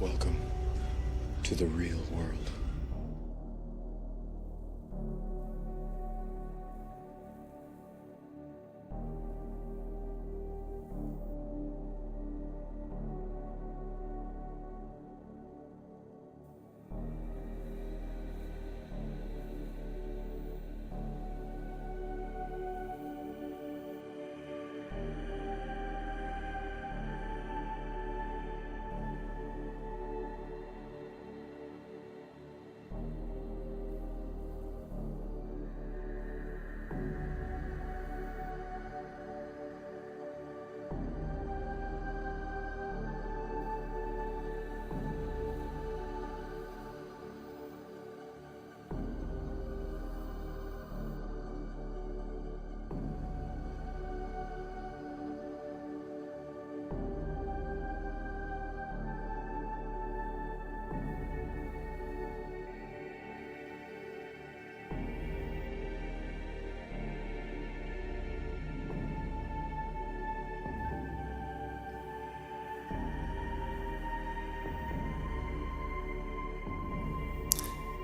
Welcome to the real world.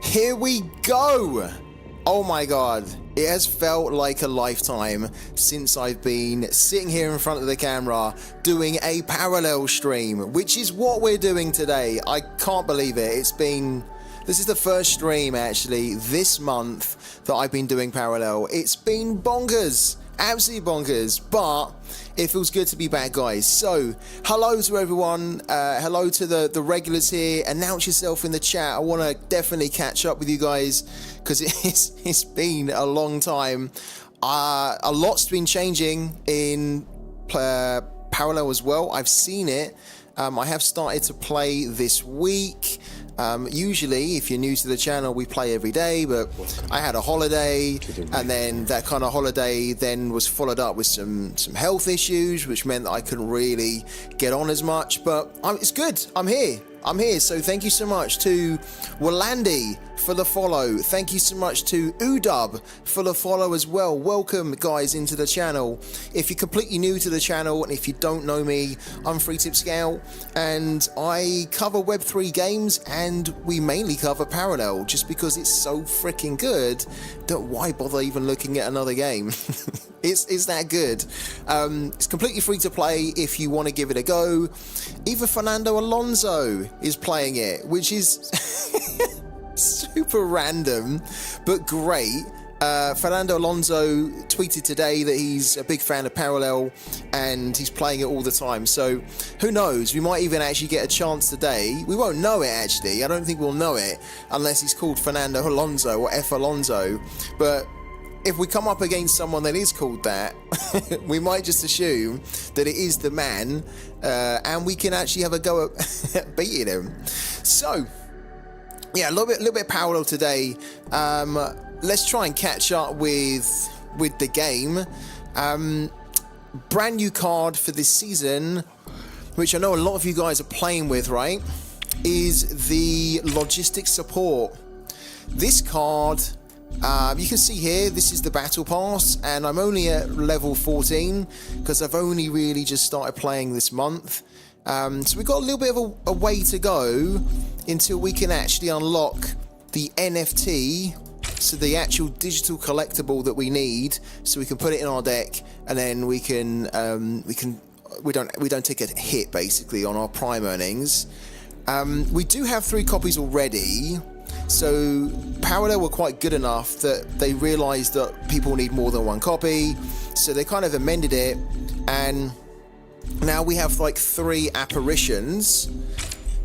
Here we go! Oh my god, it has felt like a lifetime since I've been sitting here in front of the camera doing a parallel stream, which is what we're doing today. I can't believe it. This is the first stream actually this month that I've been doing parallel. It's been bonkers. Absolutely bonkers, but it feels good to be back, guys. So hello to everyone, hello to the regulars here. Announce yourself in the chat. I want to definitely catch up with you guys because it's been a long time. A lot's been changing in parallel as well. I've seen it. I have started to play this week. Usually, if you're new to the channel, we play every day, but I had a holiday, and then that kind of holiday then was followed up with some health issues, which meant that I couldn't really get on as much, but it's good. I'm here. So thank you so much to Walandi for the follow. Thank you so much to Udub for the follow as well. Welcome, guys, into the channel. If you're completely new to the channel and if you don't know me, I'm FreeTipScout and I cover Web3 games, and we mainly cover Parallel just because it's so freaking good that why bother even looking at another game? It's that good. It's completely free to play if you want to give it a go. Even Fernando Alonso is playing it, which is super random but great. Fernando Alonso tweeted today that he's a big fan of Parallel and he's playing it all the time, so who knows, we might even actually get a chance today. We won't know it actually. I don't think we'll know it unless he's called Fernando Alonso or F Alonso, but if we come up against someone that is called that, we might just assume that it is the man, and we can actually have a go at beating him. So, yeah, a little bit parallel today. Let's try and catch up with the game. Brand new card for this season, which I know a lot of you guys are playing with, right? Is the logistics support. This card. You can see here, this is the battle pass, and I'm only at level 14 because I've only really just started playing this month. So we've got a little bit of a way to go until we can actually unlock the NFT, so the actual digital collectible that we need, so we can put it in our deck, and then we don't take a hit basically on our prime earnings. We do have 3 copies already. So Parallel were quite good enough that they realized that people need more than 1 copy, so they kind of amended it, and now we have like 3 apparitions,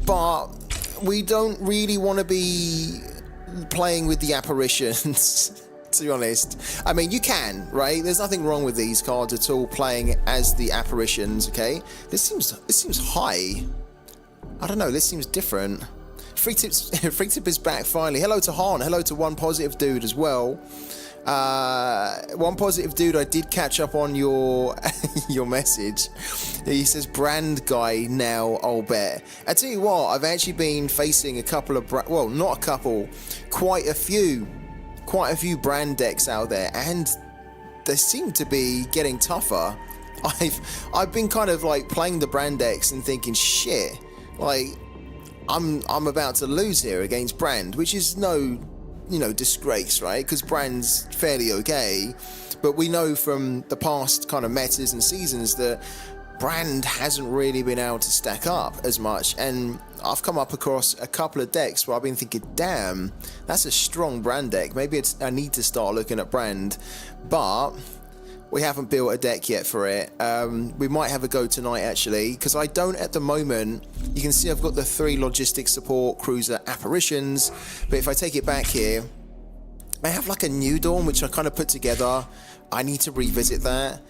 but we don't really want to be playing with the apparitions to be honest. I mean, you can, right? There's nothing wrong with these cards at all, playing as the apparitions. Okay, this seems high. I don't know, this seems different. Free tip is back finally. Hello to Han. Hello to One Positive Dude as well. One Positive Dude, I did catch up on your your message. He says brand guy now, I'll bet. I tell you what, I've actually been facing a couple of well, not a couple, quite a few brand decks out there, and they seem to be getting tougher. I've been kind of like playing the brand decks and thinking, shit, like I'm about to lose here against Brand, which is no, disgrace, right? Because Brand's fairly okay, but we know from the past kind of metas and seasons that Brand hasn't really been able to stack up as much, and I've come up across a couple of decks where I've been thinking, damn, that's a strong Brand deck. Maybe I need to start looking at Brand, but we haven't built a deck yet for it. We might have a go tonight, actually, because I don't at the moment. You can see I've got the 3 logistics support cruiser apparitions, but if I take it back here, I have like a new Dawn, which I kind of put together. I need to revisit that.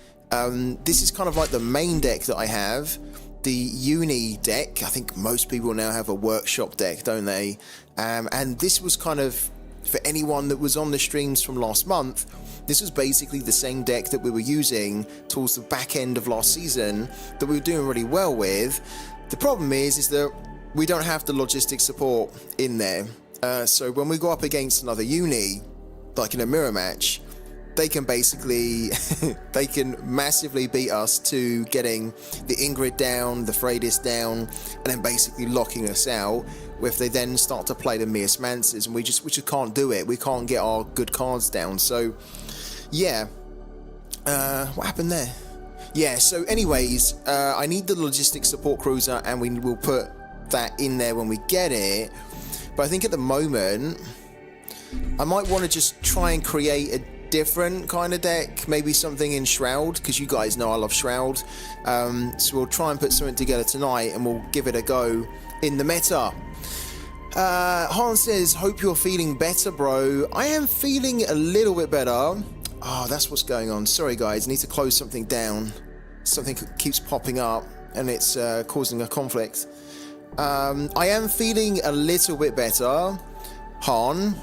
This is kind of like the main deck that I have. The uni deck, I think most people now have a workshop deck, don't they? And this was kind of, for anyone that was on the streams from last month, this was basically the same deck that we were using towards the back end of last season that we were doing really well with. The problem is that we don't have the logistic support in there. So when we go up against another uni, like in a mirror match, they can basically, they can massively beat us to getting the Ingrid down, the Freydis down, and then basically locking us out. If they then start to play the Miasmances, and we just can't do it. We can't get our good cards down. So, yeah. What happened there? Yeah, so anyways, I need the logistics support cruiser, and we will put that in there when we get it. But I think at the moment, I might want to just try and create a different kind of deck, maybe something in Shroud, because you guys know I love Shroud. So we'll try and put something together tonight, and we'll give it a go in the meta. Han says, hope you're feeling better, bro. I am feeling a little bit better. Oh, that's what's going on. Sorry, guys. I need to close something down. Something keeps popping up, and it's causing a conflict. I am feeling a little bit better, Han.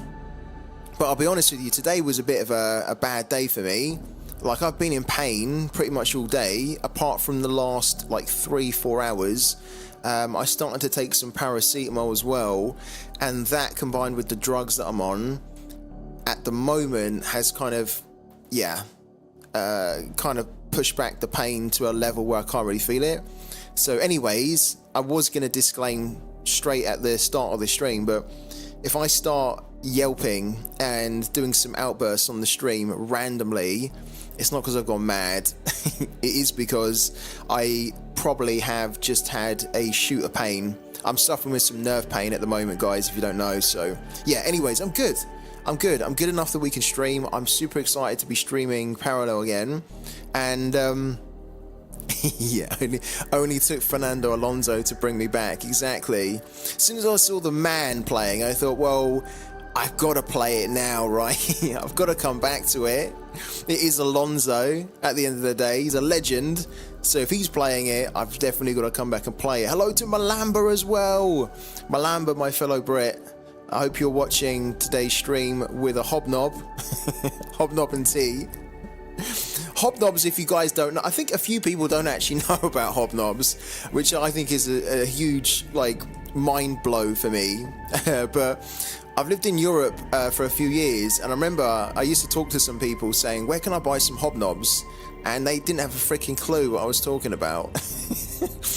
But I'll be honest with you, today was a bit of a bad day for me. Like, I've been in pain pretty much all day, apart from the last, like, 3-4 hours. I started to take some paracetamol as well, and that combined with the drugs that I'm on at the moment has kind of, pushed back the pain to a level where I can't really feel it. So anyways, I was going to disclaim straight at the start of the stream, but if I start yelping and doing some outbursts on the stream randomly, it's not because I've gone mad. It is because I probably have just had a shoot of pain. I'm suffering with some nerve pain at the moment, guys, if you don't know. So yeah, anyways, I'm good. I'm good enough that we can stream. I'm super excited to be streaming parallel again. And yeah, only took Fernando Alonso to bring me back. Exactly. As soon as I saw the man playing, I thought, well, I've got to play it now, right? I've got to come back to it. It is Alonso at the end of the day. He's a legend. So if he's playing it, I've definitely got to come back and play it. Hello to Malamba as well. Malamba, my fellow Brit. I hope you're watching today's stream with a hobnob. Hobnob and tea. Hobnobs, if you guys don't know, I think a few people don't actually know about hobnobs, which I think is a huge, like, mind blow for me. But I've lived in Europe for a few years, and I remember I used to talk to some people saying, where can I buy some hobnobs? And they didn't have a freaking clue what I was talking about.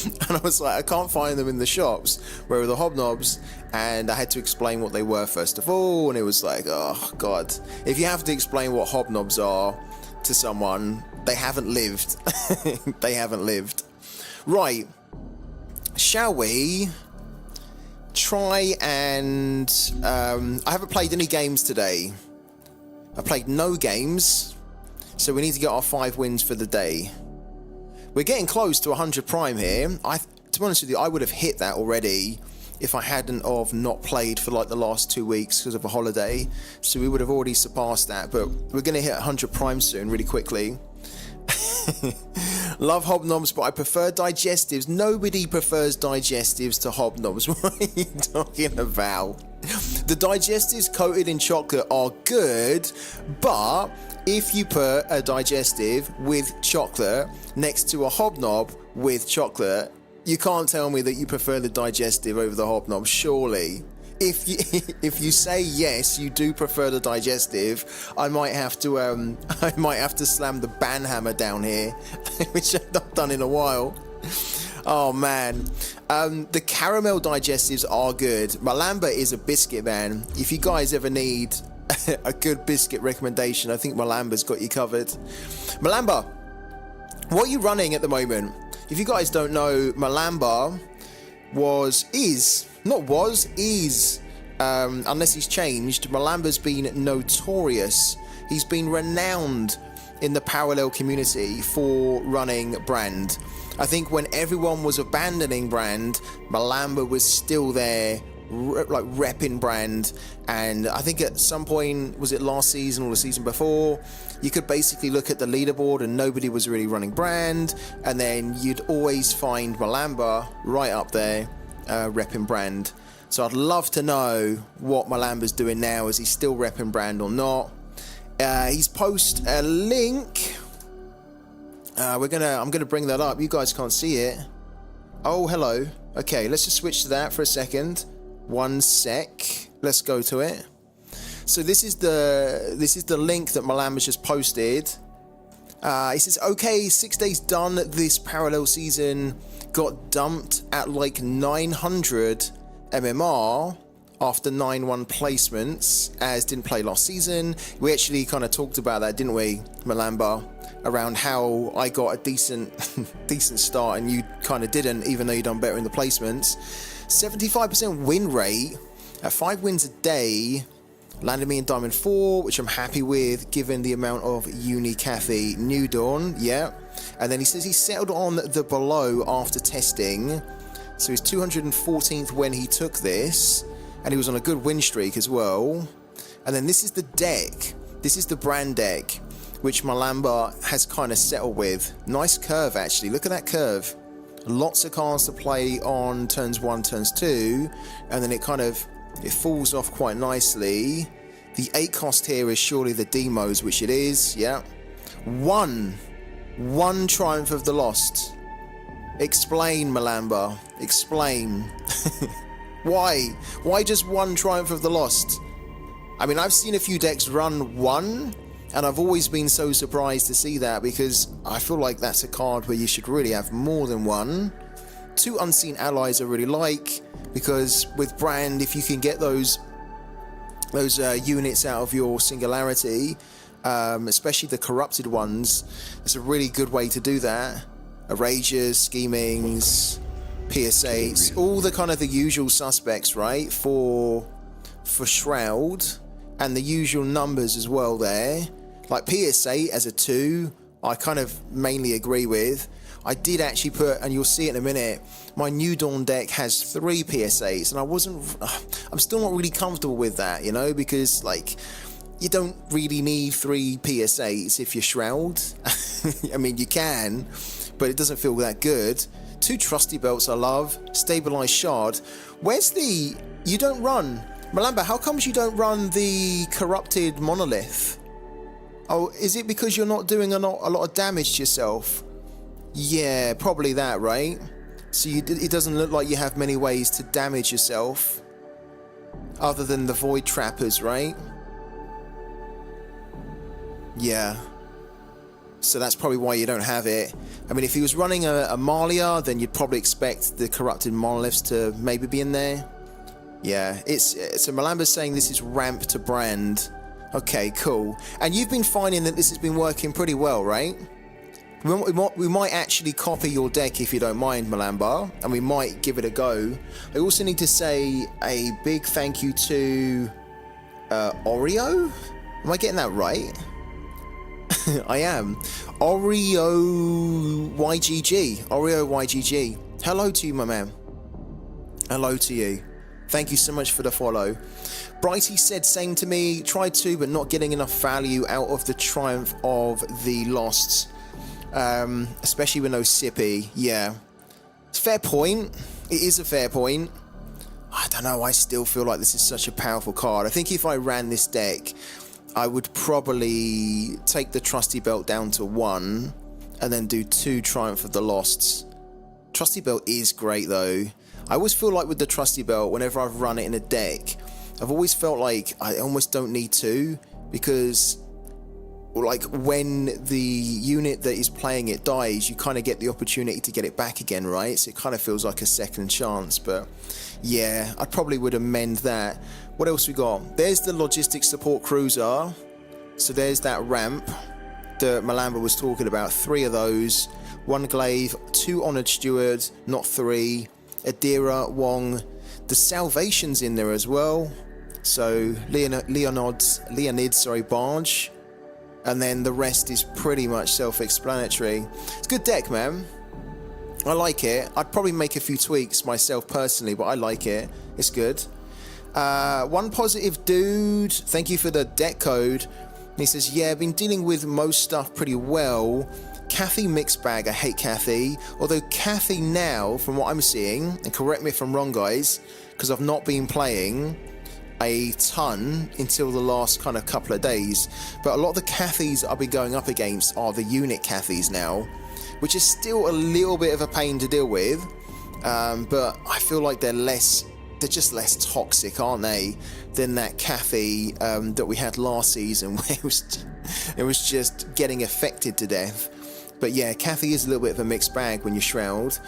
And I was like, I can't find them in the shops. Where are the hobnobs? And I had to explain what they were first of all, and it was like, oh god. If you have to explain what hobnobs are to someone, they haven't lived. They haven't lived. Right. Shall we try and... I haven't played any games today. I played no games. So we need to get our 5 wins for the day. We're getting close to 100 prime here. To be honest with you, I would have hit that already if I hadn't of not played for like the last 2 weeks because of a holiday. So we would have already surpassed that. But we're going to hit 100 prime soon, really quickly. Love hobnobs, but I prefer digestives. Nobody prefers digestives to hobnobs. What are you talking about? The digestives coated in chocolate are good, but if you put a digestive with chocolate next to a hobnob with chocolate, you can't tell me that you prefer the digestive over the hobnob, surely. If you say yes, you do prefer the digestive, I might have to slam the ban hammer down here, which I've not done in a while. Oh man. The caramel digestives are good. Malamba is a biscuit, man. If you guys ever need a good biscuit recommendation, I think Malamba's got you covered. Malamba, what are you running at the moment? If you guys don't know, Malamba is, unless he's changed, Malamba's been notorious. He's been renowned in the parallel community for running Brand. I think when everyone was abandoning Brand, Malamba was still there, like repping Brand. And I think at some point, was it last season or the season before, you could basically look at the leaderboard and nobody was really running Brand, and then you'd always find Malamba right up there, repping Brand. So I'd love to know what Malamba's doing now. Is he still repping Brand or not? He's posted a link. I'm gonna bring that up. You guys can't see it. Oh, hello. Okay, let's just switch to that for a second. One sec. Let's go to it. So this is the link that Malamba's just posted. He says, okay, 6 days done. This parallel season got dumped at like 900 MMR after 9-1 placements, as didn't play last season. We actually kind of talked about that, didn't we, Malamba? Around how I got a decent start and you kind of didn't, even though you done better in the placements. 75% win rate at 5 wins a day landed me in Diamond 4, which I'm happy with given the amount of Unicathy New Dawn. Yeah. And then he says he settled on the below after testing. So he's 214th when he took this, and he was on a good win streak as well. And then this is the deck. This is the Brand deck, which Malamba has kind of settled with. Nice curve, actually. Look at that curve. Lots of cards to play on turns 1, turns 2, and then it falls off quite nicely. The 8 cost here is surely the demos, which it is. Yeah. One Triumph of the Lost. Explain, Malamba. Explain. Why just one Triumph of the Lost? I mean, I've seen a few decks run one, and I've always been so surprised to see that, because I feel like that's a card where you should really have more than one. 2 Unseen Allies I really like, because with Brand, if you can get those units out of your Singularity, especially the corrupted ones, it's a really good way to do that. Erasures, Schemings, PS8s, all the kind of the usual suspects, right, for Shroud, and the usual numbers as well there. Like PS8 as a 2, I kind of mainly agree with. I did actually put, and you'll see it in a minute, my New Dawn deck has 3 PS8s, and I'm still not really comfortable with that, you know, because like, you don't really need 3 PS8s if you're Shroud. I mean, you can, but it doesn't feel that good. 2 Trusty Belts I love. Stabilized Shard. You don't run, Malamba, how comes you don't run the Corrupted Monolith? Oh, is it because you're not doing a lot of damage to yourself? Yeah, probably that, right? So it doesn't look like you have many ways to damage yourself other than the Void Trappers, right? Yeah. So that's probably why you don't have it. I mean, if he was running a Malia, then you'd probably expect the Corrupted Monoliths to maybe be in there. Yeah, so Malamba's saying this is ramp to Brand. Okay, cool. And you've been finding that this has been working pretty well, right? We might actually copy your deck if you don't mind, Malamba, and we might give it a go. I also need to say a big thank you to Oreo? Am I getting that right? I am. Oreo YGG. Hello to you, my man. Hello to you. Thank you so much for the follow. Brighty said, same to me. Tried to, but not getting enough value out of the Triumph of the Lost. Especially with no Sippy. Yeah. It's a fair point. It is a fair point. I don't know. I still feel like this is such a powerful card. I think if I ran this deck, I would probably take the Trusty Belt down to 1 and then do 2 Triumph of the Losts. Trusty Belt is great though. I always feel like with the Trusty Belt, whenever I've run it in a deck, I've always felt like I almost don't need to, because like when the unit that is playing it dies, you kind of get the opportunity to get it back again, right? So it kind of feels like a second chance. But yeah, I probably would amend that. What else we got? There's the logistics support cruiser. So there's that ramp that Malamba was talking about. 3 of those, 1 glaive, 2 honored steward, not 3, Adira, Wong, the Salvation's in there as well. So Leonid's barge, and then the rest is pretty much self-explanatory. It's a good deck, man. I like it. I'd probably make a few tweaks myself personally, but I like it. It's good. One positive dude, thank you for the deck code. And he says, yeah, I've been dealing with most stuff pretty well. Kathy mixed bag, I hate Kathy. Although Kathy now, from what I'm seeing, and correct me if I'm wrong, guys, because I've not been playing a ton until the last kind of couple of days, but a lot of the Cathys I'll be going up against are the unit Cathys now, which is still a little bit of a pain to deal with, but I feel like they're just less toxic, aren't they, than that Cathy that we had last season, where it was just getting affected to death. But yeah, Cathy is a little bit of a mixed bag when you Shroud.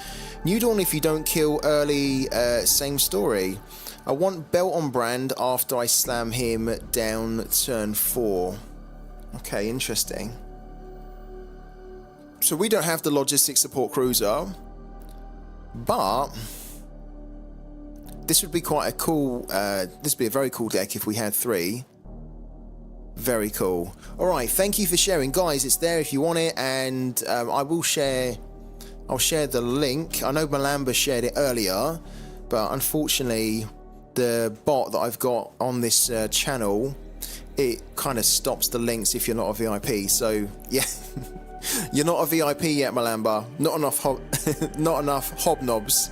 New Dawn, if you don't kill early, same story. I want Belt on Brand after I slam him down turn 4. Okay, interesting. So we don't have the logistics support cruiser, but this would be quite a cool, this would be a very cool deck if we had 3. Very cool. Alright, thank you for sharing. Guys, it's there if you want it, and I'll share the link. I know Malamba shared it earlier, but unfortunately the bot that I've got on this channel, it kind of stops the links if you're not a VIP. So yeah, you're not a VIP yet, Malamba. Not enough hobnobs.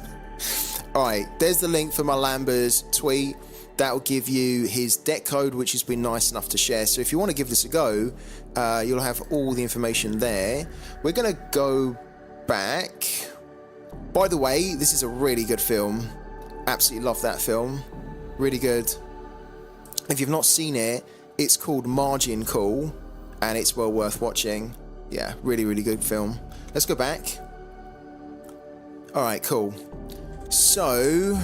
Alright, there's the link for Malamba's tweet. That'll give you his deck code, which has been nice enough to share. So if you want to give this a go, you'll have all the information there. We're going to go back. By the way, this is a really good film. Absolutely love that film. Really good. If you've not seen it, it's called Margin Call, and it's well worth watching. Yeah, really, really good film. Let's go back. Alright, cool. So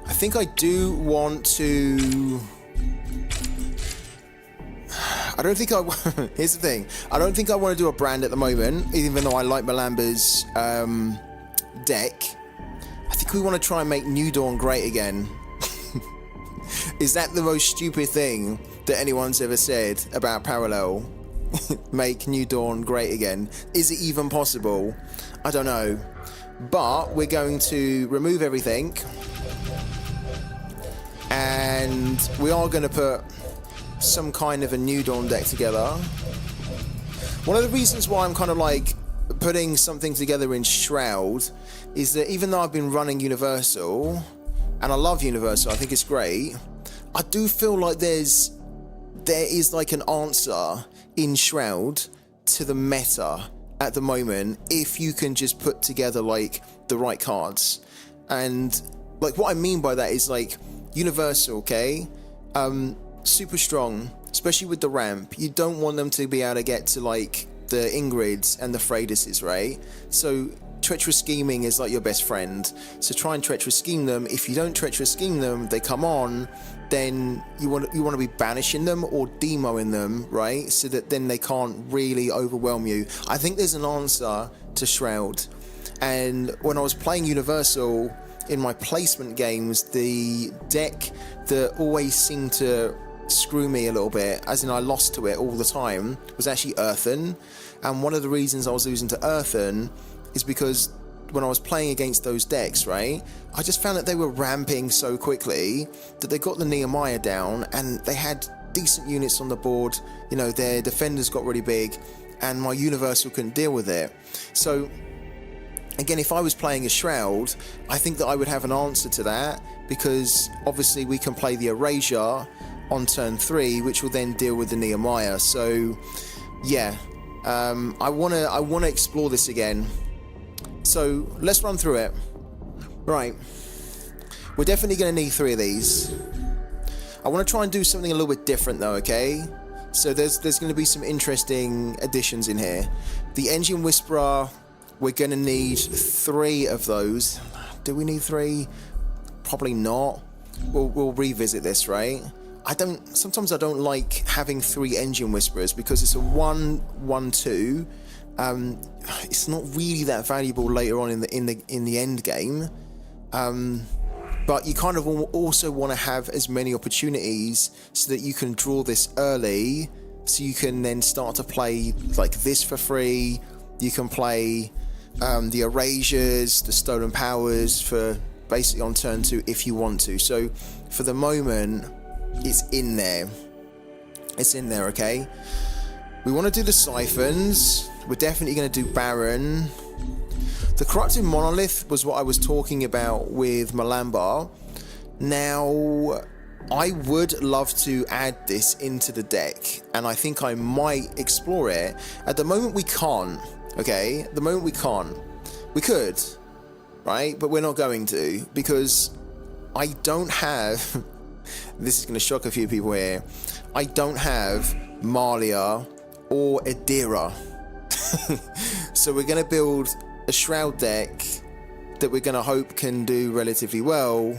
I think I do want to... Here's the thing. I don't think I want to do a brand at the moment, even though I like Malamba's deck. I think we want to try and make New Dawn great again. Is that the most stupid thing that anyone's ever said about Parallel? Make New Dawn great again. Is it even possible? I don't know. But we're going to remove everything. And we are going to put some kind of a New Dawn deck together. One of the reasons why I'm kind of like putting something together in Shroud is that even though I've been running Universal, and I love Universal, I think it's great, I do feel like there is like an answer in Shroud to the meta at the moment if you can just put together like the right cards. And like what I mean by that is like Universal, okay, super strong, especially with the ramp. You don't want them to be able to get to like the Ingrids and the Freydises, right? So treacherous scheming is like your best friend. So try and treacherous scheme them. If you don't treacherous scheme them, they come on, then you want to be banishing them or demoing them, right? So that then they can't really overwhelm you. I think there's an answer to Shroud. And when I was playing Universal in my placement games, the deck that always seemed to screw me a little bit, as in I lost to it all the time, was actually Earthen. And one of the reasons I was losing to Earthen is because when I was playing against those decks, right, I just found that they were ramping so quickly that they got the Nehemiah down and they had decent units on the board. You know, their defenders got really big and my Universal couldn't deal with it. So again, if I was playing a Shroud, I think that I would have an answer to that, because obviously we can play the Erasure on turn 3, which will then deal with the Nehemiah. So yeah, I wanna explore this again. So let's run through it. Right, we're definitely going to need 3 of these. I want to try and do something a little bit different though, okay? So there's going to be some interesting additions in here. The Engine Whisperer, we're going to need 3 of those. Do we need 3? Probably not. We'll revisit this, right? Sometimes I don't like having 3 Engine Whisperers because it's a 1-1-2. It's not really that valuable later on in the end game. But you kind of also want to have as many opportunities so that you can draw this early, so you can then start to play like this for free. You can play the Erasures, the Stolen Powers for basically on turn 2 if you want to. So for the moment, it's in there. It's in there, okay? We want to do the Siphons. We're definitely going to do Baron. The Corrupted Monolith was what I was talking about with Malambar. Now, I would love to add this into the deck, and I think I might explore it. At the moment, we can't, okay? At the moment, we can't. We could, right? But we're not going to, because I don't have... This is going to shock a few people here. I don't have Marlia or Adira. So we're going to build a Shroud deck that we're going to hope can do relatively well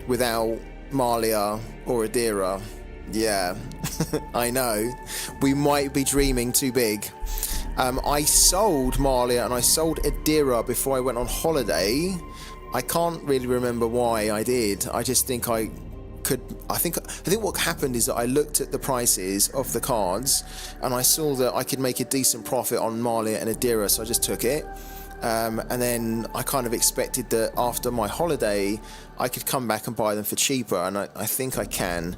without Marlia or Adira. Yeah, I know. We might be dreaming too big. I sold Marlia and I sold Adira before I went on holiday. I can't really remember why I did. I just think I think what happened is that I looked at the prices of the cards and I saw that I could make a decent profit on Marlia and Adira, so I just took it. And then I kind of expected that after my holiday I could come back and buy them for cheaper, and I think I can.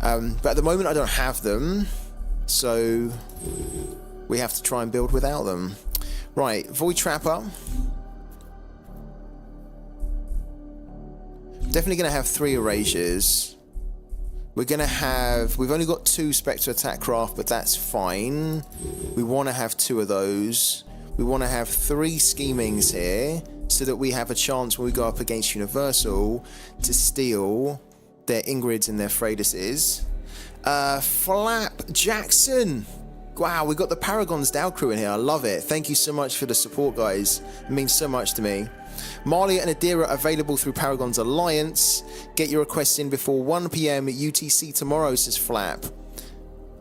But at the moment I don't have them, so we have to try and build without them. Right, Void Trapper. Definitely going to have 3 Erasures. We're going to have... We've only got 2 Spectre Attack Craft, but that's fine. We want to have 2 of those. We want to have 3 Schemings here, so that we have a chance when we go up against Universal to steal their Ingrids and their Freydises. Flap Jackson. Wow, we got the Paragon's Dow crew in here. I love it. Thank you so much for the support, guys. It means so much to me. Marlia and Adira available through Paragon's Alliance. Get your requests in before 1 PM UTC tomorrow, says Flap.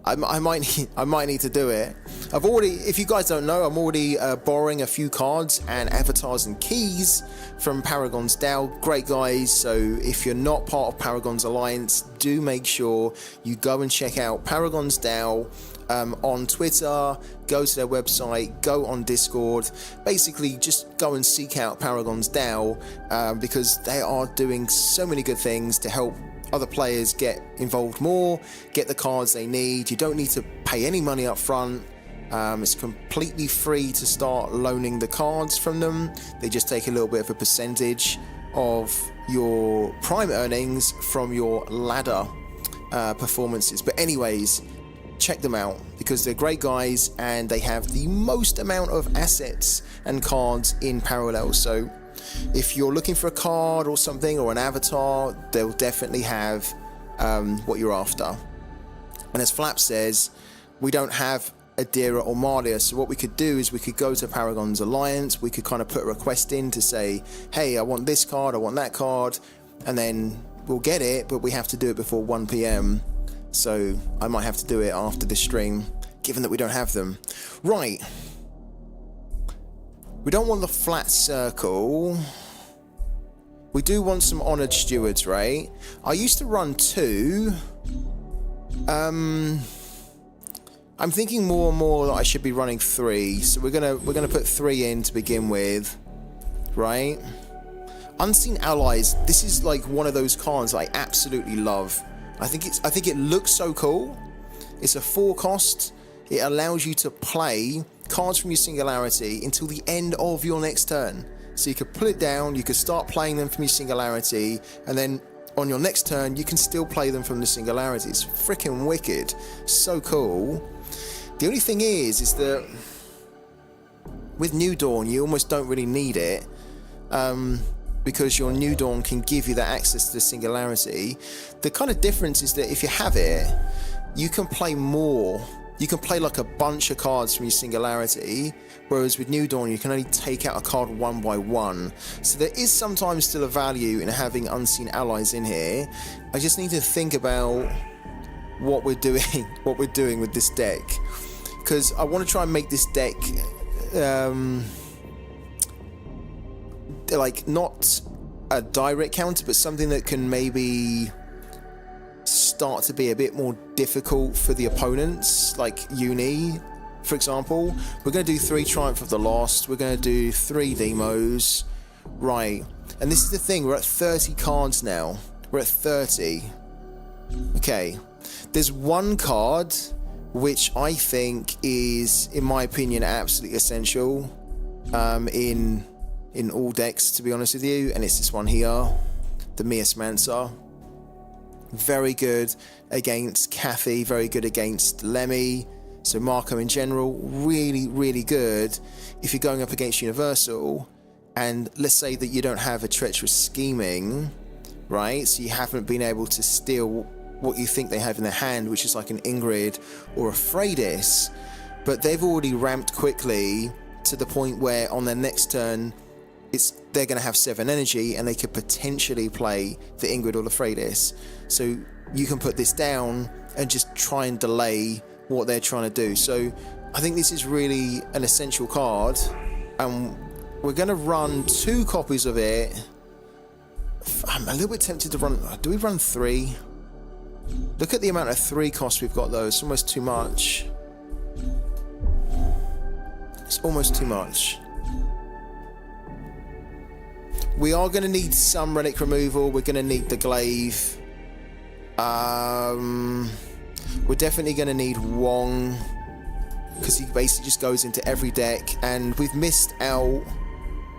I might need to do it. I've already, if you guys don't know, I'm already borrowing a few cards and avatars and keys from Paragon's Dow. Great guys. So if you're not part of Paragon's Alliance, do make sure you go and check out Paragon's Dow on Twitter. Go to their website, go on Discord. Basically, just go and seek out Paragon's Dow because they are doing so many good things to help other players get involved more, get the cards they need. You don't need to pay any money up front. It's completely free to start loaning the cards from them. They just take a little bit of a percentage of your prime earnings from your ladder performances. But anyways, check them out because they're great guys and they have the most amount of assets and cards in parallel. So if you're looking for a card or something or an avatar, they'll definitely have what you're after. And as Flap says, we don't have Adira or Marlia, so what we could do is we could go to Paragon's Alliance, we could kind of put a request in to say, hey, I want this card, I want that card, and then we'll get it, but we have to do it before 1 PM. So I might have to do it after the stream, given that we don't have them. Right. We don't want the flat circle. We do want some Honoured Stewards, right? I used to run 2. I'm thinking more and more that I should be running 3. So we're gonna put 3 in to begin with, right? Unseen Allies. This is like one of those cards I absolutely love. I think it looks so cool. It's a 4 cost. It allows you to play cards from your Singularity until the end of your next turn. So you could put it down, you could start playing them from your Singularity, and then on your next turn you can still play them from the Singularity. It's freaking wicked. So cool. The only thing is that with New Dawn you almost don't really need it. Because your New Dawn can give you that access to the Singularity. The kind of difference is that if you have it, you can play more. You can play like a bunch of cards from your Singularity, whereas with New Dawn you can only take out a card one by one. So there is sometimes still a value in having Unseen Allies in here. I just need to think about what we're doing with this deck, because I want to try and make this deck like not a direct counter, but something that can maybe start to be a bit more difficult for the opponents, like Uni, for example. We're going to do 3 Triumph of the Lost, we're going to do 3 Demos, right, and this is the thing, we're at 30 cards now, we're at 30. Okay, there's one card which I think is, in my opinion, absolutely essential in all decks, to be honest with you, and it's this one here, the Miasmancer. Very good against Cathy, very good against Lemmy, so Marco in general, really, really good if you're going up against Universal, and let's say that you don't have a Treacherous Scheming, right, so you haven't been able to steal what you think they have in their hand, which is like an Ingrid or a Freydis, but they've already ramped quickly to the point where on their next turn they're going to have 7 energy and they could potentially play the Ingrid or the Freydis. So you can put this down and just try and delay what they're trying to do. So I think this is really an essential card, and we're going to run 2 copies of it. I'm a little bit tempted to run, do we run 3? Look at the amount of 3 costs we've got though, it's almost too much. It's almost too much. We are going to need some relic removal. We're going to need the glaive. We're definitely going to need Wong, because he basically just goes into every deck. And we've missed out.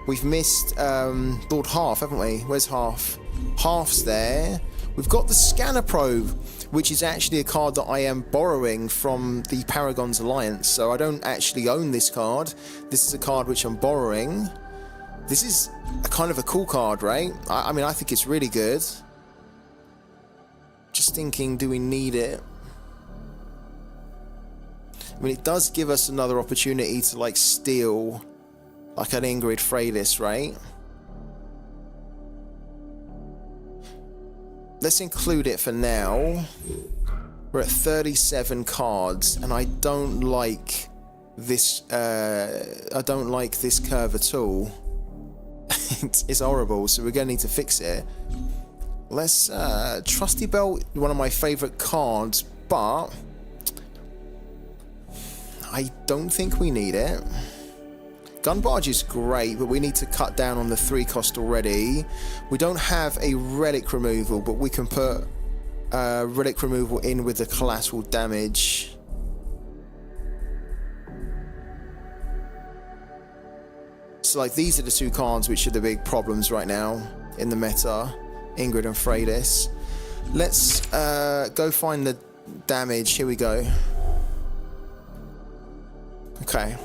We've missed Lord Half, haven't we? Where's Half? Half's there. We've got the Scanner Probe, which is actually a card that I am borrowing from the Paragon's Alliance. So I don't actually own this card. This is a card which I'm borrowing. This is a kind of a cool card, right? I mean, I think it's really good. Just thinking, do we need it? I mean, it does give us another opportunity to, like, steal, like, an Ingrid Freydis, right? Let's include it for now. We're at 37 cards, and I don't like this. I don't like this curve at all. It's horrible, so we're going to need to fix it. Let's Trusty Belt, one of my favourite cards, but I don't think we need it. Gun Barge is great, but we need to cut down on the 3 cost already. We don't have a relic removal, but we can put relic removal in with the collateral damage. So, like, these are the 2 cards which are the big problems right now in the meta, Ingrid and Freydis. Let's go find the damage. Here we go. Okay.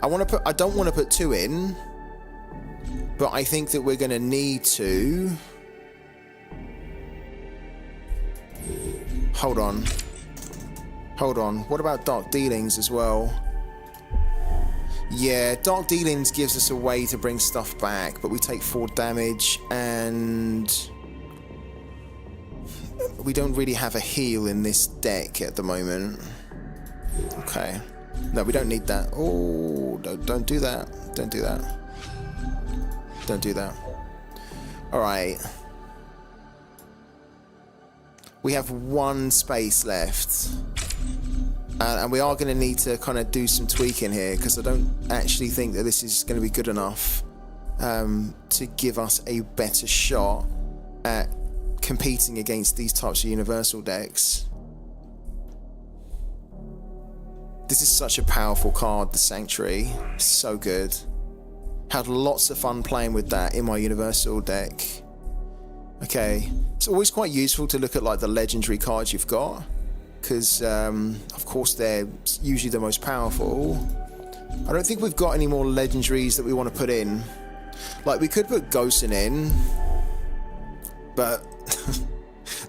I don't want to put 2 in, but I think that we're going to need to. Hold on. What about Dark Dealings as well? Yeah, Dark Dealings gives us a way to bring stuff back, but we take 4 damage, and we don't really have a heal in this deck at the moment. Okay. No, we don't need that. Oh, don't do that. Don't do that. Don't do that. Alright. We have 1 space left. And we are going to need to kind of do some tweaking here, because I don't actually think that this is going to be good enough to give us a better shot at competing against these types of universal decks. This is such a powerful card, the Sanctuary. It's so good. Had lots of fun playing with that in my universal deck. Okay, it's always quite useful to look at, like, the legendary cards you've got, because of course they're usually the most powerful. I don't think we've got any more legendaries that we want to put in. Like, we could put Gosen in, but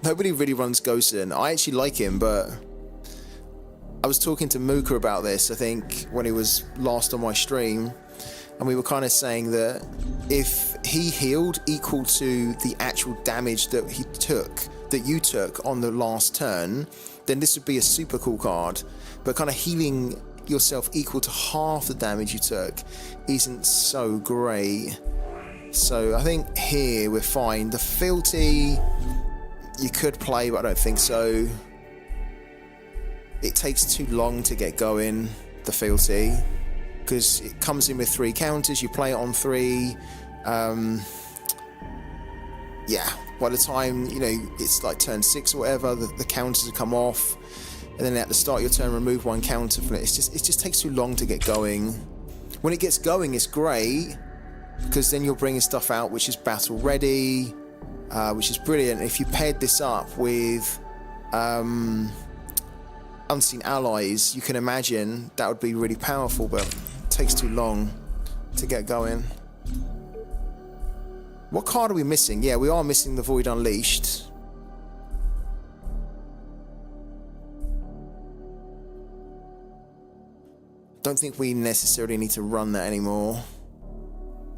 nobody really runs Ghosten. I actually like him, but I was talking to Mooka about this, I think, when he was last on my stream, and we were kind of saying that if he healed equal to the actual damage that you took on the last turn, then this would be a super cool card. But kind of healing yourself equal to half the damage you took isn't so great. So I think here we're fine. The Fealty you could play, but I don't think so. It takes too long to get going, the Fealty, because it comes in with 3 counters. You play it on 3. Yeah, by the time, you know, it's like turn 6 or whatever, the counters have come off, and then at the start of your turn, remove 1 counter from it. It just takes too long to get going. When it gets going, it's great, because then you're bringing stuff out which is battle ready, which is brilliant. If you paired this up with Unseen Allies, you can imagine that would be really powerful, but it takes too long to get going. What card are we missing? Yeah, we are missing the Void Unleashed. Don't think we necessarily need to run that anymore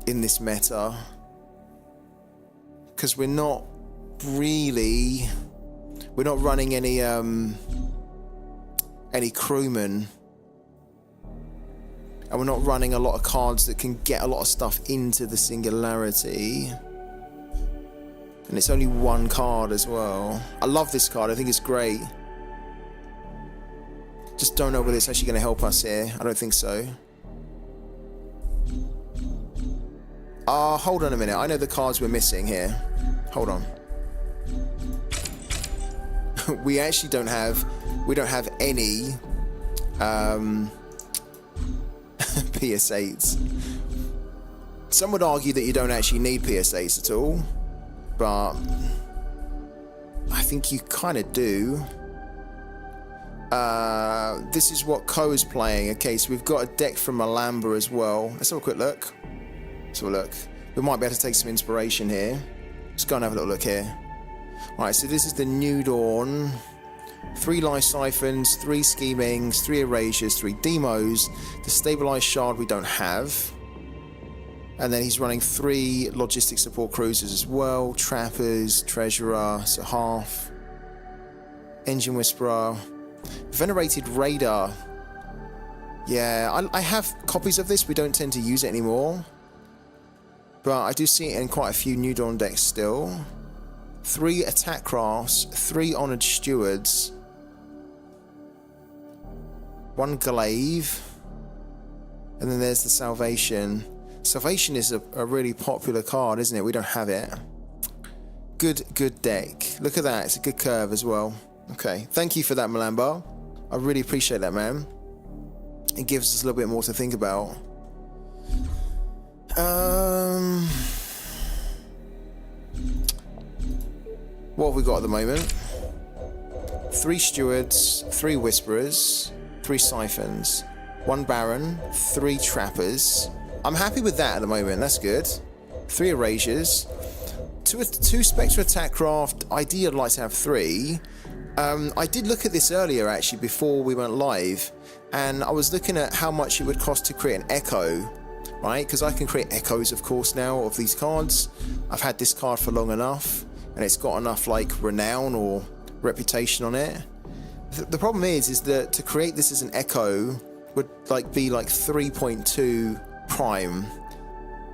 in this meta, because we're not running any crewmen, and we're not running a lot of cards that can get a lot of stuff into the Singularity, and it's only 1 card as well. I love this card, I think it's great. Just don't know whether it's actually going to help us here. I don't think so. Hold on a minute, I know the cards we're missing here. Hold on. We actually don't have any PS8s. Some would argue that you don't actually need PS8s at all, but I think you kind of do. This is what Ko is playing. Okay, so we've got a deck from Malamba as well. Let's have a quick look. We might be able to take some inspiration here. Let's go and have a little look here. Alright, so this is the New Dawn. 3 Life Siphons, 3 Schemings, 3 Erasures, 3 Demos. The Stabilized Shard we don't have. And then he's running 3 Logistic Support Cruisers as well. Trappers, Treasurer, so half. Engine Whisperer. Venerated Raider. Yeah, I have copies of this. We don't tend to use it anymore, but I do see it in quite a few New Dawn decks still. 3 Attack Crafts, 3 Honored Stewards, 1 Glaive, and then there's the Salvation. Salvation is a really popular card, isn't it? We don't have it. Good deck. Look at that, it's a good curve as well. Okay, thank you for that, Malamba. I really appreciate that, man. It gives us a little bit more to think about. What have we got at the moment? 3 Stewards, 3 Whisperers, 3 Siphons, 1 Baron, 3 Trappers. I'm happy with that at the moment, that's good. 3 Erasures, 2 Spectre Attack Craft. Ideally I'd like to have 3. I did look at this earlier actually before we went live, and I was looking at how much it would cost to create an Echo, right? Because I can create Echoes of course now of these cards. I've had this card for long enough, and it's got enough like renown or reputation on it. The problem is that to create this as an Echo would be like 3.2 prime,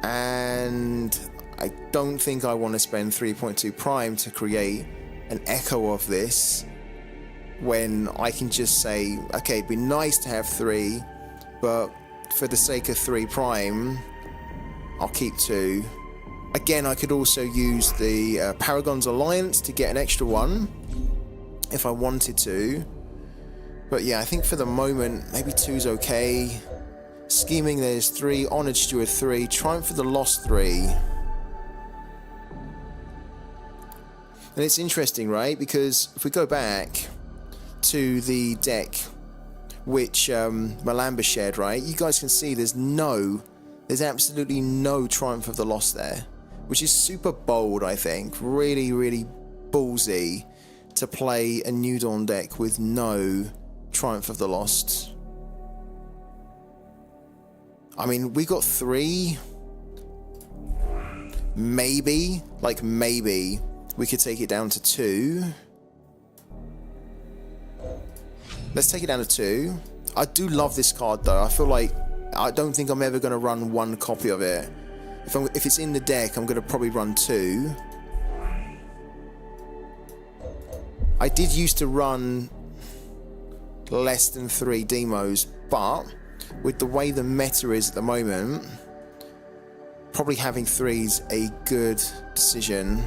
and I don't think I want to spend 3.2 prime to create an Echo of this, when I can just say, okay, it'd be nice to have 3, but for the sake of 3 prime, I'll keep 2. Again, I could also use the Paragon's Alliance to get an extra 1 if I wanted to, but yeah, I think for the moment maybe 2's okay. Scheming, there's 3, Honored Steward 3, Triumph of the Lost 3. And it's interesting, right? Because if we go back to the deck which Malamba shared, right? You guys can see there's absolutely no Triumph of the Lost there. which is super bold, I think. Really, really ballsy to play a New Dawn deck with no Triumph of the Lost. I mean, we got 3. Maybe we could take it down to 2. Let's take it down to 2. I do love this card though. I feel like I don't think I'm ever going to run 1 copy of it. If it's in the deck, I'm going to probably run 2. I did used to run less than 3 demos, but with the way the meta is at the moment, probably having 3's a good decision.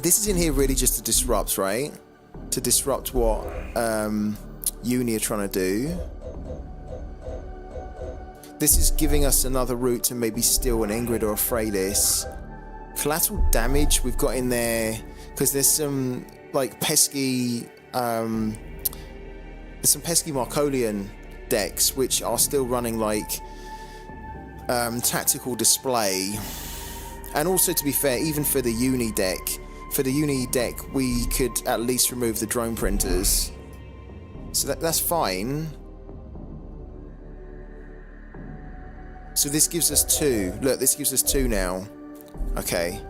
This is in here really just to disrupt, right? To disrupt what Uni are trying to do. This is giving us another route to maybe steal an Ingrid or a Freylis. Collateral damage we've got in there because there's some like pesky there's some pesky Markolian decks which are still running like tactical display. And also, to be fair, even for the Uni deck, we could at least remove the drone printers, so that's fine. So this gives us 2. Look, this gives us 2 now. Okay.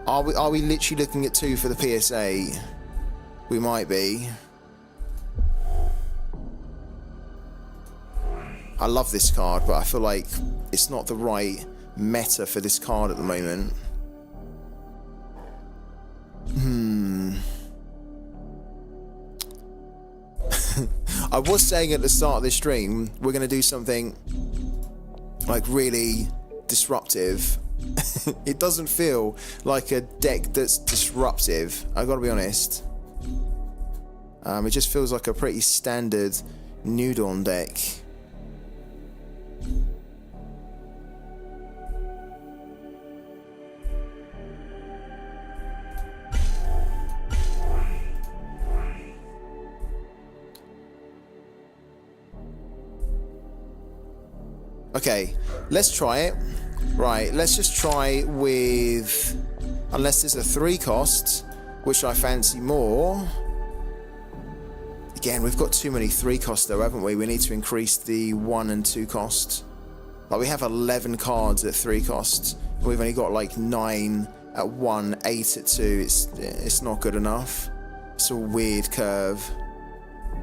Are we literally looking at 2 for the PSA? We might be. I love this card, but I feel like it's not the right meta for this card at the moment. I was saying at the start of this stream, we're going to do something like really disruptive. It doesn't feel like a deck that's disruptive, I gotta be honest. It just feels like a pretty standard New Dawn deck. Okay, let's try it. Right, let's just try with, unless there's a 3 cost, which I fancy more. Again, we've got too many 3 costs though, haven't we? We need to increase the 1 and 2 cost. Like, we have 11 cards at 3 costs. We've only got like 9 at 1, 8 at 2. It's not good enough. It's a weird curve.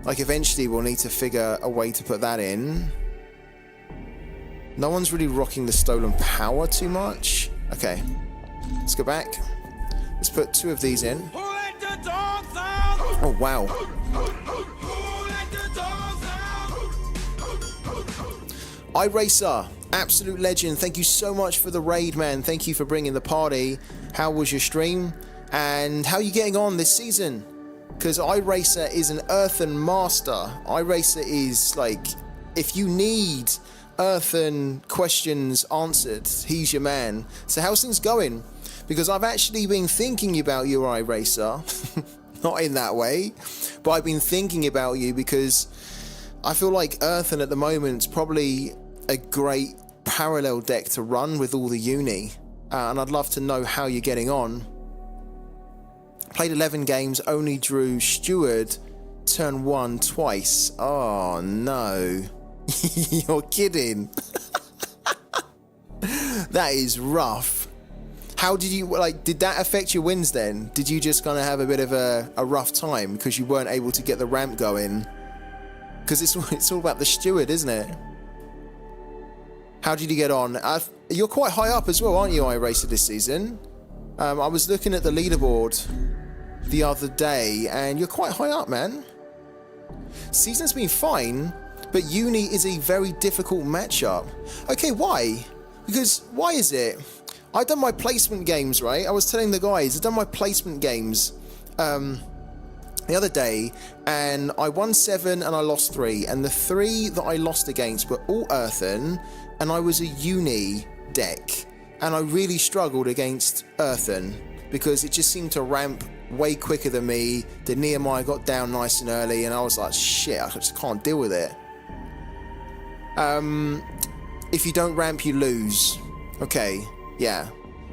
Like, eventually we'll need to figure a way to put that in. No one's really rocking the stolen power too much. Okay, let's go back. Let's put 2 of these in. Oh, wow. iRacer, absolute legend. Thank you so much for the raid, man. Thank you for bringing the party. How was your stream? And how are you getting on this season? Because iRacer is an earthen master. iRacer is like, if you need earthen questions answered, he's your man. So how's things going? Because I've actually been thinking about you, iRacer. Not in that way, but I've been thinking about you because I feel like earthen at the moment is probably a great parallel deck to run with all the Uni, and I'd love to know how you're getting on. Played 11 games, only drew Steward turn 1 twice. Oh no. You're kidding. That is rough. How did you, like, did that affect your wins then? Did you just kind of have a bit of a rough time because you weren't able to get the ramp going? Because it's all about the steward, isn't it? How did you get on? You're quite high up as well, aren't you, iRacer, this season? I was looking at the leaderboard the other day, and you're quite high up, man. Season's been fine, but Uni is a very difficult matchup. Okay, why? Because, why is it? I've done my placement games, right? I was telling the guys, I've done my placement games the other day, and I won 7 and I lost 3, and the 3 that I lost against were all earthen, and I was a Uni deck, and I really struggled against earthen because it just seemed to ramp way quicker than me. The Nehemiah got down nice and early, and I was like, shit, I just can't deal with it. if you don't ramp, you lose. Okay, yeah.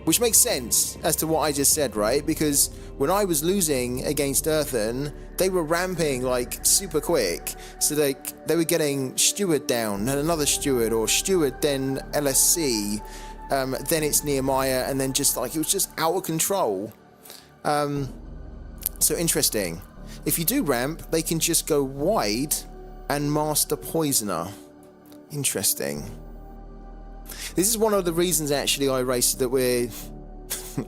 Which makes sense as to what I just said, right? Because when I was losing against Earthen, they were ramping like super quick. So they were getting Steward down, and another Steward, or Steward, then LSC, then it's Nehemiah, and then just like, it was just out of control. So interesting. If you do ramp, they can just go wide and master Poisoner. Interesting. This is one of the reasons actually I raced that we're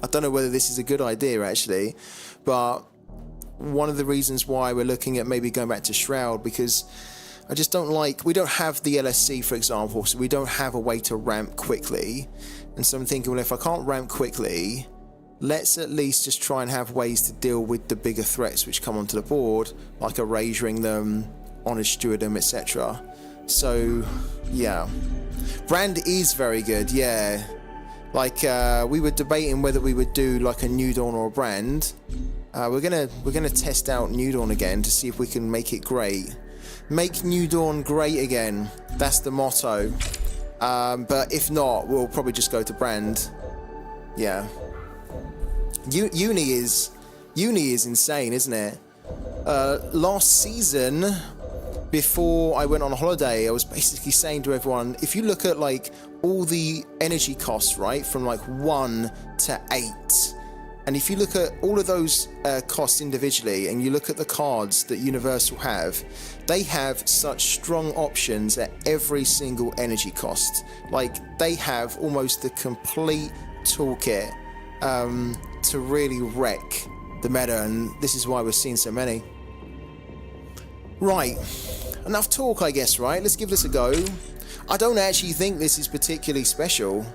I don't know whether this is a good idea actually, but one of the reasons why we're looking at maybe going back to Shroud, because I just don't like, we don't have the LSC for example, so we don't have a way to ramp quickly. And so I'm thinking, well, if I can't ramp quickly, let's at least just try and have ways to deal with the bigger threats which come onto the board, like erasuring them, Honoured Stewardom, etc. So yeah, Brand is very good, yeah. Like we were debating whether we would do like a New Dawn or a Brand. We're gonna test out New Dawn again to see if we can make it great. Make New Dawn great again. That's the motto. But if not, we'll probably just go to Brand. Yeah. Uni is insane, isn't it? Last season, before I went on holiday, I was basically saying to everyone, if you look at like all the energy costs, right, from like 1 to 8, and if you look at all of those costs individually, and you look at the cards that Universal have, they have such strong options at every single energy cost. Like, they have almost the complete toolkit to really wreck the meta, and this is why we're seeing so many. Right, enough talk, I guess, right? Let's give this a go. I don't actually think this is particularly special,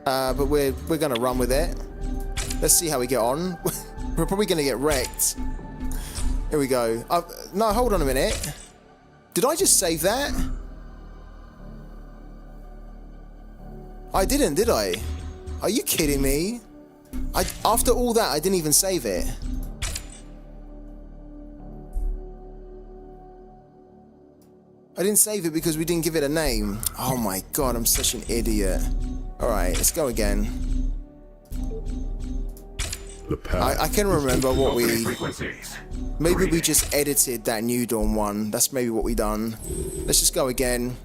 but we're gonna run with it. Let's see how we get on. We're probably gonna get wrecked. Here we go. No, hold on a minute. Did I just save that? I didn't, did I? Are you kidding me? After all that, I didn't even save it. I didn't save it because we didn't give it a name. Oh my god, I'm such an idiot. Alright, let's go again. I can remember what we... Maybe we just edited that New Dawn one. That's maybe what we done. Let's just go again.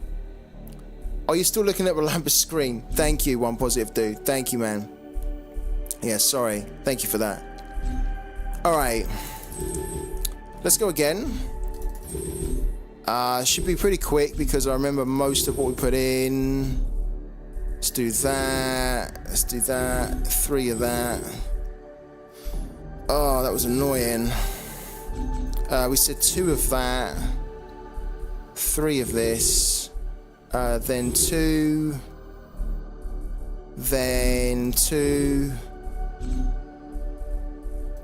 Oh, you're still looking at Rolamba's screen. Thank you, One Positive Dude. Thank you, man. Yeah, sorry. Thank you for that. Alright. Let's go again. Should be pretty quick because I remember most of what we put in. Let's do that. Let's do that. 3 of that. Oh, that was annoying. We said 2 of that. 3 of this. Then 2. Then 2.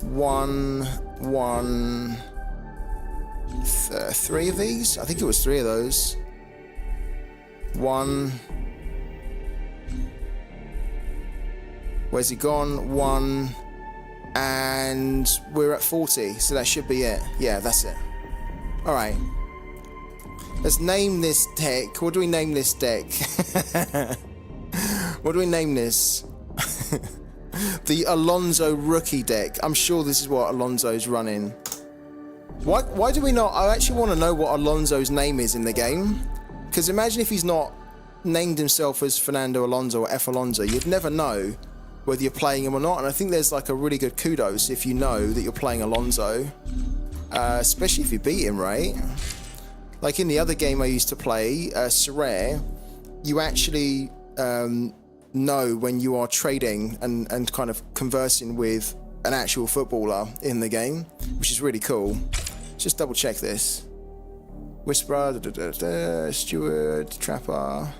1. 3 of these? I think it was 3 of those. 1. Where's he gone? 1. And we're at 40, so that should be it. Yeah, that's it. Alright. Let's name this deck. What do we name this deck? What do we name this? The Alonso rookie deck. I'm sure this is what Alonso's running. Why do we not... I actually want to know what Alonso's name is in the game. Because imagine if he's not named himself as Fernando Alonso or F. Alonso. You'd never know whether you're playing him or not. And I think there's like a really good kudos if you know that you're playing Alonso. Especially if you beat him, right? Like in the other game I used to play, Sorare, you actually know when you are trading and kind of conversing with an actual footballer in the game, which is really cool. Just double check this. Whisperer, Steward, Trapper.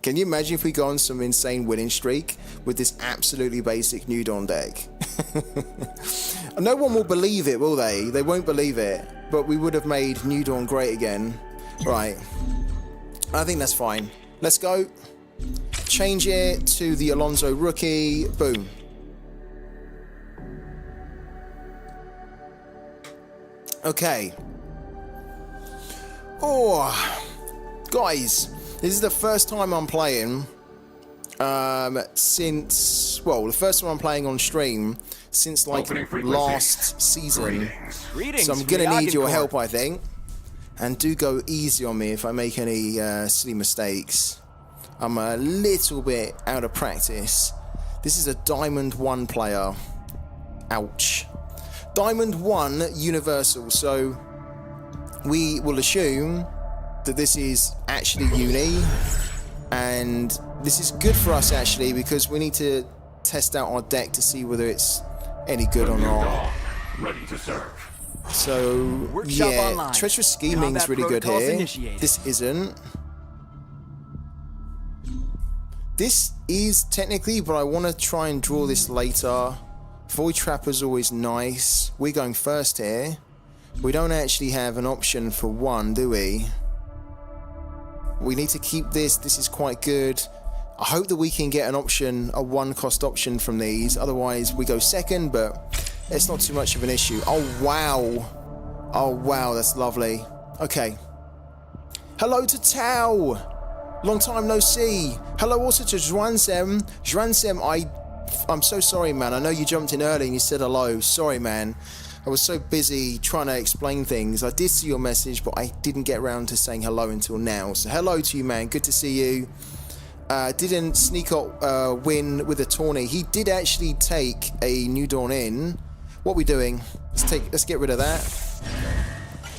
Can you imagine if we go on some insane winning streak with this absolutely basic New Dawn deck? No one will believe it, will they? They won't believe it. But we would have made New Dawn great again. Right. I think that's fine. Let's go. Change it to the Alonso rookie. Boom. Okay. Oh, guys, This is the first time I'm playing since, well, the first time I'm playing on stream since like last season. So I'm gonna need your help, I think. And do go easy on me if I make any silly mistakes. I'm a little bit out of practice. This is a Diamond 1 player. Ouch. Diamond 1 Universal, so we will assume that this is actually uni, and this is good for us actually because we need to test out our deck to see whether it's any good or not. Ready to serve. So yeah, online. treacherous scheming is really good here. Initiated. This isn't. This is technically, but I want to try and draw this later. Void Trapper's always nice. We're going first here. We don't actually have an option for one, do we? We need to keep this. This is quite good. I hope that we can get an option, a 1-cost option from these. Otherwise, we go second, but it's not too much of an issue. Oh, wow. Oh, wow. That's lovely. Okay. Hello to Tao. Long time no see. Hello also to Zhuansem. Zhuansem, I'm so sorry, man. I know you jumped in early and you said hello. Sorry, man. I was so busy trying to explain things. I did see your message, but I didn't get around to saying hello until now. So hello to you, man. Good to see you. Didn't Sneak up win with a tourney? He did actually take a New Dawn in. What are we doing? Let's get rid of that.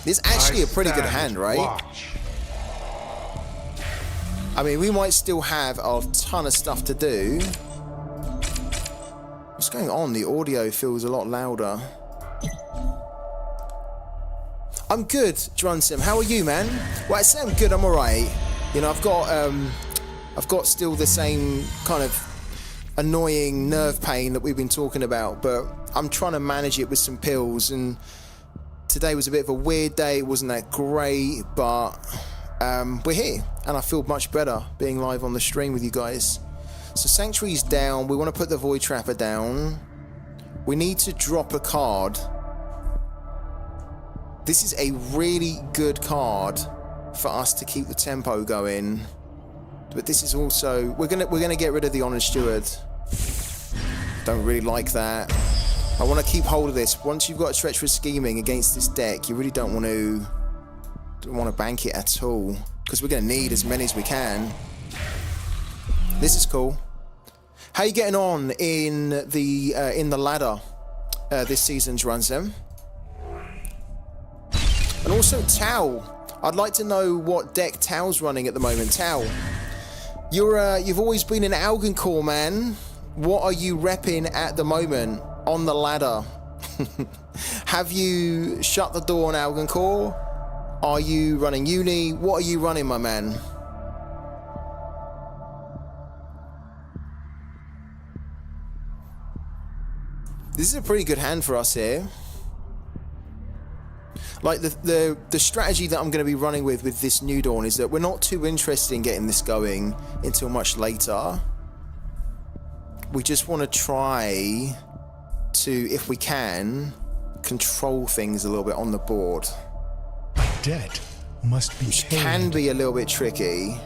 This is actually a pretty good hand, right? Watch. I mean, we might still have a ton of stuff to do. What's going on? The audio feels a lot louder. I'm good, Drunsem. How are you, man? Well, I say I'm good. I'm alright. You know, I've got still the same kind of annoying nerve pain that we've been talking about, but I'm trying to manage it with some pills. And today was a bit of a weird day. It wasn't that great, but we're here, and I feel much better being live on the stream with you guys. So Sanctuary's down. We want to put the Void Trapper down. We need to drop a card. This is a really good card for us to keep the tempo going. But this is also, we're gonna get rid of the Honor Steward. Don't really like that. I want to keep hold of this. Once you've got a treacherous scheming against this deck, you really don't want to bank it at all, because we're gonna need as many as we can. This is cool. How you getting on in the ladder this season's Runsem? And also Tao. I'd like to know what deck Tao's running at the moment. Tao, you've always been an Algoncore, man. What are you repping at the moment on the ladder? Have you shut the door on Algoncore? Are you running Uni? What are you running, my man? This is a pretty good hand for us here. Like the strategy that I'm going to be running with this New Dawn is that we're not too interested in getting this going until much later. We just want to try to, if we can, control things a little bit on the board. Debt must be Which paid. can be a little bit tricky.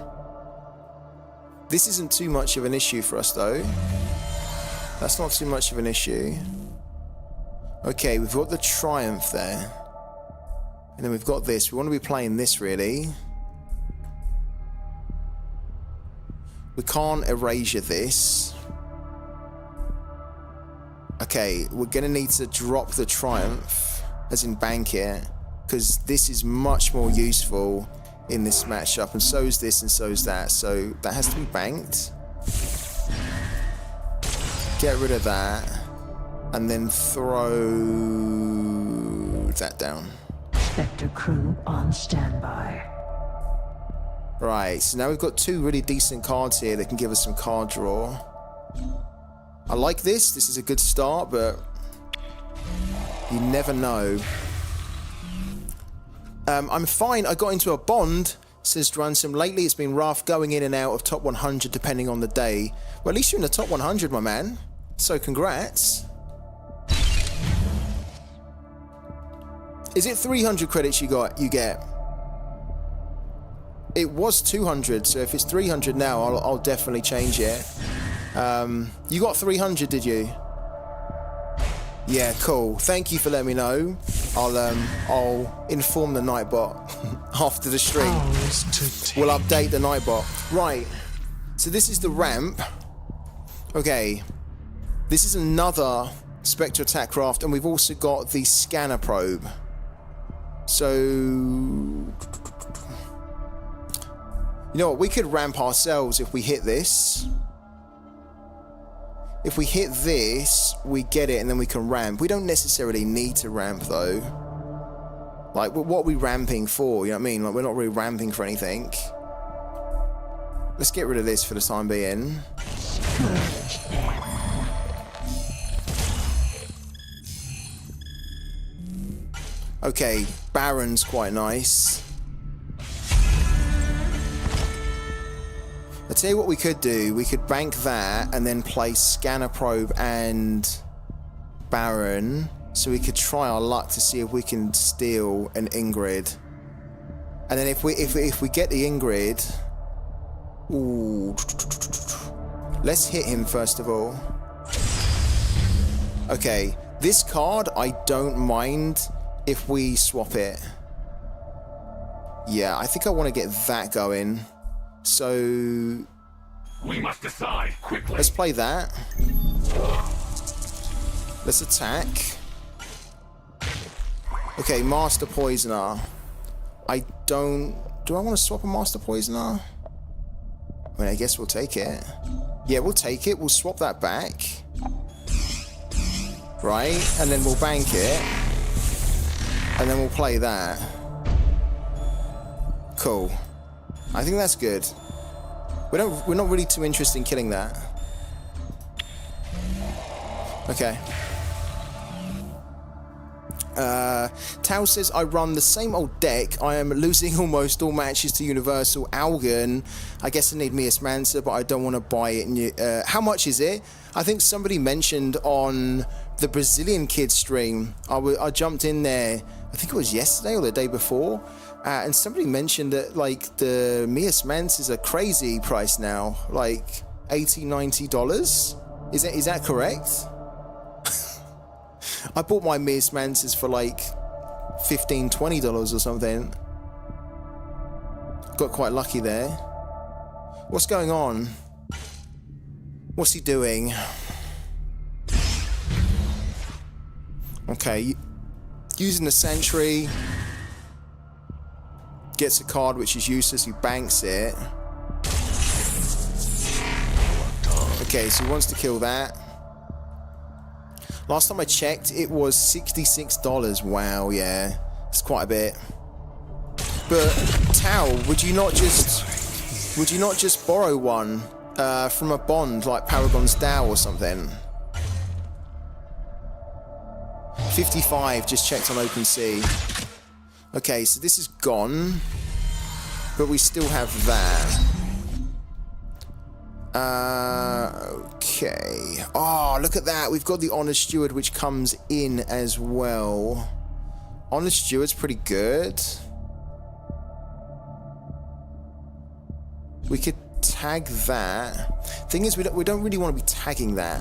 This isn't too much of an issue for us though. That's not too much of an issue. Okay, we've got the Triumph there. And then we've got this. We want to be playing this, really. We can't erasure this. Okay, we're going to need to drop the Triumph, as in bank it, because this is much more useful in this matchup, and so is this, and so is that. So that has to be banked. Get rid of that, and then throw that down. Spectre crew on standby. Right, so now we've got two really decent cards here that can give us some card draw. I like this. This is a good start, but you never know. I'm fine. I got into a bond, says Dransom. Lately, it's been rough going in and out of top 100 depending on the day. Well, at least you're in the top 100, my man. So congrats. Is it 300 credits you get? It was 200, so if it's 300 now, I'll definitely change it. You got 300, did you? Yeah, cool. Thank you for letting me know. I'll inform the Nightbot after the stream. We'll update the Nightbot. Right. So this is the ramp. Okay. This is another Spectre attack craft, and we've also got the scanner probe. So, you know what? We could ramp ourselves if we hit this. If we hit this, we get it, and then we can ramp. We don't necessarily need to ramp, though. Like, what are we ramping for? You know what I mean? Like, we're not really ramping for anything. Let's get rid of this for the time being. Okay, Baron's quite nice. I'll tell you what we could do. We could bank that and then play Scanner Probe and Baron, so we could try our luck to see if we can steal an Ingrid. And then if we get the Ingrid, ooh, let's hit him first of all. Okay, this card I don't mind if we swap it. Yeah, I think I want to get that going. So we must decide quickly. Let's play that. Let's attack. Okay, Master Poisoner. Do I want to swap a Master Poisoner? I mean, I guess we'll take it. Yeah, we'll take it. We'll swap that back. Right, and then we'll bank it. And then we'll play that. Cool. I think that's good. We're not really too interested in killing that. Okay. Tao says, I run the same old deck. I am losing almost all matches to Universal Algon. I guess I need Mias Mansa, but I don't want to buy it. How much is it? I think somebody mentioned on the Brazilian Kids stream. I jumped in there, I think it was yesterday or the day before. And somebody mentioned that, like, the Mias Mansa is a crazy price now. Like, $80, $90? Is that correct? I bought my Mias Mansas for like $15, $20 or something. Got quite lucky there. What's going on? What's he doing? Okay, using the sentry. Gets a card which is useless, he banks it. Okay, so he wants to kill that. Last time I checked, it was $66. Wow, yeah, it's quite a bit. But Tao, would you not just borrow one from a bond like Paragon's Dow or something? 55 just checked on OpenSea. Okay, so this is gone, but we still have that. Okay. Oh, look at that. We've got the Honor Steward, which comes in as well. Honor Steward's pretty good. We could tag that. Thing is, we don't really want to be tagging that.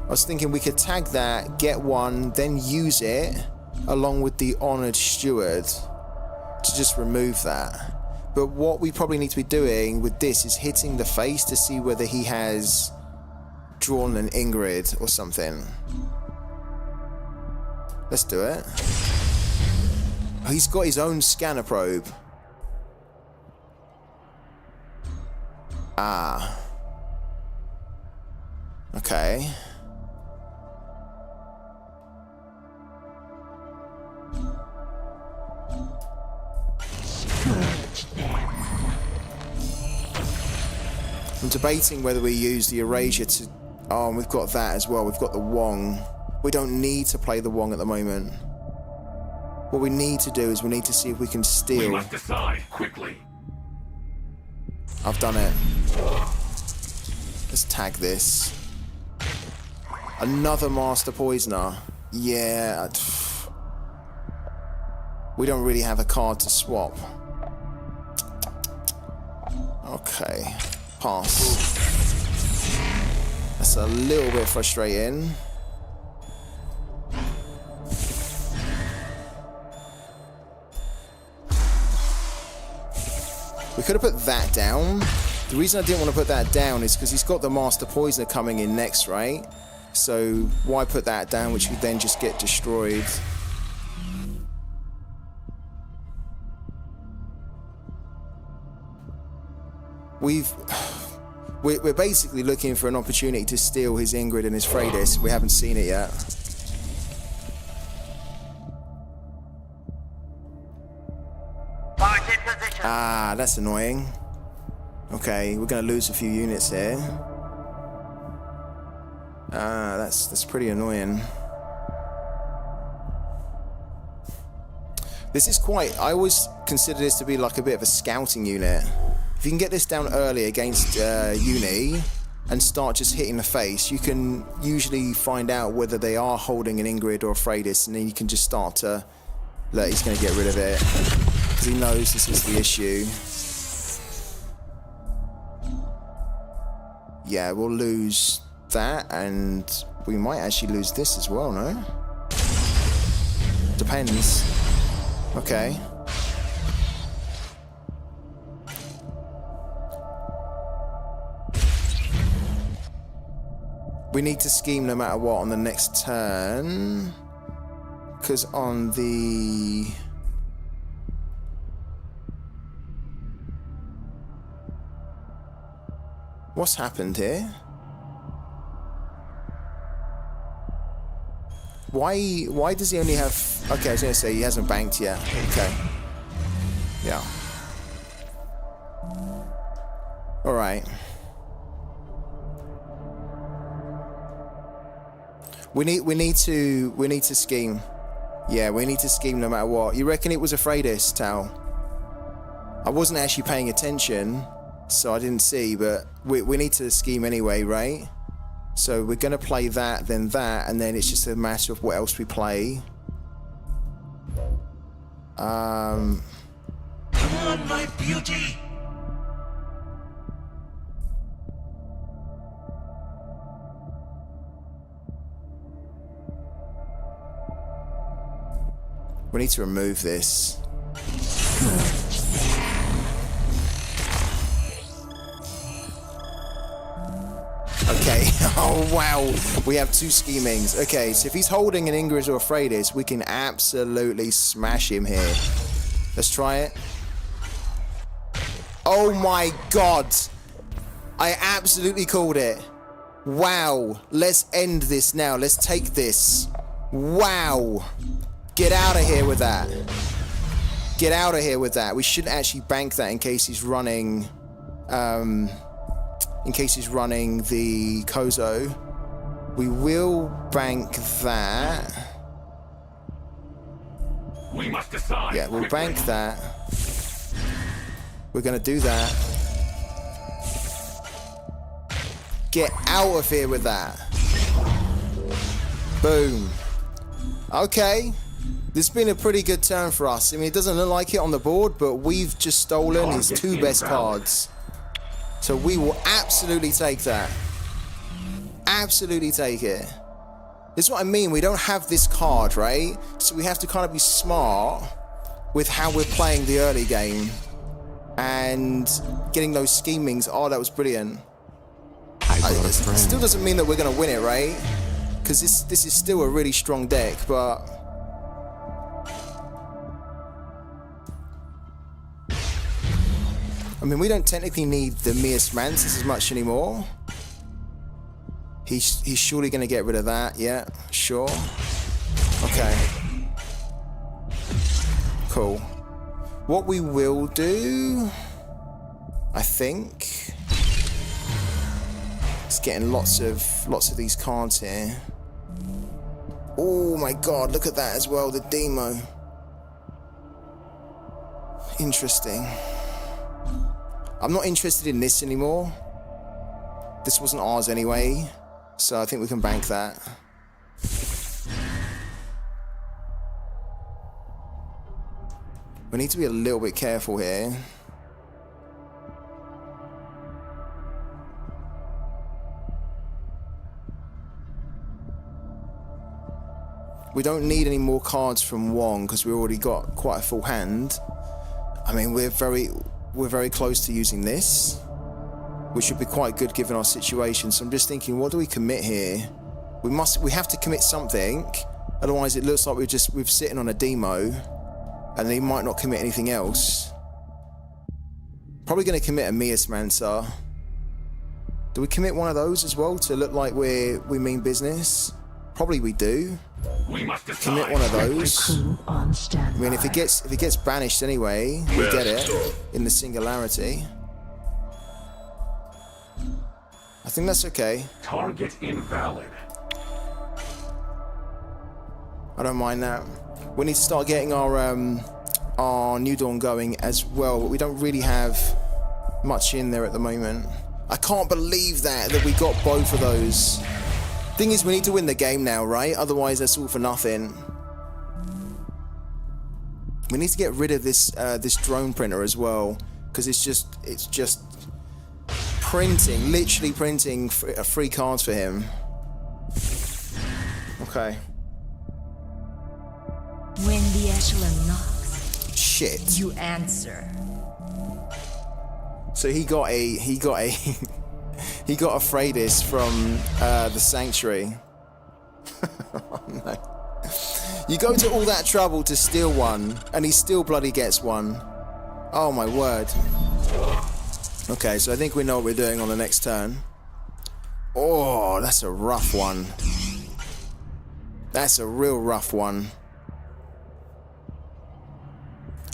I was thinking we could tag that, get one, then use it along with the Honored Steward to just remove that. But what we probably need to be doing with this is hitting the face to see whether he has drawn an Ingrid or something. Let's do it. Oh, he's got his own scanner probe. Ah. Okay. I'm debating whether we use the Erasure to... Oh, and we've got that as well. We've got the Wong. We don't need to play the Wong at the moment. What we need to do is we need to see if we can steal... We must decide quickly. I've done it. Let's tag this. Another Master Poisoner. Yeah. We don't really have a card to swap. Okay. Pass. That's a little bit frustrating. We could have put that down. The reason I didn't want to put that down is because he's got the Master Poisoner coming in next, right? So why put that down, which would then just get destroyed? We're basically looking for an opportunity to steal his Ingrid and his Freydis. We haven't seen it yet. Ah, that's annoying. Okay, we're gonna lose a few units here. Ah, that's pretty annoying. This is quite... I always consider this to be like a bit of a scouting unit. If you can get this down early against Uni and start just hitting the face, you can usually find out whether they are holding an Ingrid or a Freydis, and then you can just start to... Look, he's going to get rid of it because he knows this is the issue. Yeah, we'll lose that, and we might actually lose this as well, no? Depends. Okay. We need to scheme no matter what on the next turn. Because on the... What's happened here? Why does he only have... Okay, I was going to say he hasn't banked yet. Okay. Yeah. Alright. We need to scheme. Yeah, we need to scheme no matter what. You reckon it was a Freydis, Tal? I wasn't actually paying attention, so I didn't see, but we need to scheme anyway, right? So we're going to play that, and then it's just a matter of what else we play. Come on, my beauty! We need to remove this. Okay. Oh, wow. We have two schemings. Okay, so if he's holding an Ingrid or a Freydis, we can absolutely smash him here. Let's try it. Oh, my God. I absolutely called it. Wow. Let's end this now. Let's take this. Wow. Get out of here with that. Get out of here with that. We shouldn't actually bank that in case he's running... in case he's running the Kozo. We will bank that. We must decide. Yeah, we'll quickly. bank that. We're going to do that. Get out of here with that. Boom. Okay. This has been a pretty good turn for us. I mean, it doesn't look like it on the board, but we've just stolen his two best cards. So we will absolutely take that. Absolutely take it. This is what I mean. We don't have this card, right? So we have to kind of be smart with how we're playing the early game. And getting those schemings. Oh, that was brilliant. It still doesn't mean that we're going to win it, right? Because this is still a really strong deck, but... I mean, we don't technically need the Mias Mantis as much anymore. He's surely going to get rid of that. Yeah, sure. Okay. Cool. What we will do, I think, is getting lots of these cards here. Oh my God! Look at that as well. The demo. Interesting. I'm not interested in this anymore. This wasn't ours anyway, so I think we can bank that. We need to be a little bit careful here. We don't need any more cards from Wong because we already got quite a full hand. I mean, we're very close to using this, which should be quite good given our situation. So I'm just thinking, what do we commit here? We have to commit something, otherwise it looks like we're sitting on a demo, and he might not commit anything else. Probably going to commit a Miasmancer. Do we commit one of those as well to look like we mean business? Probably we do. We must Commit one of those. Crew on standby. I mean, if it gets banished anyway, we get it in the singularity. I think that's okay. Target invalid. I don't mind that. We need to start getting our New Dawn going as well, but we don't really have much in there at the moment. I can't believe that we got both of those. Thing is, we need to win the game now, right? Otherwise, that's all for nothing. We need to get rid of this this drone printer as well, because it's just printing, literally printing free cards for him. Okay. When the echelon knocks, Shit. you answer. So he got a he got a Freydis from the Sanctuary. Oh, no. You go to all that trouble to steal one, and he still bloody gets one. Oh my word. Okay, so I think we know what we're doing on the next turn. Oh, that's a rough one. That's a real rough one.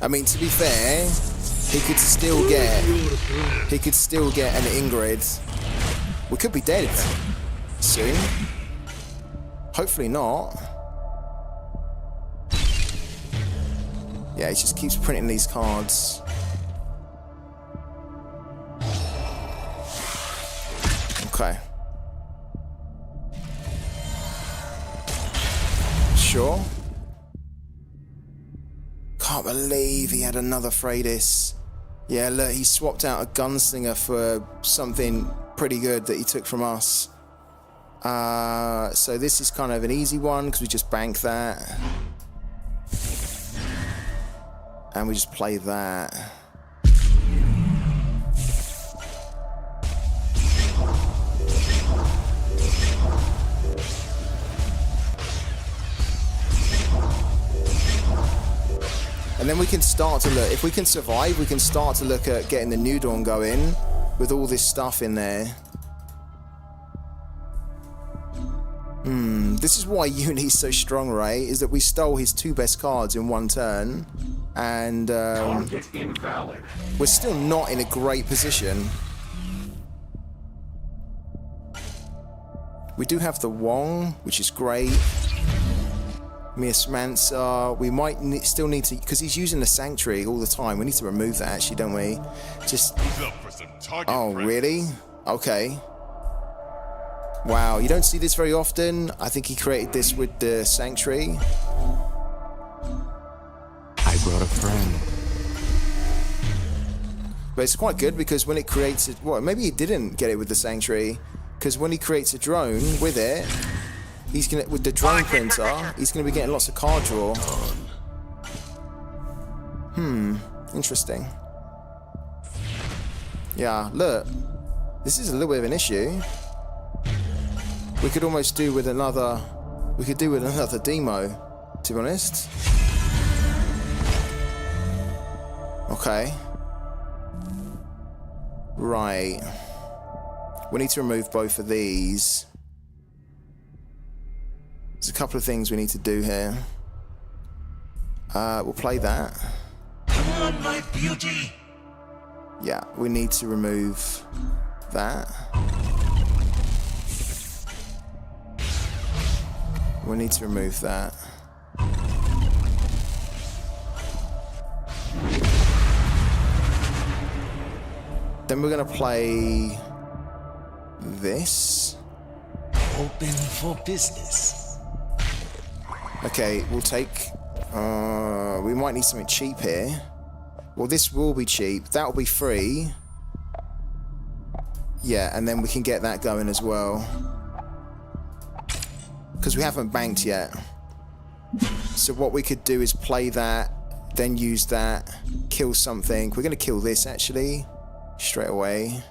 I mean, to be fair, he could still get an Ingrid. We could be dead soon. Hopefully not. Yeah, he just keeps printing these cards. Okay. Sure. Can't believe he had another Freydis. Yeah, look, he swapped out a Gunslinger for something pretty good that he took from us. So this is kind of an easy one because we just bank that. And we just play that. And then we can start to look, if we can survive, we can start to look at getting the New Dawn going with all this stuff in there. This is why Uni's so strong, right? Is that we stole his two best cards in one turn, and Target invalid. we're still not in a great position. We do have the Wong, which is great. Miasmancer, we might still need to, because he's using the Sanctuary all the time. We need to remove that, actually, don't we? Just. Oh, really? Okay. Wow, you don't see this very often. I think he created this with the Sanctuary. I brought a friend. But it's quite good because when it creates it, well, maybe he didn't get it with the Sanctuary, because when he creates a drone with it, he's gonna, with the drone printer, he's gonna be getting lots of card draw. Interesting. Yeah, look, this is a little bit of an issue. We could almost do with another. We could do with another demo, to be honest. Okay. Right. We need to remove both of these. There's a couple of things we need to do here. We'll play that. Come on, my beauty. Yeah, we need to remove that. We need to remove that. Then we're gonna play this. Open for business. Okay, we'll take. We might need something cheap here. Well, this will be cheap. That will be free. Yeah, and then we can get that going as well. Because we haven't banked yet. So what we could do is play that, then use that, kill something. We're going to kill this, actually, straight away.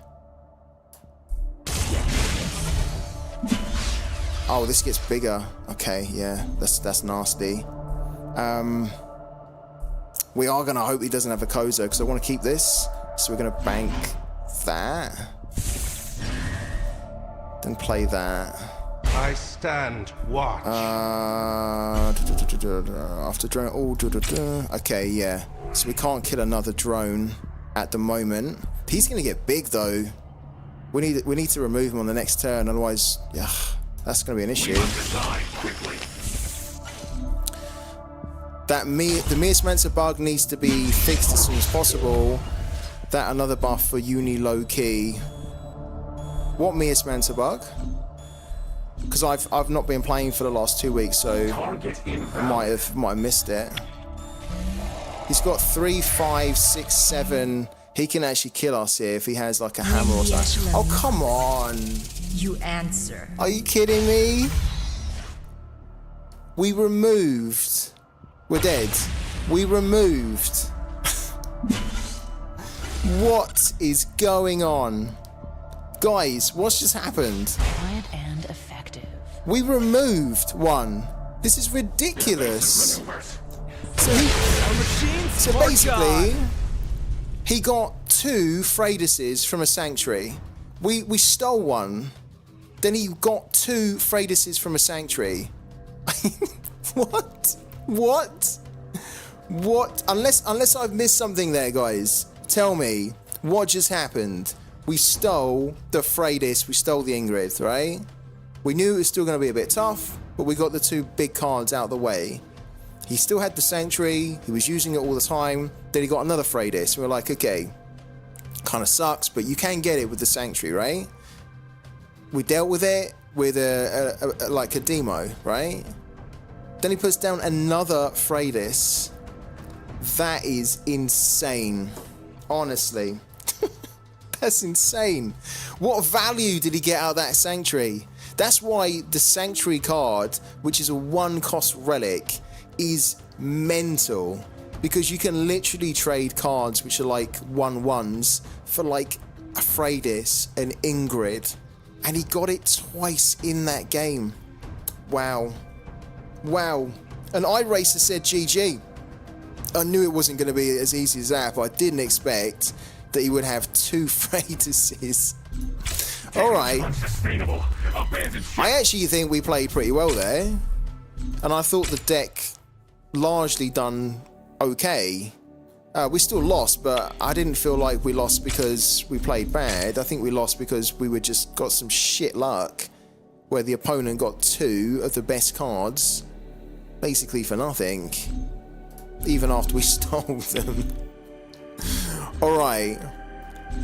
Oh, this gets bigger. Okay, yeah, that's nasty. We are going to hope he doesn't have a Koza, because I want to keep this. So we're going to bank that. Then play that. I stand watch. After drone. Oh, okay, yeah. So we can't kill another drone at the moment. He's going to get big, though. We need to remove him on the next turn, otherwise, yeah, that's going to be an issue. The Miasmancer bug needs to be fixed as soon as possible. That another buff for uni low key. What Miasmancer bug? Because I've not been playing for the last 2 weeks, so I might have missed it. He's got 3, 5, 6, 7. He can actually kill us here if he has like a hammer or something. Oh, come on! You answer. Are you kidding me? We removed. We're dead. We removed. What is going on? Guys, what's just happened? Quiet and effective. We removed one. This is ridiculous. So basically, he got 2 Freydises from a sanctuary. We stole one. Then he got 2 Freydises from a sanctuary. What? What? What? Unless I've missed something there, guys. Tell me, what just happened? We stole the Freydis, we stole the Ingrid, right? We knew it was still going to be a bit tough, but we got the 2 big cards out of the way. He still had the Sanctuary, he was using it all the time, then he got another Freydis. We were like, okay, kind of sucks, but you can get it with the Sanctuary, right? We dealt with it with like a demo, right? Then he puts down another Freydis. That is insane. Honestly. That's insane. What value did he get out of that Sanctuary? That's why the Sanctuary card, which is a 1-cost relic, is mental. Because you can literally trade cards which are like 1/1s for like a Freydis, an Ingrid. And he got it twice in that game. Wow. Wow. An iRacer said GG. I knew it wasn't going to be as easy as that, but I didn't expect that he would have 2 Freydises. Alright. I actually think we played pretty well there. And I thought the deck largely done okay. We still lost, but I didn't feel like we lost because we played bad. I think we lost because we were just got some shit luck where the opponent got 2 of the best cards basically for nothing, even after we stole them. Alright,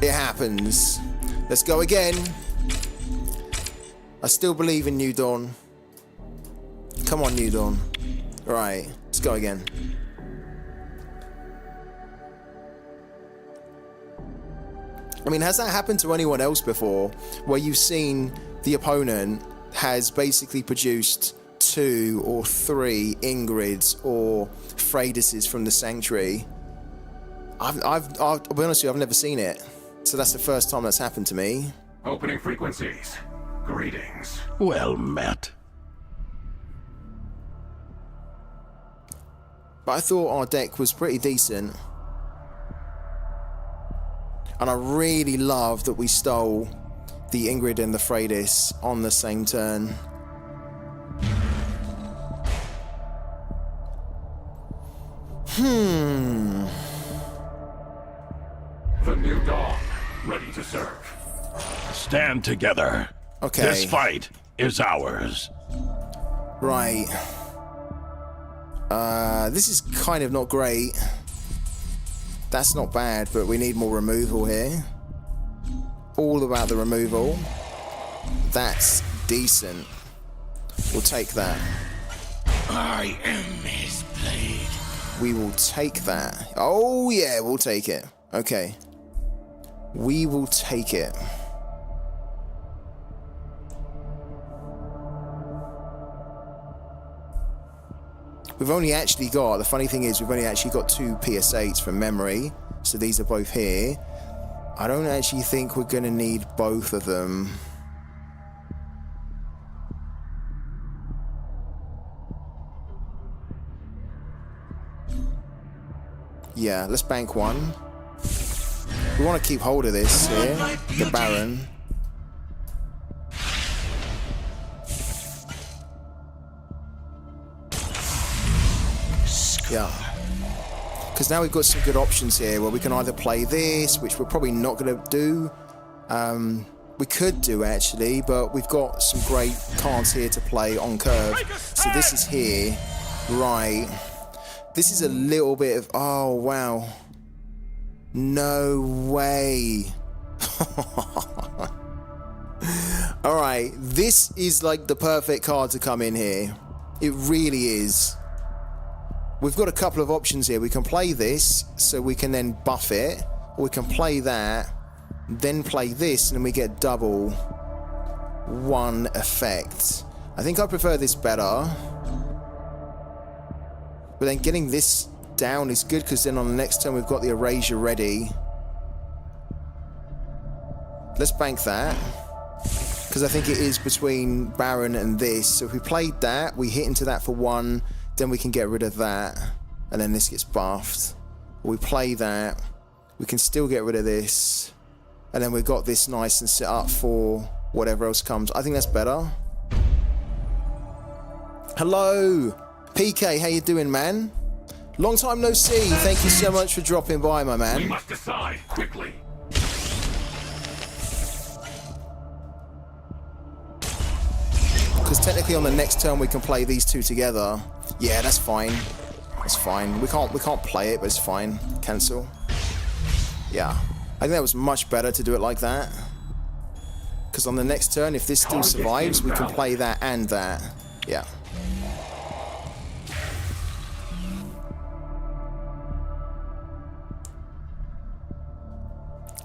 it happens. Let's go again. I still believe in New Dawn. Come on, New Dawn. Alright, let's go again. I mean, has that happened to anyone else before, where you've seen the opponent has basically produced 2 or 3 Ingrids or Freydises from the Sanctuary? I'll be honest with you, I've never seen it. So that's the first time that's happened to me. Opening frequencies. Greetings. Well met. But I thought our deck was pretty decent. And I really love that we stole the Ingrid and the Freydis on the same turn. The new dawn, ready to serve. Stand together. Okay. This fight is ours. Right. This is kind of not great. That's not bad, but we need more removal here. All about the removal. That's decent. We'll take that. I am his blade. We will take that. Oh yeah, we'll take it. Okay. We will take it. We've only actually got, the funny thing is, we've only actually got 2 PS8s from memory. So these are both here. I don't actually think we're going to need both of them. Yeah, let's bank one. We want to keep hold of this here, the Baron. Yeah. Because now we've got some good options here where we can either play this, which we're probably not going to do. We could do actually, but we've got some great cards here to play on curve. So this is here. Right. This is a little bit of... Oh, wow. No way. Alright, this is like the perfect card to come in here. It really is. We've got a couple of options here. We can play this, so we can then buff it. Or we can play that, then play this, and then we get double one effect. I think I prefer this better. But then getting this down is good, because then on the next turn we've got the erasure ready. Let's bank that, because I think it is between Baron and this. So if we played that, we hit into that for 1, then we can get rid of that, and then this gets buffed. Or we play that, we can still get rid of this, and then we've got this nice and set up for whatever else comes. I think that's better. Hello, PK, how you doing, man? Long time no see. Thank you so much for dropping by, my man. We must decide quickly. Because technically on the next turn we can play these 2 together. Yeah, that's fine. That's fine. We can't play it, but it's fine. Cancel. Yeah. I think that was much better to do it like that. Because on the next turn, if this still survives, we can play that and that. Yeah.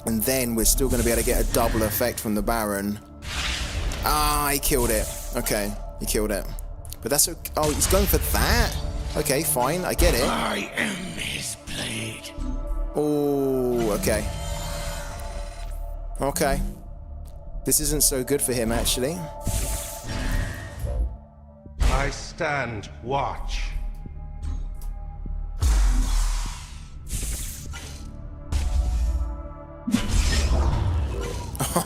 And then we're still going to be able to get a double effect from the Baron. Ah, he killed it. Okay, he killed it. But that's okay. Oh, he's going for that? Okay, fine, I get it. I am his blade. Oh, okay. Okay. This isn't so good for him, actually. I stand watch.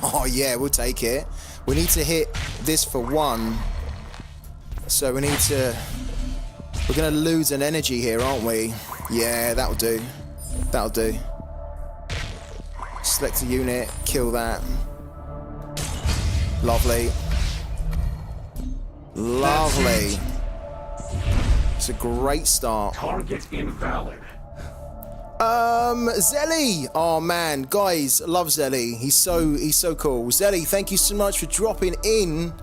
Oh, yeah, we'll take it. We need to hit this for 1. So we need to... We're going to lose an energy here, aren't we? Yeah, that'll do. That'll do. Select a unit, kill that. Lovely. Lovely. It's a great start. Target invalid. Zelly! Oh man, guys, love Zelly. He's so cool. Zelly, thank you so much for dropping in.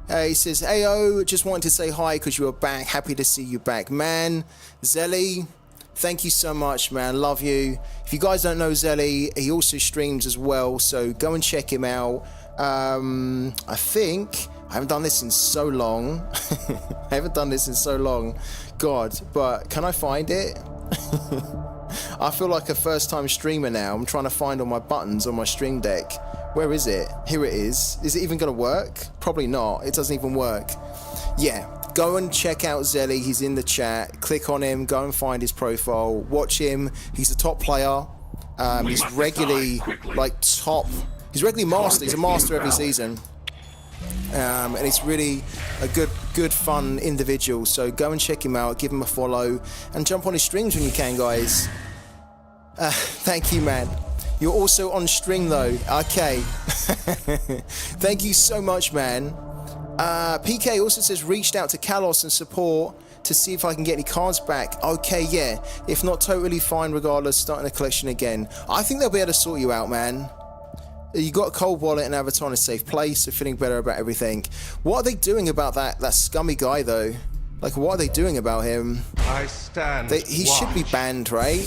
He says, "Heyo, just wanted to say hi because you are back. Happy to see you back, man." Zelly, thank you so much, man. Love you. If you guys don't know Zelly, he also streams as well, so go and check him out. I think I haven't done this in so long. God, but can I find it? I feel like a first-time streamer now. I'm trying to find all my buttons on my stream deck. Where is it? Here it is. Is it even going to work? Probably not. It doesn't even work. Yeah, go and check out Zelly. He's in the chat. Click on him. Go and find his profile. Watch him. He's a top player. He's regularly like top. He's regularly master. He's a master every season. And he's really a good fun individual, so go and check him out, give him a follow, and jump on his streams when you can, guys. Thank you, man. You're also on stream though. Okay. Thank you so much, man. PK also says reached out to Kalos and support to see if I can get any cards back. Okay, yeah, if not, totally fine regardless, starting a collection again. I think they'll be able to sort you out, man. You got a cold wallet and Avatar in a safe place, so feeling better about everything. What are they doing about that scummy guy though? Like, what are they doing about him? I stand He should be banned, right?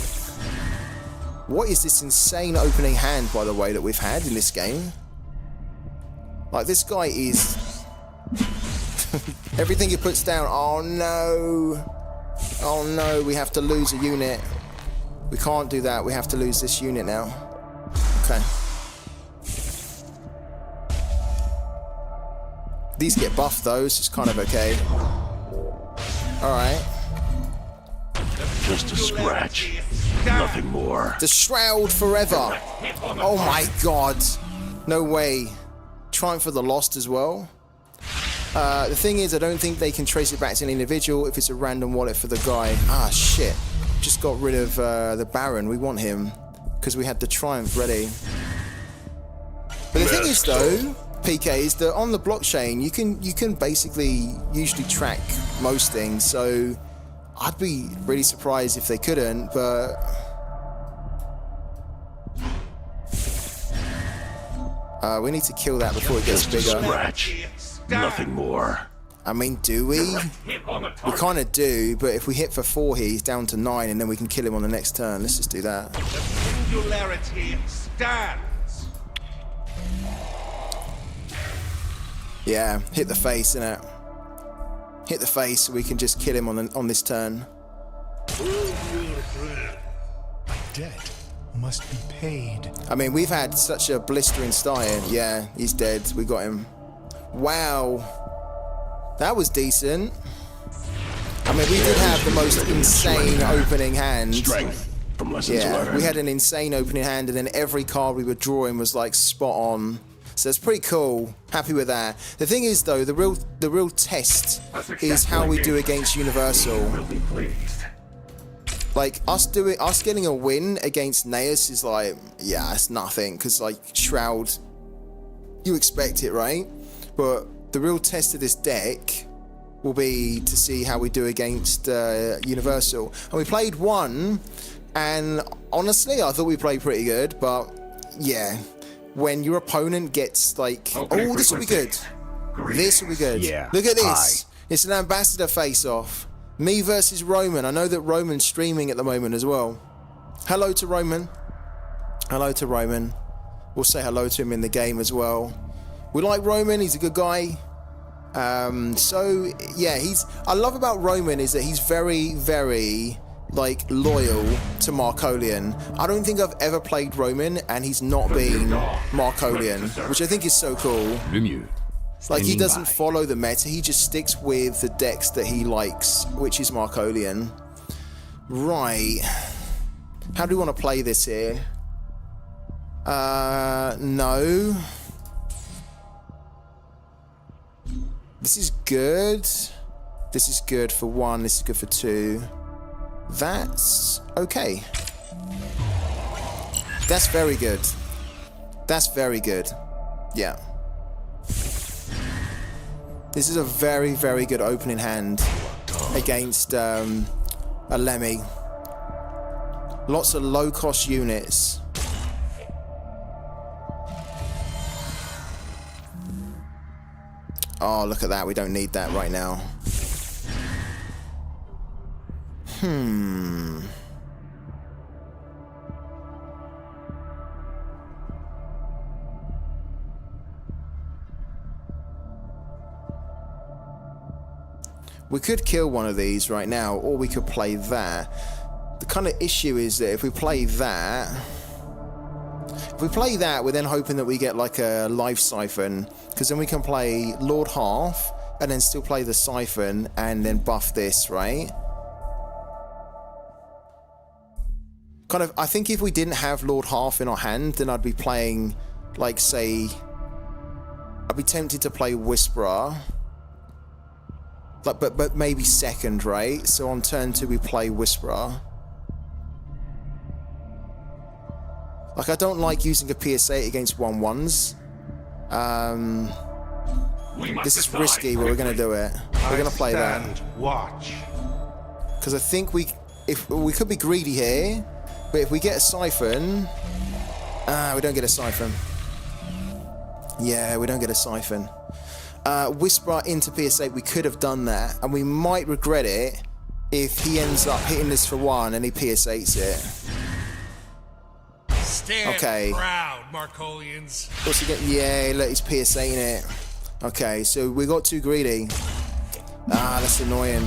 What is this insane opening hand, by the way, that we've had in this game? Like, this guy is... Everything he puts down... Oh, no. Oh no, we have to lose a unit. We can't do that. We have to lose this unit now. Okay. These get buffed though, so it's kind of okay. Alright. Just a scratch. Nothing more. The Shroud forever. Oh my god. No way. Triumph for the Lost as well. The thing is, I don't think they can trace it back to an individual if it's a random wallet for the guy. Ah, shit. Just got rid of the Baron. We want him because we had the Triumph ready. But the thing is, though, PK, is that on the blockchain, you can basically usually track most things. So I'd be really surprised if they couldn't, but... we need to kill that before it gets Just bigger. a scratch. Nothing more. I mean, do we? We kind of do, but if we hit for 4 here, he's down to 9, and then we can kill him on the next turn. Let's just do that. The singularity stands. Yeah, hit the face, innit? Hit the face so we can just kill him on this turn. Debt must be paid. I mean, we've had such a blistering start here. Yeah, he's dead. We got him. Wow. That was decent. I mean, we did have the most insane opening hand. Strength from lessons Yeah, learned. we had an insane opening hand, and then every card we were drawing was like spot on. So it's pretty cool. Happy with that. The thing is, though, the real test is how we do against Universal. Will be pleased. Like us getting a win against Naeus is like, yeah, it's nothing, because like Shroud, you expect it, right? But the real test of this deck will be to see how we do against Universal. And we played one, and honestly, I thought we played pretty good, but yeah, when your opponent gets like, Okay, oh, this will be good. This will be good. Yeah. Look at this. It's an ambassador face-off. Me versus Roman. I know that Roman's streaming at the moment as well. Hello to Roman. Hello to Roman. We'll say hello to him in the game as well. We like Roman. He's a good guy. So yeah, I love about Roman is that he's very, very like loyal to Markolian. I don't think I've ever played Roman and he's not been Markolian, which I think is so cool. Like, he doesn't follow the meta, he just sticks with the decks that he likes, which is Markolian. Right. How do we want to play this here? No. This is good. This is good for 1, this is good for 2. That's okay. That's very good. That's very good. Yeah. This is a very, very good opening hand against a Lemmy. Lots of low-cost units. Oh, look at that. We don't need that right now. We could kill one of these right now, or we could play that. The kind of issue is that if we play that, we're then hoping that we get like a life siphon, because then we can play Lord Half and then still play the siphon and then buff this, right? Kind of, I think if we didn't have Lord Half in our hand, then I'd be playing, like, say, I'd be tempted to play Whisperer. Like, but maybe second, right? So on turn 2 we play Whisperer. Like, I don't like using a PS8 against 1/1s. This is risky, but we're gonna do it. We're gonna play that. Watch. Because I think we could be greedy here, but if we get a siphon, we don't get a siphon. Yeah, we don't get a siphon. Whisperer into PS8, we could have done that, and we might regret it if he ends up hitting this for 1 and he PS8s it. Stand proud, Markolians. What's he get? Yeah, look, he's PS8ing it. Okay, so we got too greedy. That's annoying.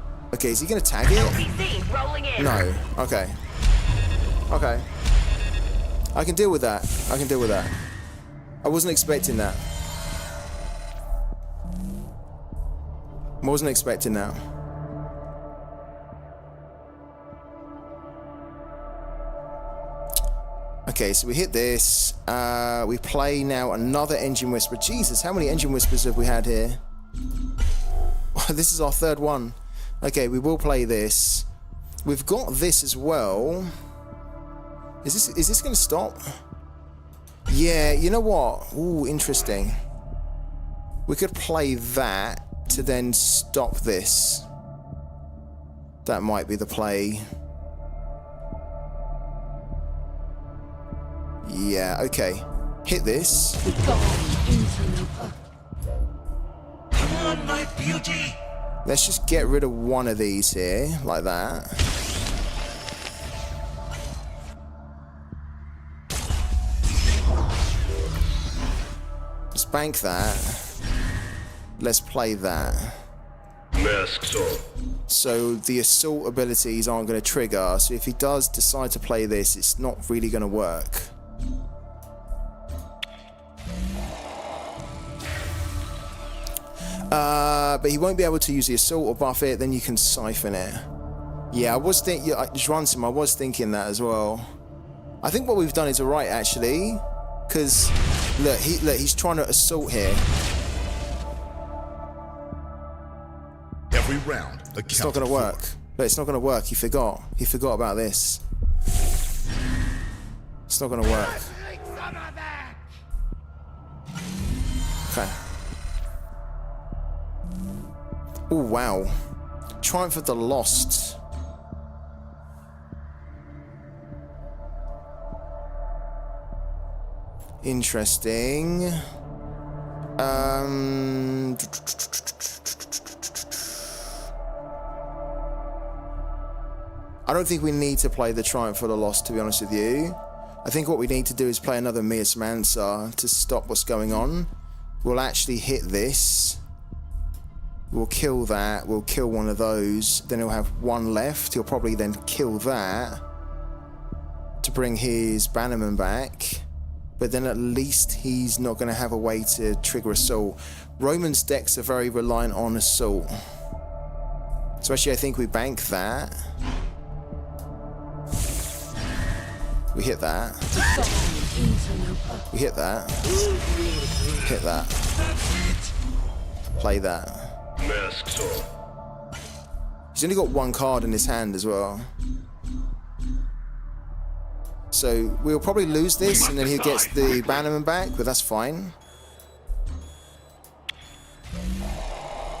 Okay, is he gonna tag it? Rolling in. No. Okay. Okay. I can deal with that. I can deal with that. I wasn't expecting that. I wasn't expecting that. Okay, so we hit this. We play now another Engine Whisper. Jesus, how many Engine Whispers have we had here? This is our third one. Okay, we will play this. We've got this as well. Is this going to stop? Yeah, you know what? Ooh, interesting. We could play that to then stop this. That might be the play. Yeah, okay. Hit this. Come on, my beauty. Let's just get rid of one of these here, like that. Let's bank that. Let's play that. Masks off. So the assault abilities aren't going to trigger, so if he does decide to play this, it's not really going to work. But he won't be able to use the assault or buff it, then you can siphon it. Yeah, I was thinking, I was thinking that as well. I think what we've done is alright actually, because look, he's trying to assault here. Every round, It's not going to work. Look, it's not going to work. He forgot. He forgot about this. It's not going to work. Okay. Oh, wow. Triumph of the Lost. Interesting. I don't think we need to play the Triumph of the Lost, to be honest with you. I think what we need to do is play another Mias Mansa to stop what's going on. We'll actually hit this. We'll kill that. We'll kill one of those. Then he'll have one left. He'll probably then kill that to bring his Bannerman back. But then at least he's not going to have a way to trigger assault. Roman's decks are very reliant on assault. So actually I think we bank that. We hit that. We hit that. Hit that. Play that. Masks off. He's only got one card in his hand as well. So we'll probably lose this and then he gets the Bannerman back, but that's fine.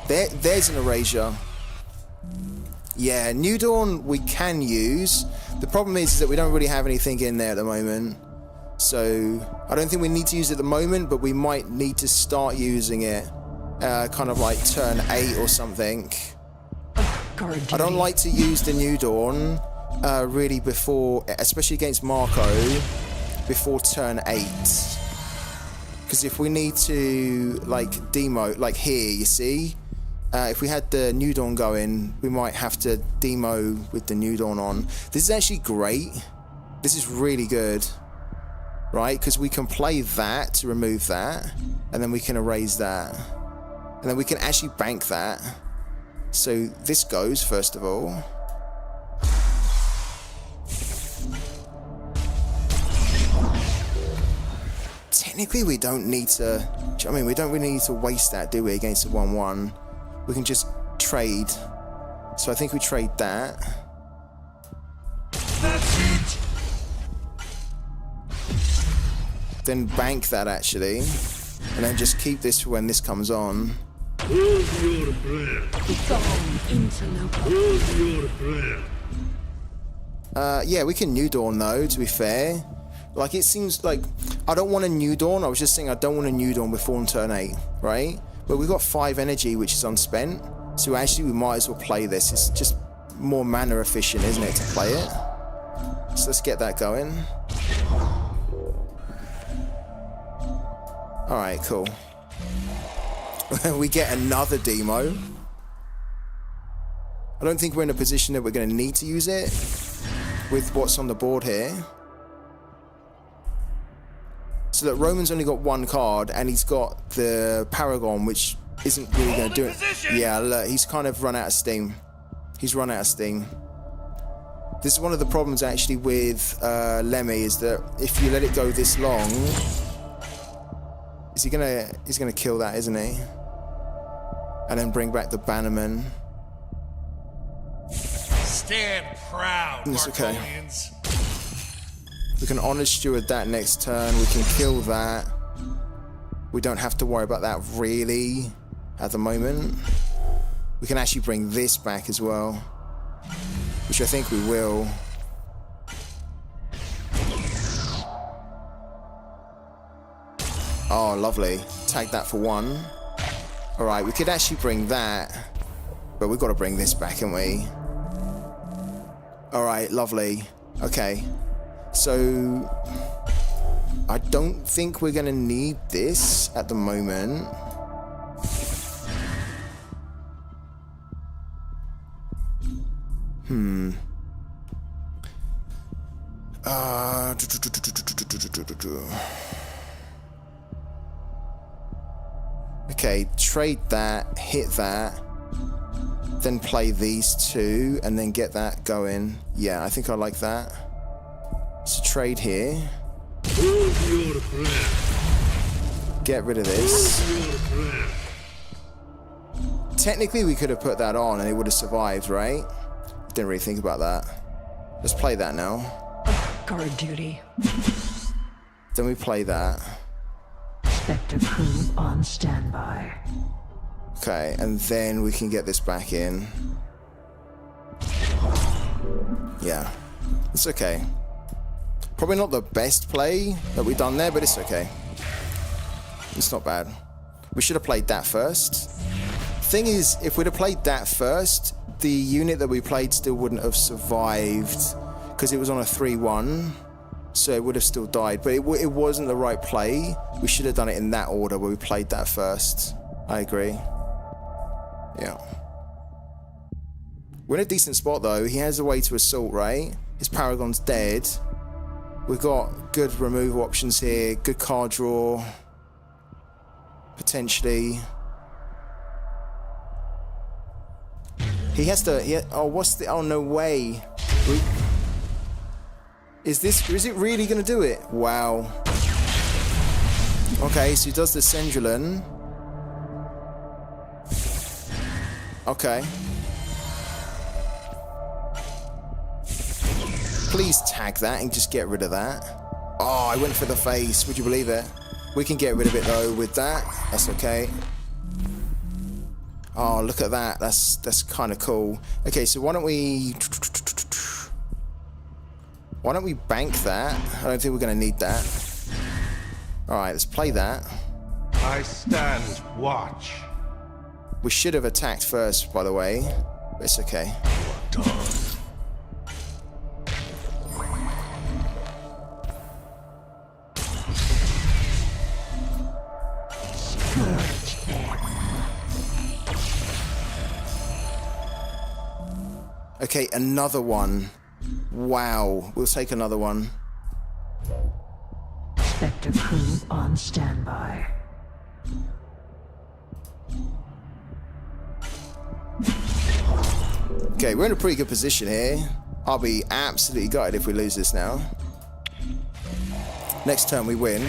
There's an erasure. Yeah, New Dawn we can use. The problem is that we don't really have anything in there at the moment. So I don't think we need to use it at the moment, but we might need to start using it kind of like turn 8 or something. I don't like to use the New Dawn really before, especially against Marco, before turn 8. Because if we need to like demo, like here, you see, if we had the New Dawn going, we might have to demo with the New Dawn on. This is actually great. This is really good, right? Because we can play that to remove that, and then we can erase that, and then we can actually bank that. So this goes, first of all. Technically, we don't need to... I mean, we don't really need to waste that, do we, against a 1-1? We can just trade. So I think we trade that. That's it. Then bank that, actually. And then just keep this for when this comes on. Who's your plan? Yeah, we can New Dawn, though, to be fair. Like, it seems like... I don't want a New Dawn. I was just saying I don't want a New Dawn before turn 8, right? But we've got 5 energy, which is unspent. So actually, we might as well play this. It's just more mana efficient, isn't it, to play it? So let's get that going. Alright, cool. We get another demo. I don't think we're in a position that we're going to need to use it with what's on the board here. So that Roman's only got one card, and he's got the Paragon, which isn't really going to do it. Yeah, look, he's kind of run out of steam. He's run out of steam. This is one of the problems actually with Lemmy, is that if you let it go this long, he's gonna kill that, isn't he? And then bring back the Bannerman. Stand proud, It's okay. Marcolians. We can Honor Steward that next turn. We can kill that. We don't have to worry about that really at the moment. We can actually bring this back as well, which I think we will. Oh, lovely. Tag that for 1. Alright, we could actually bring that, but we've got to bring this back, haven't we? Alright, lovely. Okay. So, I don't think we're going to need this at the moment. Okay, trade that, hit that, then play these two, and then get that going. Yeah, I think I like that. So trade here. Get rid of this. Technically, we could have put that on and it would have survived, right? Didn't really think about that. Let's play that now. Guard duty. Then we play that. Spectre crew on standby. Okay, and then we can get this back in. Yeah, it's okay. Probably not the best play that we've done there, but it's okay. It's not bad. We should have played that first. Thing is, if we'd have played that first, the unit that we played still wouldn't have survived because it was on a 3-1, so it would have still died. But it wasn't the right play. We should have done it in that order where we played that first. I agree. Yeah. We're in a decent spot though. He has a way to assault, right? His Paragon's dead. We've got good removal options here, good card draw, potentially. He has to, oh, what's the, oh, no way. Is it really going to do it? Wow. Okay, so he does the Sendulin. Okay. Please tag that and just get rid of that. Oh, I went for the face. Would you believe it? We can get rid of it though with that. That's okay. Oh, look at that. That's kind of cool. Okay, so why don't we bank that? I don't think we're going to need that. All right, let's play that. I stand watch. We should have attacked first, by the way. But it's okay. Okay, another one. Wow, we'll take another one. Spectre crew on standby. Okay, we're in a pretty good position here. I'll be absolutely gutted if we lose this now. Next turn we win.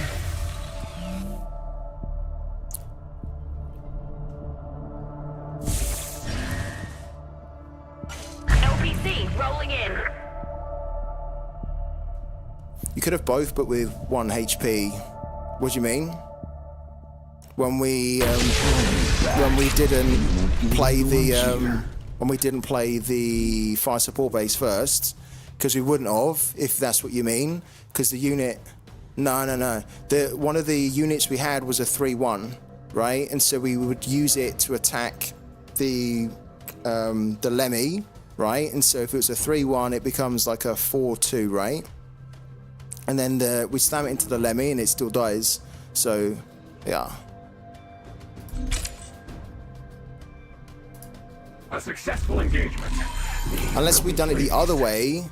LPC rolling in. You could have both, but with 1 HP. What do you mean? When we didn't play the fire support base first, because we wouldn't have, if that's what you mean, because the unit, no. One of the units we had was a 3-1, right? And so we would use it to attack the Lemmy, right? And so if it was a 3-1, it becomes like a 4-2, right? And then we slam it into the Lemmy and it still dies. So, yeah. A successful engagement. Unless we'd done it the other way.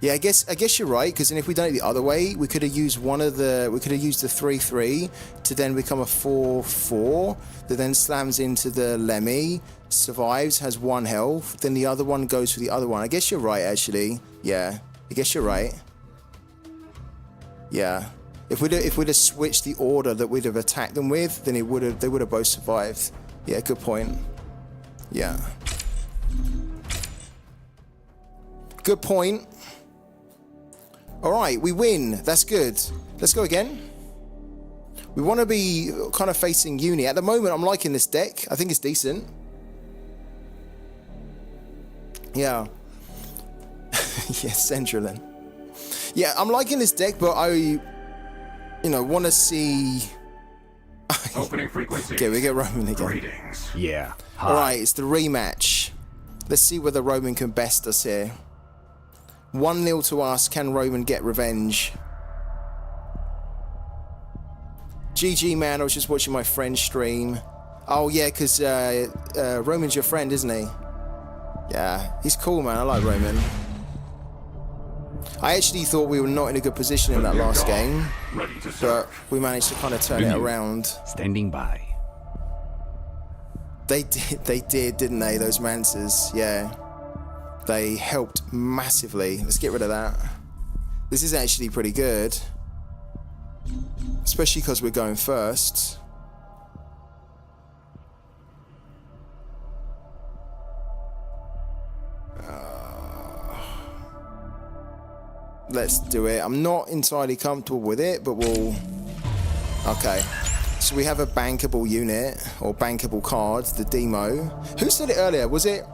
Yeah, I guess you're right, because then if we'd done it the other way, we could have used we could have used the 3-3 to then become a 4-4 that then slams into the Lemmy, survives, has 1 health, then the other one goes for the other one. I guess you're right, actually. Yeah, I guess you're right. Yeah. If we'd have switched the order that we'd have attacked them with, then they would have both survived. Yeah, good point. Yeah. Good point. Alright, we win. That's good. Let's go again. We want to be kind of facing uni. At the moment, I'm liking this deck. I think it's decent. Yeah. Yeah, Centralin. Yeah, I'm liking this deck, but I, want to see... Opening frequency. Okay, we get Roman again. Greetings. Yeah. Alright, it's the rematch. Let's see whether Roman can best us here. 1-0 to us. Can Roman get revenge? GG, man. I was just watching my friend's stream. Oh, yeah, because Roman's your friend, isn't he? Yeah, he's cool, man. I like Roman. I actually thought we were not in a good position in that last game, but we managed to kind of turn it around. Standing by. They did, didn't they? Those Mancers, yeah. They helped massively. Let's get rid of that. This is actually pretty good. Especially because we're going first. Let's do it. I'm not entirely comfortable with it, but we'll... Okay. So we have a bankable unit, or bankable card, the demo. Who said it earlier? Was it...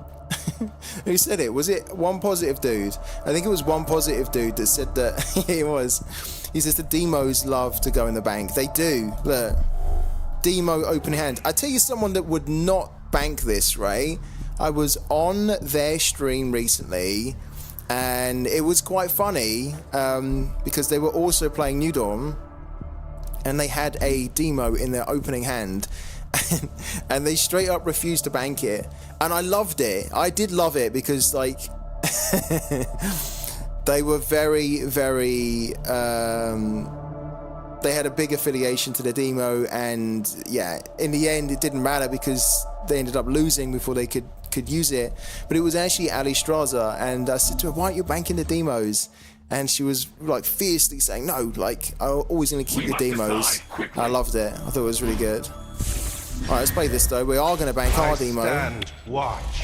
Who said it? Was it one positive dude? I think it was one positive dude that said that. It was. He says the demos love to go in the bank. They do. Look. Demo open hand. I tell you someone that would not bank this, right? I was on their stream recently, and it was quite funny because they were also playing New Dawn, and they had a demo in their opening hand. And they straight up refused to bank it, and I loved it. I did love it because, like, they were very, very they had a big affiliation to the demo, and yeah, in the end it didn't matter because they ended up losing before they could use it. But it was actually Ali Straza, and I said to her, why aren't you banking the demos? And she was like fiercely saying, no, like, I'm always going to keep the demos. I loved it. I thought it was really good. Alright, let's play this though. We are going to bank our demo. Stand watch.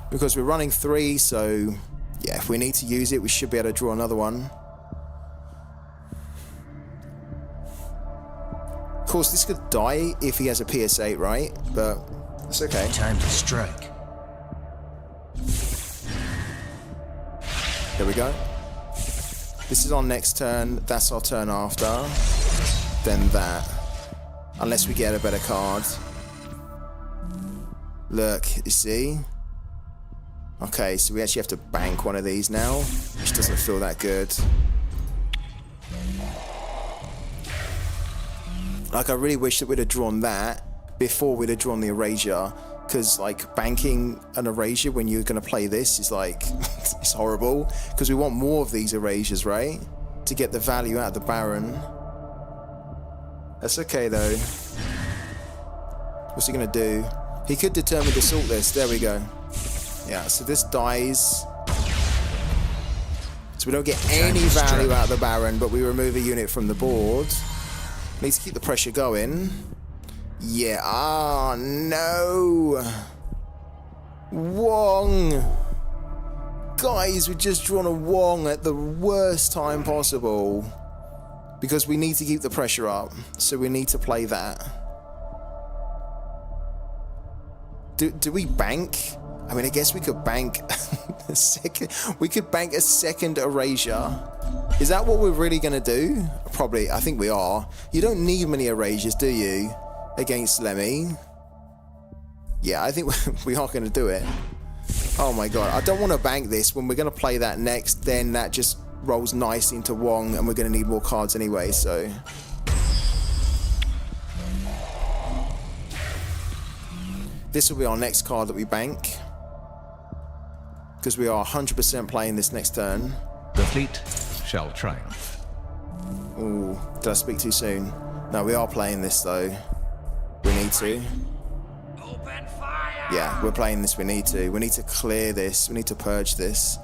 Because we're running 3, so yeah, if we need to use it, we should be able to draw another one. Of course, this could die if he has a PS8, right? But it's okay. Time to strike. There we go. This is our next turn. That's our turn after. Then that. Unless we get a better card. Look, you see? Okay, so we actually have to bank one of these now, which doesn't feel that good. Like, I really wish that we'd have drawn that before we'd have drawn the erasure, because, like, banking an erasure when you're going to play this is, like, it's horrible, because we want more of these erasures, right? To get the value out of the Baron. That's okay, though. What's he going to do? He could determine to sort this. There we go. Yeah, so this dies. So we don't get any value out of the Baron, but we remove a unit from the board. Needs to keep the pressure going. Yeah, ah, no. Wong. Guys, we've just drawn a Wong at the worst time possible. Because we need to keep the pressure up. So we need to play that. Do we bank? I mean, I guess we could bank a second. We could bank a second erasure. Is that what we're really going to do? Probably. I think we are. You don't need many erasures, do you? Against Lemmy. Yeah, I think we are going to do it. Oh my god. I don't want to bank this. When we're going to play that next, then that just rolls nice into Wong, and we're going to need more cards anyway, so... This will be our next card that we bank. Because we are 100% playing this next turn. The fleet shall triumph. Ooh, did I speak too soon? No, we are playing this though. We need to. Open fire! Yeah, we're playing this. We need to. We need to clear this. We need to purge this.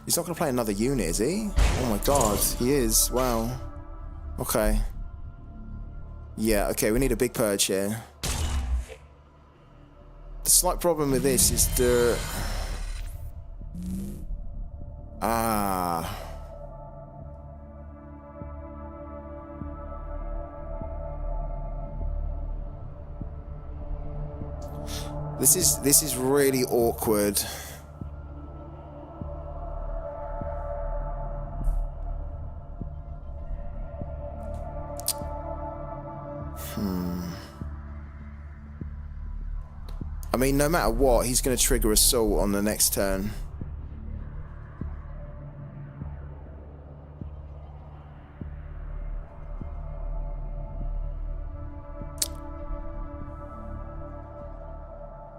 He's not going to play another unit, is he? Oh my god, he is. Wow. Okay. Yeah, okay, we need a big purge here. The slight problem with this is the... This is really awkward. I mean, no matter what, he's going to trigger assault on the next turn.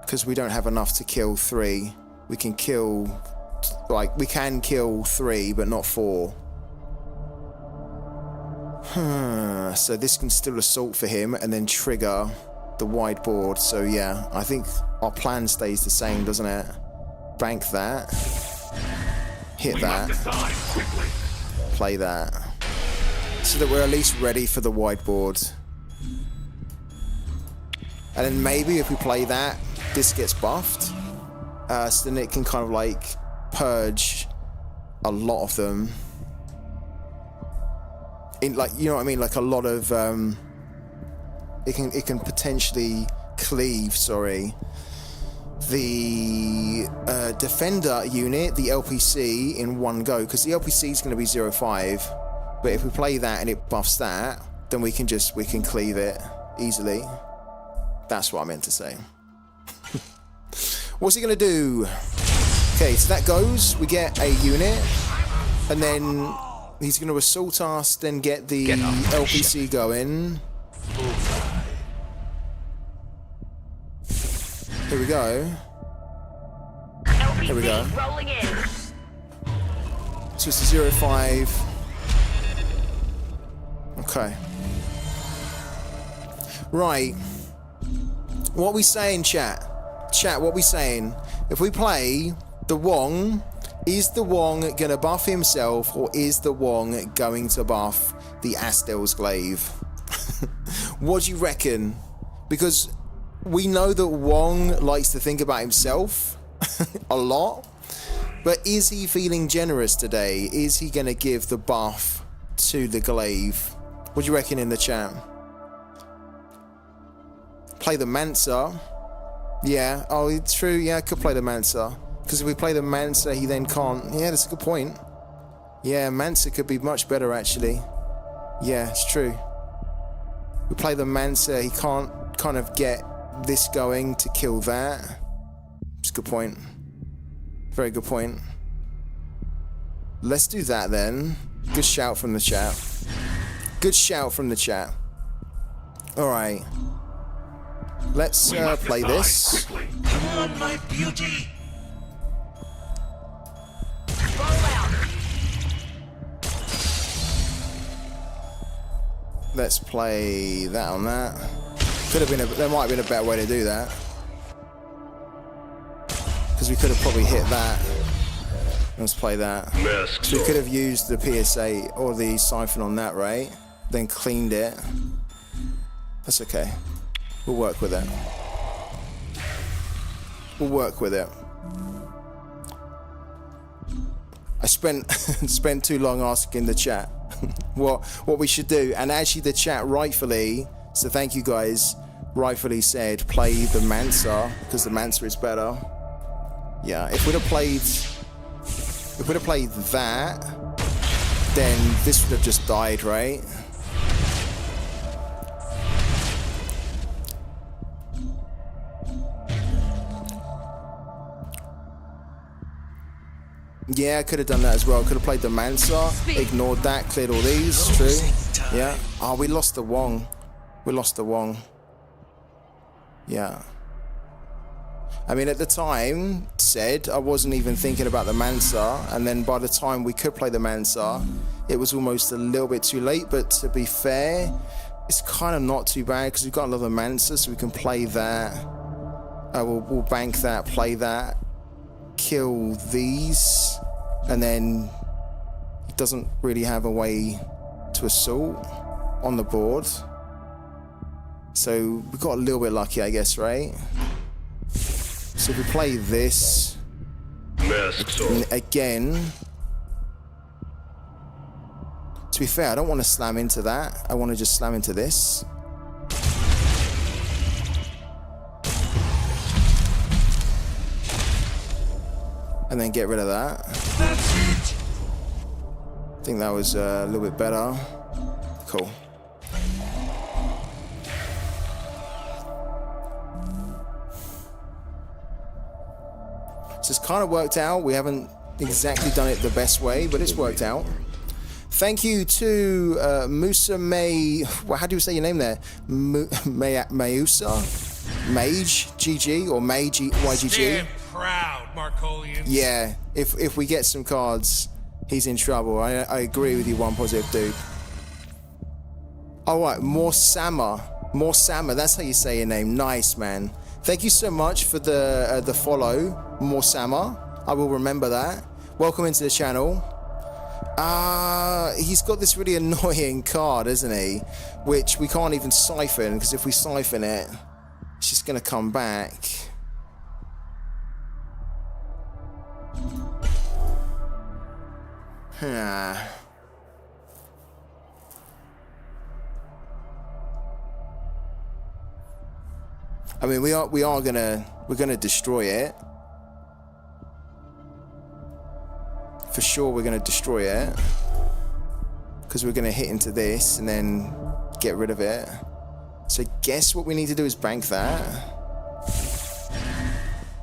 Because we don't have enough to kill 3. We can kill, like, we can kill 3, but not 4. So this can still assault for him and then trigger the wide board. So yeah, I think our plan stays the same, doesn't it? Bank that. Hit that. Play that. So that we're at least ready for the wide board. And then maybe if we play that, this gets buffed. So then it can kind of like purge a lot of them. In like, you know what I mean? Like a lot of it can potentially cleave, sorry, the defender unit, the LPC, in one go, because the LPC is going to be 0.5, but if we play that and it buffs that, then we can cleave it easily. That's what I meant to say. What's he going to do? Okay, so that goes, we get a unit, and then he's going to assault us, then get the LPC going. Here we go. LPC Here we go. rolling in. So it's a 0.5. Okay. Right. What we saying, chat? Chat, what we saying? If we play the Wong, is the Wong gonna buff himself, or is the Wong going to buff the Astel's Glaive? What do you reckon? Because we know that Wong likes to think about himself a lot, but is he feeling generous today? Is he gonna give the buff to the Glaive? What do you reckon in the chat? Play the Mansa. Yeah, oh, it's true. Yeah, I could play the Mansa. Because if we play the Mansa, he then can't. Yeah, that's a good point. Yeah, Mansa could be much better, actually. Yeah, it's true. We play the Mansa, he can't kind of get this going to kill that. It's a good point. Very good point. Let's do that then. Good shout from the chat. Good shout from the chat. Alright. Let's play this. Come on, my beauty! Roll out. Let's play that on that. Could have been there might have been a better way to do that. Because we could have probably hit that. Let's play that. So we could have used the PSA or the siphon on that, right? Then cleaned it. That's okay. We'll work with it. We'll work with it. I spent too long asking the chat what we should do, and actually the chat rightfully, so thank you guys, rightfully said play the Mansa because the Mansa is better. Yeah, if we'd have played that, then this would have just died, right? Yeah, I could have done that as well. Could have played the Mansa, ignored that, cleared all these. True. Yeah. Oh, we lost the Wong. We lost the Wong. Yeah. I mean, at the time, said, I wasn't even thinking about the Mansa, and then by the time we could play the Mansa, it was almost a little bit too late, but to be fair, it's kind of not too bad, because we've got another Mansa, so we can play that. We'll bank that, play that, kill these, and then he doesn't really have a way to assault on the board. So we got a little bit lucky, I guess, right? So if we play this again, to be fair, I don't want to slam into that. I want to just slam into this. And then get rid of that. That's it. I think that was a little bit better. Cool. So it's kind of worked out. We haven't exactly done it the best way, but it's worked out. Thank you to Musa May. Well, how do you say your name there? Mayusa? Mage GG or Mage YGG? Stand proud, Marcolian. Yeah, if we get some cards, he's in trouble. I agree with you, One Positive Dude. All right, More Sama, that's how you say your name. Nice, man. Thank you so much for the follow, More Sama. I will remember that. Welcome into the channel. He's got this really annoying card, isn't he? Which we can't even siphon, because if we siphon it, it's just gonna come back. I mean, we're gonna destroy it. For sure, we're gonna destroy it. Because we're gonna hit into this and then get rid of it. So guess what we need to do is bank that.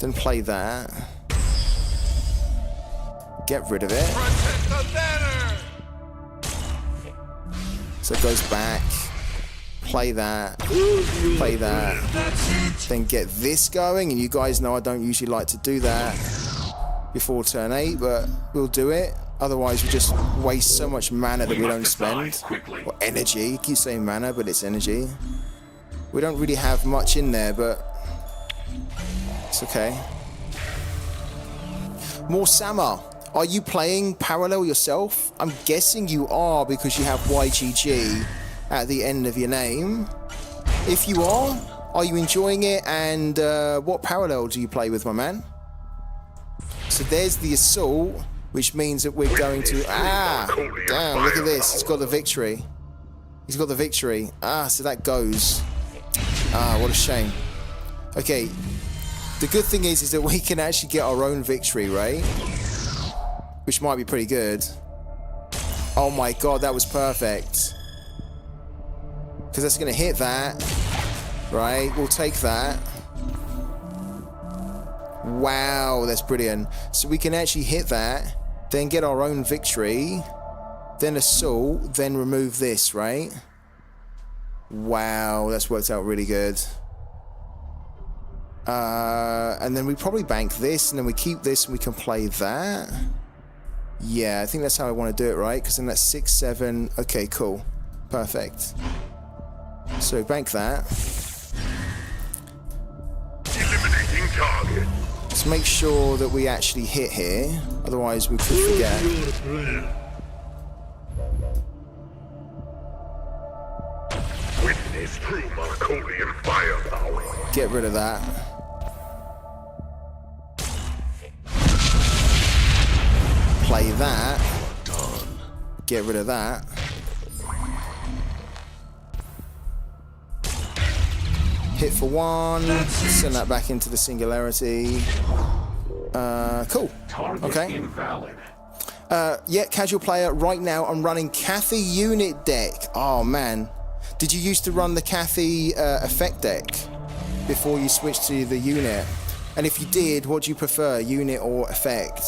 Then play that. Get rid of it. So it goes back. Play that. Play that. Then get this going. And you guys know I don't usually like to do that before turn 8, but we'll do it. Otherwise, we just waste so much mana that we don't spend. Or energy. You keep saying mana, but it's energy. We don't really have much in there, but it's okay. More Sama. Are you playing Parallel yourself? I'm guessing you are because you have YGG at the end of your name. If you are you enjoying it? And what Parallel do you play with, my man? So there's the assault, which means that we're going to... damn, look at this. He's got the victory. He's got the victory. So that goes. What a shame. Okay. The good thing is that we can actually get our own victory, right? Which might be pretty good. Oh my god, that was perfect. Because that's going to hit that. Right? We'll take that. Wow, that's brilliant. So we can actually hit that, then get our own victory, then assault, then remove this, right? Wow, that's worked out really good. And then we probably bank this, and then we keep this, and we can play that. Yeah, I think that's how I want to do it, right? Because then that's 6, 7. Okay, cool. Perfect. So bank that. Eliminating target. Let's make sure that we actually hit here. Otherwise, we could forget. Witness true Marcolian firepower. Get rid of that. Play that. Get rid of that. Hit for 1. Send that back into the singularity. Cool. Okay. Yeah, casual player. Right now, I'm running Cathy unit deck. Oh, man. Did you used to run the Cathy effect deck before you switched to the unit? And if you did, what do you prefer, unit or effect?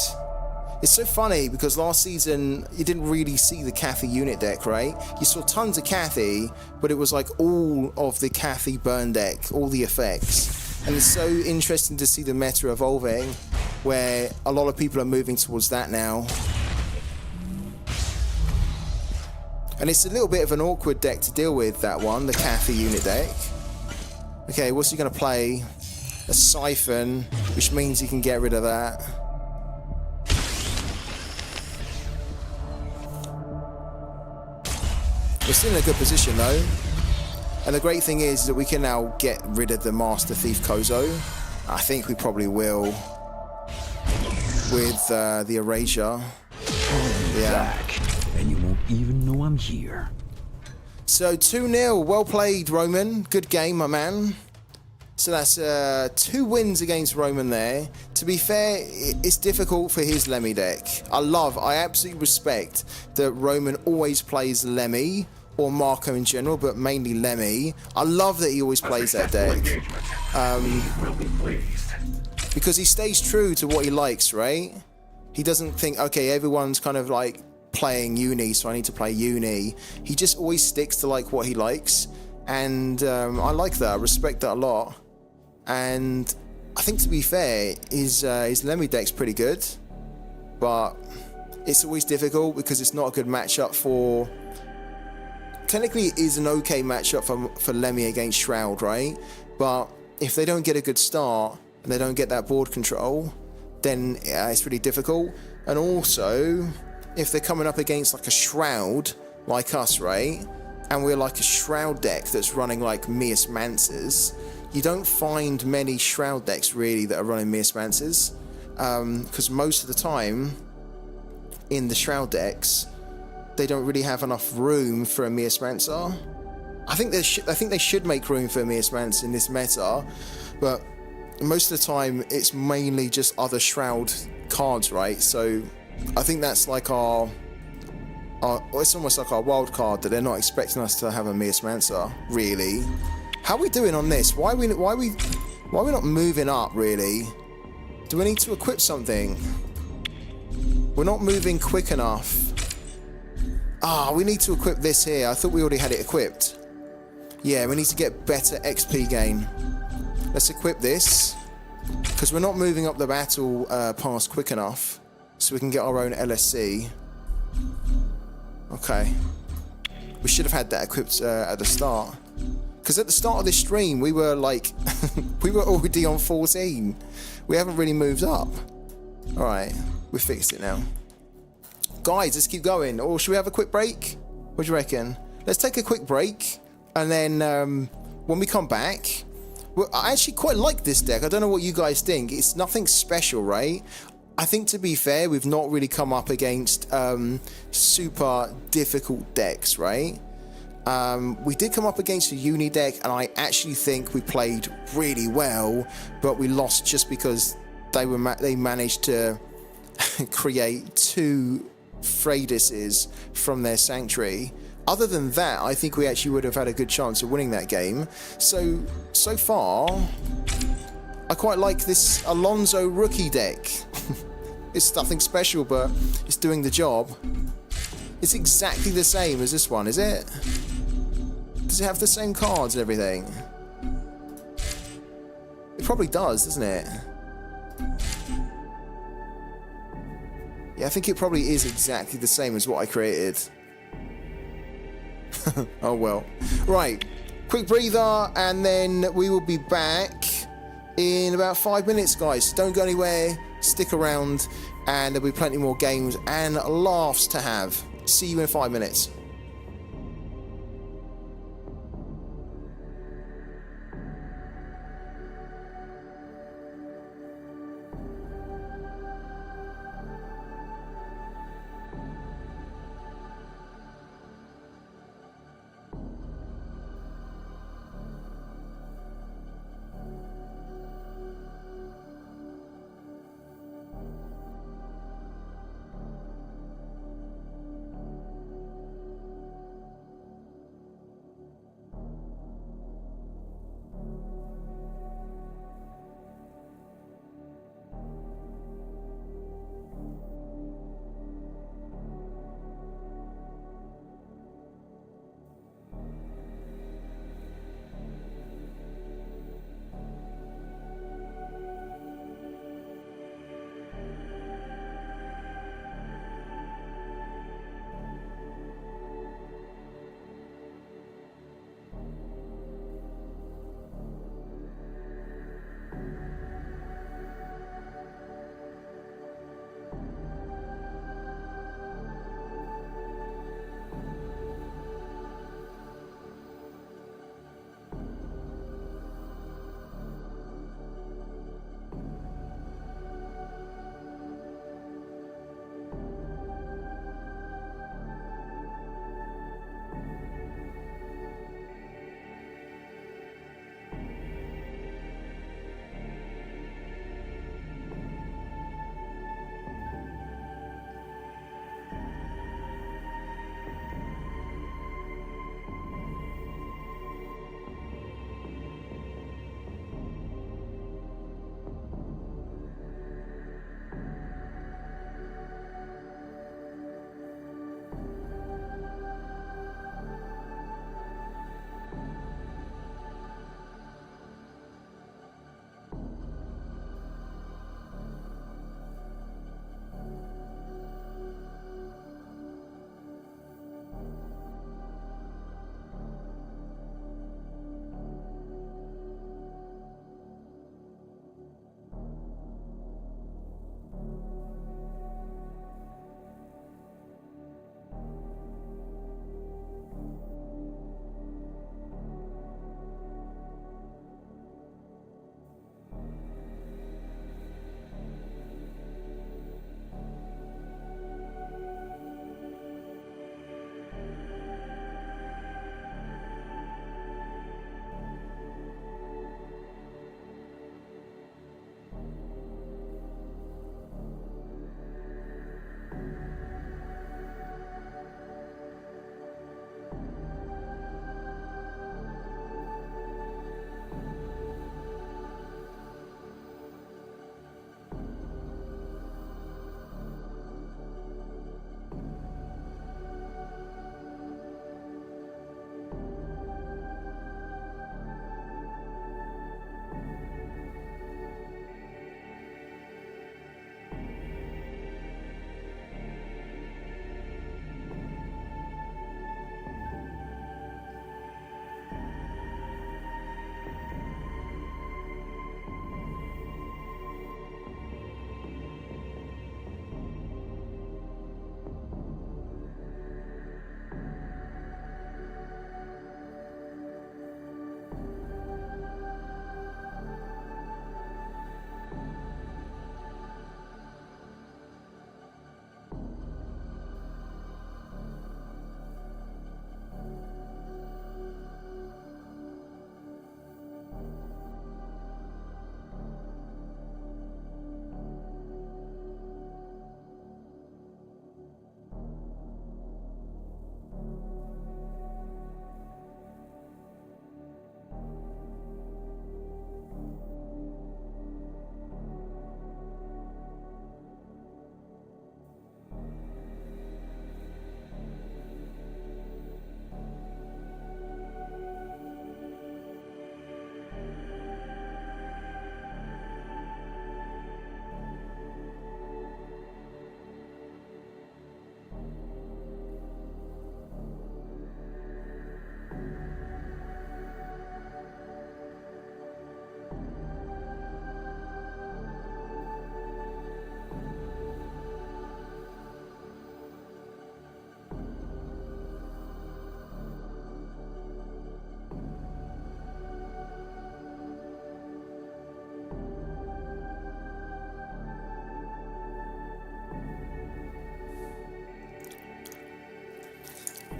It's so funny because last season you didn't really see the Cathy unit deck, right? You saw tons of Cathy, but it was like all of the Cathy burn deck, all the effects. And it's so interesting to see the meta evolving, where a lot of people are moving towards that now. And it's a little bit of an awkward deck to deal with, that one, the Cathy unit deck. Okay, what's he going to play? A Siphon, which means he can get rid of that. We're still in a good position though, and the great thing is that we can now get rid of the Master Thief Kozo. I think we probably will with the Erasure. Yeah. Back, and you won't even know I'm here. So 2-0, well played, Roman. Good game, my man. So that's 2 wins against Roman there. To be fair, it's difficult for his Lemmy deck. I absolutely respect that Roman always plays Lemmy, or Marco in general, but mainly Lemmy. I love that he always plays that deck. Because he stays true to what he likes, right? He doesn't think, okay, everyone's kind of like playing Uni, so I need to play Uni. He just always sticks to like what he likes. And I like that, I respect that a lot. And I think, to be fair, his Lemmy deck's pretty good, but it's always difficult because it's not a good matchup for... Technically, it is an okay matchup for Lemmy against Shroud, right? But if they don't get a good start and they don't get that board control, then it's really difficult. And also, if they're coming up against like a Shroud, like us, right? And we're like a Shroud deck that's running like Mias Mancers, you don't find many Shroud decks really that are running Mias Mancers, because most of the time in the Shroud decks they don't really have enough room for a Mias Mancer. I think they should make room for a Mias Mancer in this meta, but most of the time it's mainly just other Shroud cards, right? So I think that's like it's almost like our wild card that they're not expecting us to have a Mias Mancer, really. How are we doing on this? Why are we not moving up, really? Do we need to equip something? We're not moving quick enough. We need to equip this here. I thought we already had it equipped. Yeah, we need to get better XP gain. Let's equip this, because we're not moving up the battle pass quick enough, so we can get our own LSC. Okay. We should have had that equipped at the start. Because at the start of this stream, we were like, we were already on 14. We haven't really moved up. Alright, we fixed it now. Guys, let's keep going. Or should we have a quick break? What do you reckon? Let's take a quick break. And then when we come back, well, I actually quite like this deck. I don't know what you guys think. It's nothing special, right? I think, to be fair, we've not really come up against super difficult decks, right? We did come up against a Uni deck, and I actually think we played really well, but we lost just because they managed to create 2 Freydises from their Sanctuary. Other than that, I think we actually would have had a good chance of winning that game. So far, I quite like this Alonso rookie deck. It's nothing special, but it's doing the job. It's exactly the same as this one, is it? Does it have the same cards and everything? It probably does, doesn't it? Yeah, I think it probably is exactly the same as what I created. Oh well. Right, quick breather, and then we will be back in about 5 minutes, guys. Don't go anywhere, stick around, and there'll be plenty more games and laughs to have. See you in 5 minutes.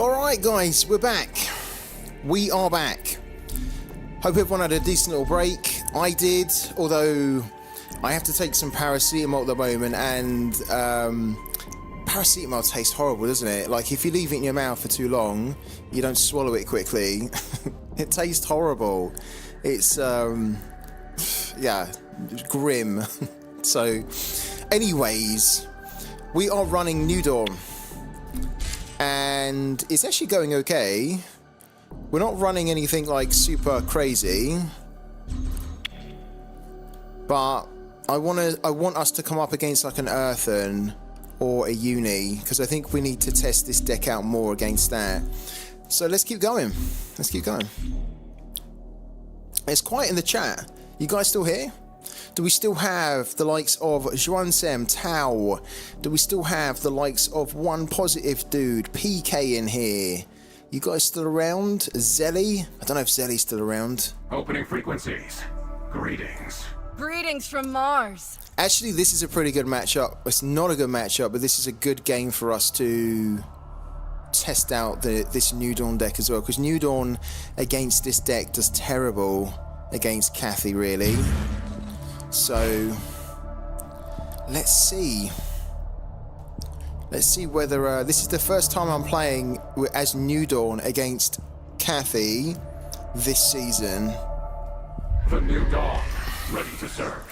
Alright guys, we're back. We are back. Hope everyone had a decent little break. I did, although I have to take some paracetamol at the moment, and paracetamol tastes horrible, doesn't it? Like, if you leave it in your mouth for too long, you don't swallow it quickly, it tastes horrible. It's, yeah, grim. So, anyways, we are running New Dawn, and it's actually going okay. We're not running anything like super crazy, but I want us to come up against like an Earthen or a Uni, because I think we need to test this deck out more against that. So let's keep going. Let's keep going. It's quiet in the chat. You guys still here? Do we still have the likes of Juansem, Tao? Do we still have the likes of One Positive Dude, PK in here? You guys still around? Zelly? I don't know if Zelly's still around. Opening frequencies. Greetings. Greetings from Mars. Actually, this is a pretty good matchup. It's not a good matchup, but this is a good game for us to test out this New Dawn deck as well, because New Dawn against this deck does terrible against Kathy, really. So let's see. Let's see whether this is the first time I'm playing as New Dawn against Kathy this season. The New Dawn, ready to serve.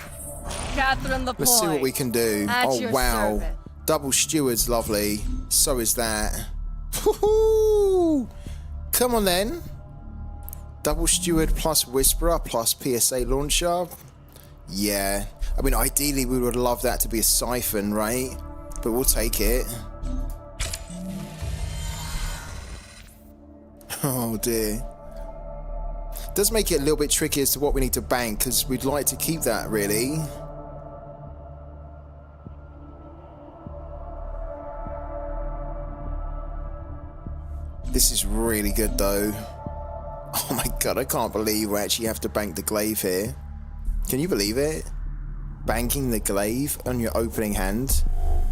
Catherine the Let's see what we can do. Oh wow, service. Double Steward's lovely. So is that. Woohoo! Come on then. Double Steward plus Whisperer plus PSA Launcher. Yeah, I mean, ideally we would love that to be a Siphon, right? But we'll take it. Oh dear. Does make it a little bit tricky as to what we need to bank, because we'd like to keep that, really. This is really good though. Oh my god, I can't believe we actually have to bank the glaive here. Can you believe it? Banking the glaive on your opening hand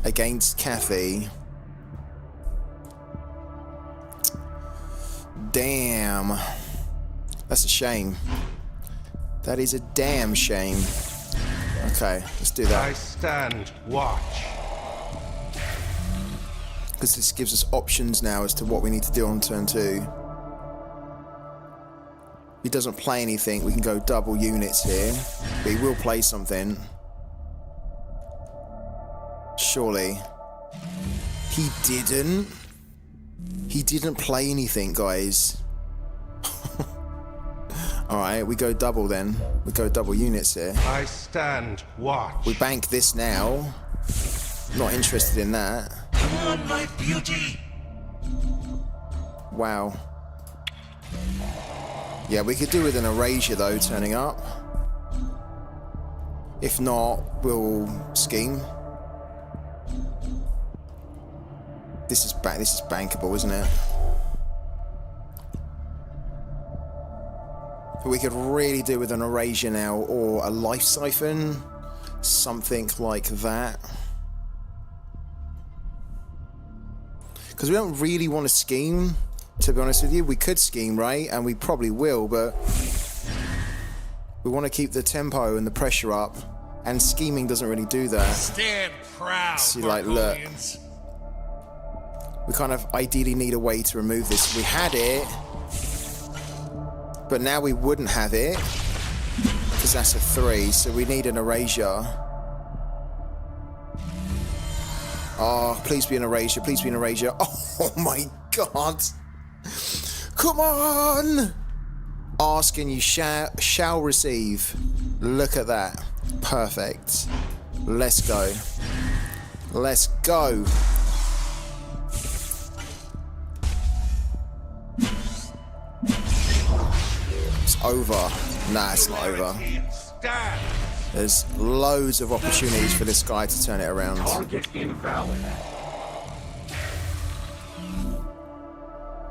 against Kathy. Damn. That's a shame. That is a damn shame. Okay, let's do that. I stand watch. Because this gives us options now as to what we need to do on turn 2. If he doesn't play anything, we can go double units here. But he will play something. Surely. He didn't. He didn't play anything, guys. Alright, we go double then. We go double units here. I stand watch. We bank this now. Not interested in that. Come on, my beauty. Wow. Yeah, we could do with an erasure though, turning up. If not, we'll scheme. This is bankable, isn't it? But we could really do with an erasure now, or a life siphon, something like that. Because we don't really want to scheme, to be honest with you. We could scheme, right? And we probably will, but we want to keep the tempo and the pressure up, and scheming doesn't really do that. Stand proud, See, like, look. We kind of ideally need a way to remove this. We had it, but now we wouldn't have it, because that's a 3, so we need an erasure. Oh, please be an erasure, please be an erasure. Oh my god. Come on! Ask and you shall receive. Look at that. Perfect. Let's go. Let's go. It's over. Nah, it's not over. There's loads of opportunities for this guy to turn it around. Target invalid.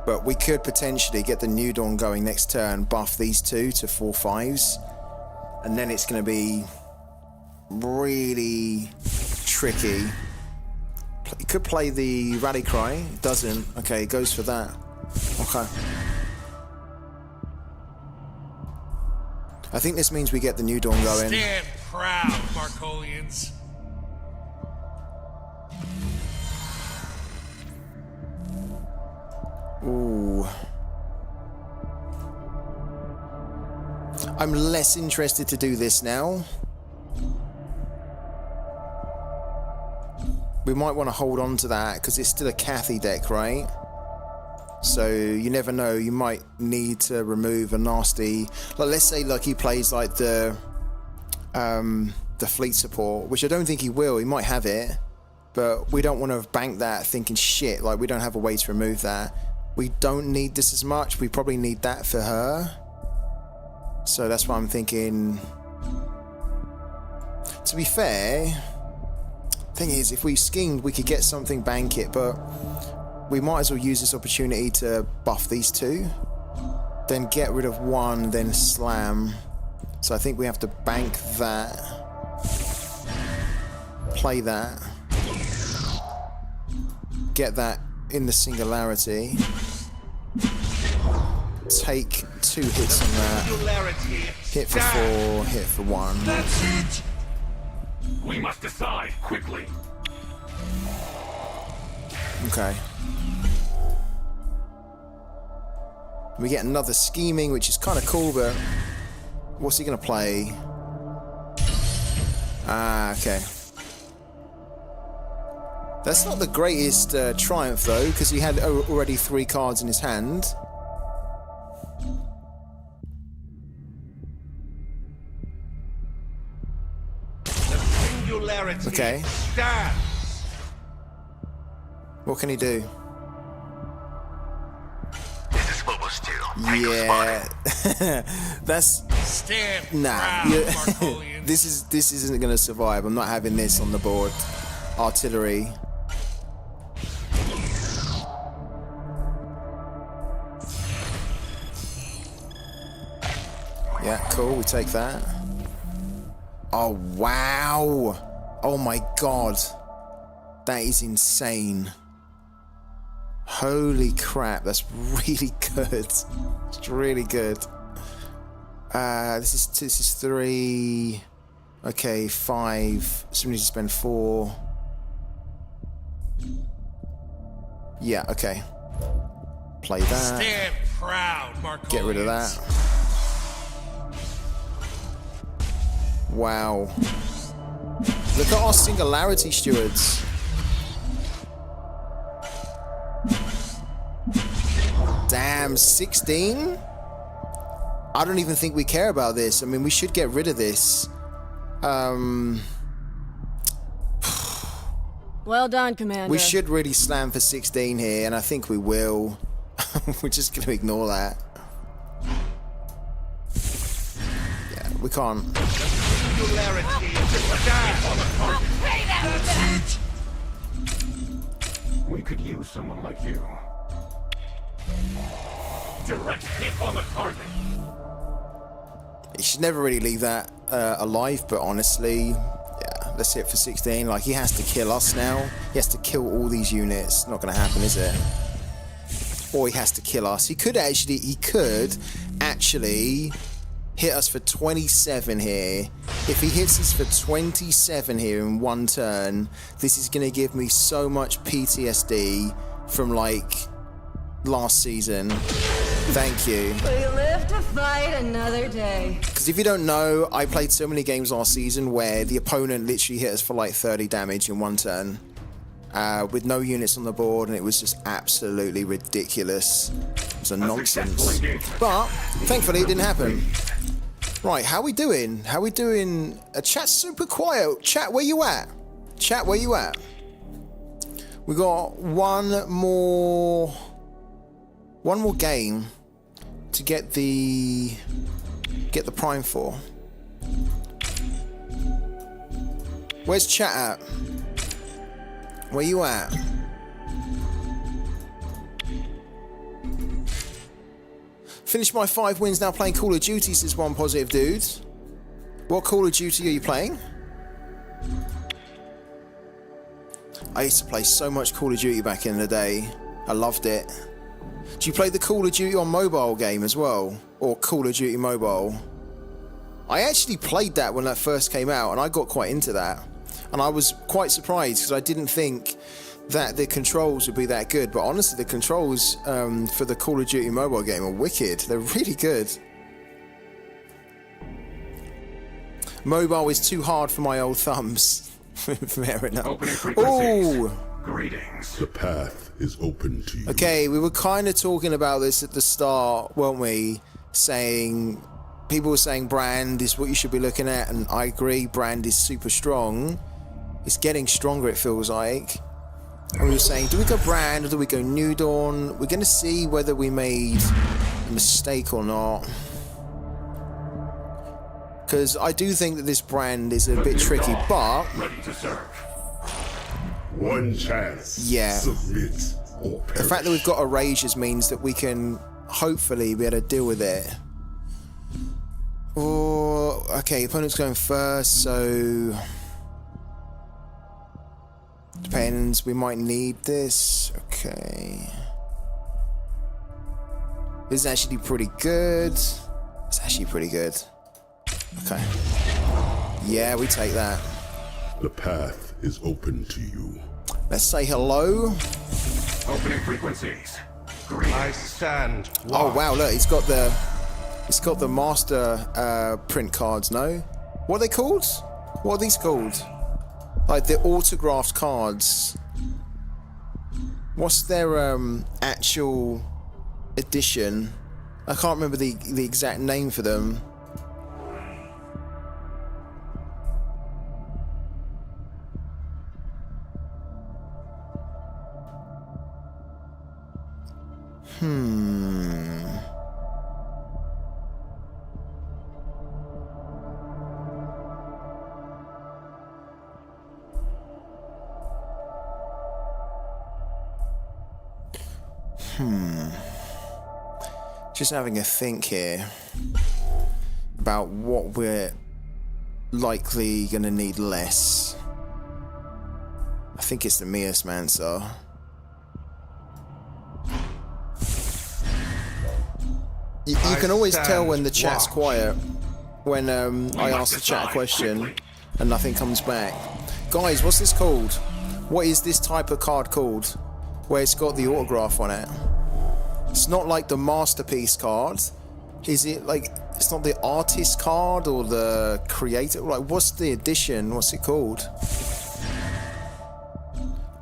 But we could potentially get the New Dawn going next turn, buff these two to 4/5s, and then it's going to be really tricky. He could play the Rally Cry. It doesn't. Okay, he goes for that. Okay. I think this means we get the New Dawn going. Stand proud, Marcolians. Ooh. I'm less interested to do this now. We might want to hold on to that because it's still a Cathy deck, right? So you never know. You might need to remove a nasty. Like, let's say like he plays like the fleet support, which I don't think he will. He might have it, but we don't want to bank that thinking shit. Like, we don't have a way to remove that. We don't need this as much. We probably need that for her. So that's why I'm thinking. To be fair, thing is, if we schemed, we could get something, bank it, but we might as well use this opportunity to buff these two, then get rid of one, then slam. So I think we have to bank that, play that, get that in the singularity, take 2 hits on that, hit for 4, hit for 1. That's it. We must decide quickly. Okay. We get another scheming, which is kind of cool, but what's he going to play? Ah, okay. That's not the greatest triumph, though, because he had already 3 cards in his hand. Okay. What can he do? This is what was still. Yeah. That's Stand nah. proud, Yeah. Marcolians. This isn't going to survive. I'm not having this on the board. Artillery. Yeah, cool. We take that. Oh, wow. Oh, my God. That is insane. Holy crap. That's really good. It's really good. This is 3. Okay, 5. So we need to spend 4. Yeah, okay. Play that. Stand proud, Marcolians. Get rid of that. Wow. Look at our singularity stewards. Damn, 16? I don't even think we care about this. I mean, we should get rid of this. Well done, Commander. We should really slam for 16 here, and I think we will. We're just going to ignore that. Yeah, we can't. We could use someone like you. Direct hit on the target. He should never really leave that alive, but honestly, yeah, let's hit for 16. Like, he has to kill us now. He has to kill all these units. Not going to happen, is it? Or he has to kill us. He could actually hit us for 27 here. If he hits us for 27 here in 1 turn, this is going to give me so much PTSD from, like, last season. Thank you. We live to fight another day. Because if you don't know, I played so many games last season where the opponent literally hit us for like 30 damage in 1 turn. With no units on the board, and it was just absolutely ridiculous. It was a nonsense. But, thankfully, it didn't happen. Right, how we doing? How we doing? Chat's super quiet. Chat, where you at? Chat, where you at? We got one more game to get the prime for. Where's chat at? Where you at? Finished my 5 wins, now playing Call of Duty, says one positive dude. What Call of Duty are you playing? I used to play so much Call of Duty back in the day. I loved it. Do you play the Call of Duty on mobile game as well? Or Call of Duty Mobile? I actually played that when that first came out, and I got quite into that. And I was quite surprised because I didn't think that the controls would be that good. But honestly, the controls for the Call of Duty mobile game are wicked. They're really good. Mobile is too hard for my old thumbs. Fair enough. Opening frequencies. Ooh. Greetings. The path is open to you. Okay, we were kind of talking about this at the start, weren't we? Saying, people were saying Brand is what you should be looking at, and I agree, Brand is super strong. It's getting stronger, it feels like. And we were saying, do we go Brand or do we go New Dawn? We're going to see whether we made a mistake or not. Because I do think that this Brand is a bit tricky, but... Ready to serve. One chance. Yeah. Submit or perish. The fact that we've got erasures means that we can hopefully be able to deal with it. Or, okay, opponent's going first, so... Depends, we might need this. Okay. This is actually pretty good. It's actually pretty good. Okay. Yeah, we take that. The path is open to you. Let's say hello. Opening frequencies. Greetings. I stand. Oh wow, look, it's got the master print cards, no? What are they called? What are these called? Like the autographed cards. What's their actual edition? I can't remember the exact name for them. Just having a think here about what we're likely gonna need less. I think it's the Miasmancer. You can always tell when the chat's quiet when I ask the chat a question and nothing comes back. Guys, what's this called? What is this type of card called? Where it's got the autograph on it. It's not like the masterpiece card. Is it like, it's not the artist card or the creator? Like, what's the edition? What's it called?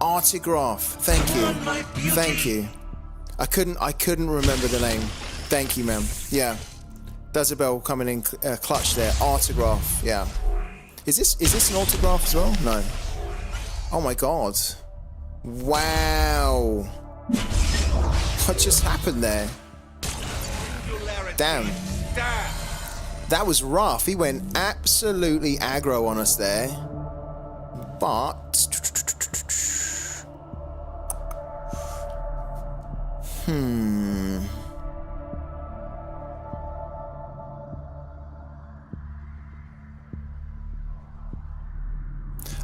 Artigraph. Thank you. Thank you. I couldn't remember the name. Thank you, ma'am. Yeah. Dazabel coming in clutch there. Artigraph. Yeah. Is this an autograph as well? No. Oh my god. Wow. What just happened there? Damn. That was rough. He went absolutely aggro on us there. But...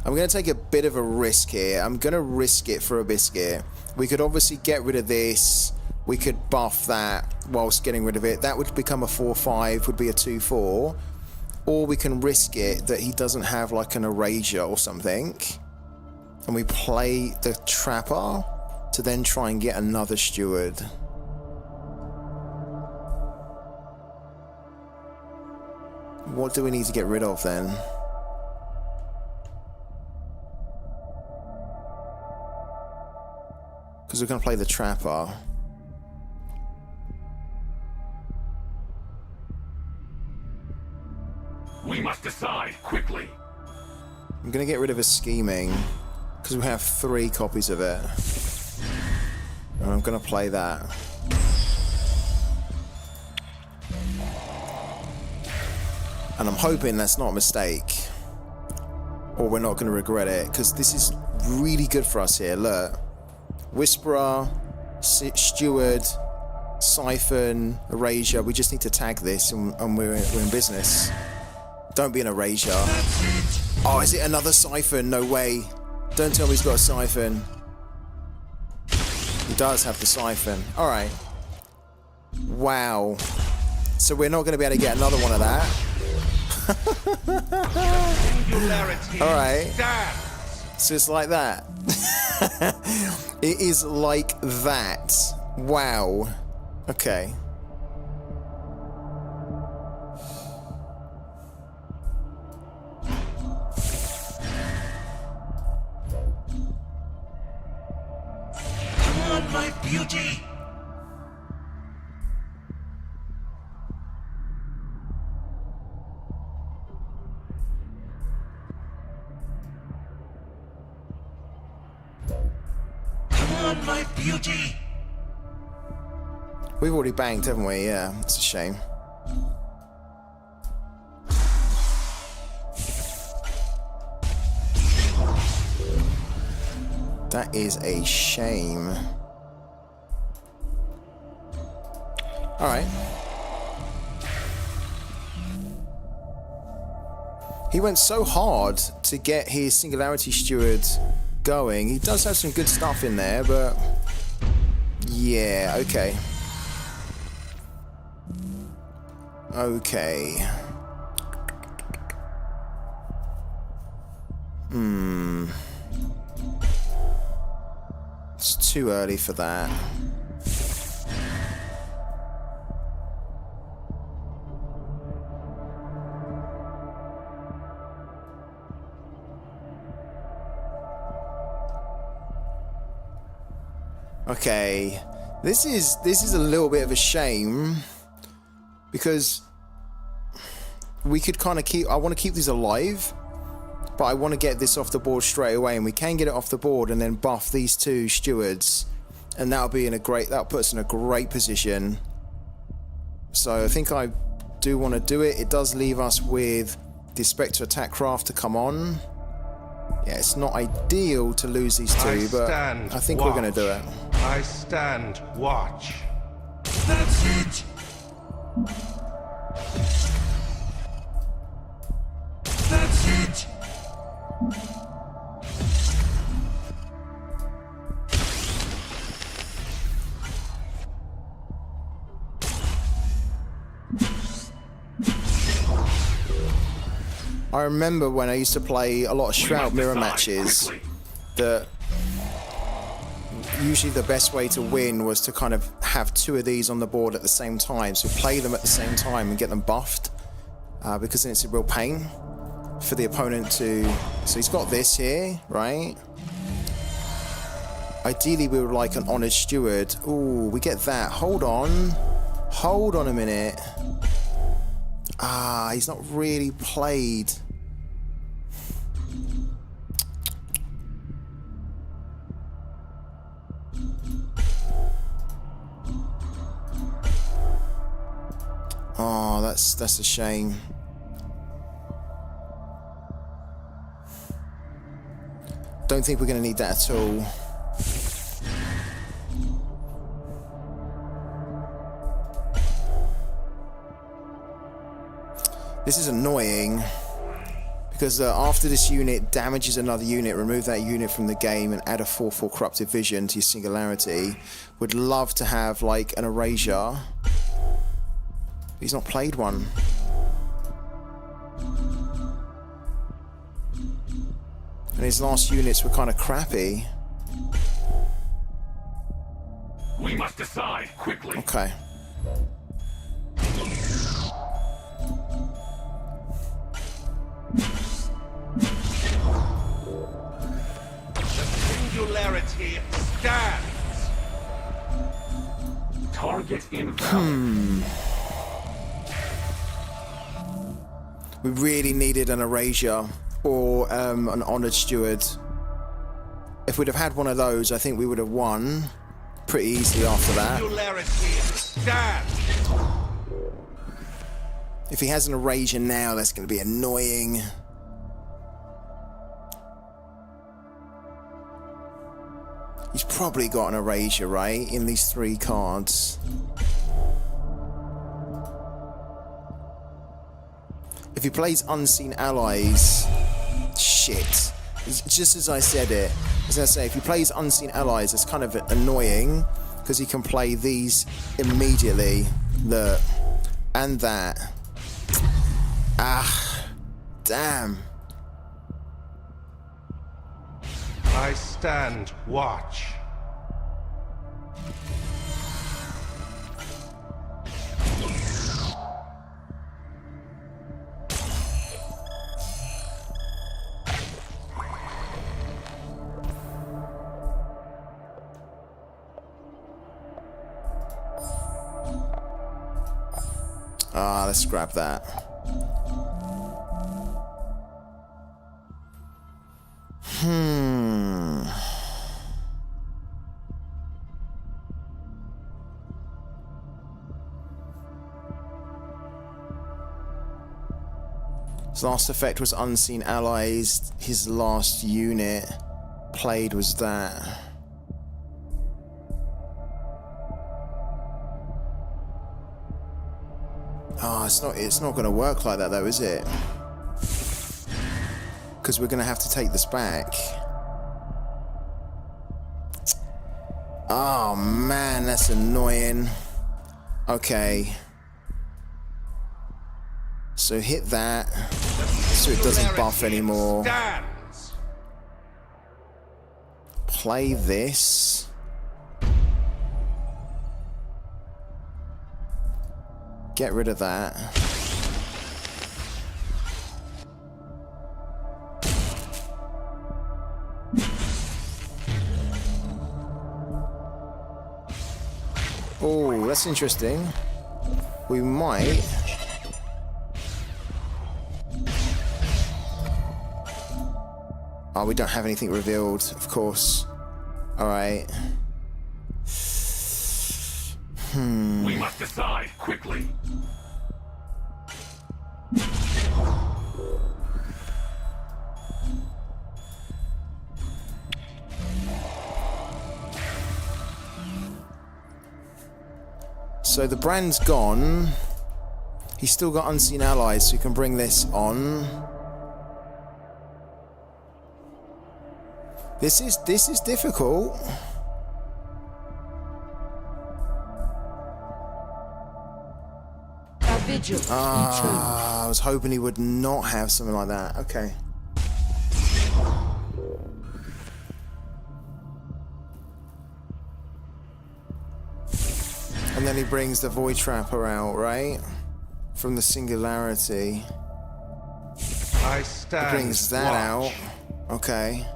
I'm going to take a bit of a risk here. I'm going to risk it for a biscuit. We could obviously get rid of this. We could buff that whilst getting rid of it. That would become a 4-5, would be a 2-4. Or we can risk it that he doesn't have like an erasure or something. And we play the Trapper to then try and get another Steward. What do we need to get rid of then? Because we're going to play the Trapper. We must decide quickly. I'm going to get rid of a Scheming. Because we have 3 copies of it. And I'm going to play that. And I'm hoping that's not a mistake. Or we're not going to regret it. Because this is really good for us here. Look. Whisperer, Steward, Siphon, Erasure. We just need to tag this and we're in business. Don't be an Erasure. Oh, is it another Siphon? No way. Don't tell me he's got a siphon. He does have the siphon. Alright. Wow. So we're not going to be able to get another one of that. Alright. So it's like that. It is like that. Wow. Okay. Come on, my beauty. Come on, my beauty. We've already banked, haven't we? Yeah, it's a shame. That is a shame. Alright. He went so hard to get his Singularity Steward going. He does have some good stuff in there, but... yeah, okay. Okay. It's too early for that. Okay. This is a little bit of a shame. Because we could kind of I want to keep these alive, but I want to get this off the board straight away, and we can get it off the board and then buff these two stewards, and that'll put us in a great position. So I think I do want to do it. It does leave us with the Spectre attack craft to come on. Yeah, it's not ideal to lose these two, but I think we're going to do it. I stand watch. That's it. That's it. I remember when I used to play a lot of Shroud Mirror matches, that usually the best way to win was to kind of have two of these on the board at the same time. So play them at the same time and get them buffed, because then it's a real pain for the opponent to... So he's got this here, right? Ideally we would like an Honored Steward. Ooh, we get that. Hold on. Hold on a minute. Ah, he's not really played. Oh, that's a shame. Don't think we're going to need that at all. This is annoying because after this unit damages another unit, remove that unit from the game and add a 4/4 Corrupted Vision to your Singularity. Would love to have like an Erasure. He's not played one. And his last units were kind of crappy. We must decide quickly. Okay. The Singularity stands. Target invalid. We really needed an Erasure or an Honored Steward. If we'd have had one of those, I think we would have won pretty easily after that. Singularity stands. If he has an Erasure now, that's going to be annoying. He's probably got an Erasure, right? In these three cards. If he plays Unseen Allies, shit. just as I said it. As I say, if he plays Unseen Allies, it's kind of annoying because he can play these immediately. Look, and that. Ah, damn. I stand watch. Let's grab that. His last effect was Unseen Allies. His last unit played was that. Oh, it's not going to work like that though, is it? Because we're going to have to take this back. Oh man, that's annoying. Okay. So hit that so it doesn't buff anymore. Play this. Get rid of that. Oh, that's interesting. We might. Oh, we don't have anything revealed, of course. Alright. We must decide quickly. So the brand's gone. He's still got Unseen Allies, so we can bring this on. This is difficult. I was hoping he would not have something like that. Okay. And then he brings the Void Trapper out, right? From the Singularity. I stand. He brings that out. Okay.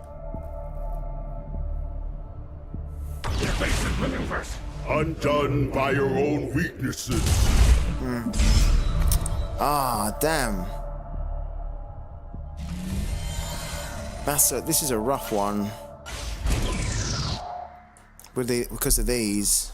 Undone by your own weaknesses. Ah, damn. This is a rough one. Because of these.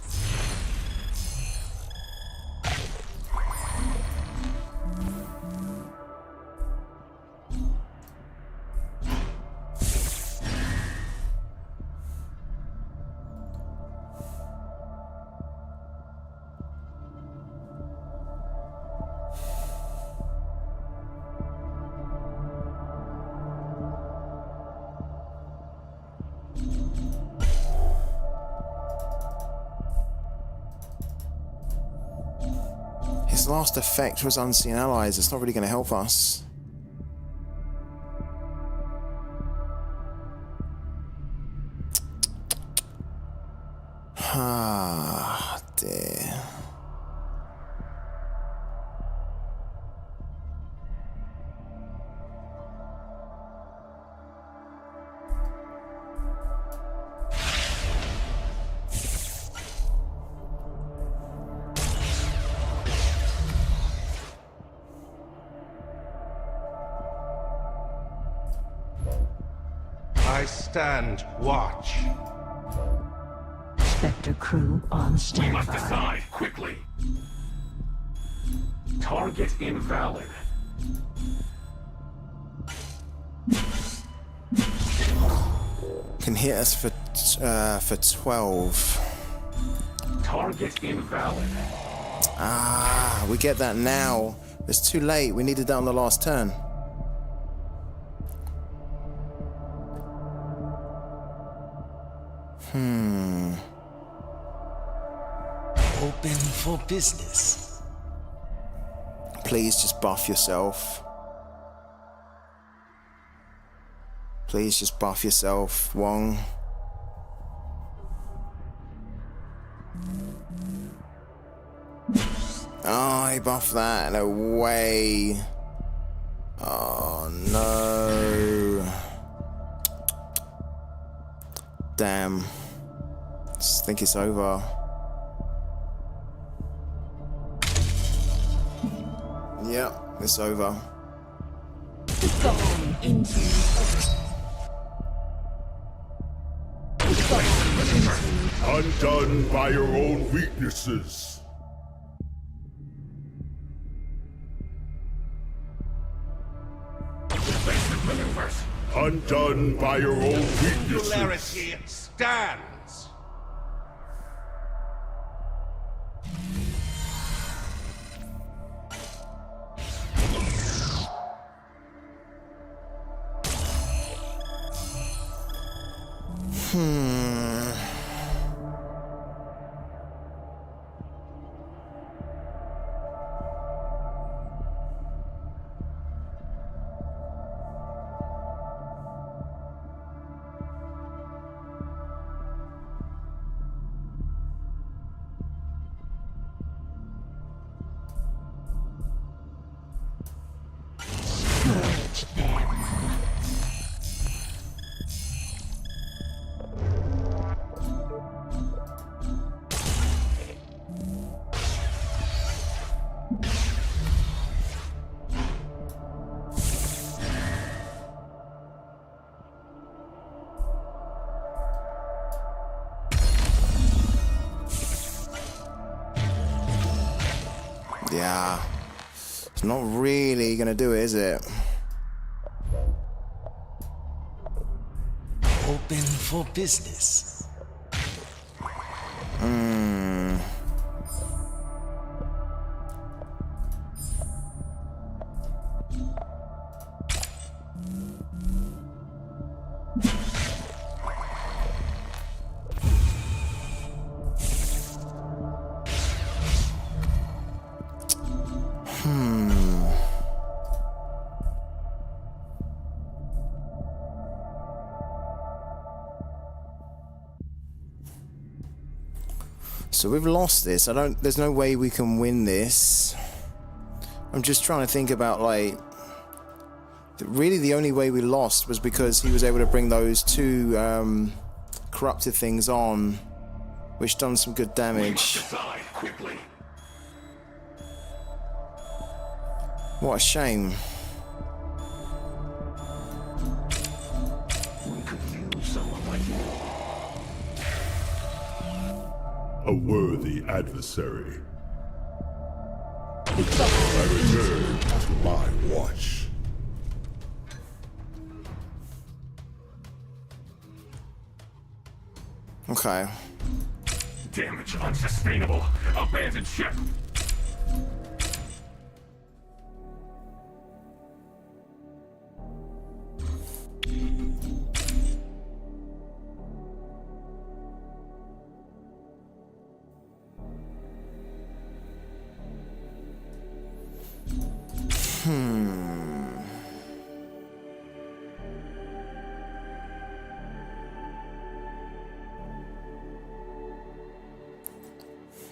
His last effect was Unseen Allies. It's not really going to help us. Ah, dear. I stand watch. Spectre crew on We must standby. decide quickly. Target invalid. Can hit us for 12. Target invalid. Ah, we get that now. It's too late. We needed that on the last turn. Open for business. Please just buff yourself. Please just buff yourself, Wong. Oh, he buffed that. No way. Oh, no. Damn. I think it's over. Yep, it's over. Undone by your own weaknesses. Undone by your own weaknesses. Singularity stands. Yeah. It's not really gonna do it, is it? Open for business. So we've lost this. There's no way we can win this. I'm just trying to think about, like, really the only way we lost was because he was able to bring those two corrupted things on, which done some good damage. Decide quickly. What a shame. We could use someone like you. A worthy adversary. I return to my watch. Okay. Damage unsustainable. Abandoned ship.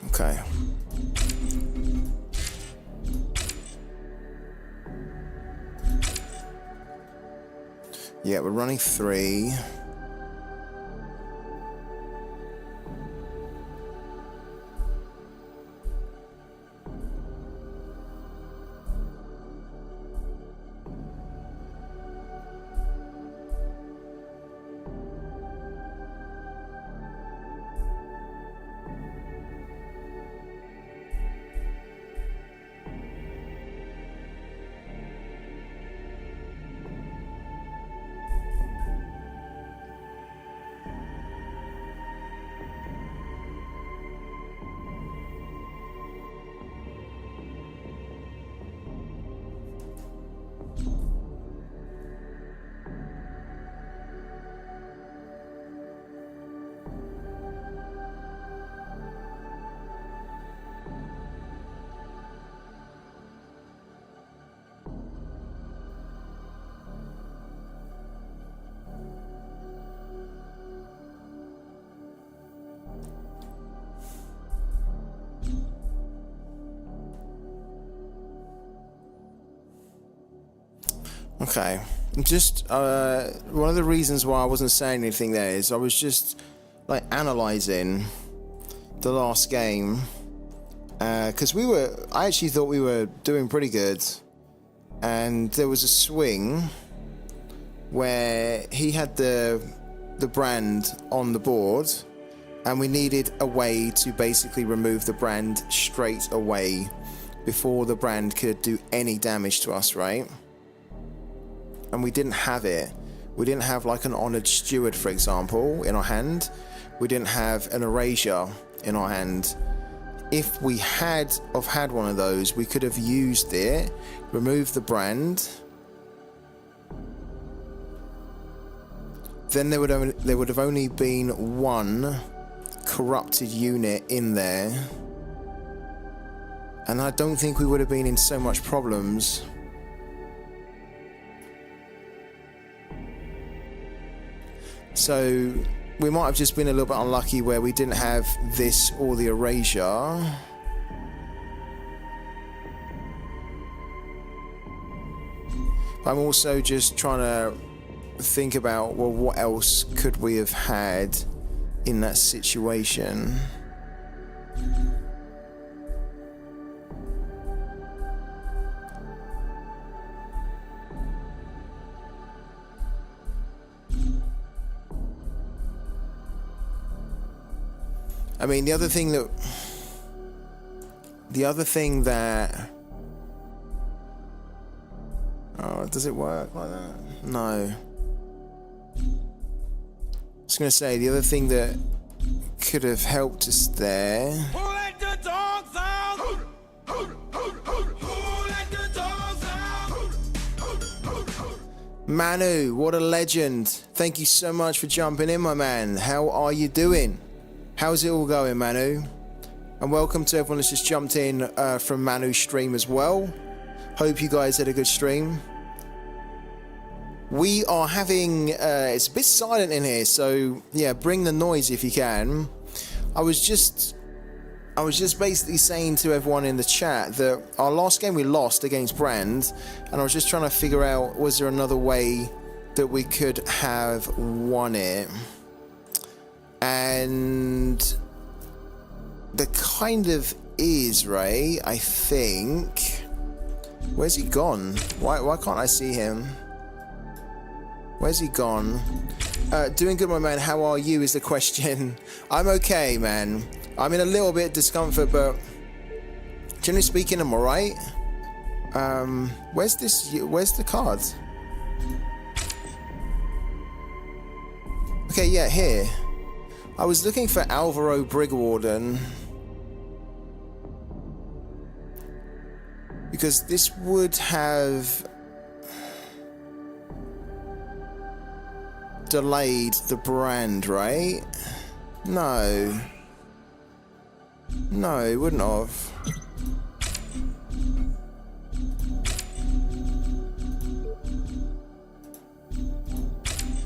Okay. Yeah, we're running 3. Okay. Just one of the reasons why I wasn't saying anything there is I was just like analysing the last game. Because I actually thought we were doing pretty good. And there was a swing where he had the brand on the board, and we needed a way to basically remove the brand straight away before the brand could do any damage to us, right? And we didn't have it. We didn't have like an Honored Steward, for example, in our hand. We didn't have an Erasure in our hand. If we had one of those, we could have used it, removed the brand. Then there would have only been one corrupted unit in there. And I don't think we would have been in so much problems. So we might have just been a little bit unlucky where we didn't have this or the Erasure. I'm also just trying to think about, well, what else could we have had in that situation? I mean, the other thing that oh, does it work like that? No. I was going to say, the other thing that could have helped us there. Who let the dogs out? Who let the dogs out? Manu, what a legend. Thank you so much for jumping in, my man. How are you doing? How's it all going, Manu? And welcome to everyone that's just jumped in from Manu's stream as well. Hope you guys had a good stream. We are having, it's a bit silent in here, so yeah, bring the noise if you can. I was just basically saying to everyone in the chat that our last game we lost against Brand, and I was just trying to figure out, was there another way that we could have won it? And there kind of is, right? I think. Where's he gone? Why can't I see him? Where's he gone? Doing good, my man. How are you is the question. I'm okay, man. I'm in a little bit of discomfort, but generally speaking, I'm alright. Where's the card? Okay, yeah, here. I was looking for Alvaro Brigwarden because this would have delayed the brand, right? No. No, it wouldn't have.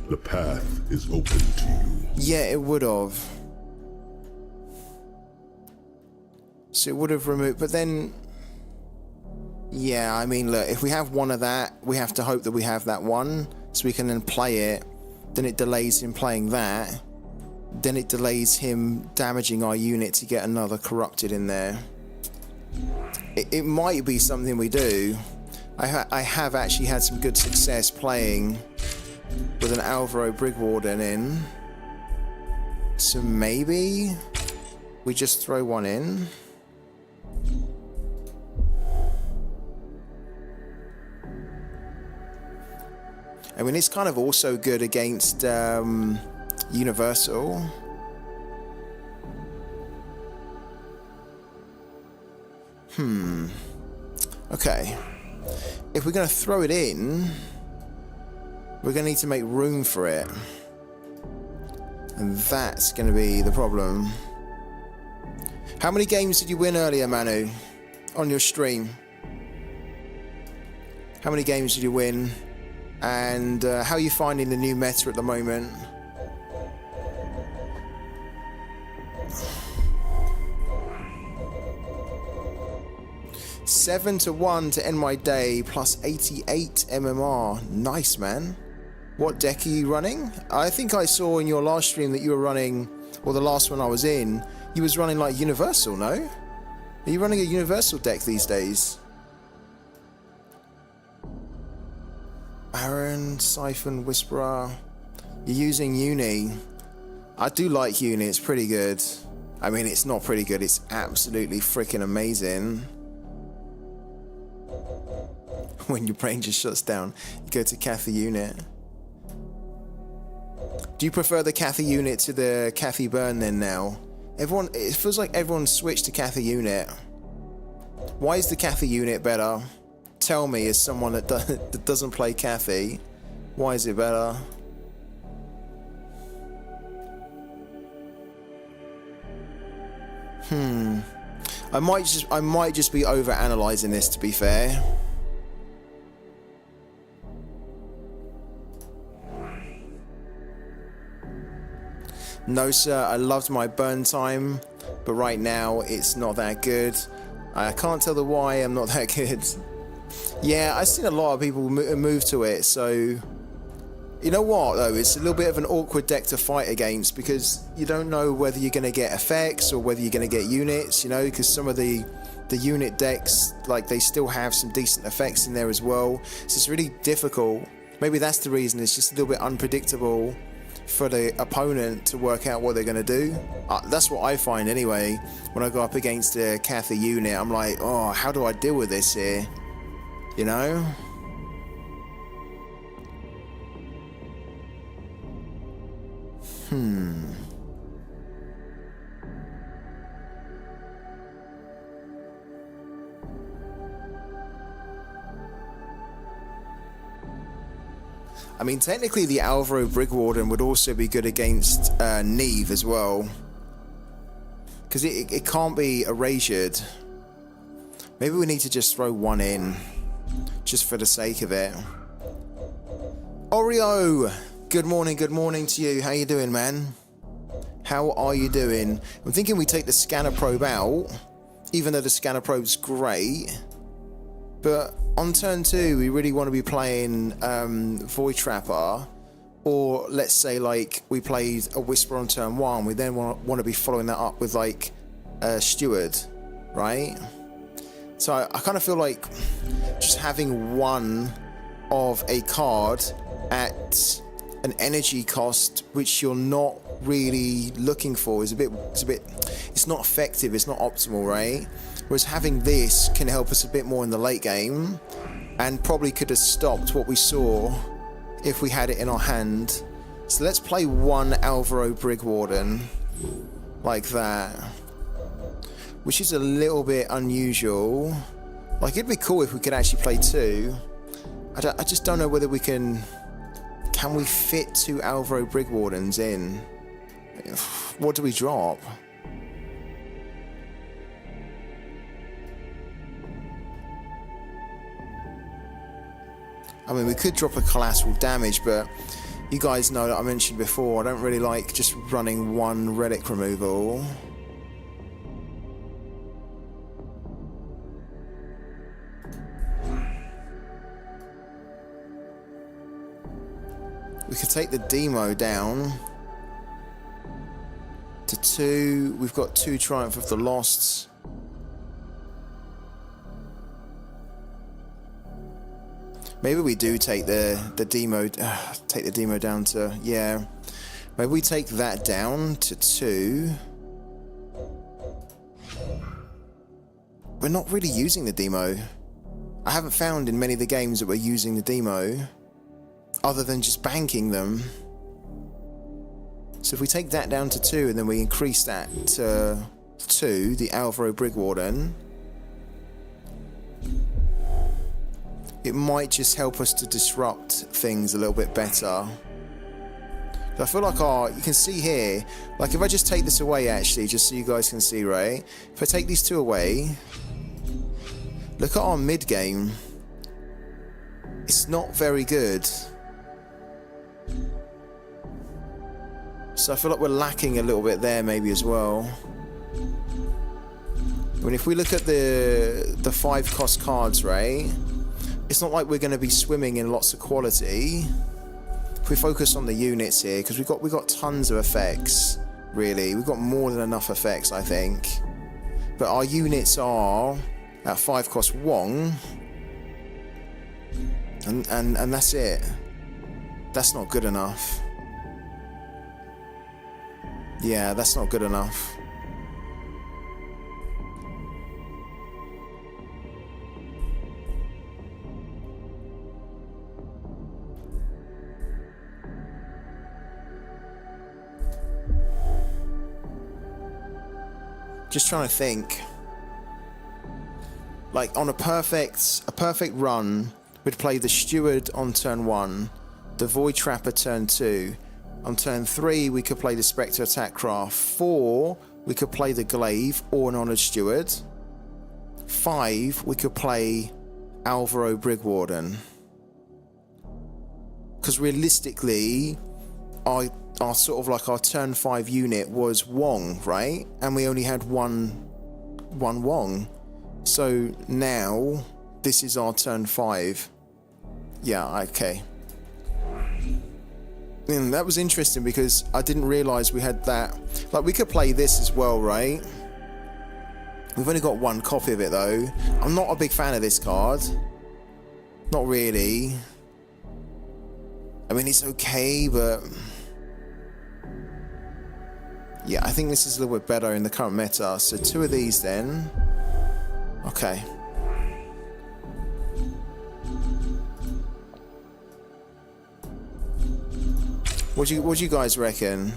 The path is open to you. Yeah, it would have. So it would have removed, but then, yeah, I mean, look, if we have one of that, we have to hope that we have that one, so we can then play it. Then it delays him playing that. Then it delays him damaging our unit to get another corrupted in there. It might be something we do. I have actually had some good success playing with an Alvaro Brigwarden in. So maybe we just throw one in. I mean, it's kind of also good against Universal. Okay. If we're going to throw it in, we're going to need to make room for it. And that's going to be the problem. How many games did you win earlier, Manu? On your stream? How many games did you win? And how are you finding the new meta at the moment? 7-1 to end my day, plus 88 MMR. Nice, man. What deck are you running? I think I saw in your last stream that you were running, or the last one I was in, you was running like Universal, no? Are you running a Universal deck these days? Baron, Siphon, Whisperer. You're using Uni. I do like Uni, it's pretty good. I mean, it's not pretty good, it's absolutely freaking amazing. When your brain just shuts down, you go to Cathy unit. Do you prefer the Cathy unit to the Cathy burn then now? Everyone, it feels like everyone switched to Cathy unit. Why is the Cathy unit better? Tell me, as someone that doesn't play Cathy, why is it better? I might just be over analyzing this, to be fair. No sir, I loved my burn time, but right now it's not that good. I can't tell the why I'm not that good. Yeah, I've seen a lot of people move to it, so... You know what, though? It's a little bit of an awkward deck to fight against, because you don't know whether you're going to get effects or whether you're going to get units, you know, because some of the unit decks, like, they still have some decent effects in there as well. So it's really difficult. Maybe that's the reason. It's just a little bit unpredictable for the opponent to work out what they're going to do. That's what I find anyway. When I go up against a Cathy unit, I'm like, oh, how do I deal with this here? You know? I mean, technically the Alvaro Brigwarden would also be good against Neve as well. Because it can't be erasured. Maybe we need to just throw one in. Just for the sake of it. Oreo! Good morning to you. How you doing, man? How are you doing? I'm thinking we take the scanner probe out. Even though the scanner probe's great. But on turn 2, we really want to be playing Void Trapper, or let's say like we played a Whisper on turn 1. We then want to be following that up with like a Steward, right? So I kind of feel like just having one of a card at an energy cost which you're not really looking for is it's not effective, it's not optimal, right? Whereas having this can help us a bit more in the late game, and probably could have stopped what we saw if we had it in our hand. So let's play one Alvaro Brigwarden like that, which is a little bit unusual. Like, it'd be cool if we could actually play two. I just don't know whether we can we fit two Alvaro Brigwardens in? What do we drop? I mean, we could drop a collateral damage, but you guys know that I mentioned before, I don't really like just running one relic removal. We could take the demo down to 2. We've got 2 Triumph of the Losts. Maybe we do take the demo down to, yeah. Maybe we take that down to 2. We're not really using the demo. I haven't found in many of the games that we're using the demo, other than just banking them. So if we take that down to 2 and then we increase that to 2, the Alvaro Brigwarden, it might just help us to disrupt things a little bit better. I feel like you can see here, like if I just take this away actually, just so you guys can see, right? If I take these 2 away, look at our mid game. It's not very good. So I feel like we're lacking a little bit there maybe as well. I mean, if we look at the 5 cost cards, right? It's not like we're going to be swimming in lots of quality. If we focus on the units here, because we got tons of effects, really. We've got more than enough effects, I think. But our units are at 5 cost Wong. And that's it. That's not good enough. Yeah, that's not good enough. Just trying to think. Like on a perfect run, we'd play the Steward on turn 1, the Void Trapper turn 2. On turn 3, we could play the Spectre Attack Craft. 4, we could play the Glaive or an Honoured Steward. 5, we could play Alvaro Brigwarden. Because realistically, our sort of like our turn 5 unit was Wong, right? And we only had one Wong. So now this is our turn 5. Yeah, okay. And that was interesting because I didn't realize we had that. Like, we could play this as well, right? We've only got 1 copy of it though. I'm not a big fan of this card. Not really. I mean, it's okay, but yeah, I think this is a little bit better in the current meta. So 2 of these then. Okay. What do you guys reckon?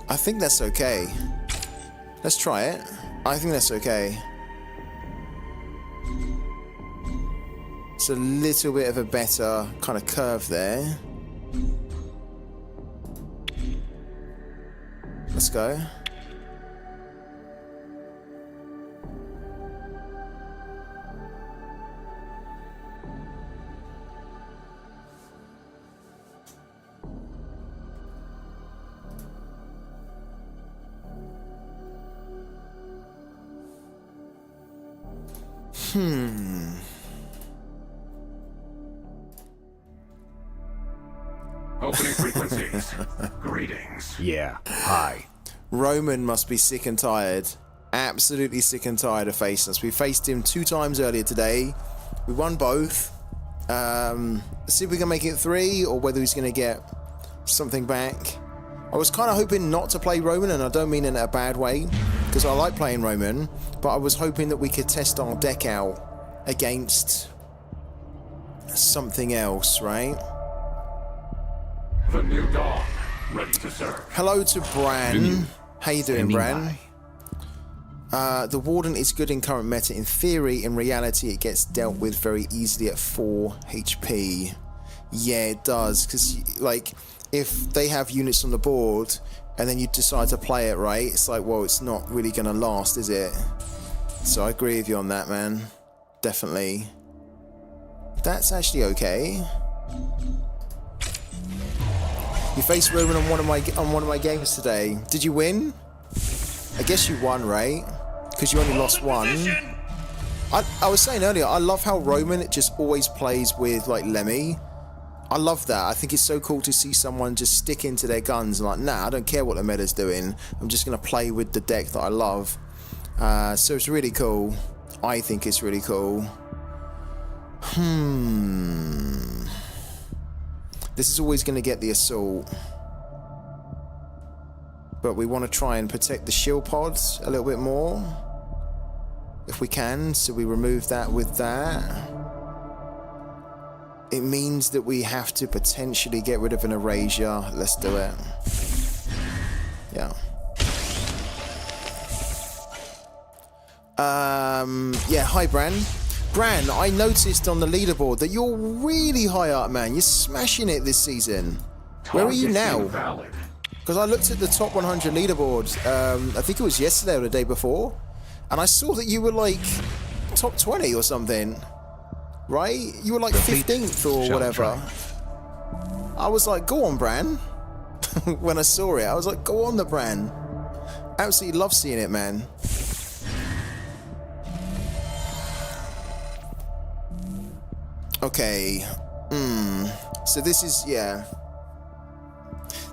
I think that's okay. Let's try it. I think that's okay. It's a little bit of a better kind of curve there. Let's go. Opening frequencies. Greetings. Yeah, hi. Roman must be sick and tired. Absolutely sick and tired of facing us. We faced him 2 times earlier today. We won both. Let's see if we can make it 3 or whether he's going to get something back. I was kind of hoping not to play Roman, and I don't mean in a bad way, because I like playing Roman, but I was hoping that we could test our deck out against something else, right? The new dawn, ready to serve. Hello to Bran. How you doing, Bran? The Warden is good in current meta. In theory, in reality, it gets dealt with very easily at 4 HP. Yeah, it does, because like if they have units on the board and then you decide to play it, right, it's like, well, it's not really going to last, is it? So I agree with you on that, man. Definitely. That's actually okay. You faced Roman on one of my games today. Did you win? I guess you won, right? Because you only lost 1. I was saying earlier, I love how Roman just always plays with like Lemmy. I love that. I think it's so cool to see someone just stick into their guns and like, nah, I don't care what the meta's doing. I'm just gonna play with the deck that I love. So it's really cool. I think it's really cool. This is always going to get the assault. But we want to try and protect the shield pods a little bit more. If we can. So we remove that with that. It means that we have to potentially get rid of an erasure. Let's do it. Yeah. Yeah, hi Bran. Bran, I noticed on the leaderboard that you're really high up, man. You're smashing it this season. Where are you now? Invalid. Because I looked at the top 100 leaderboard, I think it was yesterday or the day before, and I saw that you were like top 20 or something, right? You were like 15th or whatever. I was like, go on, Bran. When I saw it, I was like, go on, the Bran. Absolutely love seeing it, man. Okay. So this is, yeah.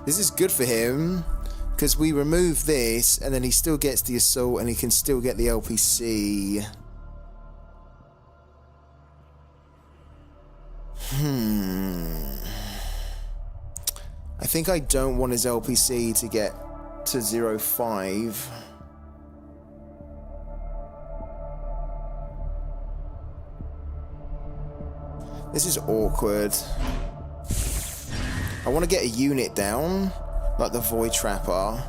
This is good for him, because we remove this, and then he still gets the assault, and he can still get the LPC. I think I don't want his LPC to get to 0.5. This is awkward. I want to get a unit down, like the Void Trapper.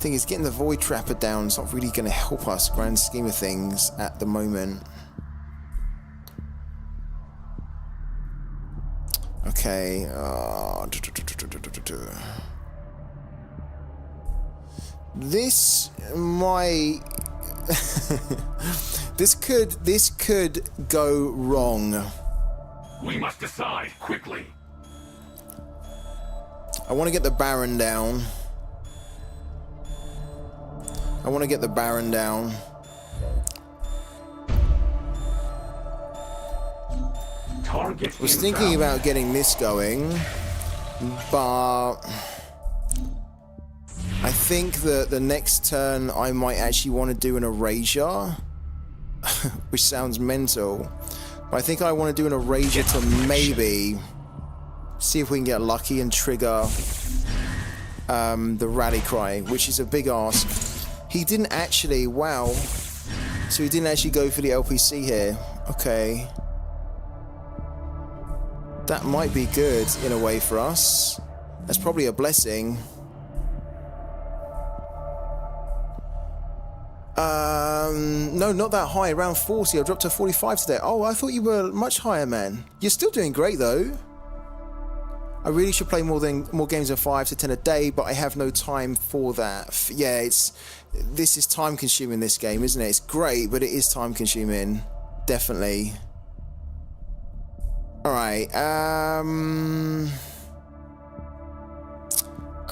Thing is, getting the Void Trapper down is not really going to help us, grand scheme of things, at the moment. Okay. This might. This could go wrong. We must decide quickly. I want to get the Baron down. I want to get the Baron down. Target I was thinking about getting this going, but I think that the next turn I might actually want to do an Erasure, which sounds mental. But I think I want to do an Erasure to maybe see if we can get lucky and trigger the Rally Cry, which is a big ask. He didn't actually, wow. So he didn't actually go for the LPC here. Okay. That might be good in a way for us. That's probably a blessing. No, not that high, around 40. I dropped to 45 today. Oh, I thought you were much higher, man. You're still doing great though. I really should play more games than 5 to 10 a day, but I have no time for that. Yeah, this is time consuming, this game, isn't it? It's great, but it is time consuming. Definitely. Alright, I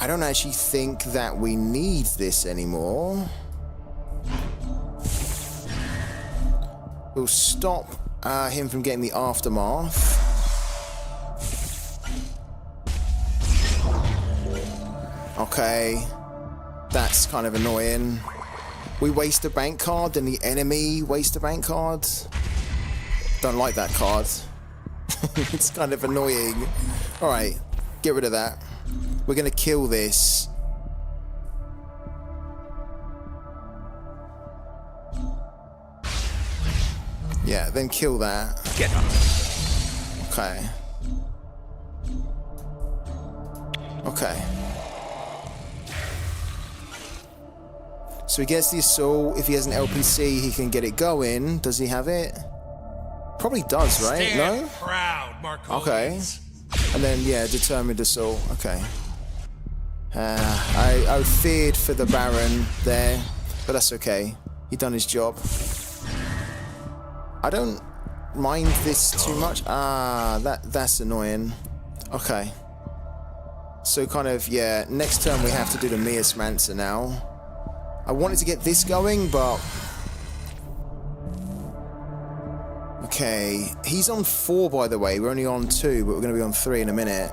don't actually think that we need this anymore. We'll stop him from getting the Aftermath. Okay, that's kind of annoying. We waste a bank card, then the enemy waste a bank card. Don't like that card. It's kind of annoying. Alright, get rid of that. We're gonna kill this. Yeah, then kill that. Get up. Okay. Okay. So he gets the assault. If he has an LPC, he can get it going. Does he have it? Probably does, right? Stand No? proud, Marcos. Okay. And then, yeah, determined assault. Okay. I feared for the Baron there, but that's okay. He done his job. I don't mind this too much. That's annoying. Okay. So kind of, yeah, next turn we have to do the Miasmancer now. I wanted to get this going, but... Okay, he's on 4, by the way. We're only on 2, but we're going to be on 3 in a minute.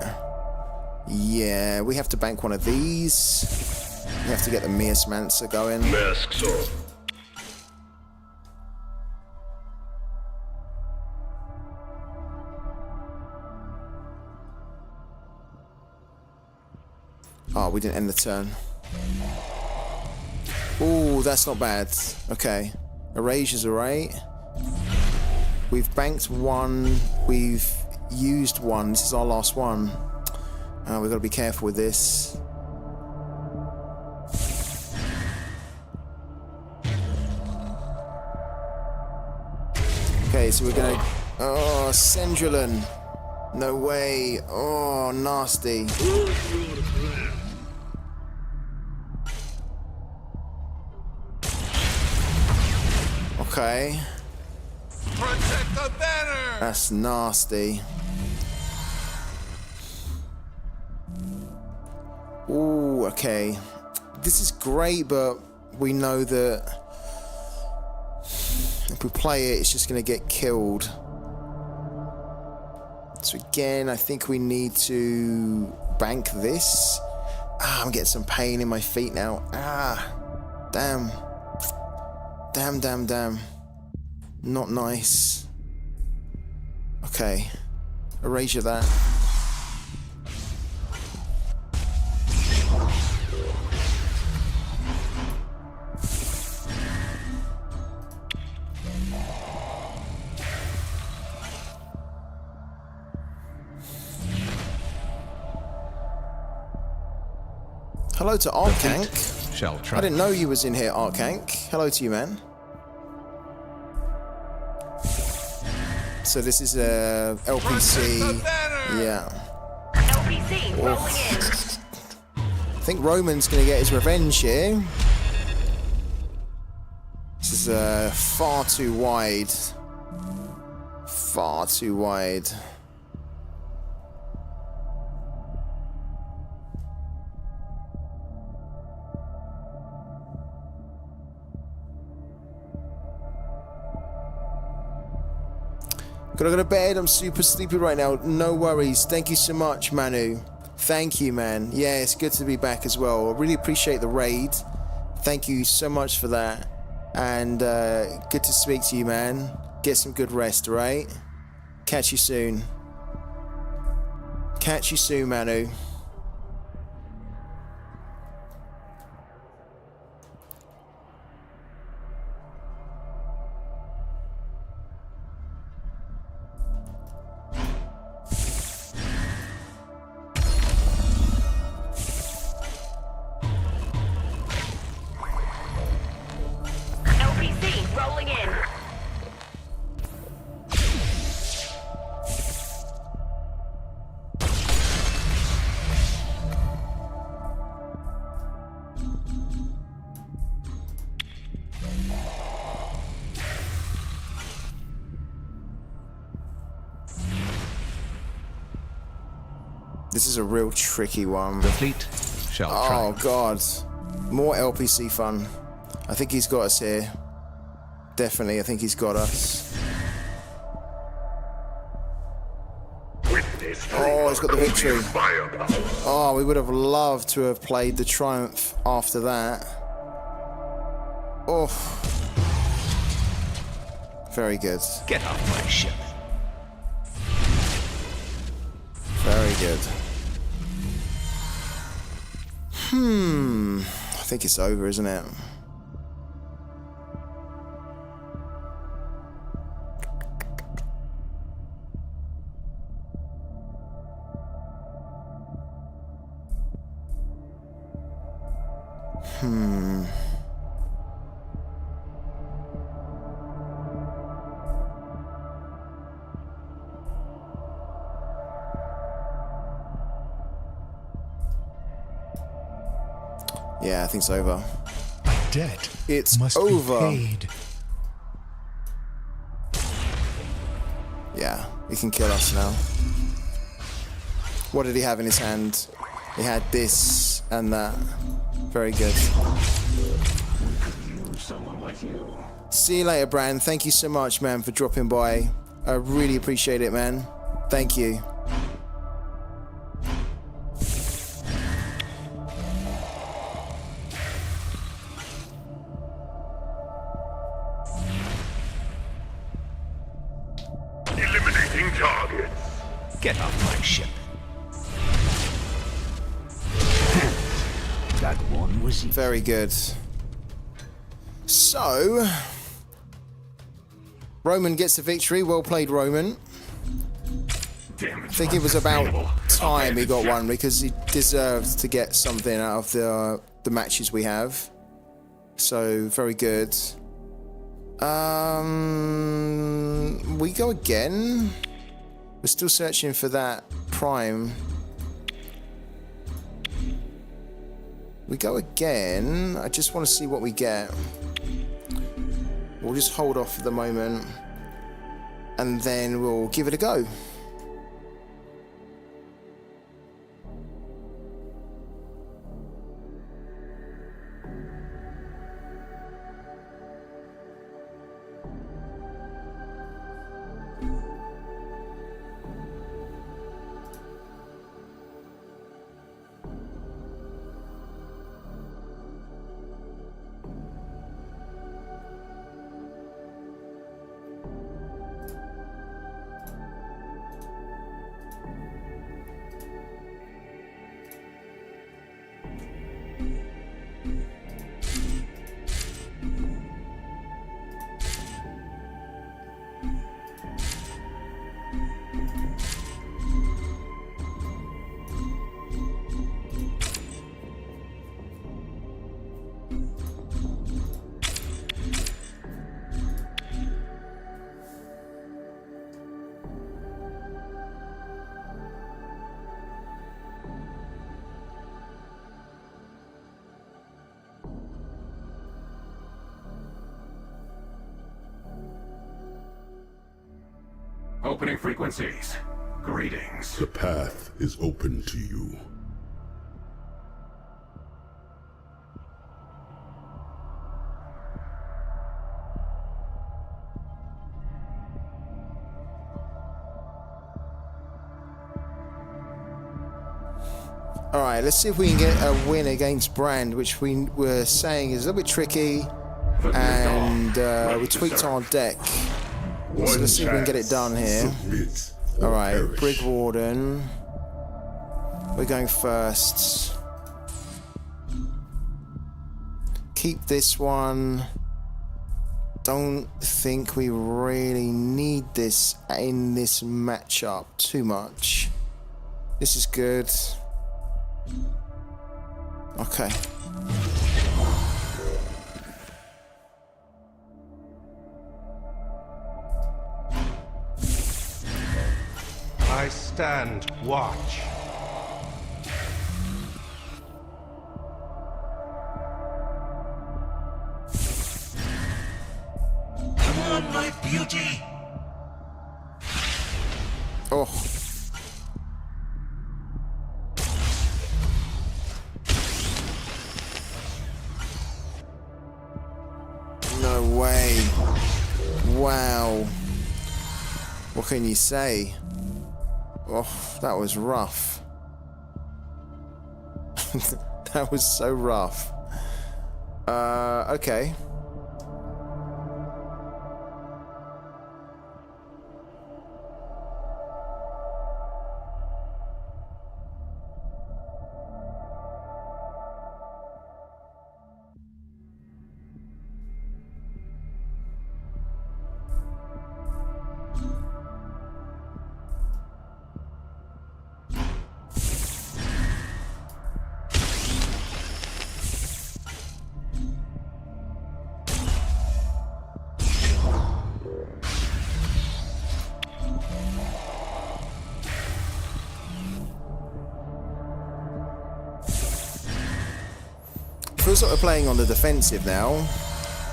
Yeah, we have to bank one of these. We have to get the Miasmancer going. Masks off. Oh, we didn't end the turn. Ooh, that's not bad. Okay. Erasure's alright. We've banked 1. We've used 1. This is our last one. We've got to be careful with this. Okay, so we're gonna... Oh, Sendrillon. No way. Oh, nasty. Okay. Protect the banner! That's nasty. Ooh, okay. This is great, but we know that if we play it, it's just going to get killed. So again, I think we need to bank this. Ah, I'm getting some pain in my feet now. Ah, damn. Damn, damn, damn. Not nice. Okay. Erasure that. Hello to Arkank. Shall try. I didn't know you was in here, Arkank. Hello to you, man. So this is a LPC. Yeah. LPC rolling in. I think Roman's gonna get his revenge here. This is far too wide. Far too wide. Gotta go to bed. I'm super sleepy right now. No worries. Thank you so much, Manu. Thank you, man. Yeah, it's good to be back as well. I really appreciate the raid. Thank you so much for that. And good to speak to you, man. Get some good rest, right? Catch you soon. Catch you soon, Manu. Rolling in. This is a real tricky one. The fleet shall Oh triumph. god. More LPC fun. I think he's got us here. Definitely, I think he's got us. Oh, he's got the victory. Oh, we would have loved to have played the triumph after that. Oh. Very good. Get off my ship. Very good. I think it's over, isn't it? Yeah, I think it's over. Debt It's must over. be paid. Yeah, he can kill us now. What did he have in his hand? He had this and that. Very good. Someone like you. See you later, Bran. Thank you so much, man, for dropping by. I really appreciate it, man. Thank you. Eliminating targets. Get off my ship. That one was easy. Very good. So, Roman gets the victory. Well played, Roman. Damn, I think it was about time he got one because he deserved to get something out of the matches we have. So, very good. We go again. We're still searching for that prime. We go again. I just want to see what we get. We'll just hold off for the moment, and then we'll give it a go. Opening frequencies. Greetings. The path is open to you. Alright, let's see if we can get a win against Brand, which we were saying is a little bit tricky, and we tweaked our deck. So let's see if we can get it done here. Alright, Brig Warden. We're going first. Keep this one. Don't think we really need this in this matchup too much. This is good. Okay. I stand watch. Come on, my beauty. Oh. No way. Wow. What can you say? Oh, that was rough. That was so rough. Okay. Feels like we're playing on the defensive now.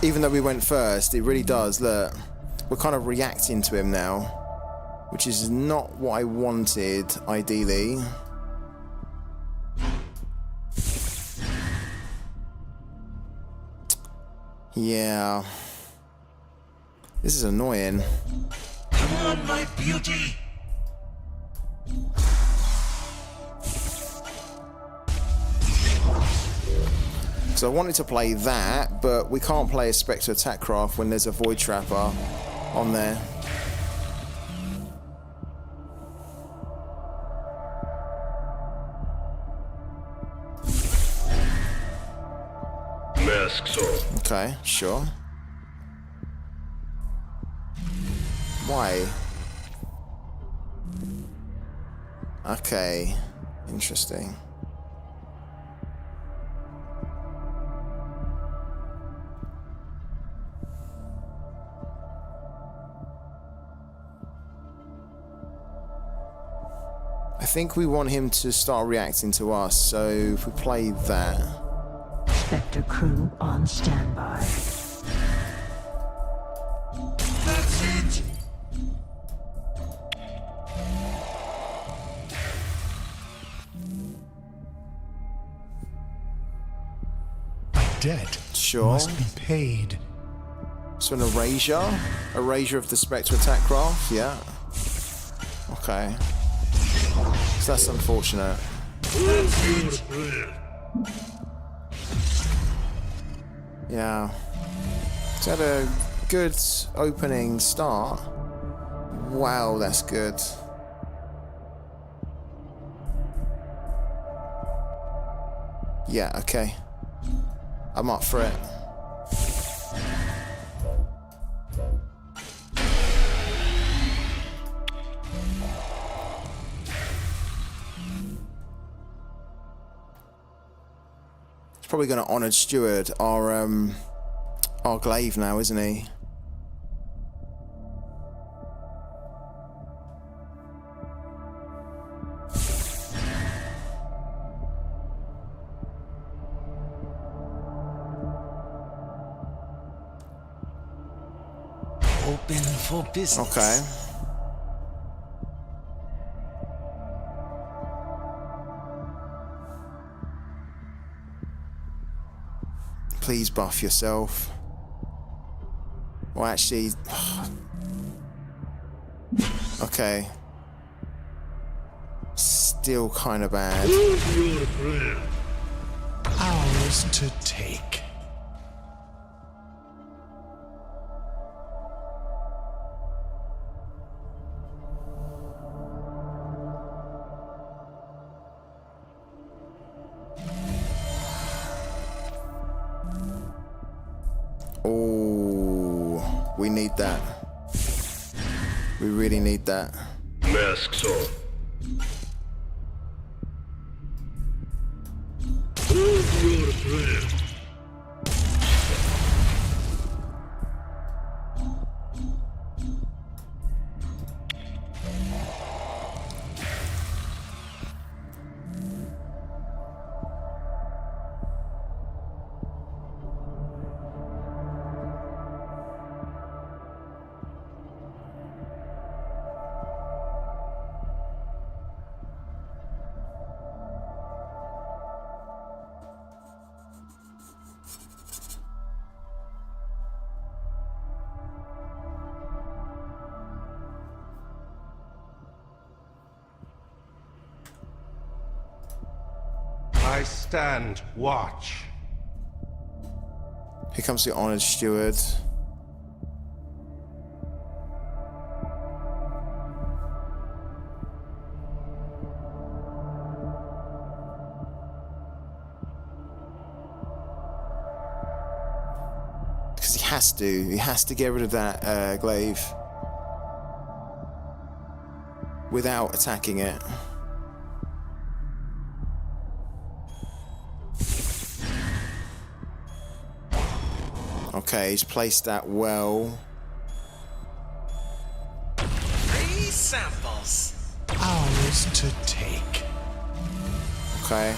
Even though we went first, it really does. Look, we're kind of reacting to him now, which is not what I wanted, ideally. Yeah. This is annoying. Come on, my beauty. So I wanted to play that, but we can't play a Spectre Attack Craft when there's a Void Trapper on there. Masks off. Okay, sure. Why? Okay, interesting. I think we want him to start reacting to us, so if we play that. Spectre crew on standby. debt Sure. must be paid. So an erasure of the Spectre attack craft, yeah. Okay. So that's unfortunate. Yeah. It's had a good opening start. Wow, that's good. Yeah, okay. I'm up for it. He's probably going to Honoured Steward our glaive now, isn't he? Open for business. Okay. Please buff yourself. Well, actually... Okay. Still kind of bad. Ours to take. Oh, we need that. We really need that. Masks on. I stand watch. Here comes the Honoured Steward. Because he has to get rid of that glaive without attacking it. Okay, he's placed that well. Free samples. Ours to take. Okay.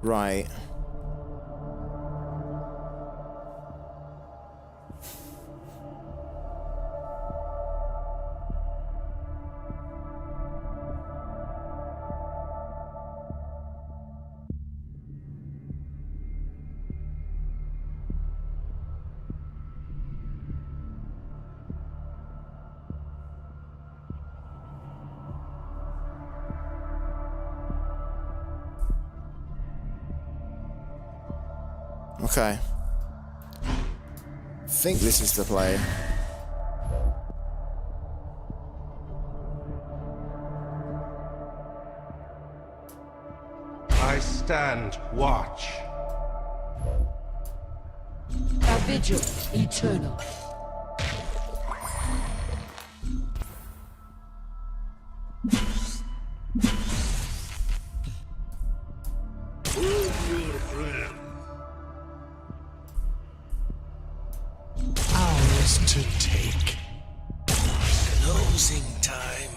Right. Okay. I think this is the play. I stand watch. A vigil eternal. Ours to take. Closing time.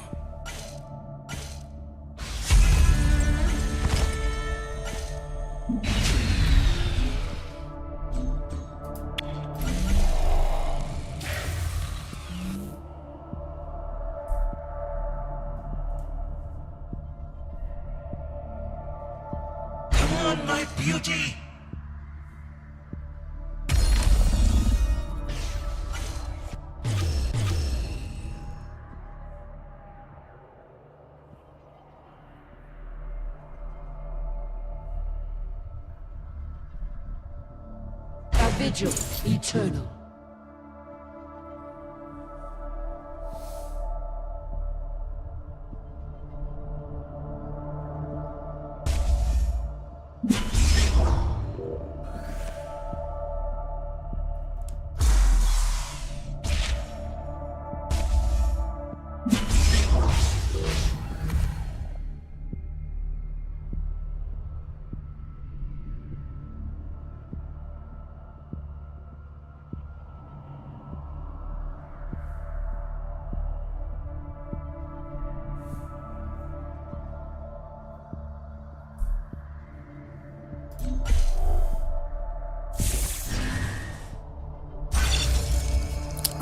my beauty! A vigil eternal.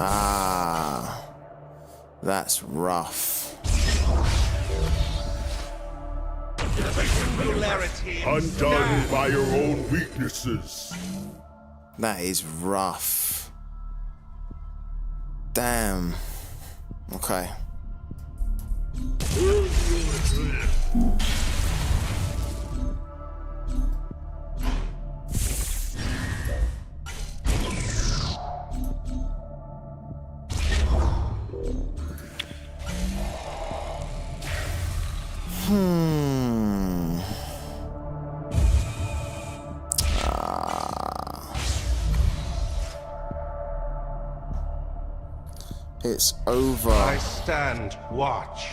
Ah, that's rough. Singularity. Undone by your own weaknesses. That is rough. Damn. Okay. It's over. I stand watch.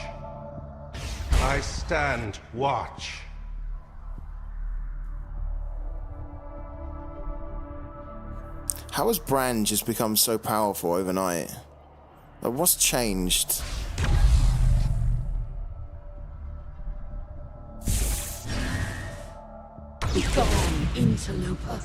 I stand watch. How has Brand just become so powerful overnight? Like, what's changed? Be gone, interloper.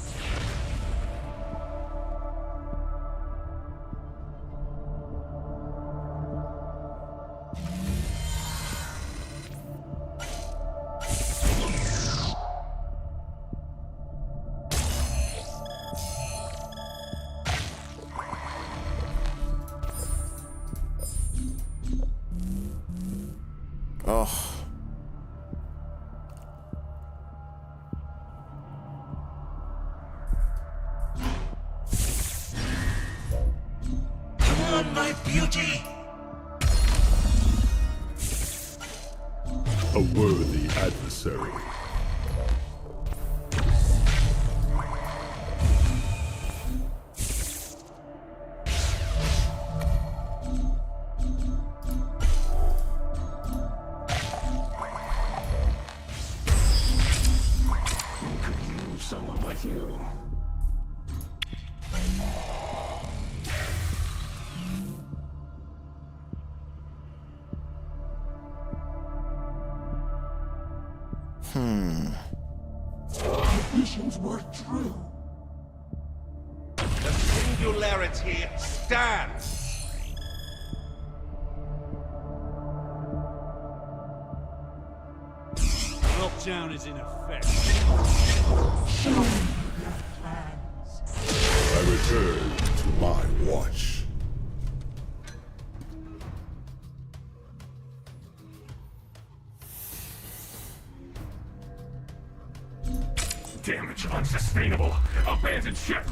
Oh. Come on, my beauty! A worthy adversary. Someone like you. Visions were true. The singularity stands. Lockdown is in effect. I return to my watch. Damage unsustainable. Abandoned ship.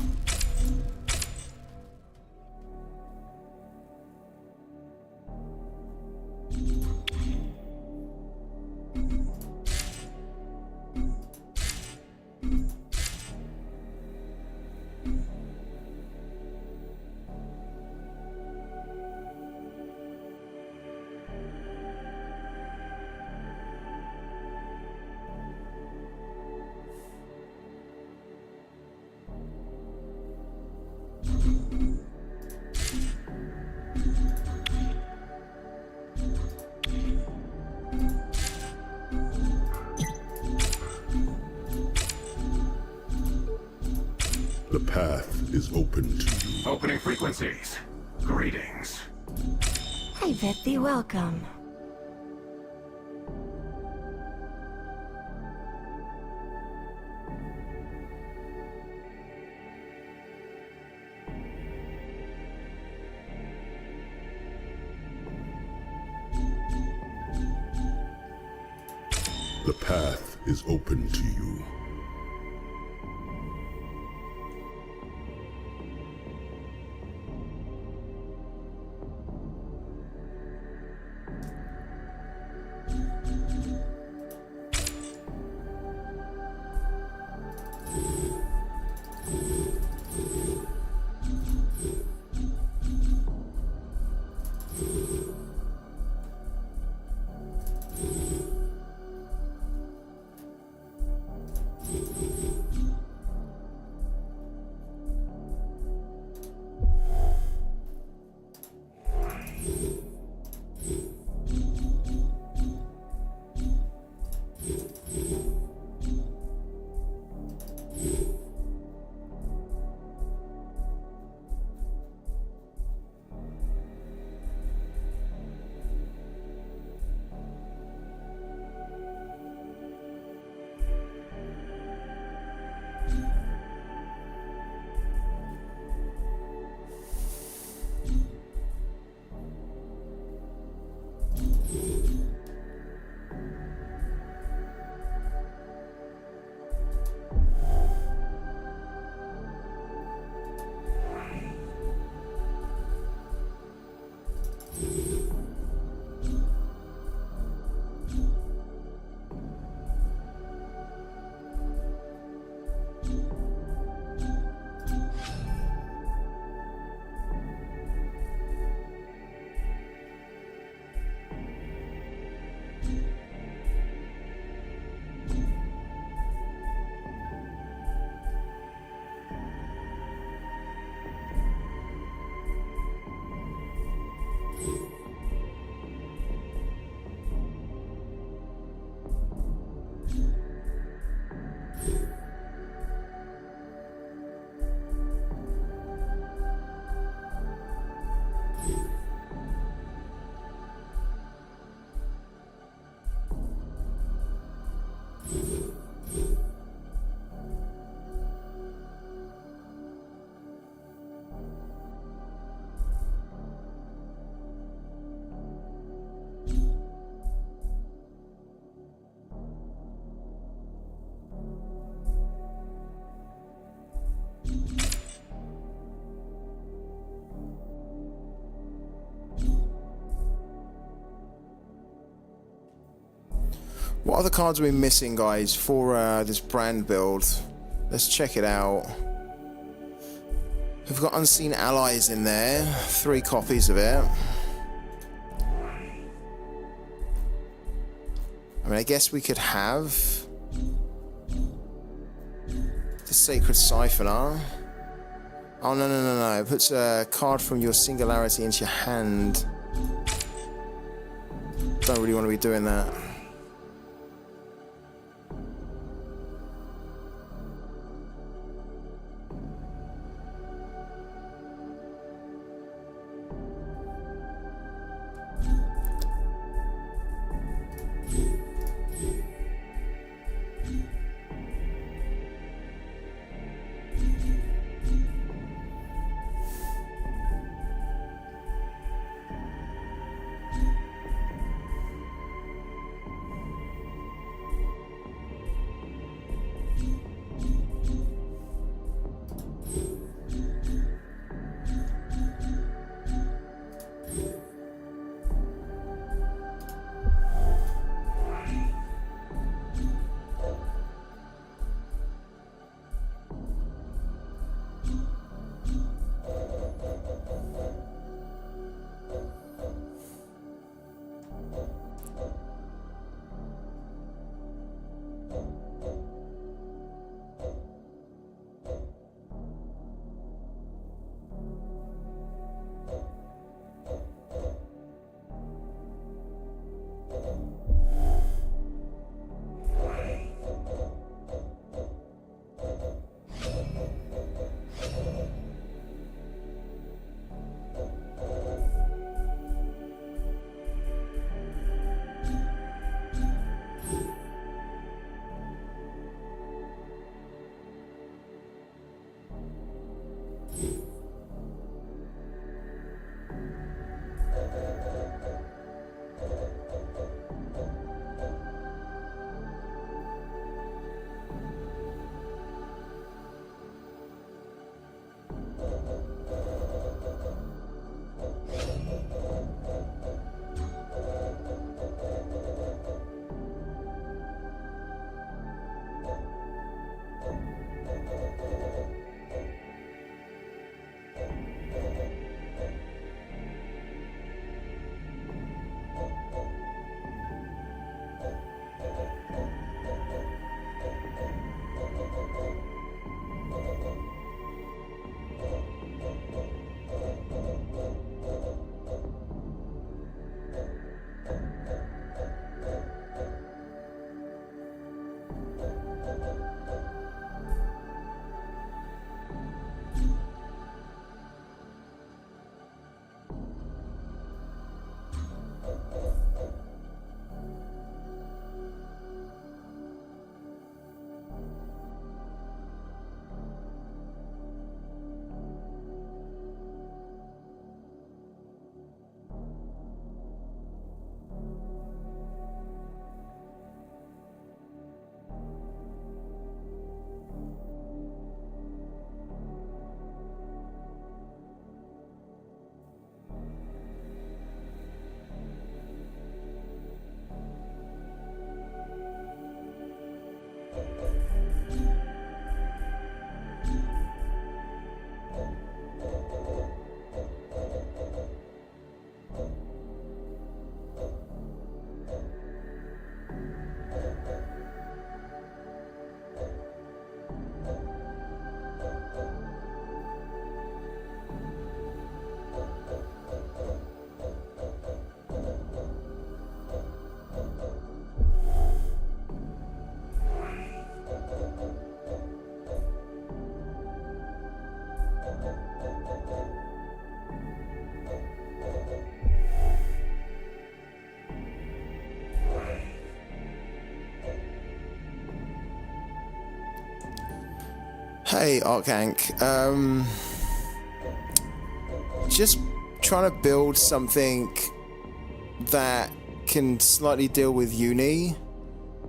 The path is open to you. Opening frequencies. Greetings. I bid thee welcome. The path is open to you. What other cards are we missing, guys, for this brand build? Let's check it out. We've got Unseen Allies in there. 3 copies of it. I mean, I guess we could have the Sacred Siphoner. Oh, no. It puts a card from your Singularity into your hand. Don't really want to be doing that. Hey, Arkank. Just trying to build something that can slightly deal with uni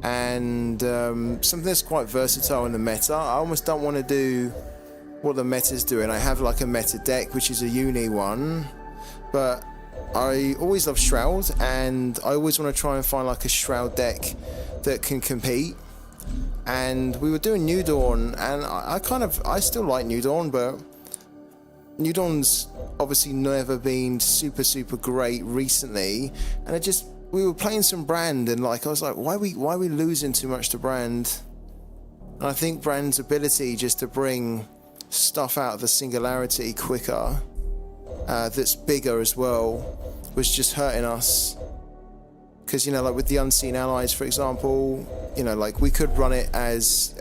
and something that's quite versatile in the meta. I almost don't want to do what the meta's doing. I have like a meta deck, which is a uni one, but I always love Shroud, and I always want to try and find like a Shroud deck that can compete. And we were doing New Dawn, and I still like New Dawn, but New Dawn's obviously never been super great recently, and we were playing some Brand, and like I was like, why are we losing too much to Brand? And I think Brand's ability just to bring stuff out of the singularity quicker, that's bigger as well, was just hurting us. Because, you know, like with the Unseen Allies, for example, you know, like we could run it as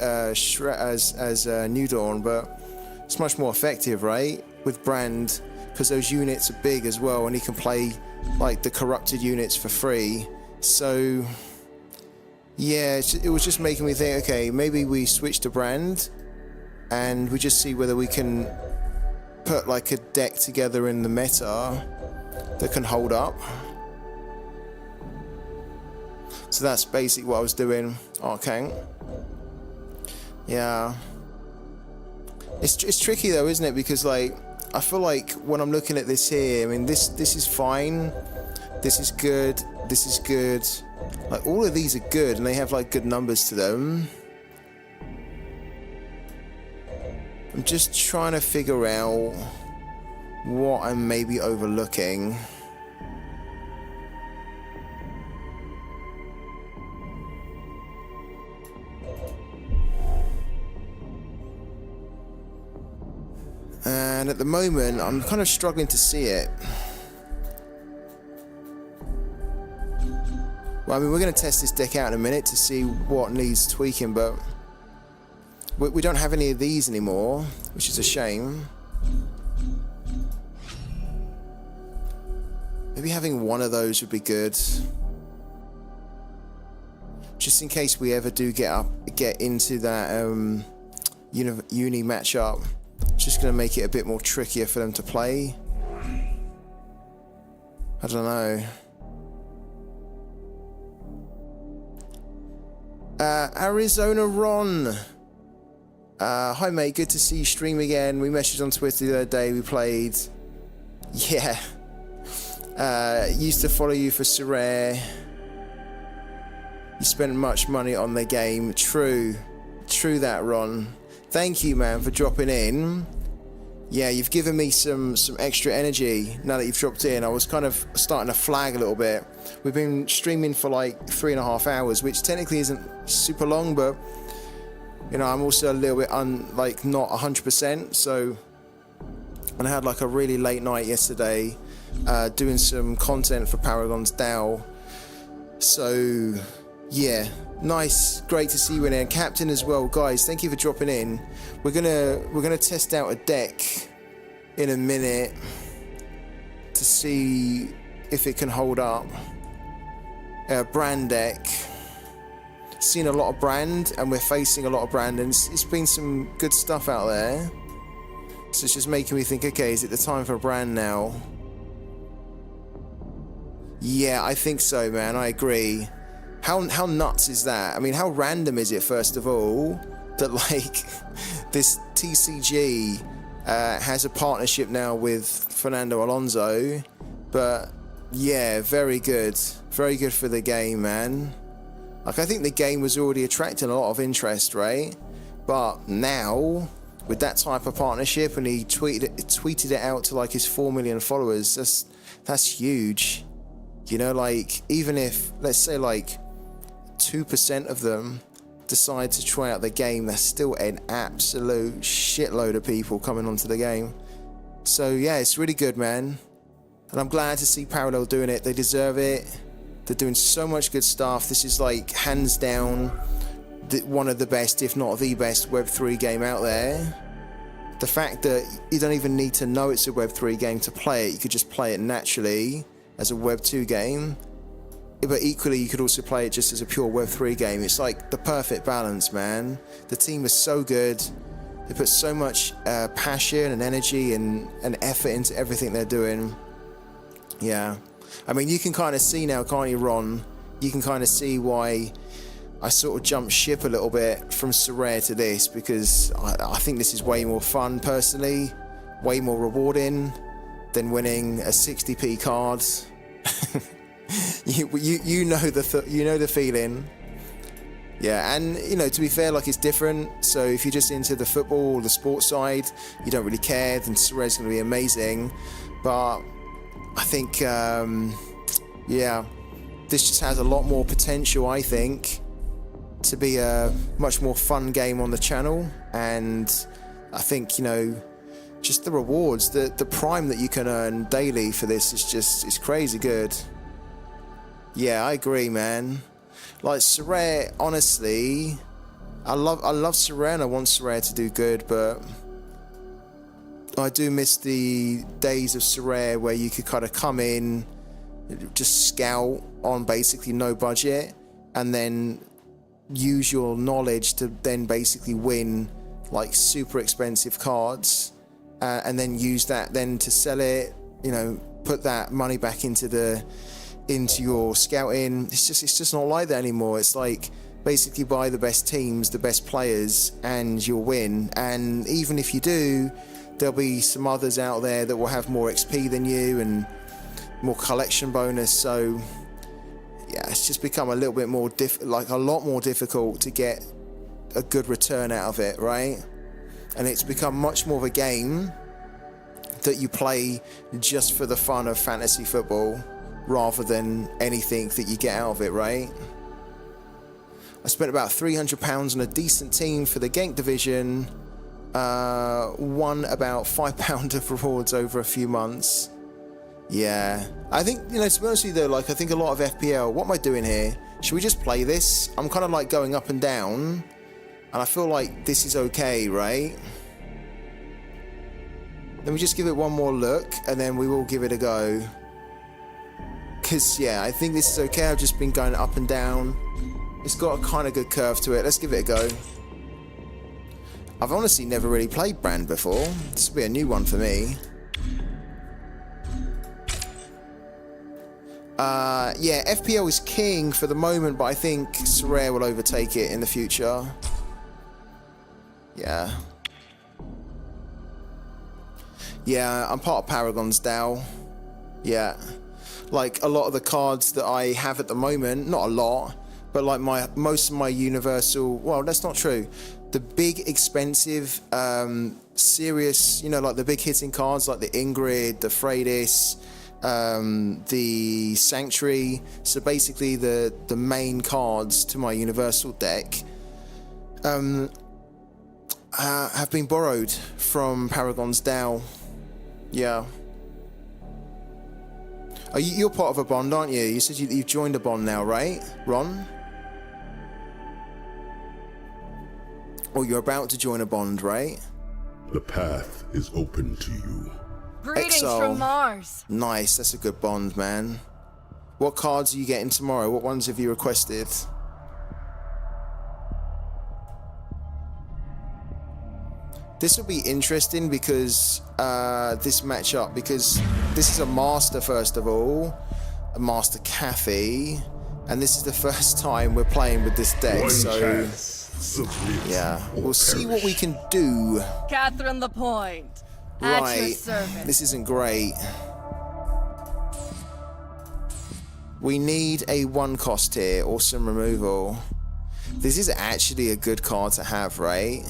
New Dawn, but it's much more effective, right? With Brand, because those units are big as well, and he can play like the corrupted units for free. So, yeah, it was just making me think, okay, maybe we switch to Brand, and we just see whether we can put like a deck together in the meta that can hold up. So that's basically what I was doing. Okay. Yeah. It's tricky though, isn't it? Because like, I feel like when I'm looking at this here, I mean, this is fine. This is good. This is good. Like, all of these are good, and they have like good numbers to them. I'm just trying to figure out what I'm maybe overlooking. And at the moment, I'm kind of struggling to see it. Well, I mean, we're going to test this deck out in a minute to see what needs tweaking, but we don't have any of these anymore, which is a shame. Maybe having one of those would be good, just in case we ever do get into that uni matchup. It's just going to make it a bit more trickier for them to play. I don't know. Arizona Ron. Hi mate, good to see you stream again. We messaged on Twitter the other day, we played. Yeah. Used to follow you for Sorare. You spent much money on the game. True that, Ron. Thank you, man, for dropping in. Yeah, you've given me some extra energy now that you've dropped in. I was kind of starting to flag a little bit. We've been streaming for like 3.5 hours, which technically isn't super long, but you know, I'm also a little bit not 100%. So, and I had like a really late night yesterday, doing some content for Paragon's DAO. So, yeah. Nice, great to see you in there. Captain as well, guys. Thank you for dropping in. We're gonna test out a deck in a minute to see if it can hold up. Brand deck. Seen a lot of Brand, and we're facing a lot of Brand, and it's been some good stuff out there. So it's just making me think, okay, is it the time for a Brand now? Yeah, I think so, man. I agree. How nuts is that? I mean, how random is it, first of all, that like this TCG has a partnership now with Fernando Alonso? But yeah, very good for the game, man. Like, I think the game was already attracting a lot of interest, right? But now with that type of partnership, and he tweeted it out to like his 4 million followers, that's huge. You know, like, even if, let's say, like 2% of them decide to try out the game, there's still an absolute shitload of people coming onto the game. So yeah, it's really good, man. And I'm glad to see Parallel doing it. They deserve it. They're doing so much good stuff. This is like hands down one of the best, if not the best, Web3 game out there. The fact that you don't even need to know it's a Web3 game to play it. You could just play it naturally as a Web2 game. But equally, you could also play it just as a pure Web3 game. It's like the perfect balance, man. The team is so good. They put so much passion and energy and effort into everything they're doing. Yeah. I mean, you can kind of see now, can't you, Ron? You can kind of see why I sort of jumped ship a little bit from Sorare to this, because I think this is way more fun personally, way more rewarding than winning a 60p card. you know the feeling. Yeah, and you know, to be fair, like, it's different. So if you're just into the football or the sports side, you don't really care, then Sorare's going to be amazing. But I think, yeah, this just has a lot more potential, I think, to be a much more fun game on the channel. And I think, you know, just the rewards, the prime that you can earn daily for this is just, it's crazy good. Yeah, I agree, man. Like, Sorare, honestly, I love Sorare and I want Sorare to do good, but I do miss the days of Sorare where you could kind of come in, just scout on basically no budget, and then use your knowledge to then basically win like super expensive cards, and then use that then to sell it, you know, put that money back into your scouting. It's just not like that anymore. It's like basically buy the best teams, the best players, and you'll win. And even if you do, there'll be some others out there that will have more XP than you and more collection bonus. So yeah, it's just become a little bit more a lot more difficult to get a good return out of it, right? And it's become much more of a game that you play just for the fun of fantasy football, rather than anything that you get out of it, right? I spent about £300 on a decent team for the Genk division, won about £5 of rewards over a few months. Yeah, I think, you know, to be honest with you though, like, I think a lot of FPL, what am I doing here? Should we just play this? I'm kind of like going up and down, and I feel like this is okay, right? Let me just give it one more look, and then we will give it a go. Because, yeah, I think this is okay. I've just been going up and down. It's got a kind of good curve to it. Let's give it a go. I've honestly never really played Brand before. This will be a new one for me. Yeah, FPL is king for the moment, but I think Sorare will overtake it in the future. Yeah. Yeah, I'm part of Paragon's DAO. Yeah. Like, a lot of the cards that I have at the moment, not a lot, but like most of my universal, well, that's not true. The big expensive, serious, you know, like the big hitting cards like the Ingrid, the Freydis, the Sanctuary, so basically the main cards to my universal deck have been borrowed from Paragon's DAO. Yeah. You're part of a bond, aren't you? You said you've joined a bond now, right, Ron? Or you're about to join a bond, right? The path is open to you. Greetings Exile. from Mars. Nice, that's a good bond, man. What cards are you getting tomorrow? What ones have you requested? This will be interesting because this matchup, because this is a master, first of all, a master Cathy, and this is the first time we're playing with this deck. So yeah, we'll see what we can do. Catherine the Point. At your Right, service. this isn't great. We need a 1 cost here or some removal. This is actually a good card to have, right?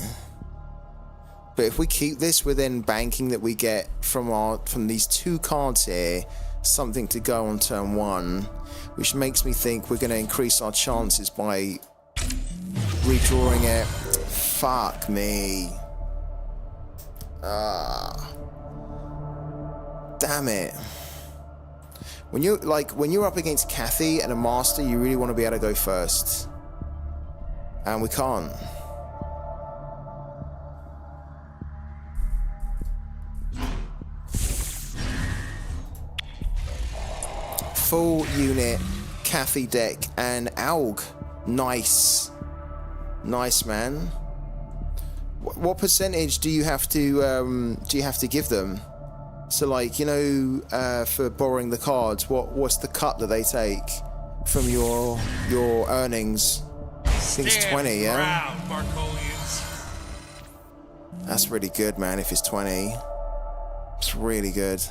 But if we keep this, we're then banking that we get from these 2 cards here something to go on turn 1, which makes me think we're going to increase our chances by redrawing it. Fuck me. Damn it. When you're up against Cathy and a master, you really want to be able to go first, and we can't. Full unit Cathy deck and Aug. Nice, man. what percentage do you have to give them? So like, you know, for borrowing the cards, what's the cut that they take from your earnings? I think it's 20, yeah? That's really good, man, if it's 20. It's really good.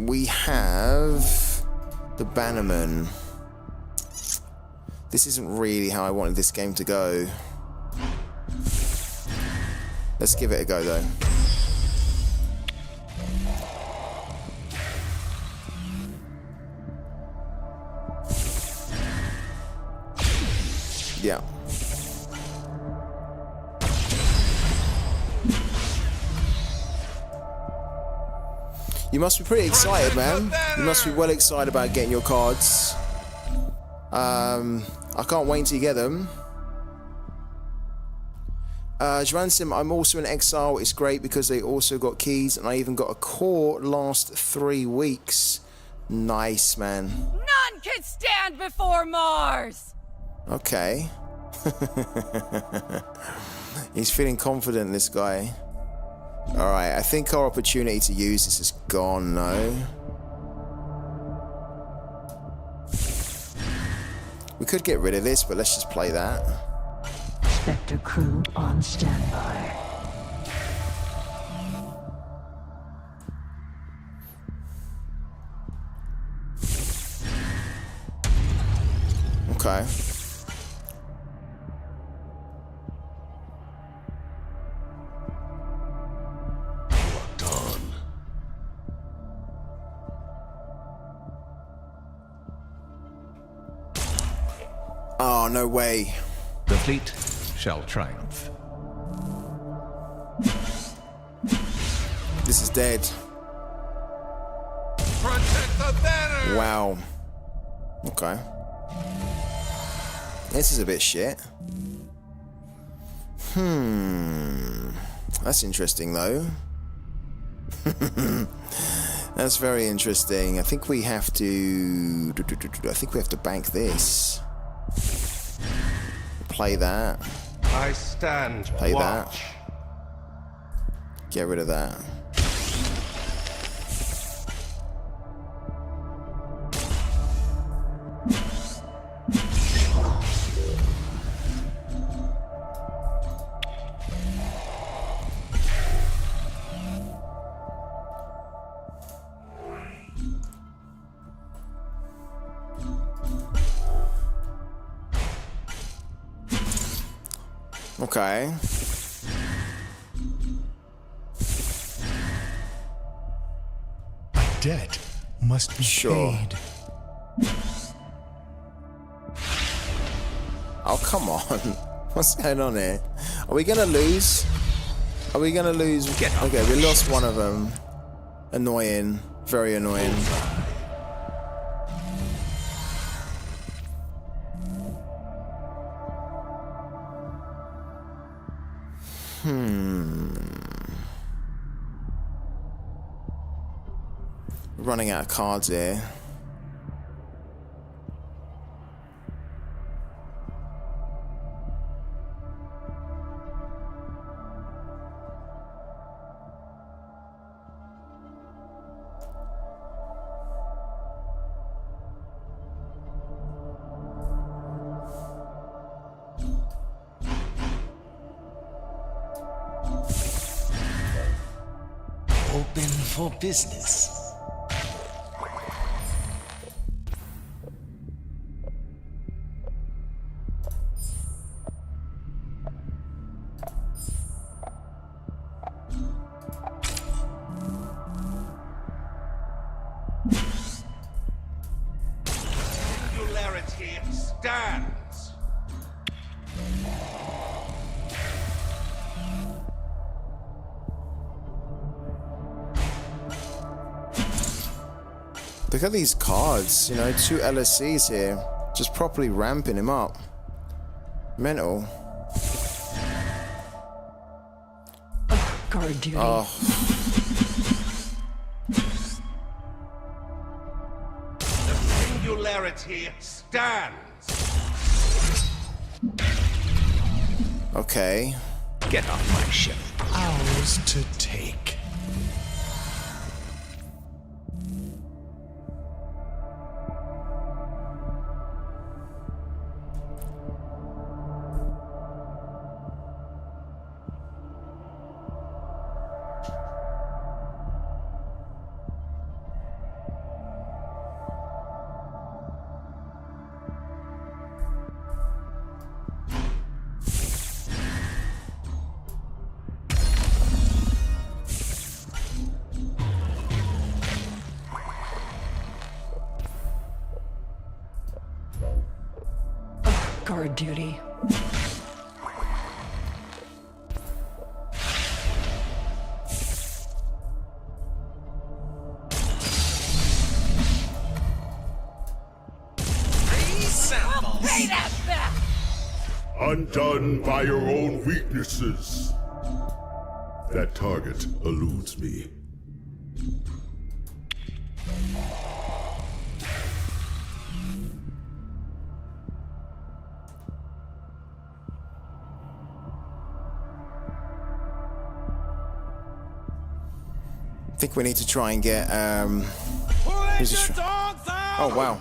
We have the Bannerman. This isn't really how I wanted this game to go. Let's give it a go, though. Yeah. You must be pretty excited, man. You must be well excited about getting your cards. I can't wait to get them. Joansim, I'm also in exile. It's great because they also got keys, and I even got a core last 3 weeks. Nice, man. None can stand before Mars. Okay. He's feeling confident, this guy. Alright, I think our opportunity to use this is gone now. We could get rid of this, but let's just play that. Spectre crew on standby. Okay. Oh, no way. The fleet shall triumph. This is dead. Protect the banner! Wow. Okay. This is a bit shit. That's interesting, though. That's very interesting. I think we have to... I think we have to bank this. Play that. I stand Play watch. that. Get rid of that. Okay. A debt must be paid. Oh, come on. What's going on here? Are we going to lose? Are we going to lose? Okay, we lost one of them. Annoying. Very annoying. Running out of cards here. Open for business. Singularity stands. Look at these cards, you know, 2 LSCs here. Just properly ramping him up. Mental. Guard duty. Oh. The singularity stands. Okay. Get off my ship. Ours to take. Guard duty. I'll pay that back! Undone by your own weaknesses. That target eludes me. I think we need to try and get who's this? Oh wow.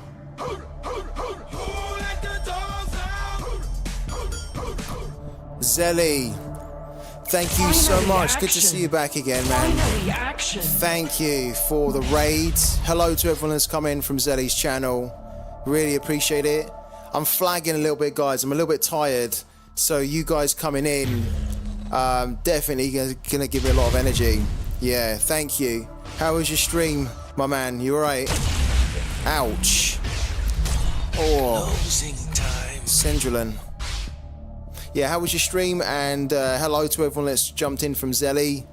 Zelly, thank you so much. Good to see you back again, man. Thank you for the raid. Hello to everyone that's come in from Zelly's channel. Really appreciate it. I'm flagging a little bit, guys. I'm a little bit tired, so you guys coming in definitely gonna give me a lot of energy. Yeah, thank you. How was your stream, my man? You alright? Ouch. Oh. Closing time. Sendrelin. Yeah, how was your stream? And hello to everyone that's jumped in from Zelly.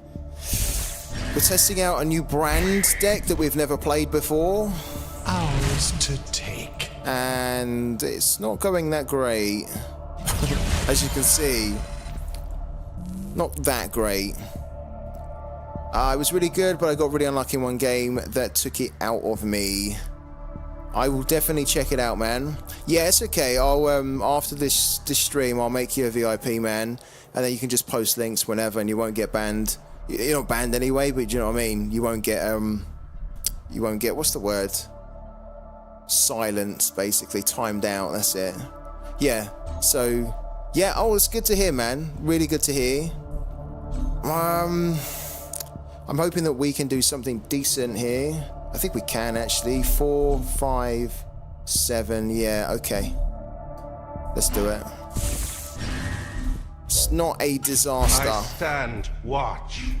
We're testing out a new brand deck that we've never played before. Ours to take. And it's not going that great. As you can see. Not that great. It was really good, but I got really unlucky in one game that took it out of me. I will definitely check it out, man. Yeah, it's okay. I'll after this stream, I'll make you a VIP, man, and then you can just post links whenever, and you won't get banned. You're not banned anyway, but you know what I mean. You won't get what's the word? Silence, basically timed out. That's it. Yeah. So yeah. Oh, it's good to hear, man. Really good to hear. I'm hoping that we can do something decent here. I think we can actually. 4, 5, 7. Yeah, okay. Let's do it. It's not a disaster. I stand watch.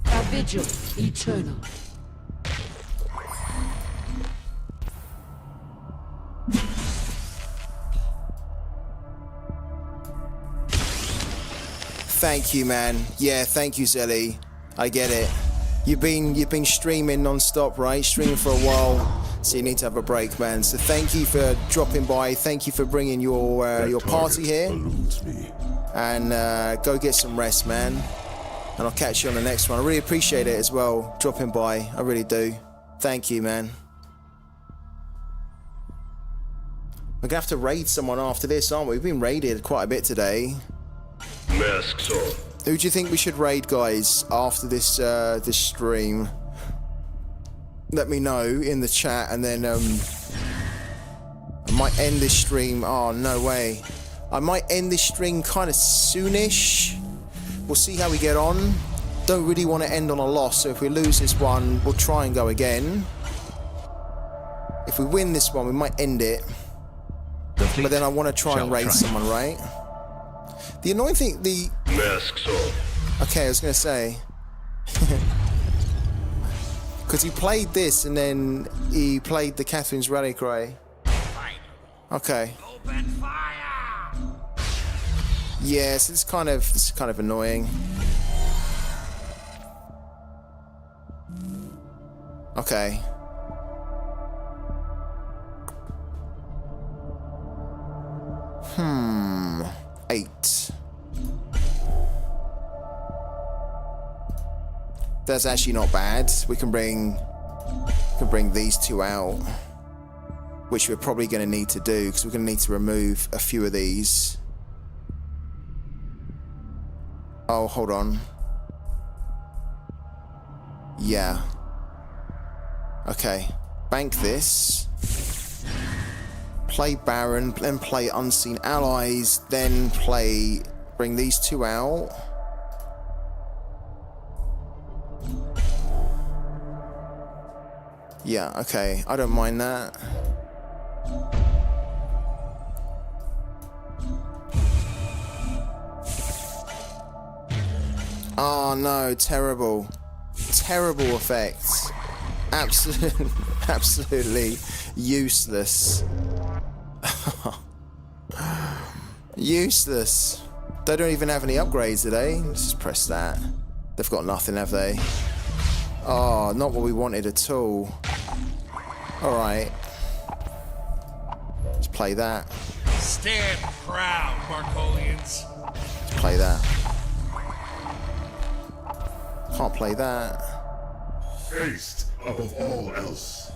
A vigil eternal. Thank you, man. Yeah, thank you, Zelly. I get it. You've been streaming non-stop, right? Streaming for a while, so you need to have a break, man. So thank you for dropping by. Thank you for bringing your party here. And go get some rest, man. And I'll catch you on the next one. I really appreciate it as well, dropping by. I really do. Thank you, man. We're gonna have to raid someone after this, aren't we? We've been raided quite a bit today. Masks on. Who do you think we should raid, guys, after this this stream? Let me know in the chat, and then I might end this stream. Oh, no way. I might end this stream kind of soonish. We'll see how we get on. Don't really want to end on a loss, so if we lose this one, we'll try and go again. If we win this one, we might end it. But then I want to try and raid someone, right? The annoying thing, Masks on. Okay, I was going to say. Because he played this and then he played the Catherine's Rally Cry. Okay. Open fire! Yeah, so this is kind of annoying. Okay. Hmm. 8. That's actually not bad. We can bring these two out. which we're probably going to need to do because we're going to need to remove a few of these. Oh, hold on. Yeah. Okay. Bank this. Play Baron, then play Unseen Allies, then play... Bring these two out. Yeah, okay. I don't mind that. Oh no, terrible. Terrible effects. Absolutely useless. Useless. They don't even have any upgrades, do they? Let's just press that. They've got nothing, have they? Oh, not what we wanted at all. Alright. Let's play that. Stand proud, Marcolians. Let's play that. Can't play that. Haste above all else.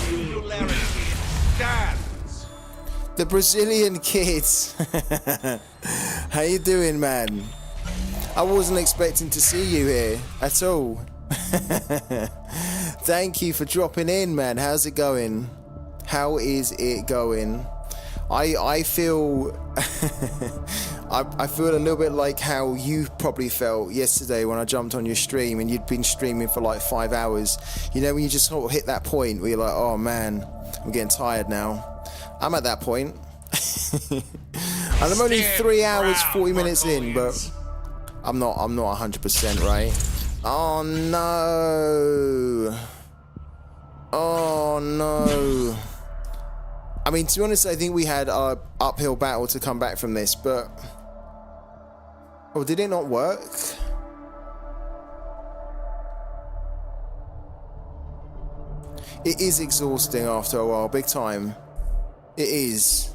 Singularity stands. The Brazilian kids. How you doing, man? I wasn't expecting to see you here at all. Thank you for dropping in, man. How's it going? How is it going? I feel I feel a little bit like how you probably felt yesterday when I jumped on your stream and you'd been streaming for like 5 hours. You know, when you just sort of hit that point where you're like, oh man, I'm getting tired now. I'm at that point. And I'm only 3 hours 40 minutes in, but I'm not 100% right. Oh no. Oh no. I mean, to be honest, I think we had an uphill battle to come back from this, but... Oh, did it not work? It is exhausting after a while, big time. It is.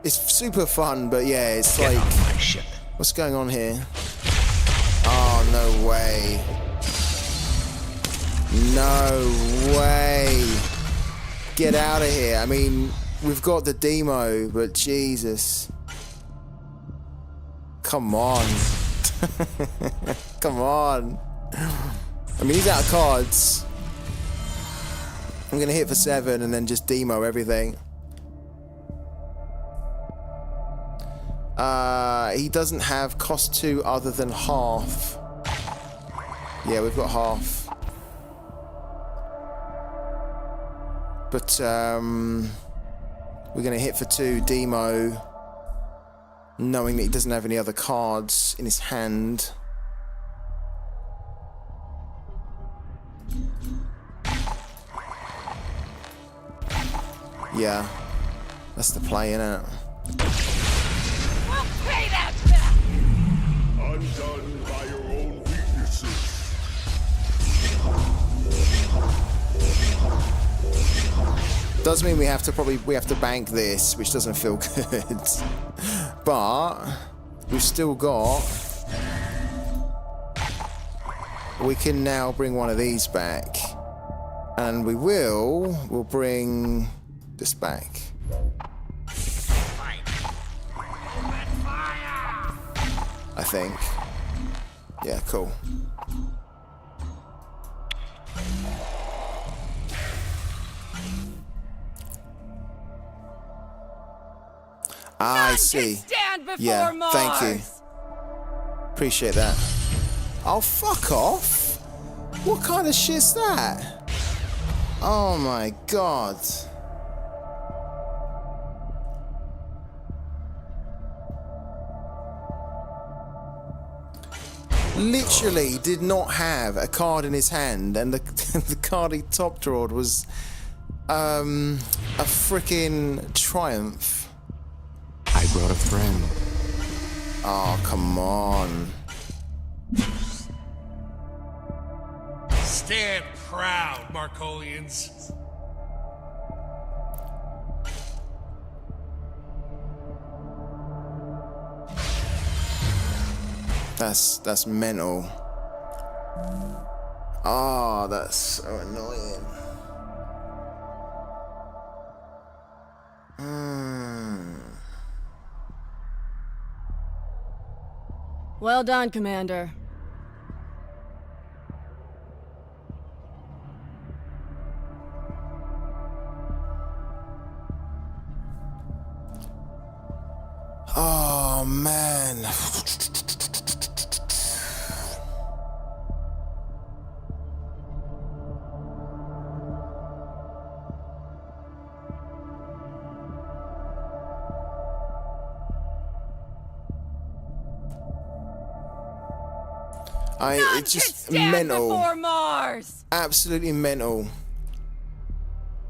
It's super fun, but yeah, it's like... my ship. What's going on here? Oh, no way. No way. Get out of here. I mean... We've got the demo, but Jesus. Come on. Come on. I mean, he's out of cards. I'm going to hit for 7 and then just demo everything. He doesn't have cost 2 other than half. Yeah, we've got half. But, we're going to hit for 2 demo, knowing that he doesn't have any other cards in his hand. Yeah, that's the play, innit? We'll pay that back! Undone by your own weaknesses. Does mean we have to bank this, which doesn't feel good. But we've still got... We can now bring one of these back. And we'll bring this back. I think. Yeah, cool. I see. Yeah, thank you. Appreciate that. Oh, fuck off. What kind of shit's that? Oh my god. Literally did not have a card in his hand, and the card he top drawed was a freaking triumph. I brought a friend. Oh, come on. Stand proud, Marcolians. That's mental. Ah, that's so annoying. Well done, Commander. Oh, man. It's just mental. Before Mars. Absolutely mental.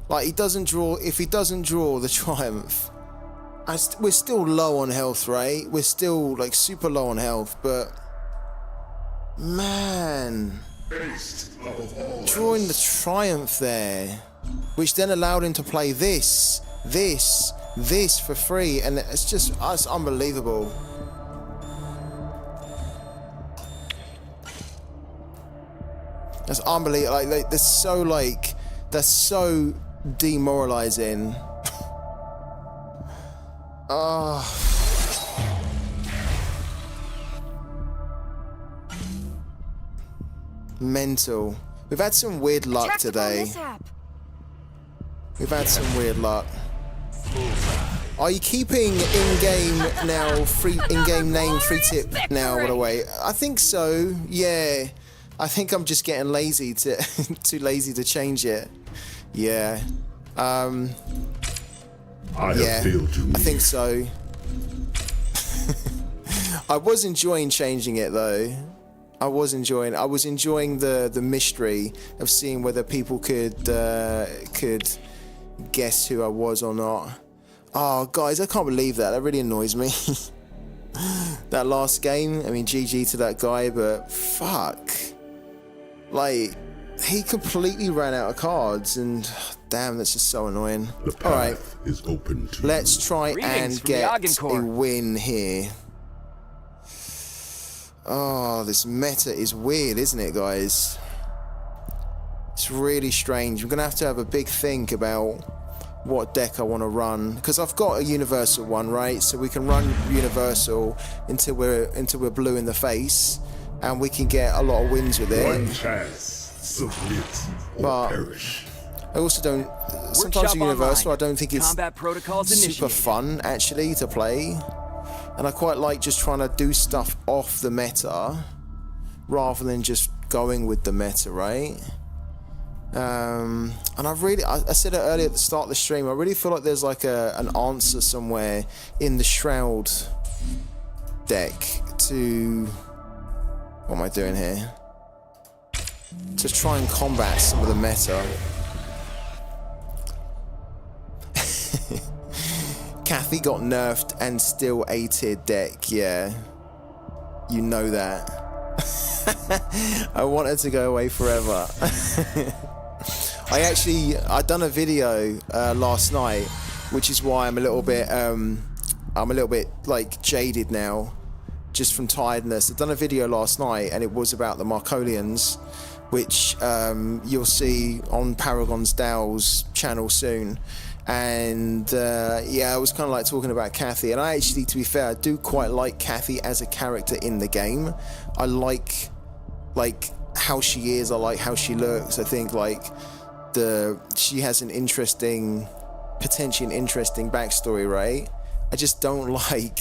Like, he doesn't draw. If he doesn't draw the triumph, we're still low on health, right? We're still like super low on health, but man, drawing the triumph there, which then allowed him to play this for free, and it's unbelievable. That's unbelievable. Like that's so demoralizing. Oh. Mental. We've had some weird luck today. We've had some weird luck. Are you keeping in-game now in-game name free tip now, by the way? I think so. Yeah. I think I'm just getting lazy too lazy to change it. Yeah. I have failed you. I think so. I was enjoying changing it though. I was enjoying the mystery of seeing whether people could guess who I was or not. Oh guys, I can't believe that. That really annoys me. That last game, I mean GG to that guy, but fuck. Like, he completely ran out of cards, and damn, that's just so annoying. All right, is open to let's try and get a win here. Oh, this meta is weird, isn't it, guys? It's really strange. I'm gonna have to have a big think about what deck I want to run, because I've got a universal one, right? So we can run universal until we're blue in the face, and we can get a lot of wins with it. One chance, submit or perish. I also don't. Sometimes in universal, I don't think it's super fun actually to play, and I quite like just trying to do stuff off the meta rather than just going with the meta, right? And I said it earlier at the start of the stream. I really feel like there's like an answer somewhere in the Shroud deck to. What am I doing here? To try and combat some of the meta. Kathy got nerfed and still a tier deck, yeah. You know that. I want her to go away forever. I done a video last night, which is why I'm a little bit like jaded now. Just from tiredness. I've done a video last night and it was about the Marcolians, which you'll see on Paragon's Dow's channel soon. And yeah, I was kind of like talking about Kathy, and I actually, to be fair, I do quite like Kathy as a character in the game. I like how she is, I like how she looks. I think like she has an potentially an interesting backstory, right? I just don't like,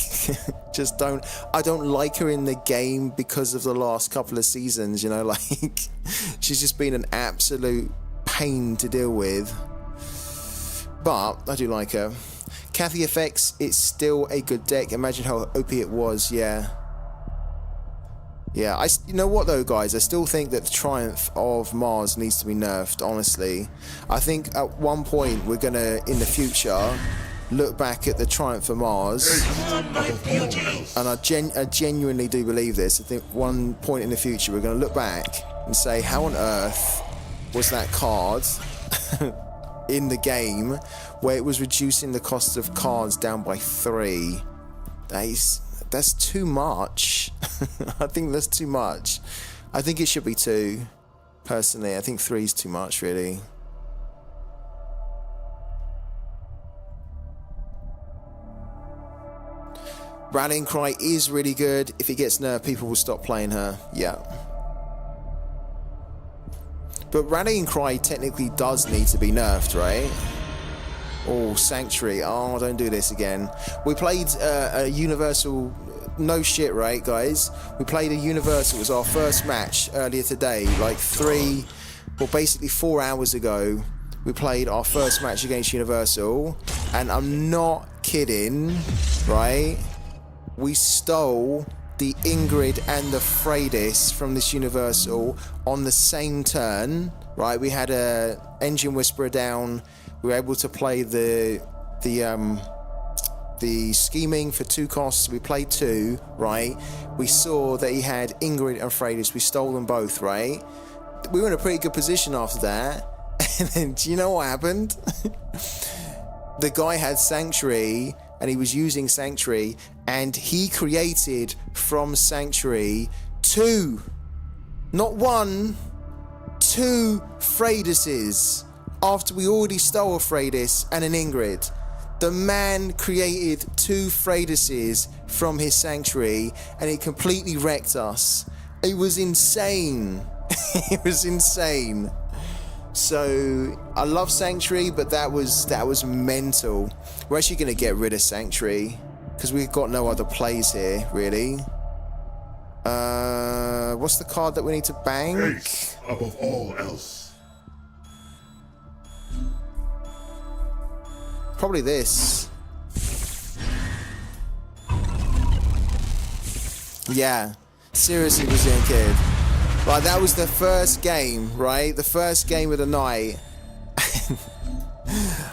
I don't like her in the game because of the last couple of seasons, you know, like, she's just been an absolute pain to deal with, but I do like her. Kathy effects, it's still a good deck. Imagine how OP it was, yeah. Yeah, you know what though, guys, I still think that the Triumph of Mars needs to be nerfed, honestly. I think at one point we're gonna, in the future, look back at the Triumph of Mars, and I genuinely do believe this. I think one point in the future we're going to look back and say, how on earth was that card in the game where it was reducing the cost of cards down by 3? that's too much. I think that's too much. I think it should be 2. Personally, I think 3 is too much, really. Rallying Cry is really good. If it gets nerfed, people will stop playing her. Yeah. But Rallying Cry technically does need to be nerfed, right? Oh, Sanctuary. Oh, don't do this again. We played a Universal... No shit, right, guys? We played a Universal. It was our first match earlier today. Like 4 hours ago. We played our first match against Universal. And I'm not kidding, right? We stole the Ingrid and the Freydis from this Universal on the same turn, right? We had a Engine Whisperer down. We were able to play the scheming for 2 costs. We played 2, right? We saw that he had Ingrid and Freydis. We stole them both, right? We were in a pretty good position after that. And then, do you know what happened? The guy had Sanctuary, and he was using Sanctuary, and he created from Sanctuary 2, not 1, 2 Freydises after we already stole a Freydis and an Ingrid. The man created 2 Freydises from his Sanctuary, and it completely wrecked us. It was insane. It was insane. So I love Sanctuary, but that was mental. We're actually going to get rid of Sanctuary because we've got no other plays here, really. What's the card that we need to bank? Ace above all else. Probably this. Yeah, seriously, Brazilian Kid. Like, that was the first game, right? The first game of the night.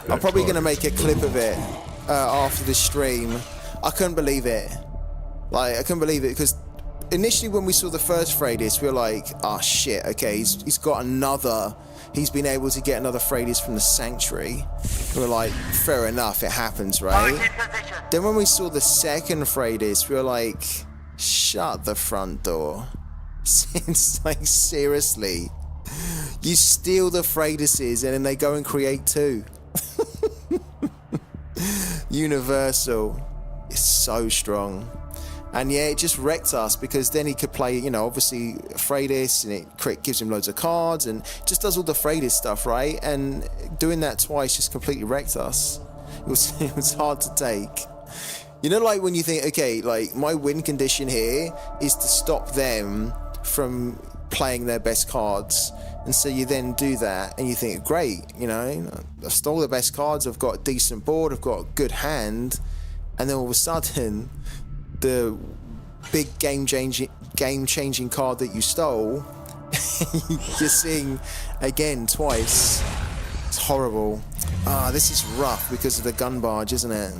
I'm probably going to make a clip of it after the stream. I couldn't believe it. Like, I couldn't believe it because initially when we saw the first Freydis, we were like, oh shit, okay, he's got another... He's been able to get another Freydis from the Sanctuary. We were like, fair enough, it happens, right? Then when we saw the second Freydis, we were like, shut the front door. It's like, seriously, you steal the Freydises and then they go and create 2. Universal is so strong. And yeah, it just wrecked us because then he could play, you know, obviously Freydis, and it gives him loads of cards and just does all the Freydis stuff, right? And doing that twice just completely wrecked us. It was hard to take. You know, like when you think, okay, like my win condition here is to stop them from playing their best cards. And so you then do that and you think, great, you know, I've stole the best cards, I've got a decent board, I've got a good hand. And then all of a sudden, the big game-changing card that you stole, you're seeing again twice. It's horrible. Ah, this is rough because of the gun barge, isn't it?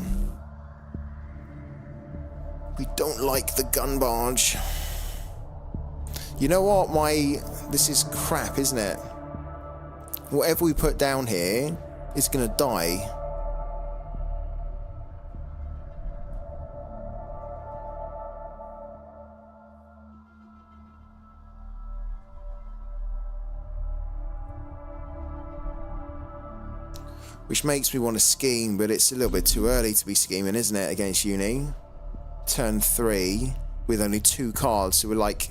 We don't like the gun barge. You know what? This is crap, isn't it? Whatever we put down here is gonna die. Which makes me want to scheme, but it's a little bit too early to be scheming, isn't it, against Uni? Turn 3 with only 2 cards, so we're like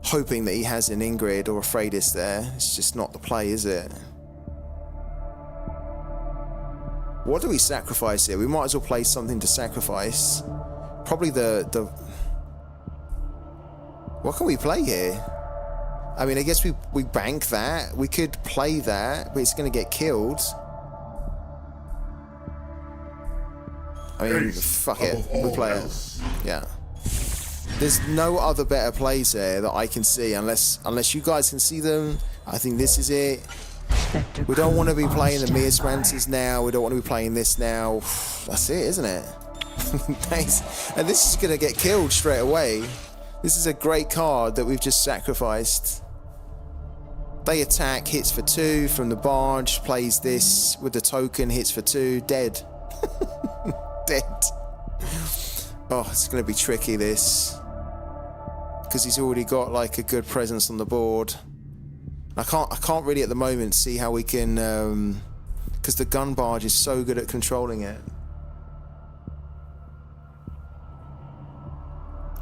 hoping that he has an Ingrid or a Freydis there. It's just not the play, is it? What do we sacrifice here? We might as well play something to sacrifice. Probably the... What can we play here? I mean, I guess we bank that. We could play that, but it's going to get killed. I mean, fuck it. We play it. Yeah. There's no other better plays there that I can see, unless you guys can see them. I think this is it. We don't want to be playing the Mias Mantis now. We don't want to be playing this now. That's it, isn't it? Nice. And this is going to get killed straight away. This is a great card that we've just sacrificed. They attack, hits for 2 from the barge, plays this with the token, hits for 2, dead. Dead. Oh, it's going to be tricky, this. Because he's already got like a good presence on the board. I can't really at the moment see how we can, because the gun barge is so good at controlling it.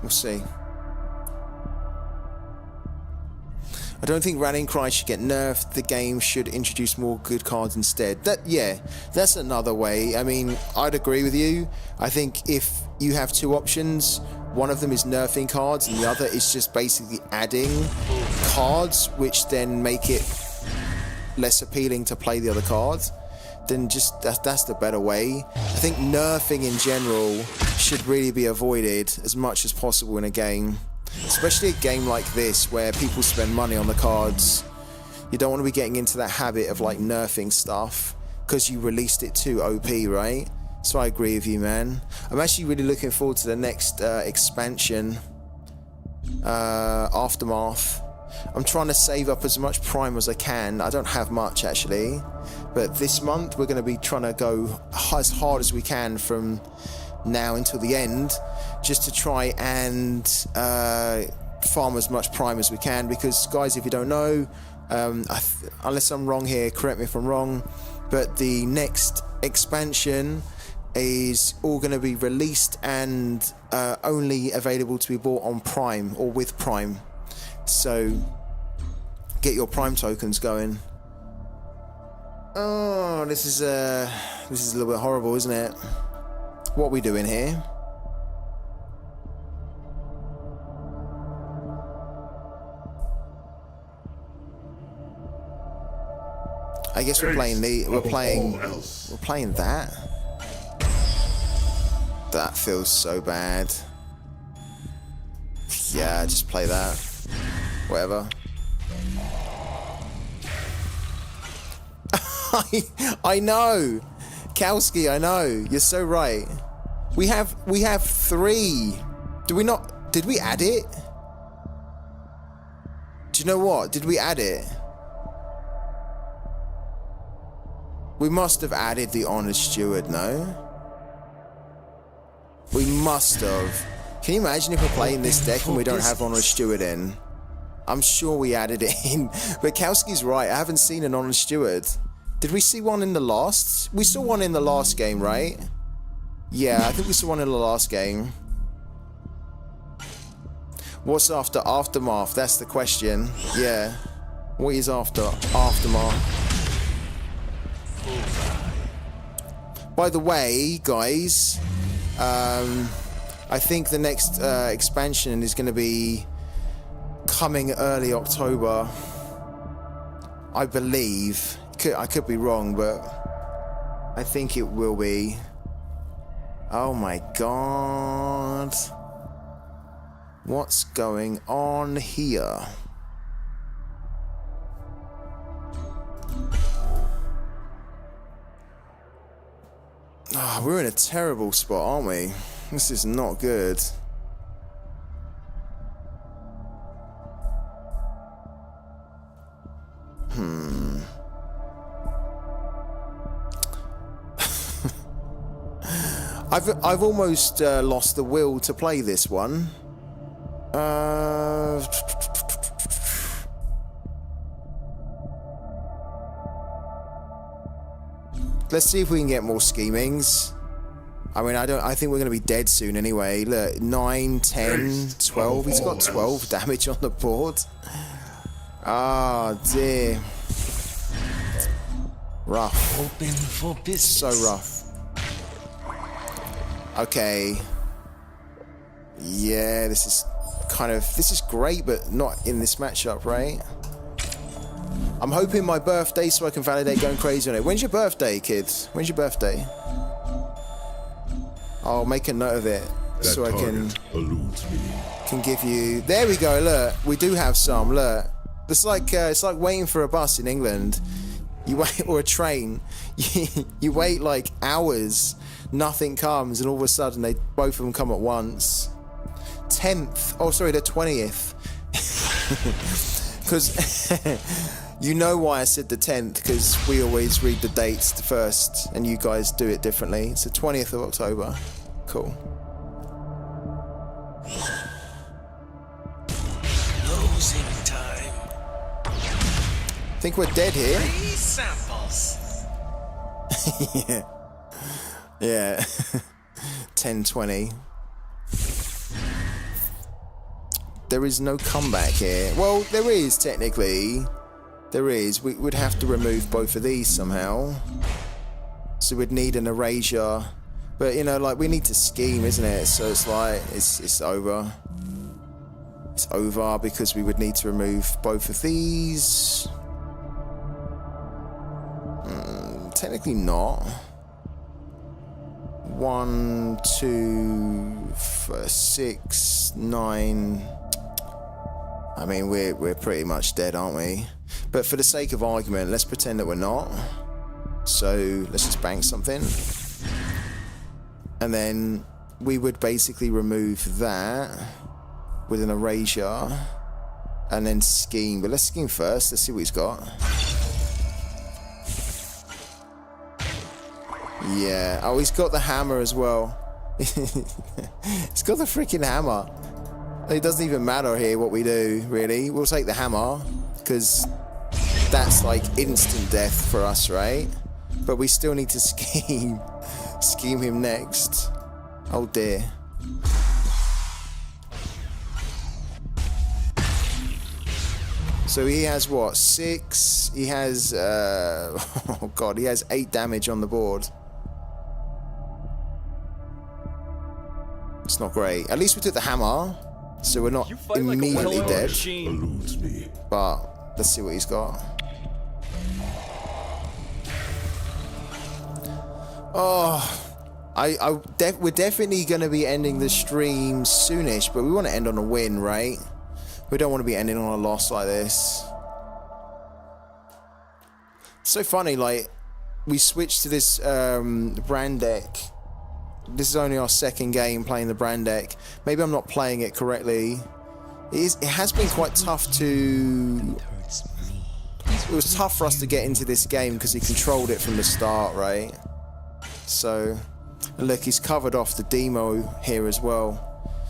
We'll see. I don't think Rallying Cry should get nerfed. The game should introduce more good cards instead. Yeah, that's another way. I mean, I'd agree with you. I think if you have two options, one of them is nerfing cards and the other is just basically adding cards which then make it less appealing to play the other card, then just that's the better way. I think nerfing in general should really be avoided as much as possible in a game. Especially a game like this where people spend money on the cards. You don't want to be getting into that habit of like nerfing stuff because you released it too OP, right? So I agree with you, man. I'm actually really looking forward to the next expansion, Aftermath. I'm trying to save up as much Prime as I can. I don't have much actually, but this month we're going to be trying to go as hard as we can from now until the end, just to try and farm as much Prime as we can, because guys, if you don't know, unless I'm wrong here, correct me if I'm wrong, but the next expansion is all going to be released and only available to be bought on Prime or with Prime, so get your Prime tokens going. Oh, this is a little bit horrible, isn't it? What are we doing here? I guess we're playing that. That feels so bad. Yeah, just play that. Whatever. I know, Kowski, I know. You're so right. We have 3. Do we not? Did we add it? Do you know what? Did we add it? We must have added the Honored Steward, no? We must have. Can you imagine if we're playing this deck and we don't have Honored Steward in? I'm sure we added it in. But Kowski's right. I haven't seen an Honored Steward. Did we see one in the last? We saw one in the last game, right? Yeah, I think we saw one in the last game. What's after Aftermath? That's the question. Yeah. What is after Aftermath? By the way, guys, I think the next expansion is going to be coming early October. I believe. I could be wrong, but I think it will be. Oh my god. What's going on here? Oh, we're in a terrible spot, aren't we? This is not good. I've almost lost the will to play this one. Let's see if we can get more schemings. I mean, I think we're going to be dead soon anyway. Look, 9, 10, 12. He's got 12 damage on the board. Ah, dear. Rough. Open for business. So rough. Okay. Yeah, this is great, but not in this matchup, right? I'm hoping my birthday so I can validate going crazy on it. When's your birthday, kids? When's your birthday? I'll make a note of it so I can give you. There we go. Look, we do have some. Look, it's like waiting for a bus in England. You wait, or a train. You wait like hours. Nothing comes, and all of a sudden both of them come at once. 10th. Oh, sorry, the 20th. Because you know why I said the 10th, because we always read the dates first, and you guys do it differently. It's the 20th of October. Cool. think we're dead here. Free samples. Yeah. Yeah. 10-20. There is no comeback here. Well, there is, technically. There is. We would have to remove both of these somehow. So we'd need an erasure. But, you know, like, we need to scheme, isn't it? So it's like, it's over. It's over because we would need to remove both of these. Technically not. 1, 2, 6, 9. I mean, we're pretty much dead, aren't we? But for the sake of argument, let's pretend that we're not. So let's just bank something. And then we would basically remove that with an erasure and then scheme. But let's scheme first. Let's see what he's got. Yeah. Oh, he's got the hammer as well. He's got the freaking hammer. It doesn't even matter here what we do, really. We'll take the hammer because that's like instant death for us, right? But we still need to scheme him next. Oh dear. So he has what? 6? He has oh god, he has 8 damage on the board. It's not great. At least we took the hammer, so we're not immediately dead. Eludes me. But let's see what he's got. Oh, we're definitely going to be ending the stream soonish, but we want to end on a win, right? We don't want to be ending on a loss like this. It's so funny, like, we switched to this brand deck. This is only our second game playing the brand deck. Maybe I'm not playing it correctly. It has been quite tough to... It was tough for us to get into this game because he controlled it from the start, right? So, look, he's covered off the demo here as well.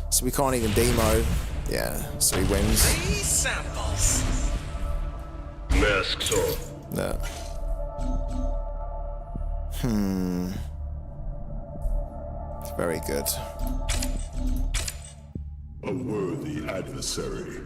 So we can't even demo. Yeah, so he wins. Free samples. Masks off. No. Very good. A worthy adversary.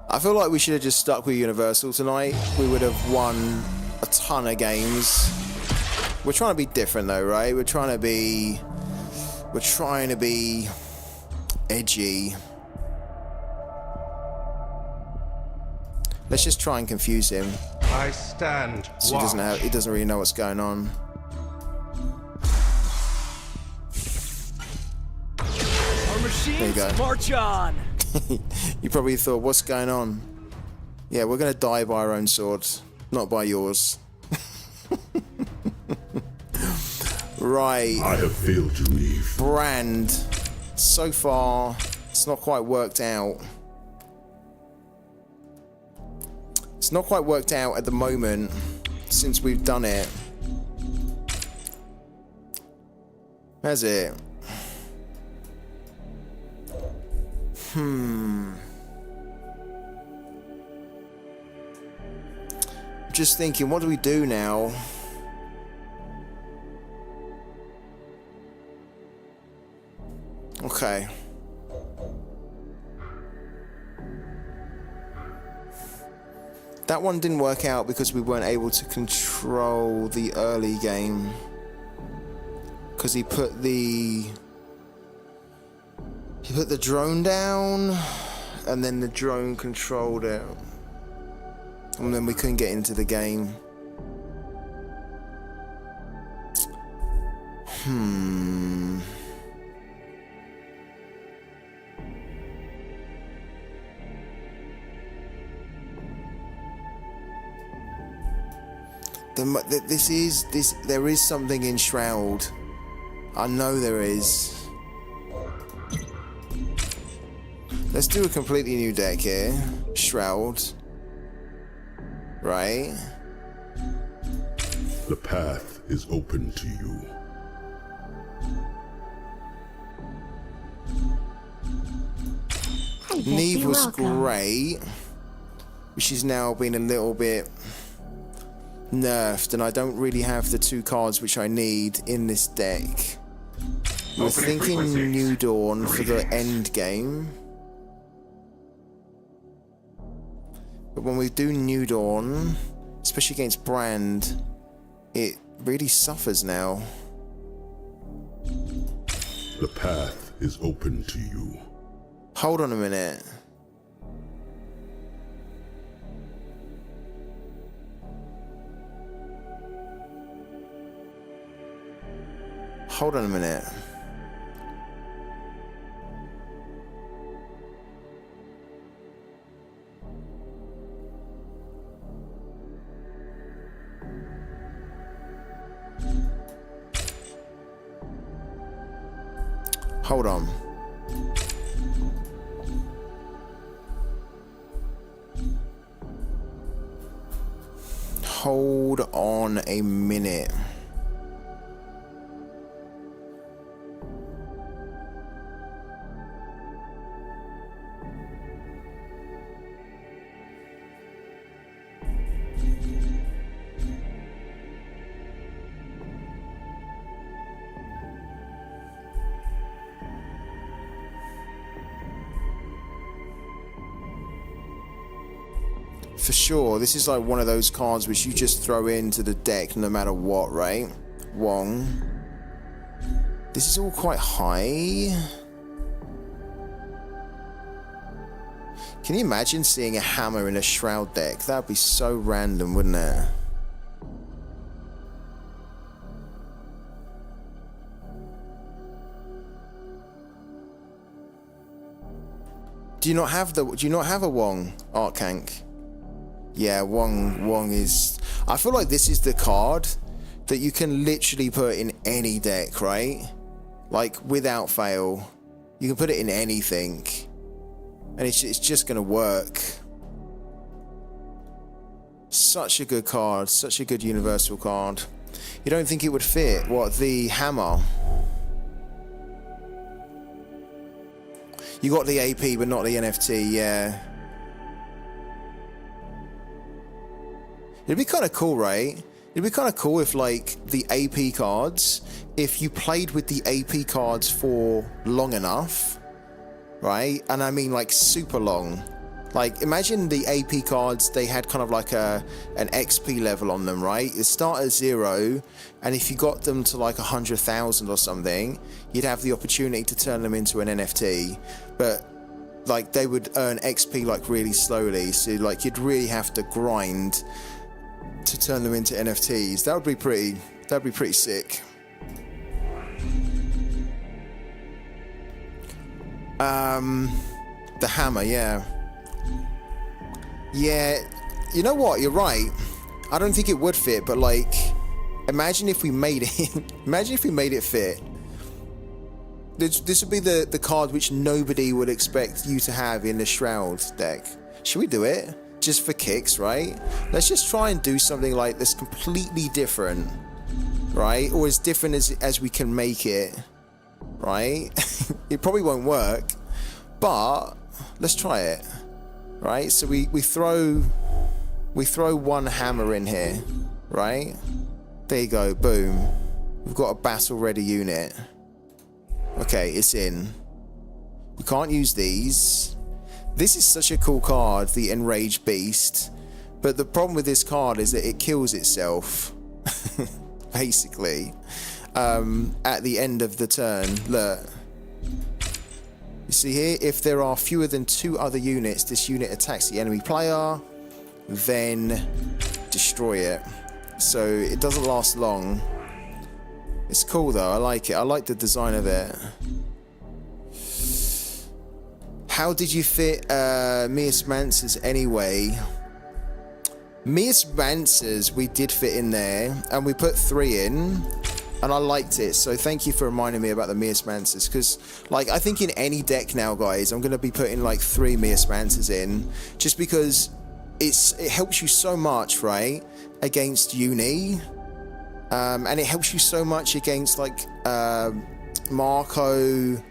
I feel like we should have just stuck with Universal tonight. We would have won a ton of games. We're trying to be different though, right? We're trying to be edgy. Let's just try and confuse him. I stand. So he doesn't really know what's going on. Our machines, There you go. march on. You probably thought, what's going on? Yeah, we're gonna die by our own swords, not by yours. Right. I have failed to leave. Brand. So far, it's not quite worked out. It's not quite worked out at the moment since we've done it. Has it? Just thinking, what do we do now? Okay. That one didn't work out because we weren't able to control the early game. Because he put the drone down, and then the drone controlled it. And then we couldn't get into the game. There is something in Shroud. I know there is. Let's do a completely new deck here. Shroud. Right? The path is open to you. Neve was great, but she's now been a little bit nerfed, and I don't really have the 2 cards which I need in this deck. We're thinking New Dawn for the end game, but when we do New Dawn, especially against Brand, it really suffers now. The path is open to you. Hold on a minute. Hold on a minute. Hold on. Hold on a minute. For sure, this is like one of those cards which you just throw into the deck no matter what, right? Wong. This is all quite high. Can you imagine seeing a hammer in a Shroud deck? That'd be so random, wouldn't it? Do you not have a Wong, Arkank? Yeah, Wong is... I feel like this is the card that you can literally put in any deck, right? Like, without fail. You can put it in anything. And it's just going to work. Such a good card. Such a good universal card. You don't think it would fit? What, the hammer? You got the AP, but not the NFT, yeah. It'd be kind of cool, right? It'd be kind of cool if, like, the AP cards, if you played with the AP cards for long enough, right? And I mean, like, super long. Like, imagine the AP cards, they had kind of like an XP level on them, right? They start at 0, and if you got them to, like, 100,000 or something, you'd have the opportunity to turn them into an NFT. But, like, they would earn XP, like, really slowly. So, like, you'd really have to grind to turn them into NFTs. That'd be pretty sick. The hammer, yeah. Yeah, you know what? You're right. I don't think it would fit, but like, imagine if we made it. Imagine if we made it fit. This would be the card which nobody would expect you to have in the Shroud deck. Should we do it? Just for kicks, right? Let's just try and do something like this completely different, right? Or as different as we can make it, right? It probably won't work, but let's try it, right? So we throw one hammer in here, right? There you go, boom. We've got a battle ready unit. Okay, it's in. We can't use these. This is such a cool card, the Enraged Beast. But the problem with this card is that it kills itself, basically, at the end of the turn. Look. You see here, if there are fewer than 2 other units, this unit attacks the enemy player, then destroy it. So it doesn't last long. It's cool though, I like it. I like the design of it. How did you fit Miasmancers anyway? Miasmancers we did fit in there, and we put 3 in, and I liked it. So thank you for reminding me about the Miasmancers, because like I think in any deck now, guys, I'm gonna be putting like 3 Miasmancers in, just because it helps you so much, right, against Uni. And it helps you so much against like Marco.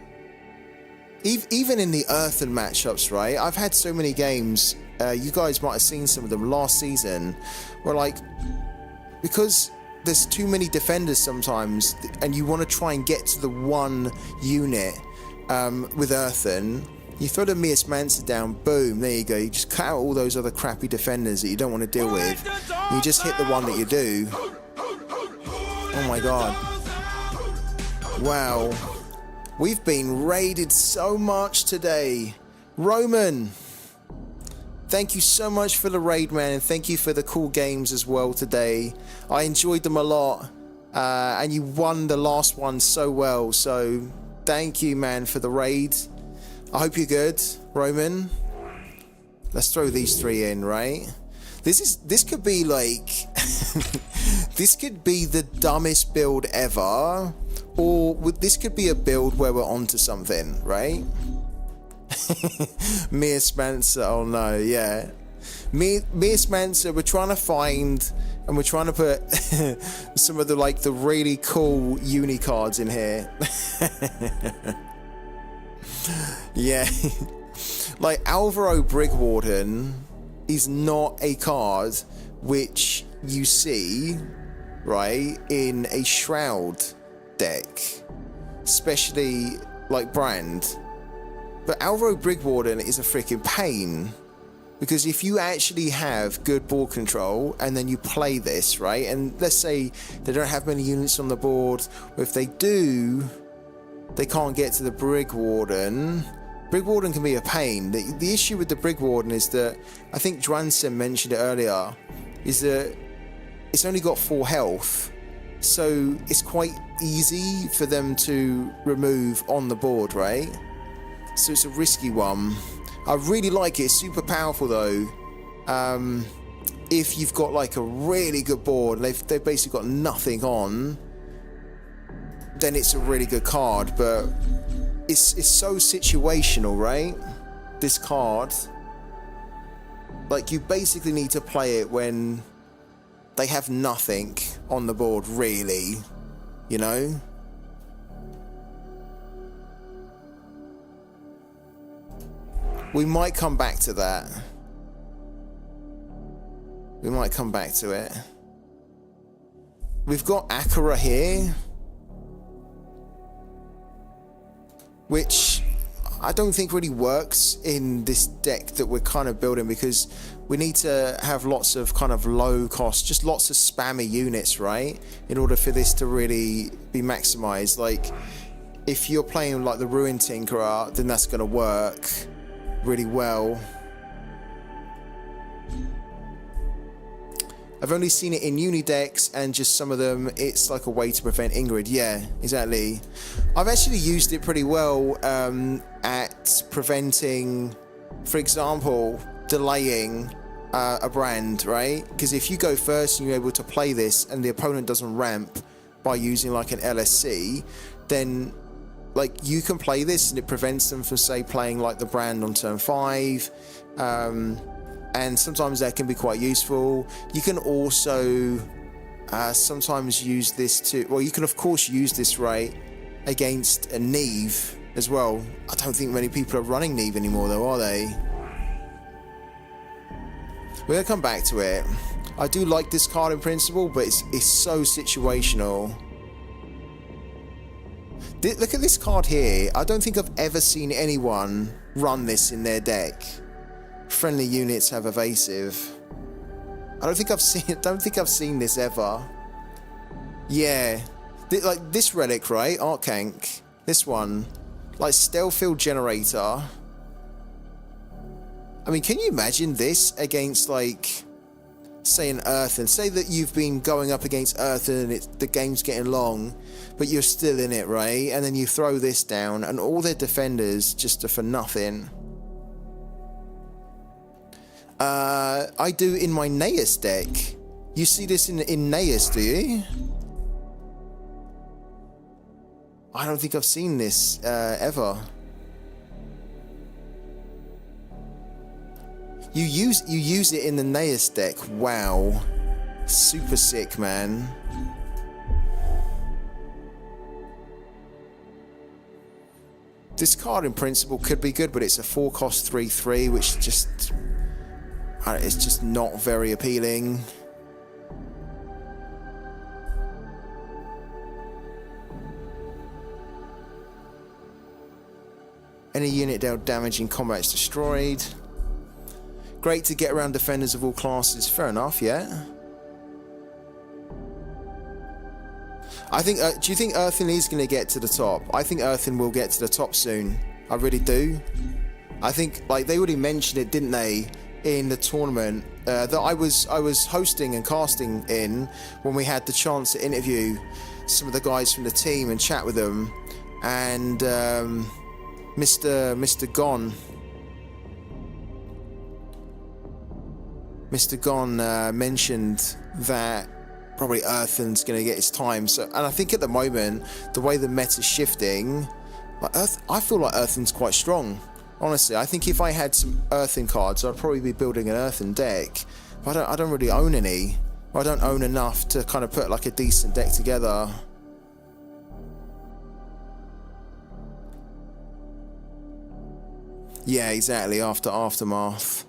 Even in the Earthen matchups, right? I've had so many games, you guys might have seen some of them last season, where like, because there's too many defenders sometimes, and you want to try and get to the one unit with Earthen, you throw the Mias Mansa down, boom, there you go. You just cut out all those other crappy defenders that you don't want to deal with. You just hit the one that you do. Oh my god. Wow. We've been raided so much today. Roman, thank you so much for the raid, man, and thank you for the cool games as well today. I enjoyed them a lot, and you won the last one so well, so thank you, man, for the raid. I hope you're good, Roman. Let's throw these three in, right? This could be like this could be the dumbest build ever, or this could be a build where we're onto something, right? Mias Mansa, oh no, yeah. Mias Mansa, we're trying to find, and we're trying to put some of the like the really cool uni cards in here. Yeah. Like Alvaro Brigwarden is not a card which you see, right, in a Shroud deck, especially like Brand. But Alvaro Brigwarden is a freaking pain, because if you actually have good board control and then you play this, right, and let's say they don't have many units on the board, or if they do, they can't get to the Brigwarden. Brigwarden can be a pain. The issue with the Brigwarden is that, I think Dransen mentioned it earlier, is that it's only got 4 health, so it's quite easy for them to remove on the board, right? So it's a risky one. I really like it. It's super powerful though. If you've got like a really good board, they've basically got nothing on, then it's a really good card. But it's so situational, right? This card, like, you basically need to play it when they have nothing on the board, really, you know? We might come back to that. We might come back to it. We've got Akira here, which I don't think really works in this deck that we're kind of building, because we need to have lots of kind of low cost, just lots of spammy units, right? In order for this to really be maximized. Like, if you're playing like the Ruin Tinkerer, then that's going to work really well. I've only seen it in uni decks, and just some of them, it's like a way to prevent Ingrid. Yeah, exactly. I've actually used it pretty well at preventing, for example, delaying a Brand, right? Because if you go first and you're able to play this and the opponent doesn't ramp by using like an LSC, then like you can play this and it prevents them from, say, playing like the Brand on turn 5. And sometimes that can be quite useful. You can also sometimes use this to, well, you can of course use this, right, against a Neve as well. I don't think many people are running Neve anymore though, are they? We're gonna come back to it. I do like this card in principle, but it's so situational. Look at this card here. I don't think I've ever seen anyone run this in their deck. Friendly units have evasive. I don't think I've seen this ever. Yeah, like this relic, right? Arcank. This one, like Stealth Field Generator. I mean, can you imagine this against, like, say an Earthen? Say that you've been going up against Earthen and the game's getting long, but you're still in it, right? And then you throw this down and all their defenders just are for nothing. I do in my Naeus deck. You see this in Naeus, do you? I don't think I've seen this ever. You use it in the Naeus deck. Wow, super sick, man. This card in principle could be good, but it's a 4-cost 3/3, which just it's just not very appealing. Any unit dealt damage in combat is destroyed. Great to get around defenders of all classes. Fair enough, yeah. I think. Do you think Earthen is going to get to the top? I think Earthen will get to the top soon. I really do. I think, like, they already mentioned it, didn't they, in the tournament that I was hosting and casting in, when we had the chance to interview some of the guys from the team and chat with them, and Mr. Gon mentioned that probably Earthen's going to get his time. So, and I think at the moment, the way the meta's shifting, like I feel like Earthen's quite strong. Honestly, I think if I had some Earthen cards, I'd probably be building an Earthen deck. But I don't really own any. I don't own enough to kind of put like a decent deck together. Yeah, exactly, after Aftermath.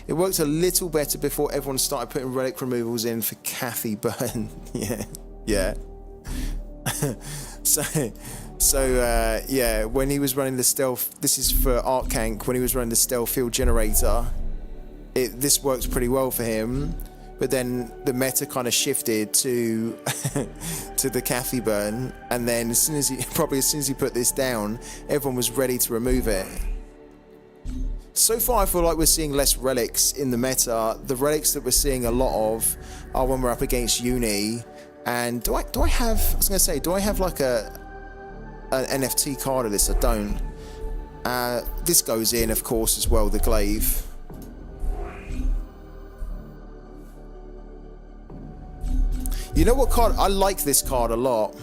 It worked a little better before everyone started putting relic removals in for Kathy Byrne. yeah. So yeah, when he was running the stealth, this is for Arcank, when he was running the stealth field generator, this worked pretty well for him. But then the meta kind of shifted to to the Kathy Burn, and then as soon as he put this down, everyone was ready to remove it. So far, I feel like we're seeing less relics in the meta. The relics that we're seeing a lot of are when we're up against Uni. And do I have? I was gonna say, do I have like an NFT card of this? I don't. This goes in, of course, as well. The glaive. You know what card? I like this card a lot.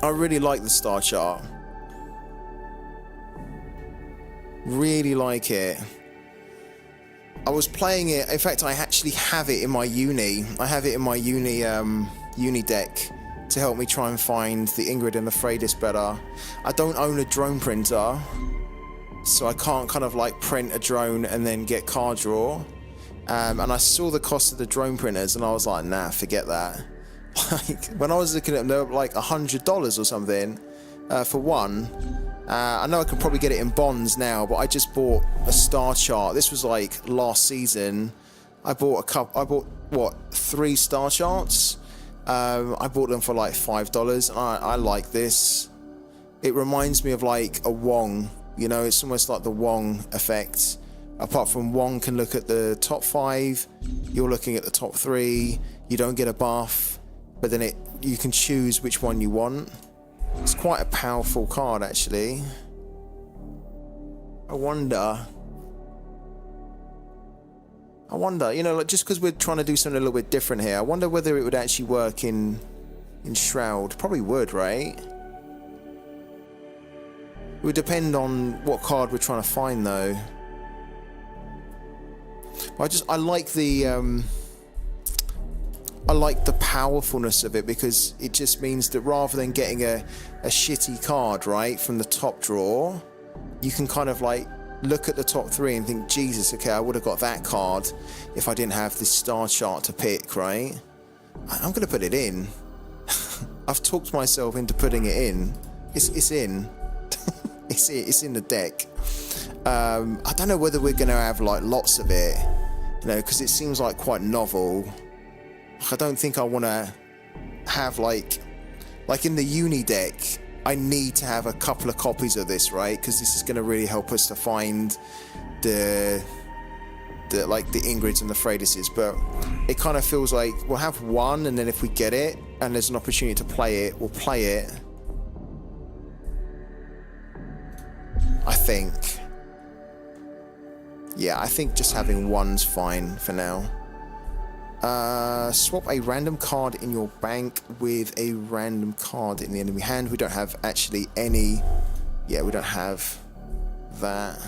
I really like the star chart. Really like it. I was playing it. In fact, I actually have it in my uni. I have it in my uni deck to help me try and find the Ingrid and the Freydis better. I don't own a drone printer, so I can't kind of like print a drone and then get card draw. And I saw the cost of the drone printers, and I was like, nah, forget that. Like, when I was looking at them, they were like $100 or something for one. I know I can probably get it in bonds now, but I just bought a star chart. This was like last season. I bought what, 3 star charts. I bought them for like $5. I like this. It reminds me of like a Wong. You know, it's almost like the Wong effect. Apart from Wong can look at the top 5, you're looking at the top 3. You don't get a buff, but then you can choose which one you want. It's quite a powerful card, actually. I wonder, you know, like, just because we're trying to do something a little bit different here, I wonder whether it would actually work in Shroud. Probably would, right? It would depend on what card we're trying to find, though. I like the powerfulness of it, because it just means that rather than getting a shitty card, right, from the top draw, you can kind of like look at the top 3 and think, Jesus, okay, I would have got that card if I didn't have this star chart to pick, right? I'm going to put it in. I've talked myself into putting it in. It's in. It's in the deck. I don't know whether we're going to have like lots of it, you know, because it seems like quite novel. I don't think I want to have like in the uni deck, I need to have a couple of copies of this, right? Because this is going to really help us to find the Ingrids and the Freydises. But it kind of feels like we'll have one, and then if we get it and there's an opportunity to play it, we'll play it. I think. Yeah, I think just having one's fine for now. Swap a random card in your bank with a random card in the enemy hand. We don't have actually any. Yeah, we don't have that.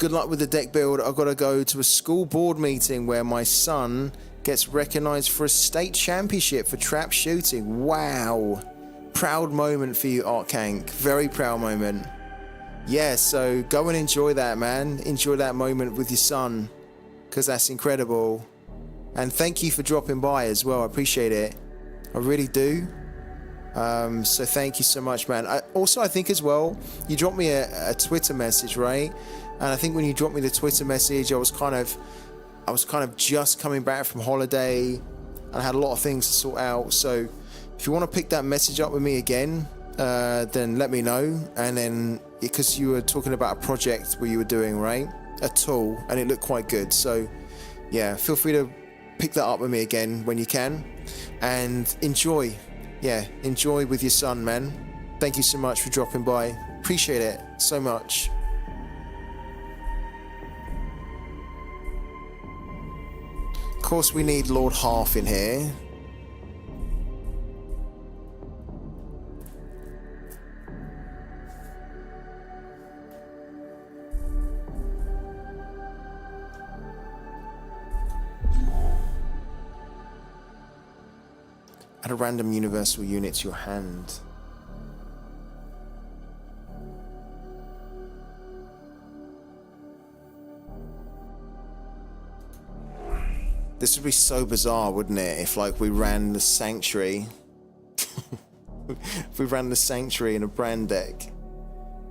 Good luck with the deck build. I've got to go to a school board meeting where my son gets recognized for a state championship for trap shooting. Wow. Proud moment for you, Arkank. Very proud moment. Yeah, so go and enjoy that, man. Enjoy that moment with your son, because that's incredible. And thank you for dropping by as well. I appreciate it. I really do. So thank you so much, man. I think as well, you dropped me a Twitter message, right? And I think when you dropped me the Twitter message, I was kind of just coming back from holiday, and I had a lot of things to sort out. So if you want to pick that message up with me again, then let me know. And then, because you were talking about a project where you were doing, right, a tool, and it looked quite good. So yeah, feel free to pick that up with me again when you can, and enjoy. Yeah, enjoy with your son, man. Thank you so much for dropping by. Appreciate it so much. Of course, we need Lord Half in here. Add a random universal unit to your hand. This would be so bizarre, wouldn't it, if like we ran the Sanctuary. If we ran the Sanctuary in a brand deck.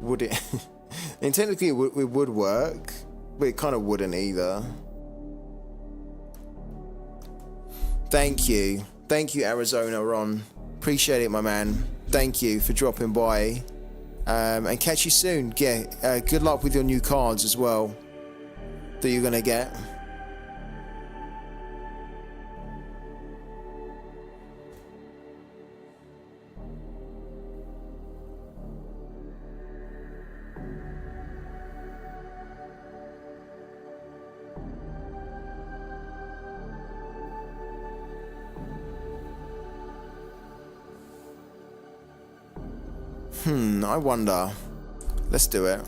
Would it? And technically it would work, but it kind of wouldn't either. Thank you. Thank you, Arizona Ron. Appreciate it, my man. Thank you for dropping by. And catch you soon. Yeah, good luck with your new cards as well that you're going to get. I wonder. Let's do it.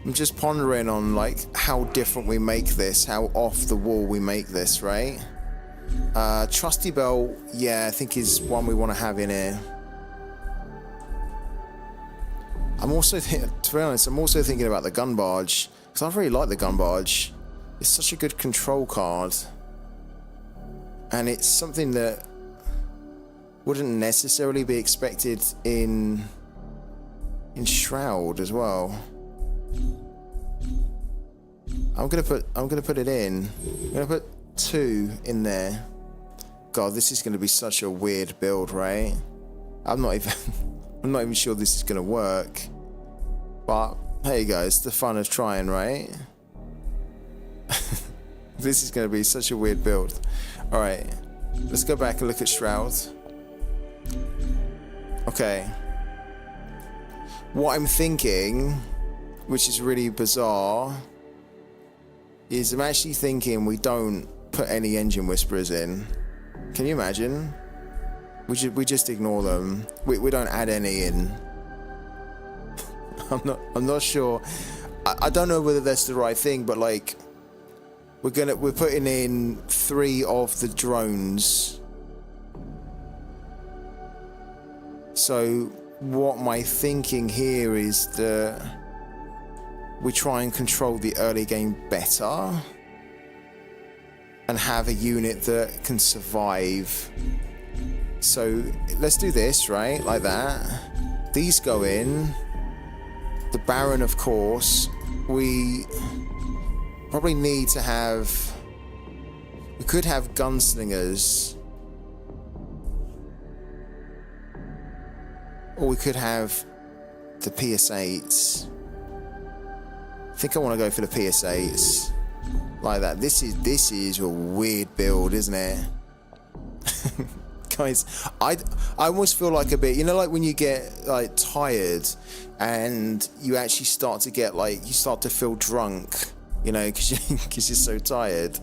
I'm just pondering on like how different we make this, how off the wall we make this, right? Trusty Bell, yeah, I think is one we want to have in here. I'm also, to be honest, I'm also thinking about the Gun Barge, because I really like the Gun Barge. It's such a good control card, and it's something that wouldn't necessarily be expected in Shroud as well. I'm gonna put it in. I'm gonna put 2 in there. God, this is gonna be such a weird build, right? I'm not even sure this is gonna work. But hey guys, the fun of trying, right? This is gonna be such a weird build. Alright. Let's go back and look at Shroud. Okay. What I'm thinking, which is really bizarre, is I'm actually thinking we don't put any Engine Whisperers in. Can you imagine? We just ignore them. We don't add any in. I'm not sure. I don't know whether that's the right thing, but like we're putting in 3 of the drones. So what my thinking here is that we try and control the early game better and have a unit that can survive. So let's do this, right? Like that. These go in. The Baron, of course. We probably need to have... We could have Gunslingers. Or we could have the PS8s. I think I want to go for the PS8s. like that. This is a weird build, isn't it? Guys, I almost feel like a bit, you know, like when you get like tired and you actually start to get like, you start to feel drunk, you know, because you're so tired.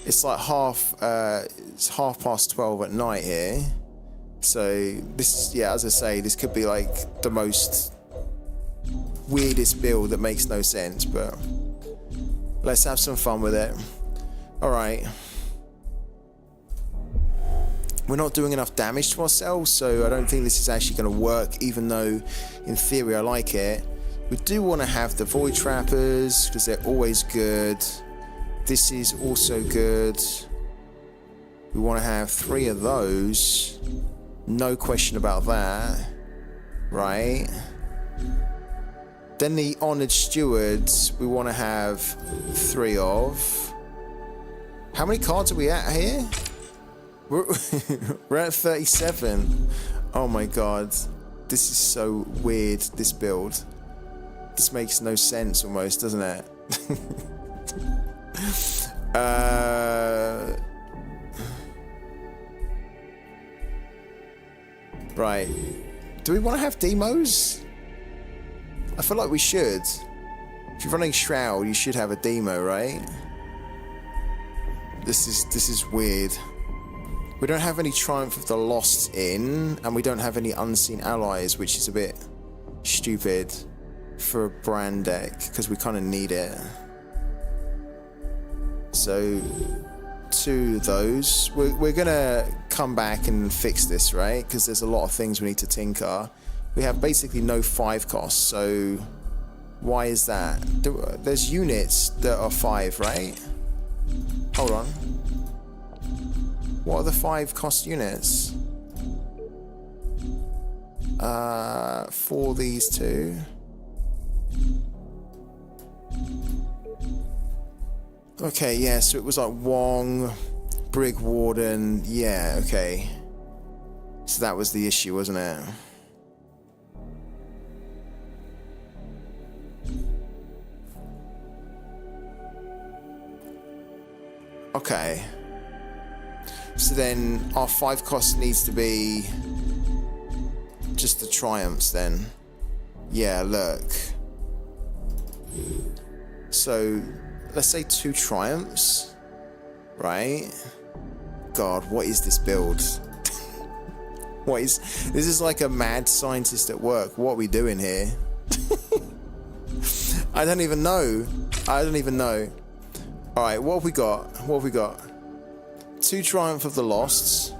It's like it's 12:30 at night here. So this, yeah, as I say, this could be like the most weirdest build that makes no sense, but let's have some fun with it. All right. We're not doing enough damage to ourselves, so I don't think this is actually going to work, even though in theory I like it. We do want to have the Void Trappers because they're always good. This is also good. We want to have 3 of those. No question about that. Right. Then the Honored Stewards, we want to have 3 of. How many cards are we at here? We're at 37. Oh my god. This is so weird, this build. This makes no sense almost, doesn't it? Right. Do we want to have demos? I feel like we should. If you're running Shroud, you should have a demo, right? This is weird. We don't have any Triumph of the Lost in, and we don't have any Unseen Allies, which is a bit stupid for a brand deck, because we kind of need it. So, 2 of those. We're going to come back and fix this, right? Because there's a lot of things we need to tinker. We have basically no 5 costs, so why is that? There's units that are 5, right? Hold on. What are the 5 cost units? For these 2. Okay, yeah, so it was like Wong, Brig Warden, yeah, okay. So that was the issue, wasn't it? Okay. So then our 5 cost needs to be just the Triumphs then. Yeah, look. So let's say 2 Triumphs, right? God, what is this build? This is like a mad scientist at work. What are we doing here? I don't even know. All right, what have we got? 2 Triumph of the Losts,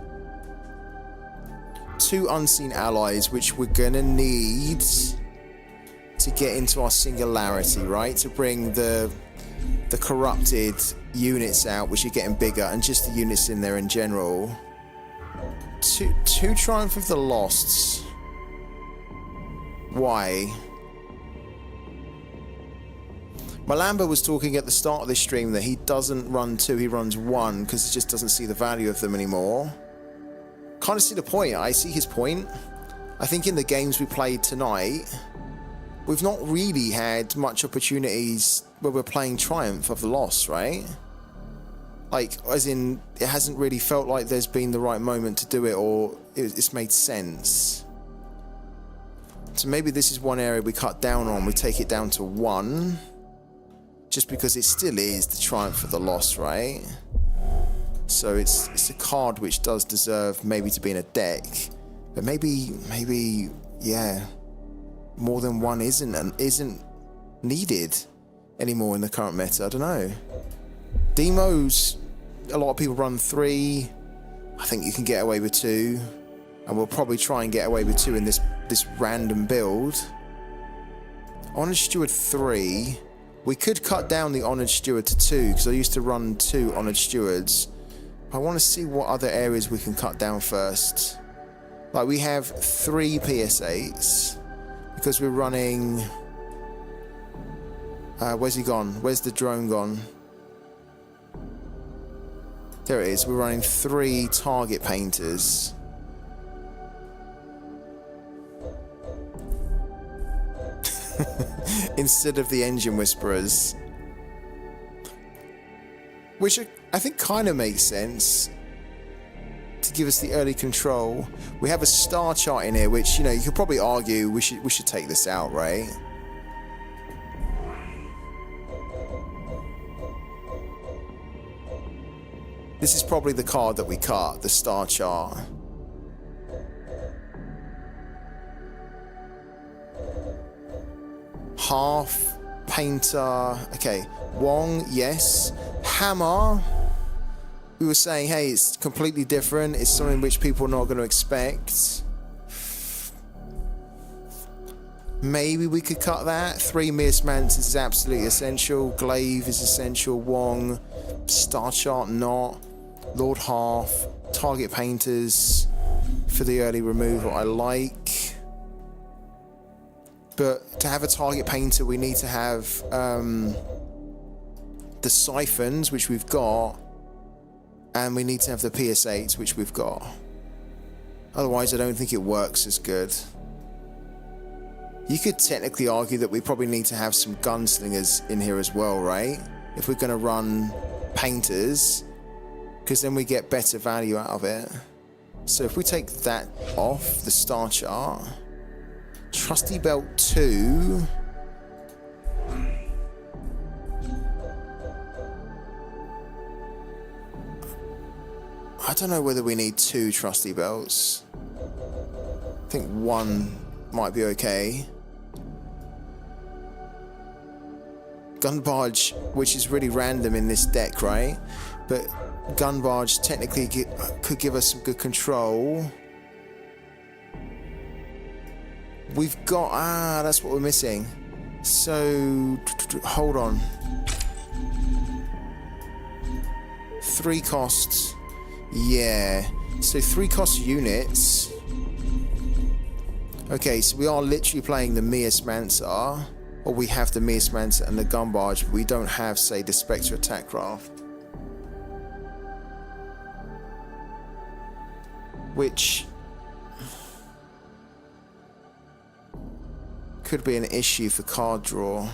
2 Unseen Allies, which we're gonna need to get into our Singularity, right? To bring the corrupted units out, which are getting bigger, and just the units in there in general. 2 Triumph of the Losts. Why? Malamba was talking at the start of this stream that he doesn't run 2, he runs 1 because he just doesn't see the value of them anymore. Kind of see the point. I see his point. I think in the games we played tonight, we've not really had much opportunities where we're playing Triumph of the Lost, right? Like, as in, it hasn't really felt like there's been the right moment to do it, or it's made sense. So maybe this is one area we cut down on. We take it down to 1. Just because it still is the Triumph of the Lost, right? So it's a card which does deserve maybe to be in a deck. But maybe, yeah, more than 1 isn't needed anymore in the current meta. I don't know. Demos, a lot of people run 3. I think you can get away with 2. And we'll probably try and get away with 2 in this random build. Honored Steward 3. We could cut down the Honored Steward to 2, because I used to run 2 Honored Stewards. I want to see what other areas we can cut down first. Like, we have 3 PS8s, because we're running... where's he gone? Where's the drone gone? There it is. We're running 3 Target Painters. Instead of the Engine Whisperers. which I think kind of makes sense to give us the early control. We have a star chart in here, which, you know, you could probably argue we should take this out, right? This is probably the card that we cut, the star chart. Half, painter, okay. Wong, yes. Hammer, we were saying, hey, it's completely different. It's something which people are not going to expect. Maybe we could cut that. 3 Mias Mantis is absolutely essential. Glaive is essential. Wong, star chart not. Lord Half, target painters for the early removal I like. But to have a target painter, we need to have the siphons, which we've got, and we need to have the PS8s, which we've got. Otherwise, I don't think it works as good. You could technically argue that we probably need to have some gunslingers in here as well, right? If we're going to run painters, because then we get better value out of it. So if we take that off the star chart, Trusty Belt 2. I don't know whether we need 2 Trusty Belts. I think 1 might be okay. Gun Barge, which is really random in this deck, right? But Gun Barge technically could give us some good control. We've got... that's what we're missing. So... hold on. 3 costs. Yeah. So 3 cost units. Okay, so we are literally playing the Mias Mansa. Or we have the Mias Mansa and the Gun Barge, but we don't have, say, the Spectre Attack Craft. Which could be an issue for card draw.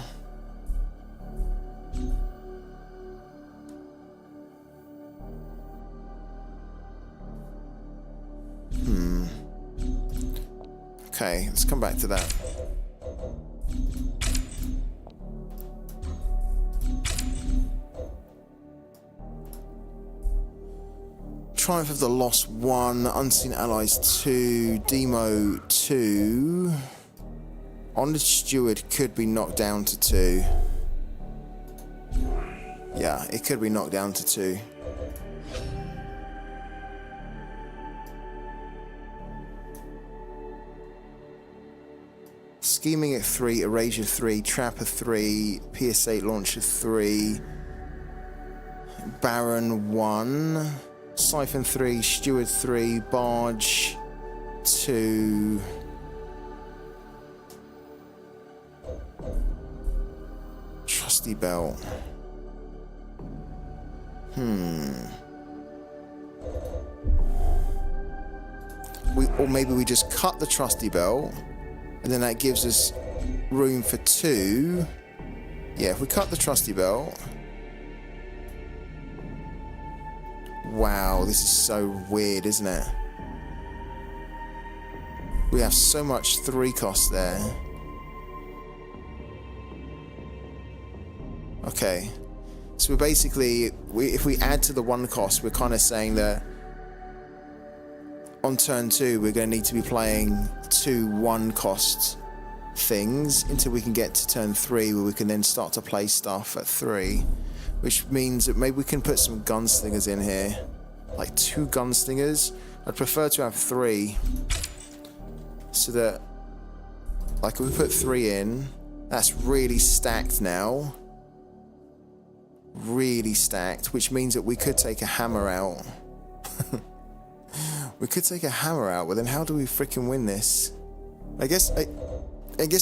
Okay, let's come back to that. Triumph of the Lost 1, Unseen Allies 2, Demo 2. Honored Steward could be knocked down to 2. Yeah, it could be knocked down to 2. Scheming at 3, Erasure 3, Trapper 3, PS8 Launcher 3, Baron 1, Siphon 3, Steward 3, Barge 2, Trusty Belt. Or maybe we just cut the Trusty Belt, and then that gives us room for 2. Yeah, if we cut the Trusty Belt. Wow, this is so weird, isn't it? We have so much 3 cost there. Okay. So we're basically, if we add to the 1 cost, we're kind of saying that on turn 2, we're going to need to be playing 2 1 cost things until we can get to turn 3, where we can then start to play stuff at 3. Which means that maybe we can put some gunslingers in here. Like 2 gunslingers. I'd prefer to have 3. So that, like, if we put 3 in, that's really stacked now. Really stacked, which means that we could take a hammer out. We could take a hammer out, but then how do we freaking win this? I guess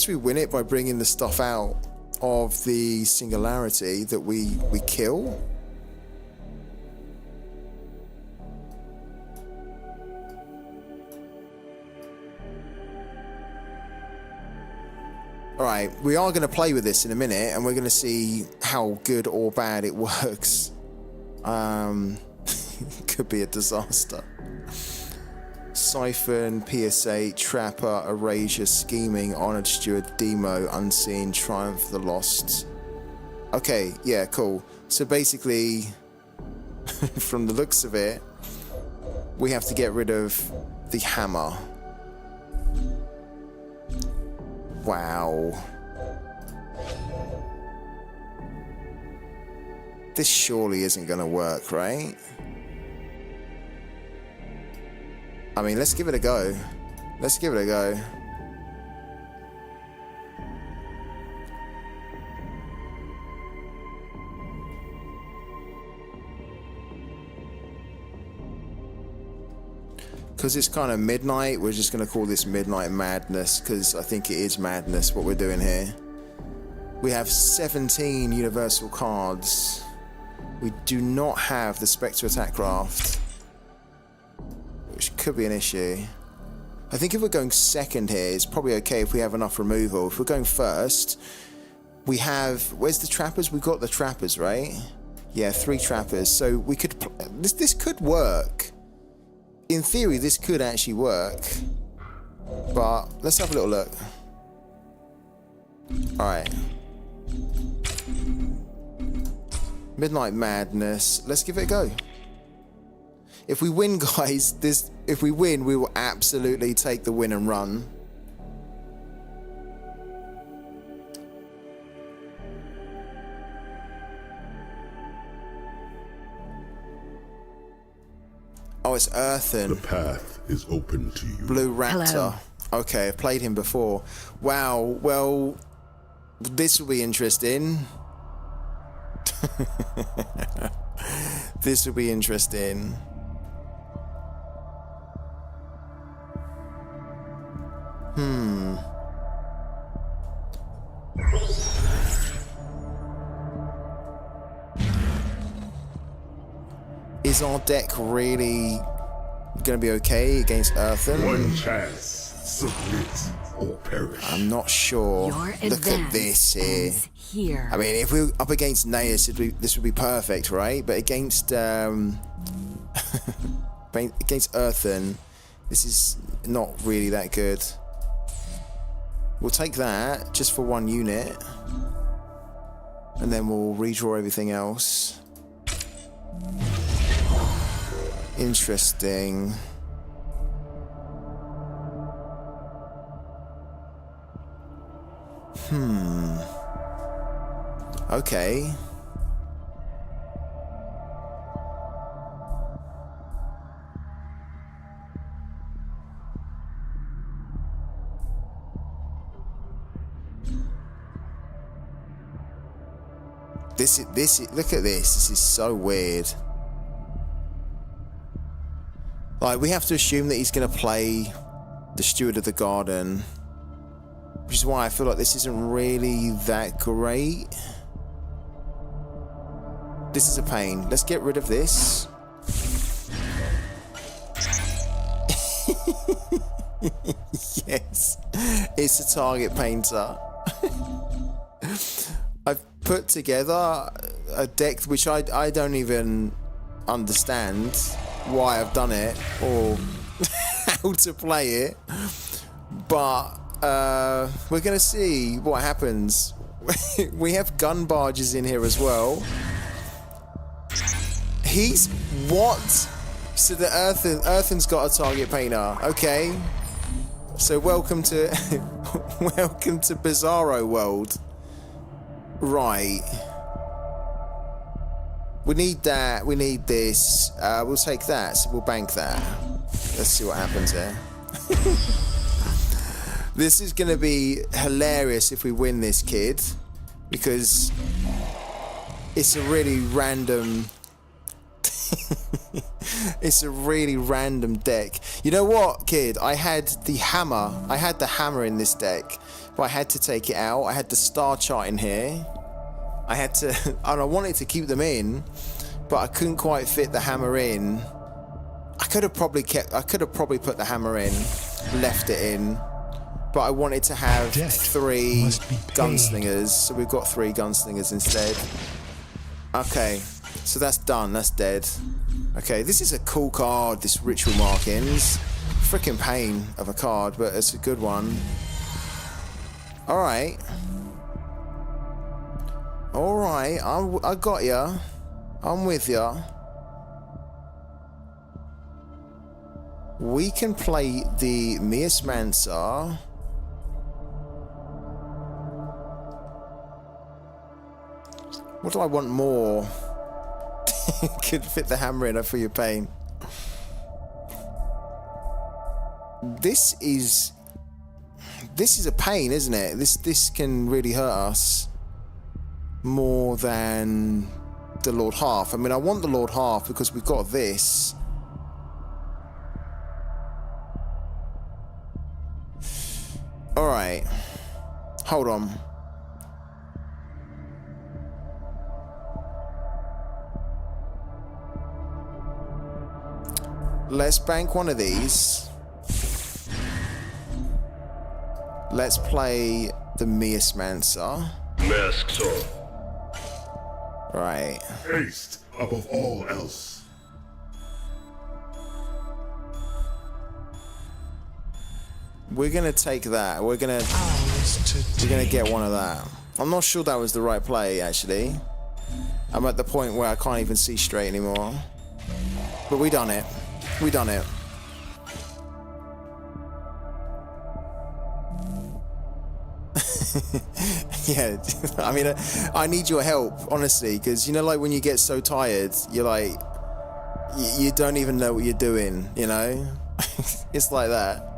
we win it by bringing the stuff out of the singularity that we kill. Alright, we are going to play with this in a minute, and we're going to see how good or bad it works. Could be a disaster. Siphon, PSA, Trapper, Erasure, Scheming, Honored Steward, Demo, Unseen, Triumph, The Lost. Okay, yeah, cool. So basically, from the looks of it, we have to get rid of the hammer. Wow. This surely isn't going to work, right? I mean, let's give it a go. Let's give it a go. Because it's kind of midnight, we're just going to call this Midnight Madness, because I think it is madness what we're doing here. We have 17 universal cards. We do not have the Spectre Attack Craft, which could be an issue. I think if we're going second here, it's probably okay if we have enough removal. If we're going first, we have... Where's the Trappers? We've got the Trappers, right? Yeah, 3 Trappers. So we could... This could work. In theory, this could actually work. But let's have a little look. Alright. Midnight Madness. Let's give it a go. If we win, guys, if we win, we will absolutely take the win and run. Oh, it's Earthen. The path is open to you. Blue Raptor. Hello. Okay, I've played him before. Wow, well, this will be interesting. This will be interesting. Is our deck really going to be okay against Earthen? One chance. Submit or perish. I'm not sure. Look at this here. Here. I mean, if we're up against Naeus, this would be perfect, right? But against against Earthen, this is not really that good. We'll take that just for 1 unit, and then we'll redraw everything else. Interesting. Okay. Look at this. This is so weird. Like, we have to assume that he's going to play the Steward of the Garden, which is why I feel like this isn't really that great. This is a pain. Let's get rid of this. Yes, it's a target painter. I've put together a deck which I don't even understand why I've done it or how to play it, but we're gonna see what happens. We have gun barges in here as well. He's what? So the Earthen's got a target painter. Okay, so welcome to welcome to Bizarro World. Right. We need that. We need this. We'll take that. So we'll bank that. Let's see what happens here. This is going to be hilarious if we win this, kid, because it's a really random... it's a really random deck. You know what, kid? I had the hammer. I had the hammer in this deck, but I had to take it out. I had the star chart in here. I had to, and I wanted to keep them in, but I couldn't quite fit the hammer in. I could have probably put the hammer in, left it in, but I wanted to have 3 gunslingers, so we've got 3 gunslingers instead. Okay, So that's done. That's dead. Okay, this is a cool card, this Ritual Markings. Freaking pain of a card, but it's a good one. Alright. Alright, I got ya. I'm with ya. We can play the Miasmancer. What do I want more? Could fit the hammer in. I feel your pain. This is a pain, isn't it? This can really hurt us more than the Lord Half. I mean, I want the Lord Half because we've got this. All right, hold on. Let's bank one of these. Let's play the Miasmancer. Masks off. Right. Haste above all else. We're gonna take that. We're gonna get one of that. I'm not sure that was the right play, actually. I'm at the point where I can't even see straight anymore. But we done it. We done it. Yeah, I mean, I need your help, honestly, because, you know, like when you get so tired, you're like, you don't even know what you're doing, you know? It's like that.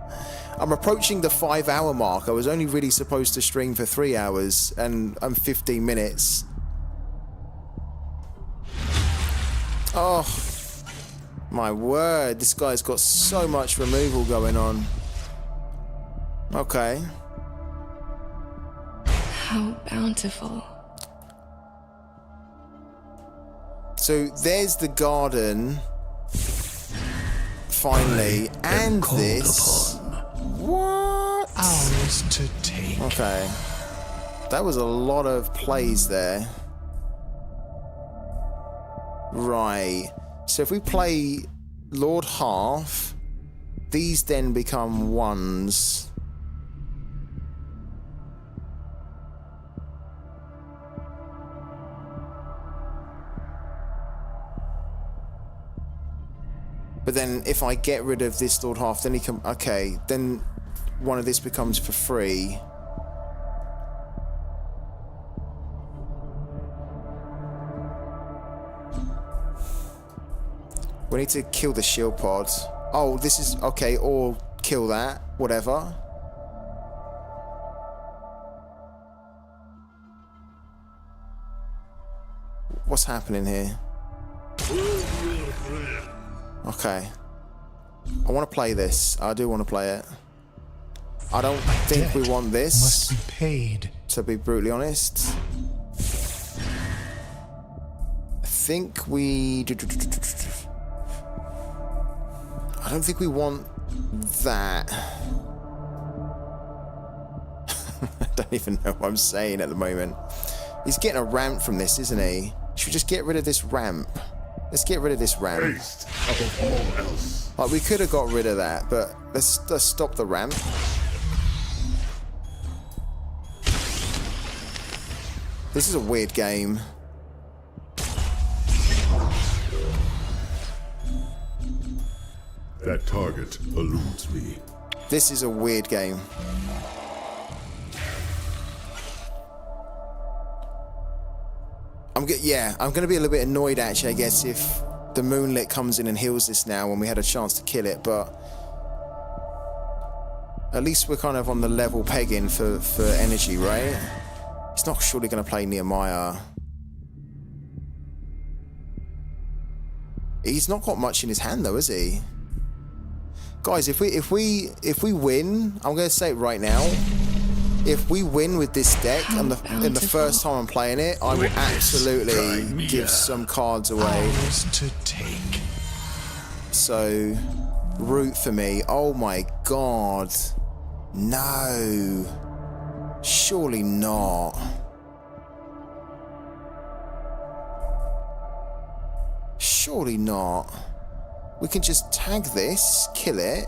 I'm approaching the 5-hour mark. I was only really supposed to stream for 3 hours, and I'm 15 minutes. Oh, my word, this guy's got so much removal going on. Okay. How bountiful. So there's the garden. Finally. And this. What? Ours to take. Okay. That was a lot of plays there. Right. So if we play Lord Half, these then become ones. But then if I get rid of this Lord Half, then he can... Okay, then one of this becomes for free. We need to kill the shield pod. Oh, this is... Okay, or kill that. Whatever. What's happening here? Okay. I want to play this. I do want to play it. I don't think we want this. Must be paid. To be brutally honest. I think we... I don't think we want that. I don't even know what I'm saying at the moment. He's getting a ramp from this, isn't he? Should we just get rid of this ramp? Let's get rid of this ramp. Haste above all else. Like, we could have got rid of that, but let's stop the ramp. This is a weird game. That target eludes me. This is a weird game. I'm gonna be a little bit annoyed actually, I guess, if the Moonlit comes in and heals this now when we had a chance to kill it, but at least we're kind of on the level pegging for energy, right? He's not surely gonna play Nehemiah. He's not got much in his hand though, is he? Guys, if we win, I'm gonna say it right now. If we win with this deck, and the first time I'm playing it, I will absolutely give some cards away. To take. So, root for me. Oh my god. No. Surely not. Surely not. We can just tag this, kill it.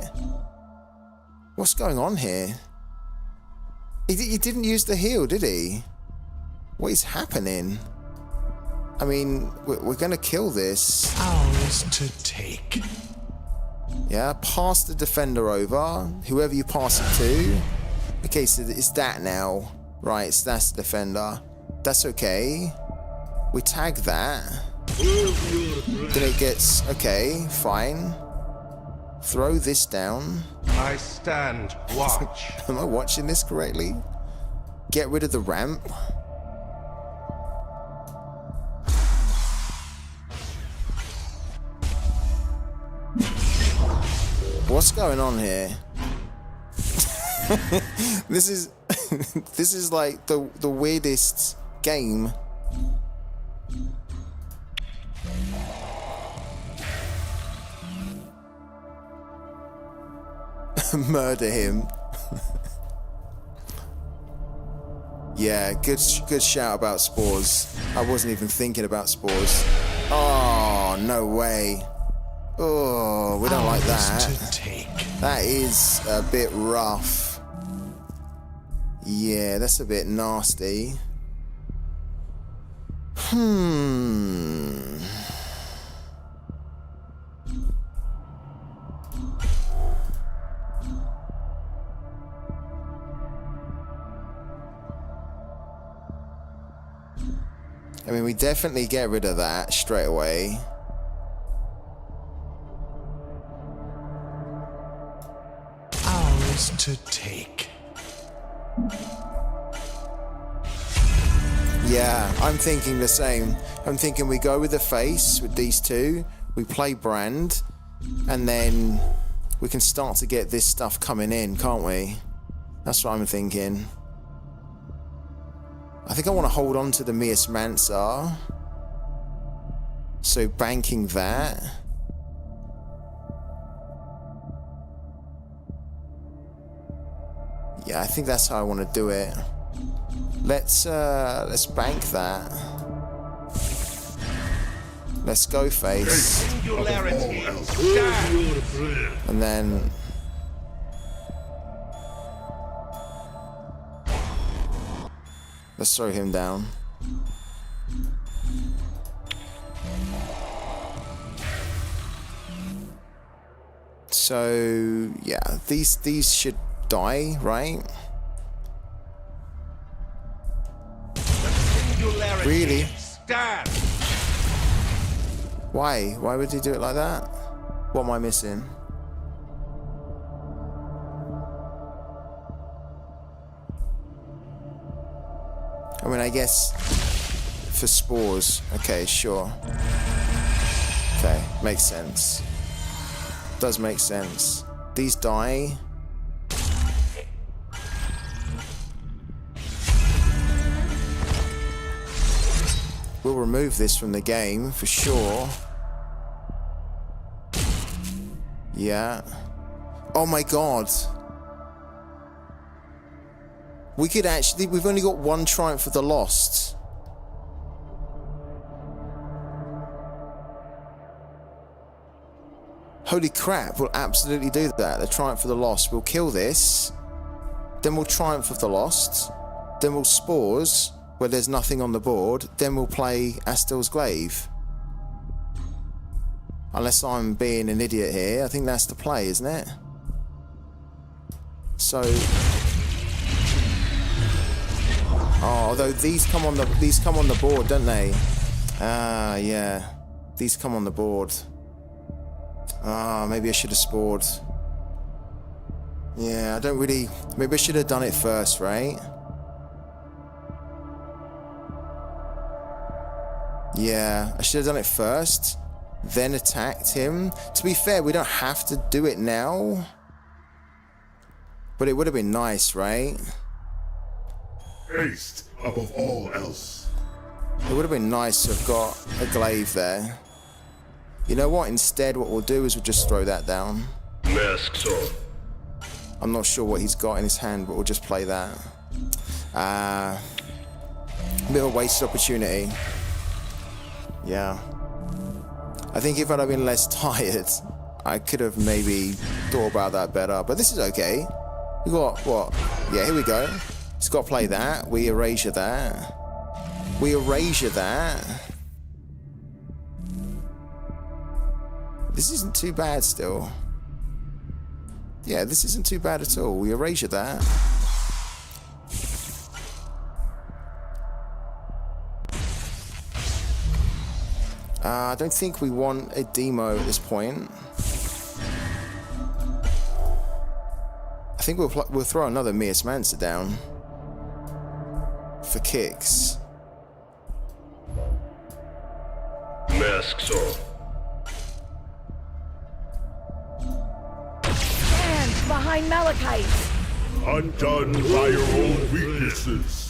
What's going on here? He didn't use the heal, did he? What is happening? I mean, we're gonna kill this. Ours to take. Yeah, pass the defender over. Whoever you pass it to. Okay, so it's that now. Right, so that's the defender. That's okay. We tag that. Then it gets... Okay, fine. Throw this down. I stand watch. Am I watching this correctly? Get rid of the ramp. What's going on here? This is this is like the weirdest game. Murder him. Yeah, good shout about spores. I wasn't even thinking about spores. Oh, no way. Oh, we don't like that. That is a bit rough. Yeah, that's a bit nasty. I mean, we definitely get rid of that straight away. Ours to take. Yeah, I'm thinking the same. I'm thinking we go with the face with these two. We play Brand. And then we can start to get this stuff coming in, can't we? That's what I'm thinking. I think I want to hold on to the Mias Mansa. So banking that. Yeah, I think that's how I want to do it. Let's bank that. Let's go face. And then let's throw him down. So yeah, these should die, right? Really? Why? Why would he do it like that? What am I missing? I mean, I guess for spores. Okay, sure. Okay, makes sense. Does make sense. These die. We'll remove this from the game for sure. Yeah. Oh my god. We could actually... We've only got one Triumph of the Lost. Holy crap, we'll absolutely do that. The Triumph of the Lost. We'll kill this. Then we'll Triumph of the Lost. Then we'll Spores, where there's nothing on the board. Then we'll play Astel's Glaive. Unless I'm being an idiot here. I think that's the play, isn't it? So... Oh, although these come on the board, don't they? Ah, yeah. These come on the board. Ah, maybe I should have spored. Yeah, I don't really... Maybe I should have done it first, right? Yeah, I should have done it first, then attacked him. To be fair, we don't have to do it now. But it would have been nice, right? Haste above all else. It would have been nice to have got a glaive there. You know what? Instead, what we'll do is we'll just throw that down. Masks on. I'm not sure what he's got in his hand, but we'll just play that. A bit of a wasted opportunity. Yeah. I think if I'd have been less tired, I could have maybe thought about that better. But this is okay. We got what? Yeah, here we go. Just got to play that. We erasure that. We erasure that. This isn't too bad still. Yeah, this isn't too bad at all. We erasure that. I don't think we want a demo at this point. I think we'll throw another Mias Mansa down for kicks. Masks off. Stand behind Malachite. Undone by your own weaknesses.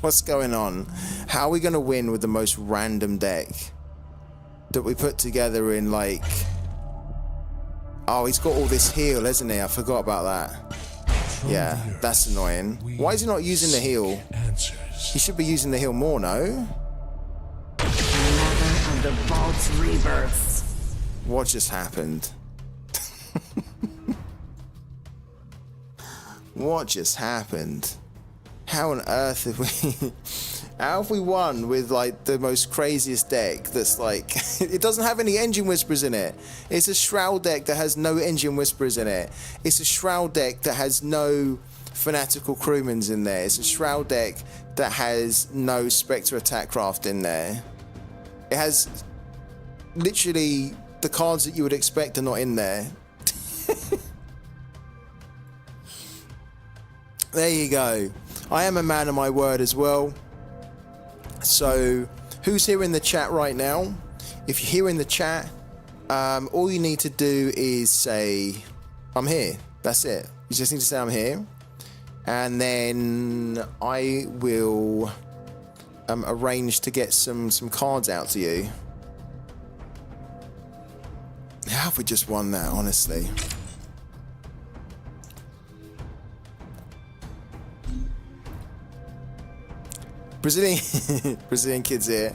What's going on? How are we going to win with the most random deck that we put together in, like... Oh, he's got all this heal, hasn't he? I forgot about that. Yeah, that's annoying. Why is he not using the heal? He should be using the heal more, no? Mother of the Vault's rebirths. What just happened? What just happened? How on earth have we... How have we won with, like, the most craziest deck that's, like... It doesn't have any Engine Whispers in it. It's a Shroud deck that has no Engine Whispers in it. It's a Shroud deck that has no Fanatical Crewmans in there. It's a Shroud deck that has no Spectre Attackcraft in there. It has... Literally, the cards that you would expect are not in there. There you go. I am a man of my word as well. So, who's here in the chat right now? If you're here in the chat, all you need to do is say, I'm here. That's it. You just need to say I'm here. And then I will arrange to get some cards out to you. How have we just won that, honestly? Brazilian kids here.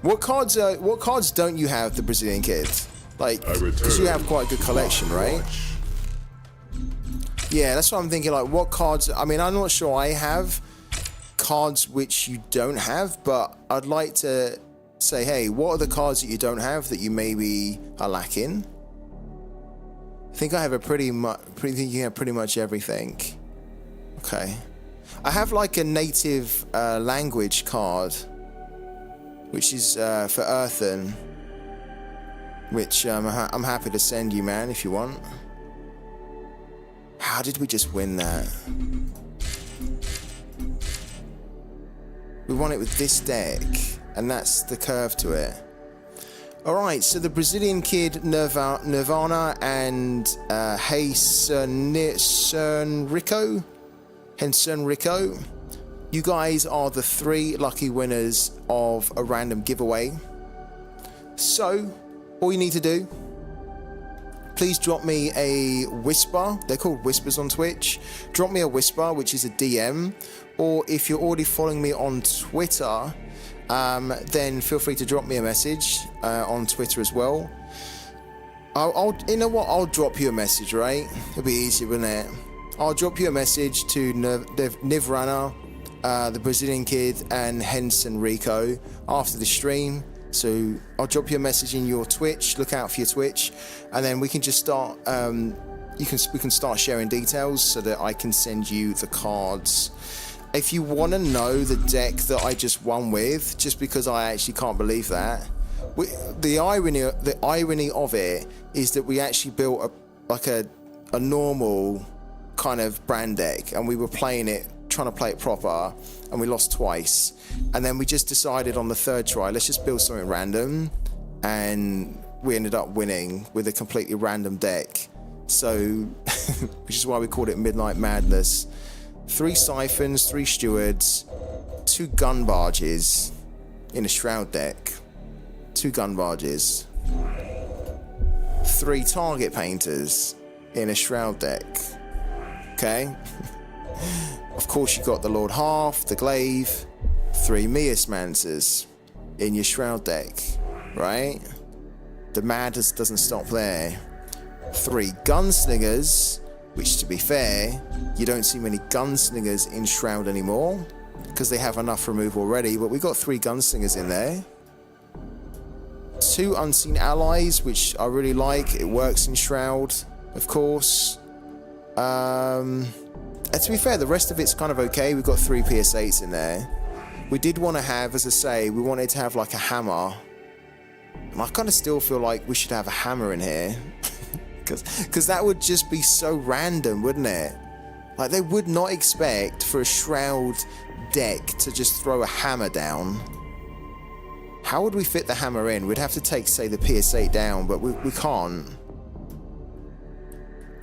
What cards don't you have, the Brazilian kids? Like, because you have quite a good collection, right? Yeah, that's what I'm thinking. Like, what cards? I mean, I'm not sure I have cards which you don't have, but I'd like to say, hey, what are the cards that you don't have that you maybe are lacking? I think I have pretty much everything. Okay. I have like a native language card, which is for Earthen, which I'm happy to send you, man, if you want. How did we just win that? We won it with this deck, and that's the curve to it. Alright, so the Brazilian kid Nirvana and Henson Rico, you guys are the 3 lucky winners of a random giveaway. So, all you need to do, please drop me a whisper. They're called whispers on Twitch. Drop me a whisper, which is a DM. Or if you're already following me on Twitter, then feel free to drop me a message on Twitter as well. You know what? I'll drop you a message, right? It'll be easier, wouldn't it? I'll drop you a message to Nivrana, the Brazilian kid, and Henson Rico after the stream. So I'll drop you a message in your Twitch. Look out for your Twitch, and then we can just start. We can start sharing details so that I can send you the cards. If you want to know the deck that I just won with, just because I actually can't believe that, the irony of it is that we actually built a normal kind of brand deck, and we were trying to play it proper, and we lost twice, and then we just decided on the 3rd try, let's just build something random, and we ended up winning with a completely random deck. So which is why we called it Midnight Madness. 3 siphons, 3 stewards, 2 gun barges in a shroud deck, 2 gun barges, 3 target painters in a shroud deck. Okay. Of course, you got the Lord Half, the Glaive, 3 Miasmancers in your Shroud deck, right? The madness doesn't stop there. 3 Gunslingers, which, to be fair, you don't see many Gunslingers in Shroud anymore because they have enough remove already, but we got 3 Gunslingers in there. 2 Unseen Allies, which I really like. It works in Shroud, of course. And to be fair, the rest of it's kind of okay. We've got 3 PS8s in there. We did want to have, as I say, we wanted to have like a hammer. And I kind of still feel like we should have a hammer in here. Because that would just be so random, wouldn't it? Like, they would not expect for a Shroud deck to just throw a hammer down. How would we fit the hammer in? We'd have to take, say, the PS8 down, but we can't.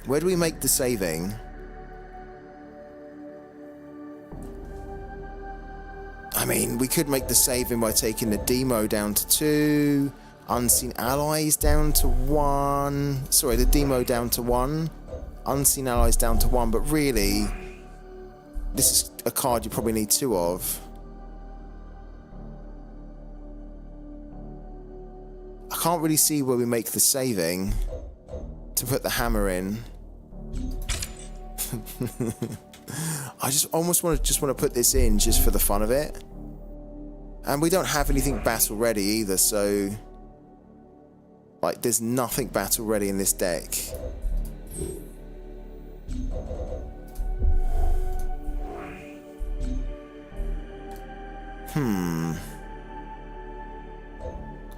Where do we make the saving? I mean, we could make the saving by taking the Demo down to 2, Unseen Allies down to 1. Sorry, the Demo down to 1, Unseen Allies down to 1. But really, this is a card you probably need 2 of. I can't really see where we make the saving to put the hammer in. I just almost want to put this in just for the fun of it. And we don't have anything battle ready either, so like there's nothing battle ready in this deck.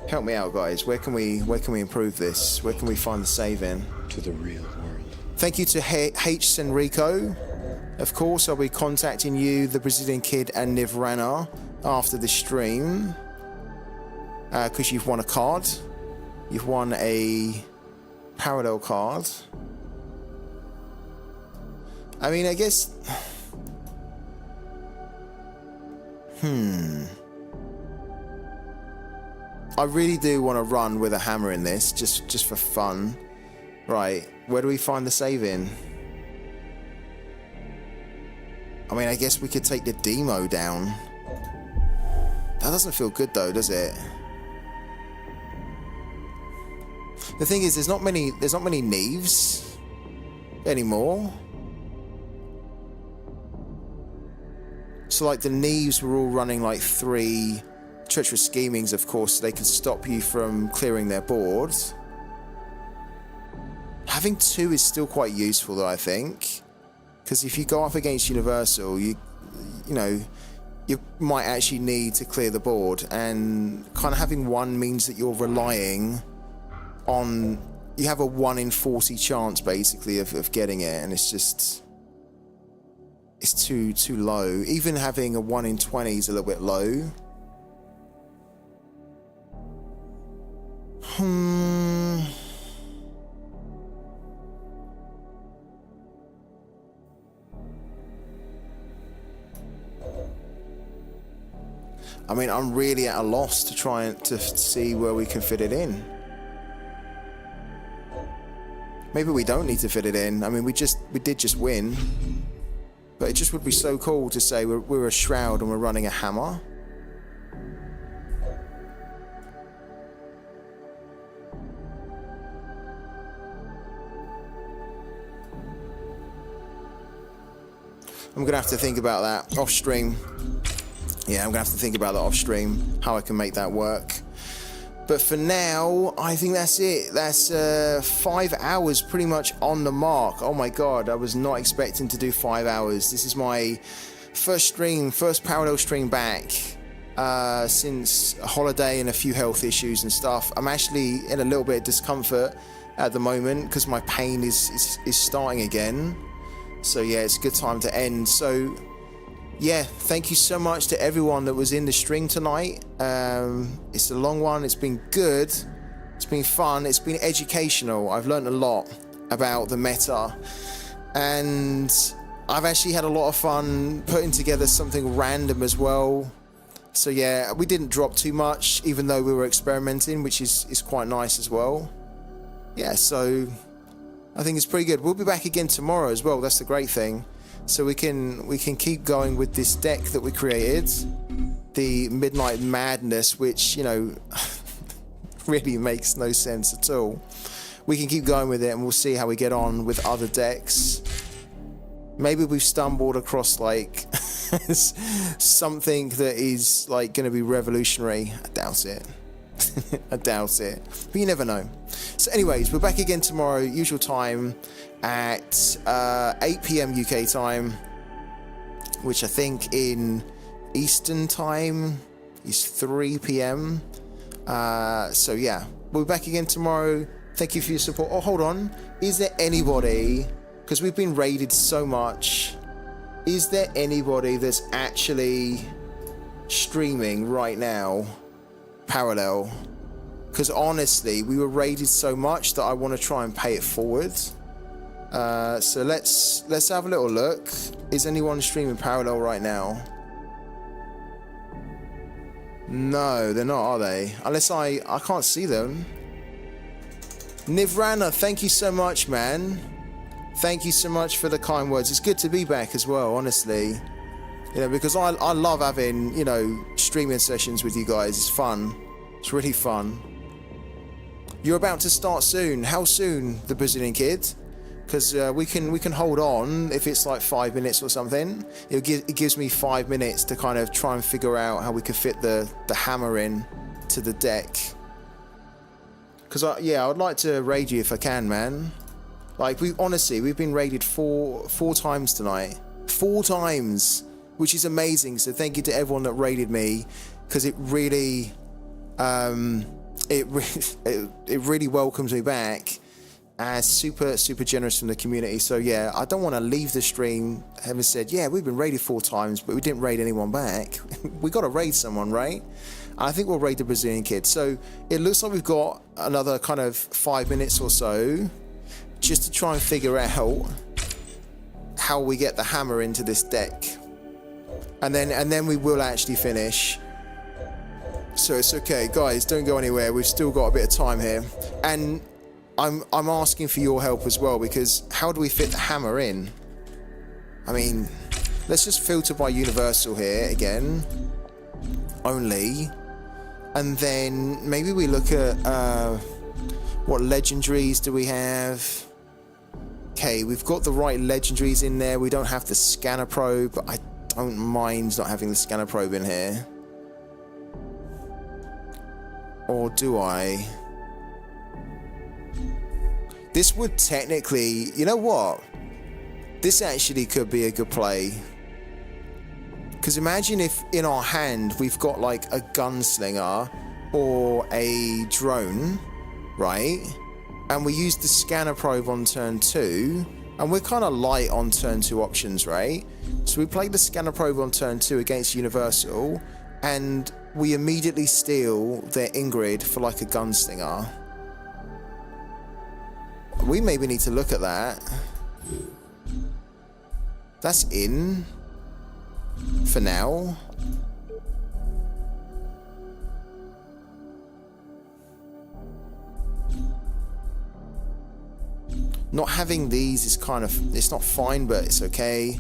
Help me out, guys. Where can we improve this? Where can we find the save in? To the real world. Thank you to H. Senrico. Of course, I'll be contacting you, the Brazilian Kid, and Nivrana after the stream. Because you've won a card. You've won a parallel card. I mean, I guess... I really do want to run with a hammer in this, just for fun. Right, where do we find the save in? I mean, I guess we could take the Demo down. That doesn't feel good though, does it? The thing is, there's not many Neves anymore. So like the Neves were all running like 3 Treacherous Schemings, of course, so they can stop you from clearing their board. Having 2 is still quite useful though, I think. Because if you go up against Universal, you know, you might actually need to clear the board, and kind of having 1 means that you're relying on, you have a 1 in 40 chance basically of getting it, and it's just, it's too low. Even having a 1 in 20 is a little bit low. I mean, I'm really at a loss to try and to see where we can fit it in. Maybe we don't need to fit it in. I mean, we did just win, but it just would be so cool to say we're a Shroud and we're running a hammer. I'm gonna have to think about that off stream. Yeah, I'm gonna have to think about that off stream, how I can make that work. But for now, I think that's it. That's 5 hours pretty much on the mark. Oh my god, I was not expecting to do 5 hours. This is my first parallel stream back since a holiday and a few health issues and stuff. I'm actually in a little bit of discomfort at the moment because my pain is starting again. So yeah, it's a good time to end. So yeah, thank you so much to everyone that was in the stream tonight. It's a long one. It's been good. It's been fun. It's been educational. I've learned a lot about the meta, and I've actually had a lot of fun putting together something random as well. So yeah, we didn't drop too much, even though we were experimenting, which is quite nice as well. Yeah, so I think it's pretty good. We'll be back again tomorrow as well. That's the great thing. so we can keep going with this deck that we created, the Midnight Madness, which, you know, really makes no sense at all. We can keep going with it, and we'll see how we get on with other decks. Maybe we've stumbled across like something that is like going to be revolutionary. I doubt it. I doubt it, but you never know. So anyways, we're back again tomorrow, usual time, at 8 PM UK time, which I think in Eastern time is 3 PM. So yeah, we'll be back again tomorrow. Thank you for your support. Oh, hold on, is there anybody, because we've been raided so much, is there anybody that's actually streaming right now parallel? Because honestly, we were raided so much that I want to try and pay it forward. So let's have a little look. Is anyone streaming parallel right now? No, they're not, are they? Unless I can't see them. Nivrana, thank you so much, man. Thank you so much for the kind words. It's good to be back as well, honestly. You know, because I love having, you know, streaming sessions with you guys. It's fun. It's really fun. You're about to start soon. How soon, the Brazilian kid? Because we can hold on if it's like 5 minutes or something. It gives me 5 minutes to kind of try and figure out how we could fit the hammer in to the deck. Because yeah, I'd like to raid you if I can, man. Like, we've been raided four times tonight. 4 times, which is amazing. So thank you to everyone that raided me, because it really it really welcomes me back. Super generous from the community. So yeah, I don't want to leave the stream having said, yeah, we've been raided 4 times, but we didn't raid anyone back. We got to raid someone, right? I think we'll raid the Brazilian kid. So it looks like we've got another kind of 5 minutes or so just to try and figure out how we get the hammer into this deck, and then we will actually finish. So it's okay, guys, don't go anywhere. We've still got a bit of time here, and I'm asking for your help as well, because how do we fit the hammer in? I mean, let's just filter by universal here again only, and then maybe we look at what legendaries do we have. Okay, we've got the right legendaries in there. We don't have the scanner probe, but I don't mind not having the scanner probe in here. Or do I? This would technically, you know what? This actually could be a good play. Because imagine if in our hand we've got like a gunslinger or a drone, right? And we use the scanner probe on turn 2, and we're kind of light on turn 2 options, right? So we play the scanner probe on turn 2 against Universal, and we immediately steal their Ingrid for like a gunslinger. We maybe need to look at that. That's in for now. Not having these is kind of, it's not fine, but it's okay.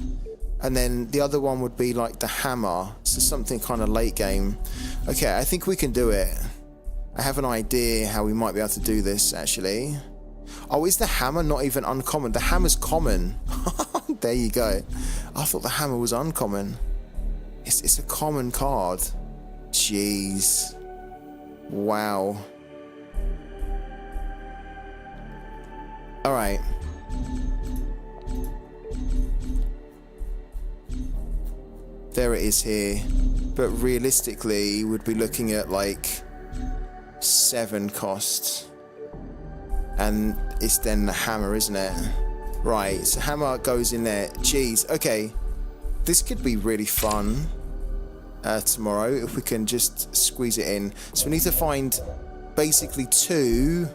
And then the other one would be like the hammer, so something kind of late game. Okay, I think we can do it. I have an idea how we might be able to do this, actually. Oh, is the hammer not even uncommon? The hammer's common. There you go. I thought the hammer was uncommon. It's a common card. Jeez. Wow. Alright. There it is here. But realistically, we'd be looking at like 7 costs. And it's then the hammer, isn't it? Right, so hammer goes in there. Jeez, okay. This could be really fun tomorrow if we can just squeeze it in. So we need to find basically two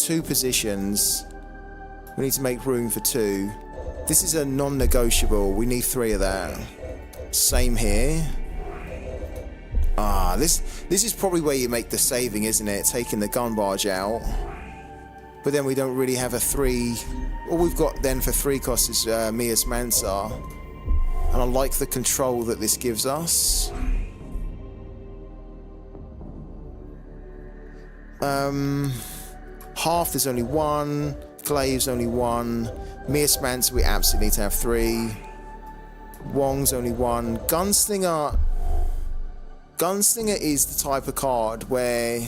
positions. We need to make room for 2. This is a non-negotiable. We need 3 of that. Same here. This is probably where you make the saving, isn't it? Taking the gun barge out. but then we don't really have a 3. All we've got then for 3 costs is Mias Mansa, and I like the control that this gives us. Half, there's only 1. Glaive's only 1. Mias Mansa, we absolutely need to have 3. Wong's only 1. Gunslinger is the type of card where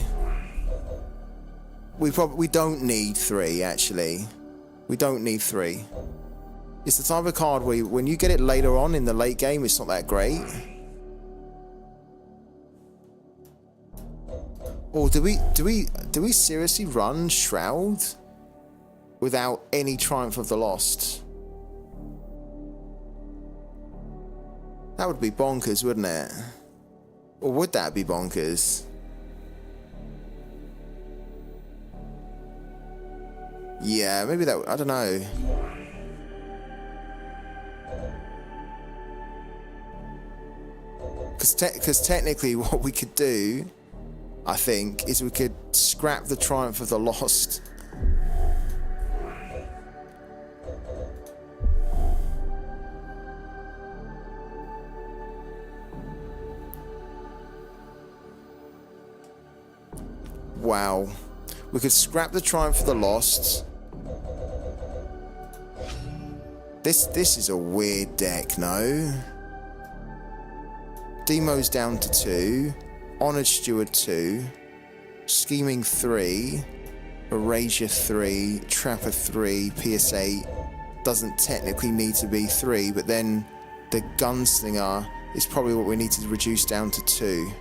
we don't need 3, actually. We don't need 3. It's the type of card where when you get it later on in the late game, it's not that great. Or do we seriously run Shroud without any Triumph of the Lost? That would be bonkers, wouldn't it? Or would that be bonkers? Yeah, maybe that... I don't know. Because technically what we could do, I think, is we could scrap the Triumph of the Lost. Wow. We could scrap the Triumph of the Lost. This is a weird deck, no? Demo's down to 2. Honored Steward 2. Scheming 3. Erasure 3. Trapper 3. PS8 doesn't technically need to be 3, but then the Gunslinger is probably what we need to reduce down to 2.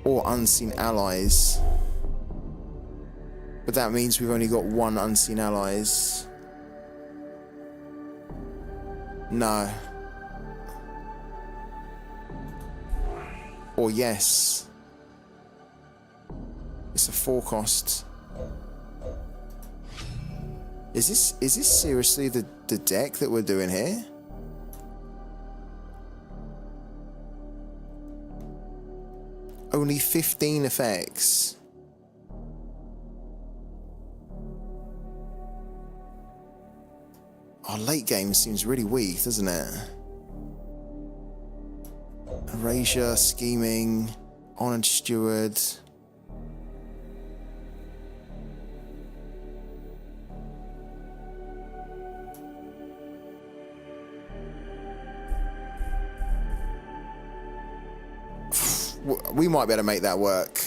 Or Unseen Allies. But that means we've only got 1 Unseen Allies. No. Or yes. It's a 4 cost. Is this seriously the deck that we're doing here? Only 15 effects. Our late game seems really weak, doesn't it? Erasure, Scheming, Honored Steward. We might be able to make that work.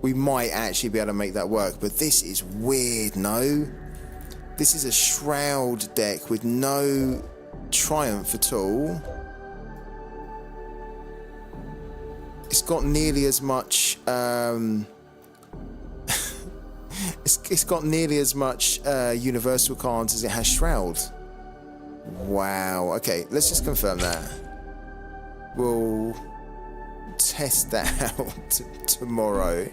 We might actually be able to make that work, but this is weird, no? This is a Shroud deck with no Triumph at all. It's got nearly as much it's got nearly as much universal cards as it has Shroud. Wow. Okay, let's just confirm that. We'll test that out tomorrow.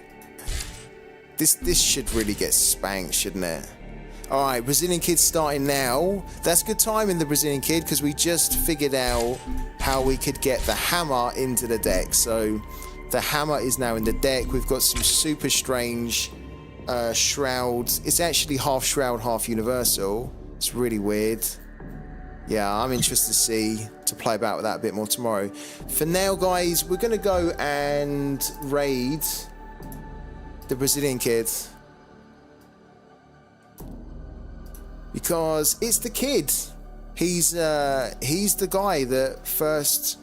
This should really get spanked, shouldn't it? Alright, Brazilian Kid starting now. That's good time in the Brazilian Kid because we just figured out how we could get the hammer into the deck. So the hammer is now in the deck. We've got some super strange Shrouds. It's actually half Shroud, half Universal. It's really weird. Yeah, I'm interested to play about with that a bit more tomorrow. For now, guys, we're going to go and raid the Brazilian Kid. Because it's the kid. He's the guy that first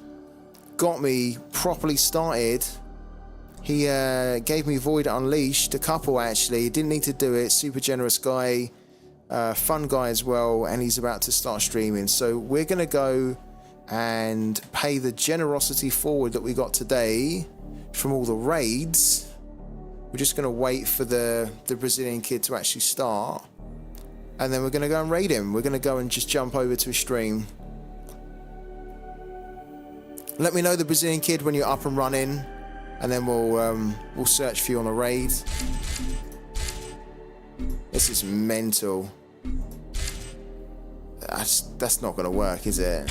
got me properly started. He gave me Void Unleashed, a couple actually. Didn't need to do it. Super generous guy. Fun guy as well. And he's about to start streaming. So we're going to go and pay the generosity forward that we got today from all the raids. We're just going to wait for the Brazilian Kid to actually start. And then we're going to go and raid him. We're going to go and just jump over to his stream. Let me know the Brazilian Kid when you're up and running. And then we'll search for you on a raid. This is mental. That's not going to work, is it?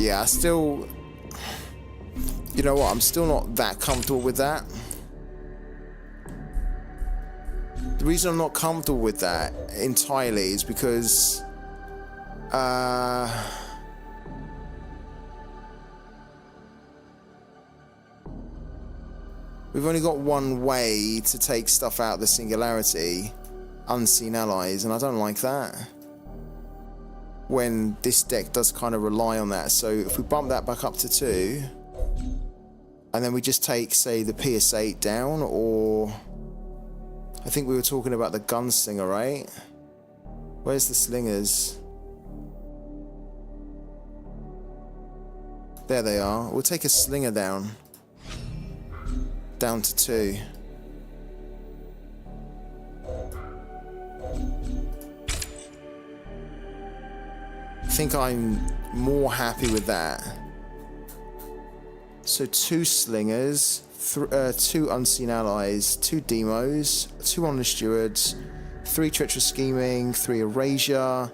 Yeah, I still... You know what? I'm still not that comfortable with that. The reason I'm not comfortable with that entirely is because... we've only got one way to take stuff out of the singularity, unseen allies, and I don't like that. When this deck does kind of rely on that. So if we bump that back up to 2, and then we just take, say, the PS8 down, or I think we were talking about the gunslinger, right? Where's the slingers? There they are. We'll take a slinger down to 2. I think I'm more happy with that. So 2 slingers, 2 unseen allies, 2 demos, 2 honest stewards, 3 treacherous scheming, 3 erasure,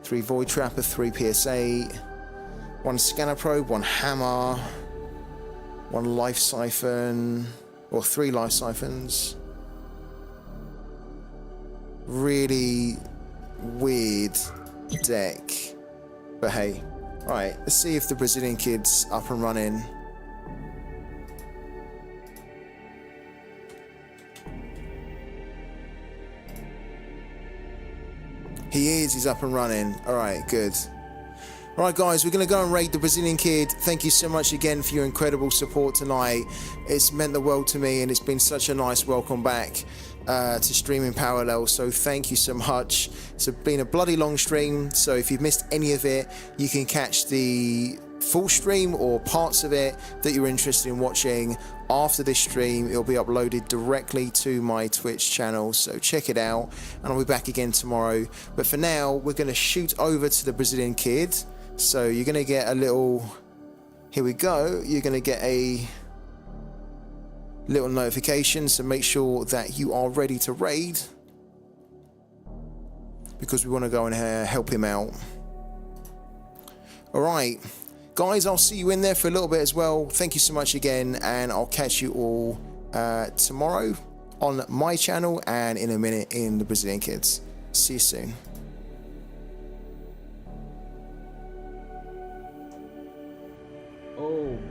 3 void trapper, 3 PS8, 1 scanner probe, 1 hammer, 1 life siphon, or 3 life siphons. Really weird deck. But hey, alright, let's see if the Brazilian kid's up and running. He is, he's up and running. Alright, good. Alright guys, we're going to go and raid the Brazilian kid. Thank you so much again for your incredible support tonight. It's meant the world to me, and it's been such a nice welcome back to streaming parallel, so thank you so much. It's been a bloody long stream, so if you've missed any of it, you can catch the full stream or parts of it that you're interested in watching after this stream. It'll be uploaded directly to my Twitch channel, so check it out, and I'll be back again tomorrow. But for now, we're going to shoot over to the Brazilian kid. So you're going to get a little, here we go, you're going to get a little notification, so make sure that you are ready to raid, because we want to go and help him out. Alright guys, I'll see you in there for a little bit as well. Thank you so much again, and I'll catch you all tomorrow on my channel and in a minute in the Brazilian Kids. See you soon. Oh boy.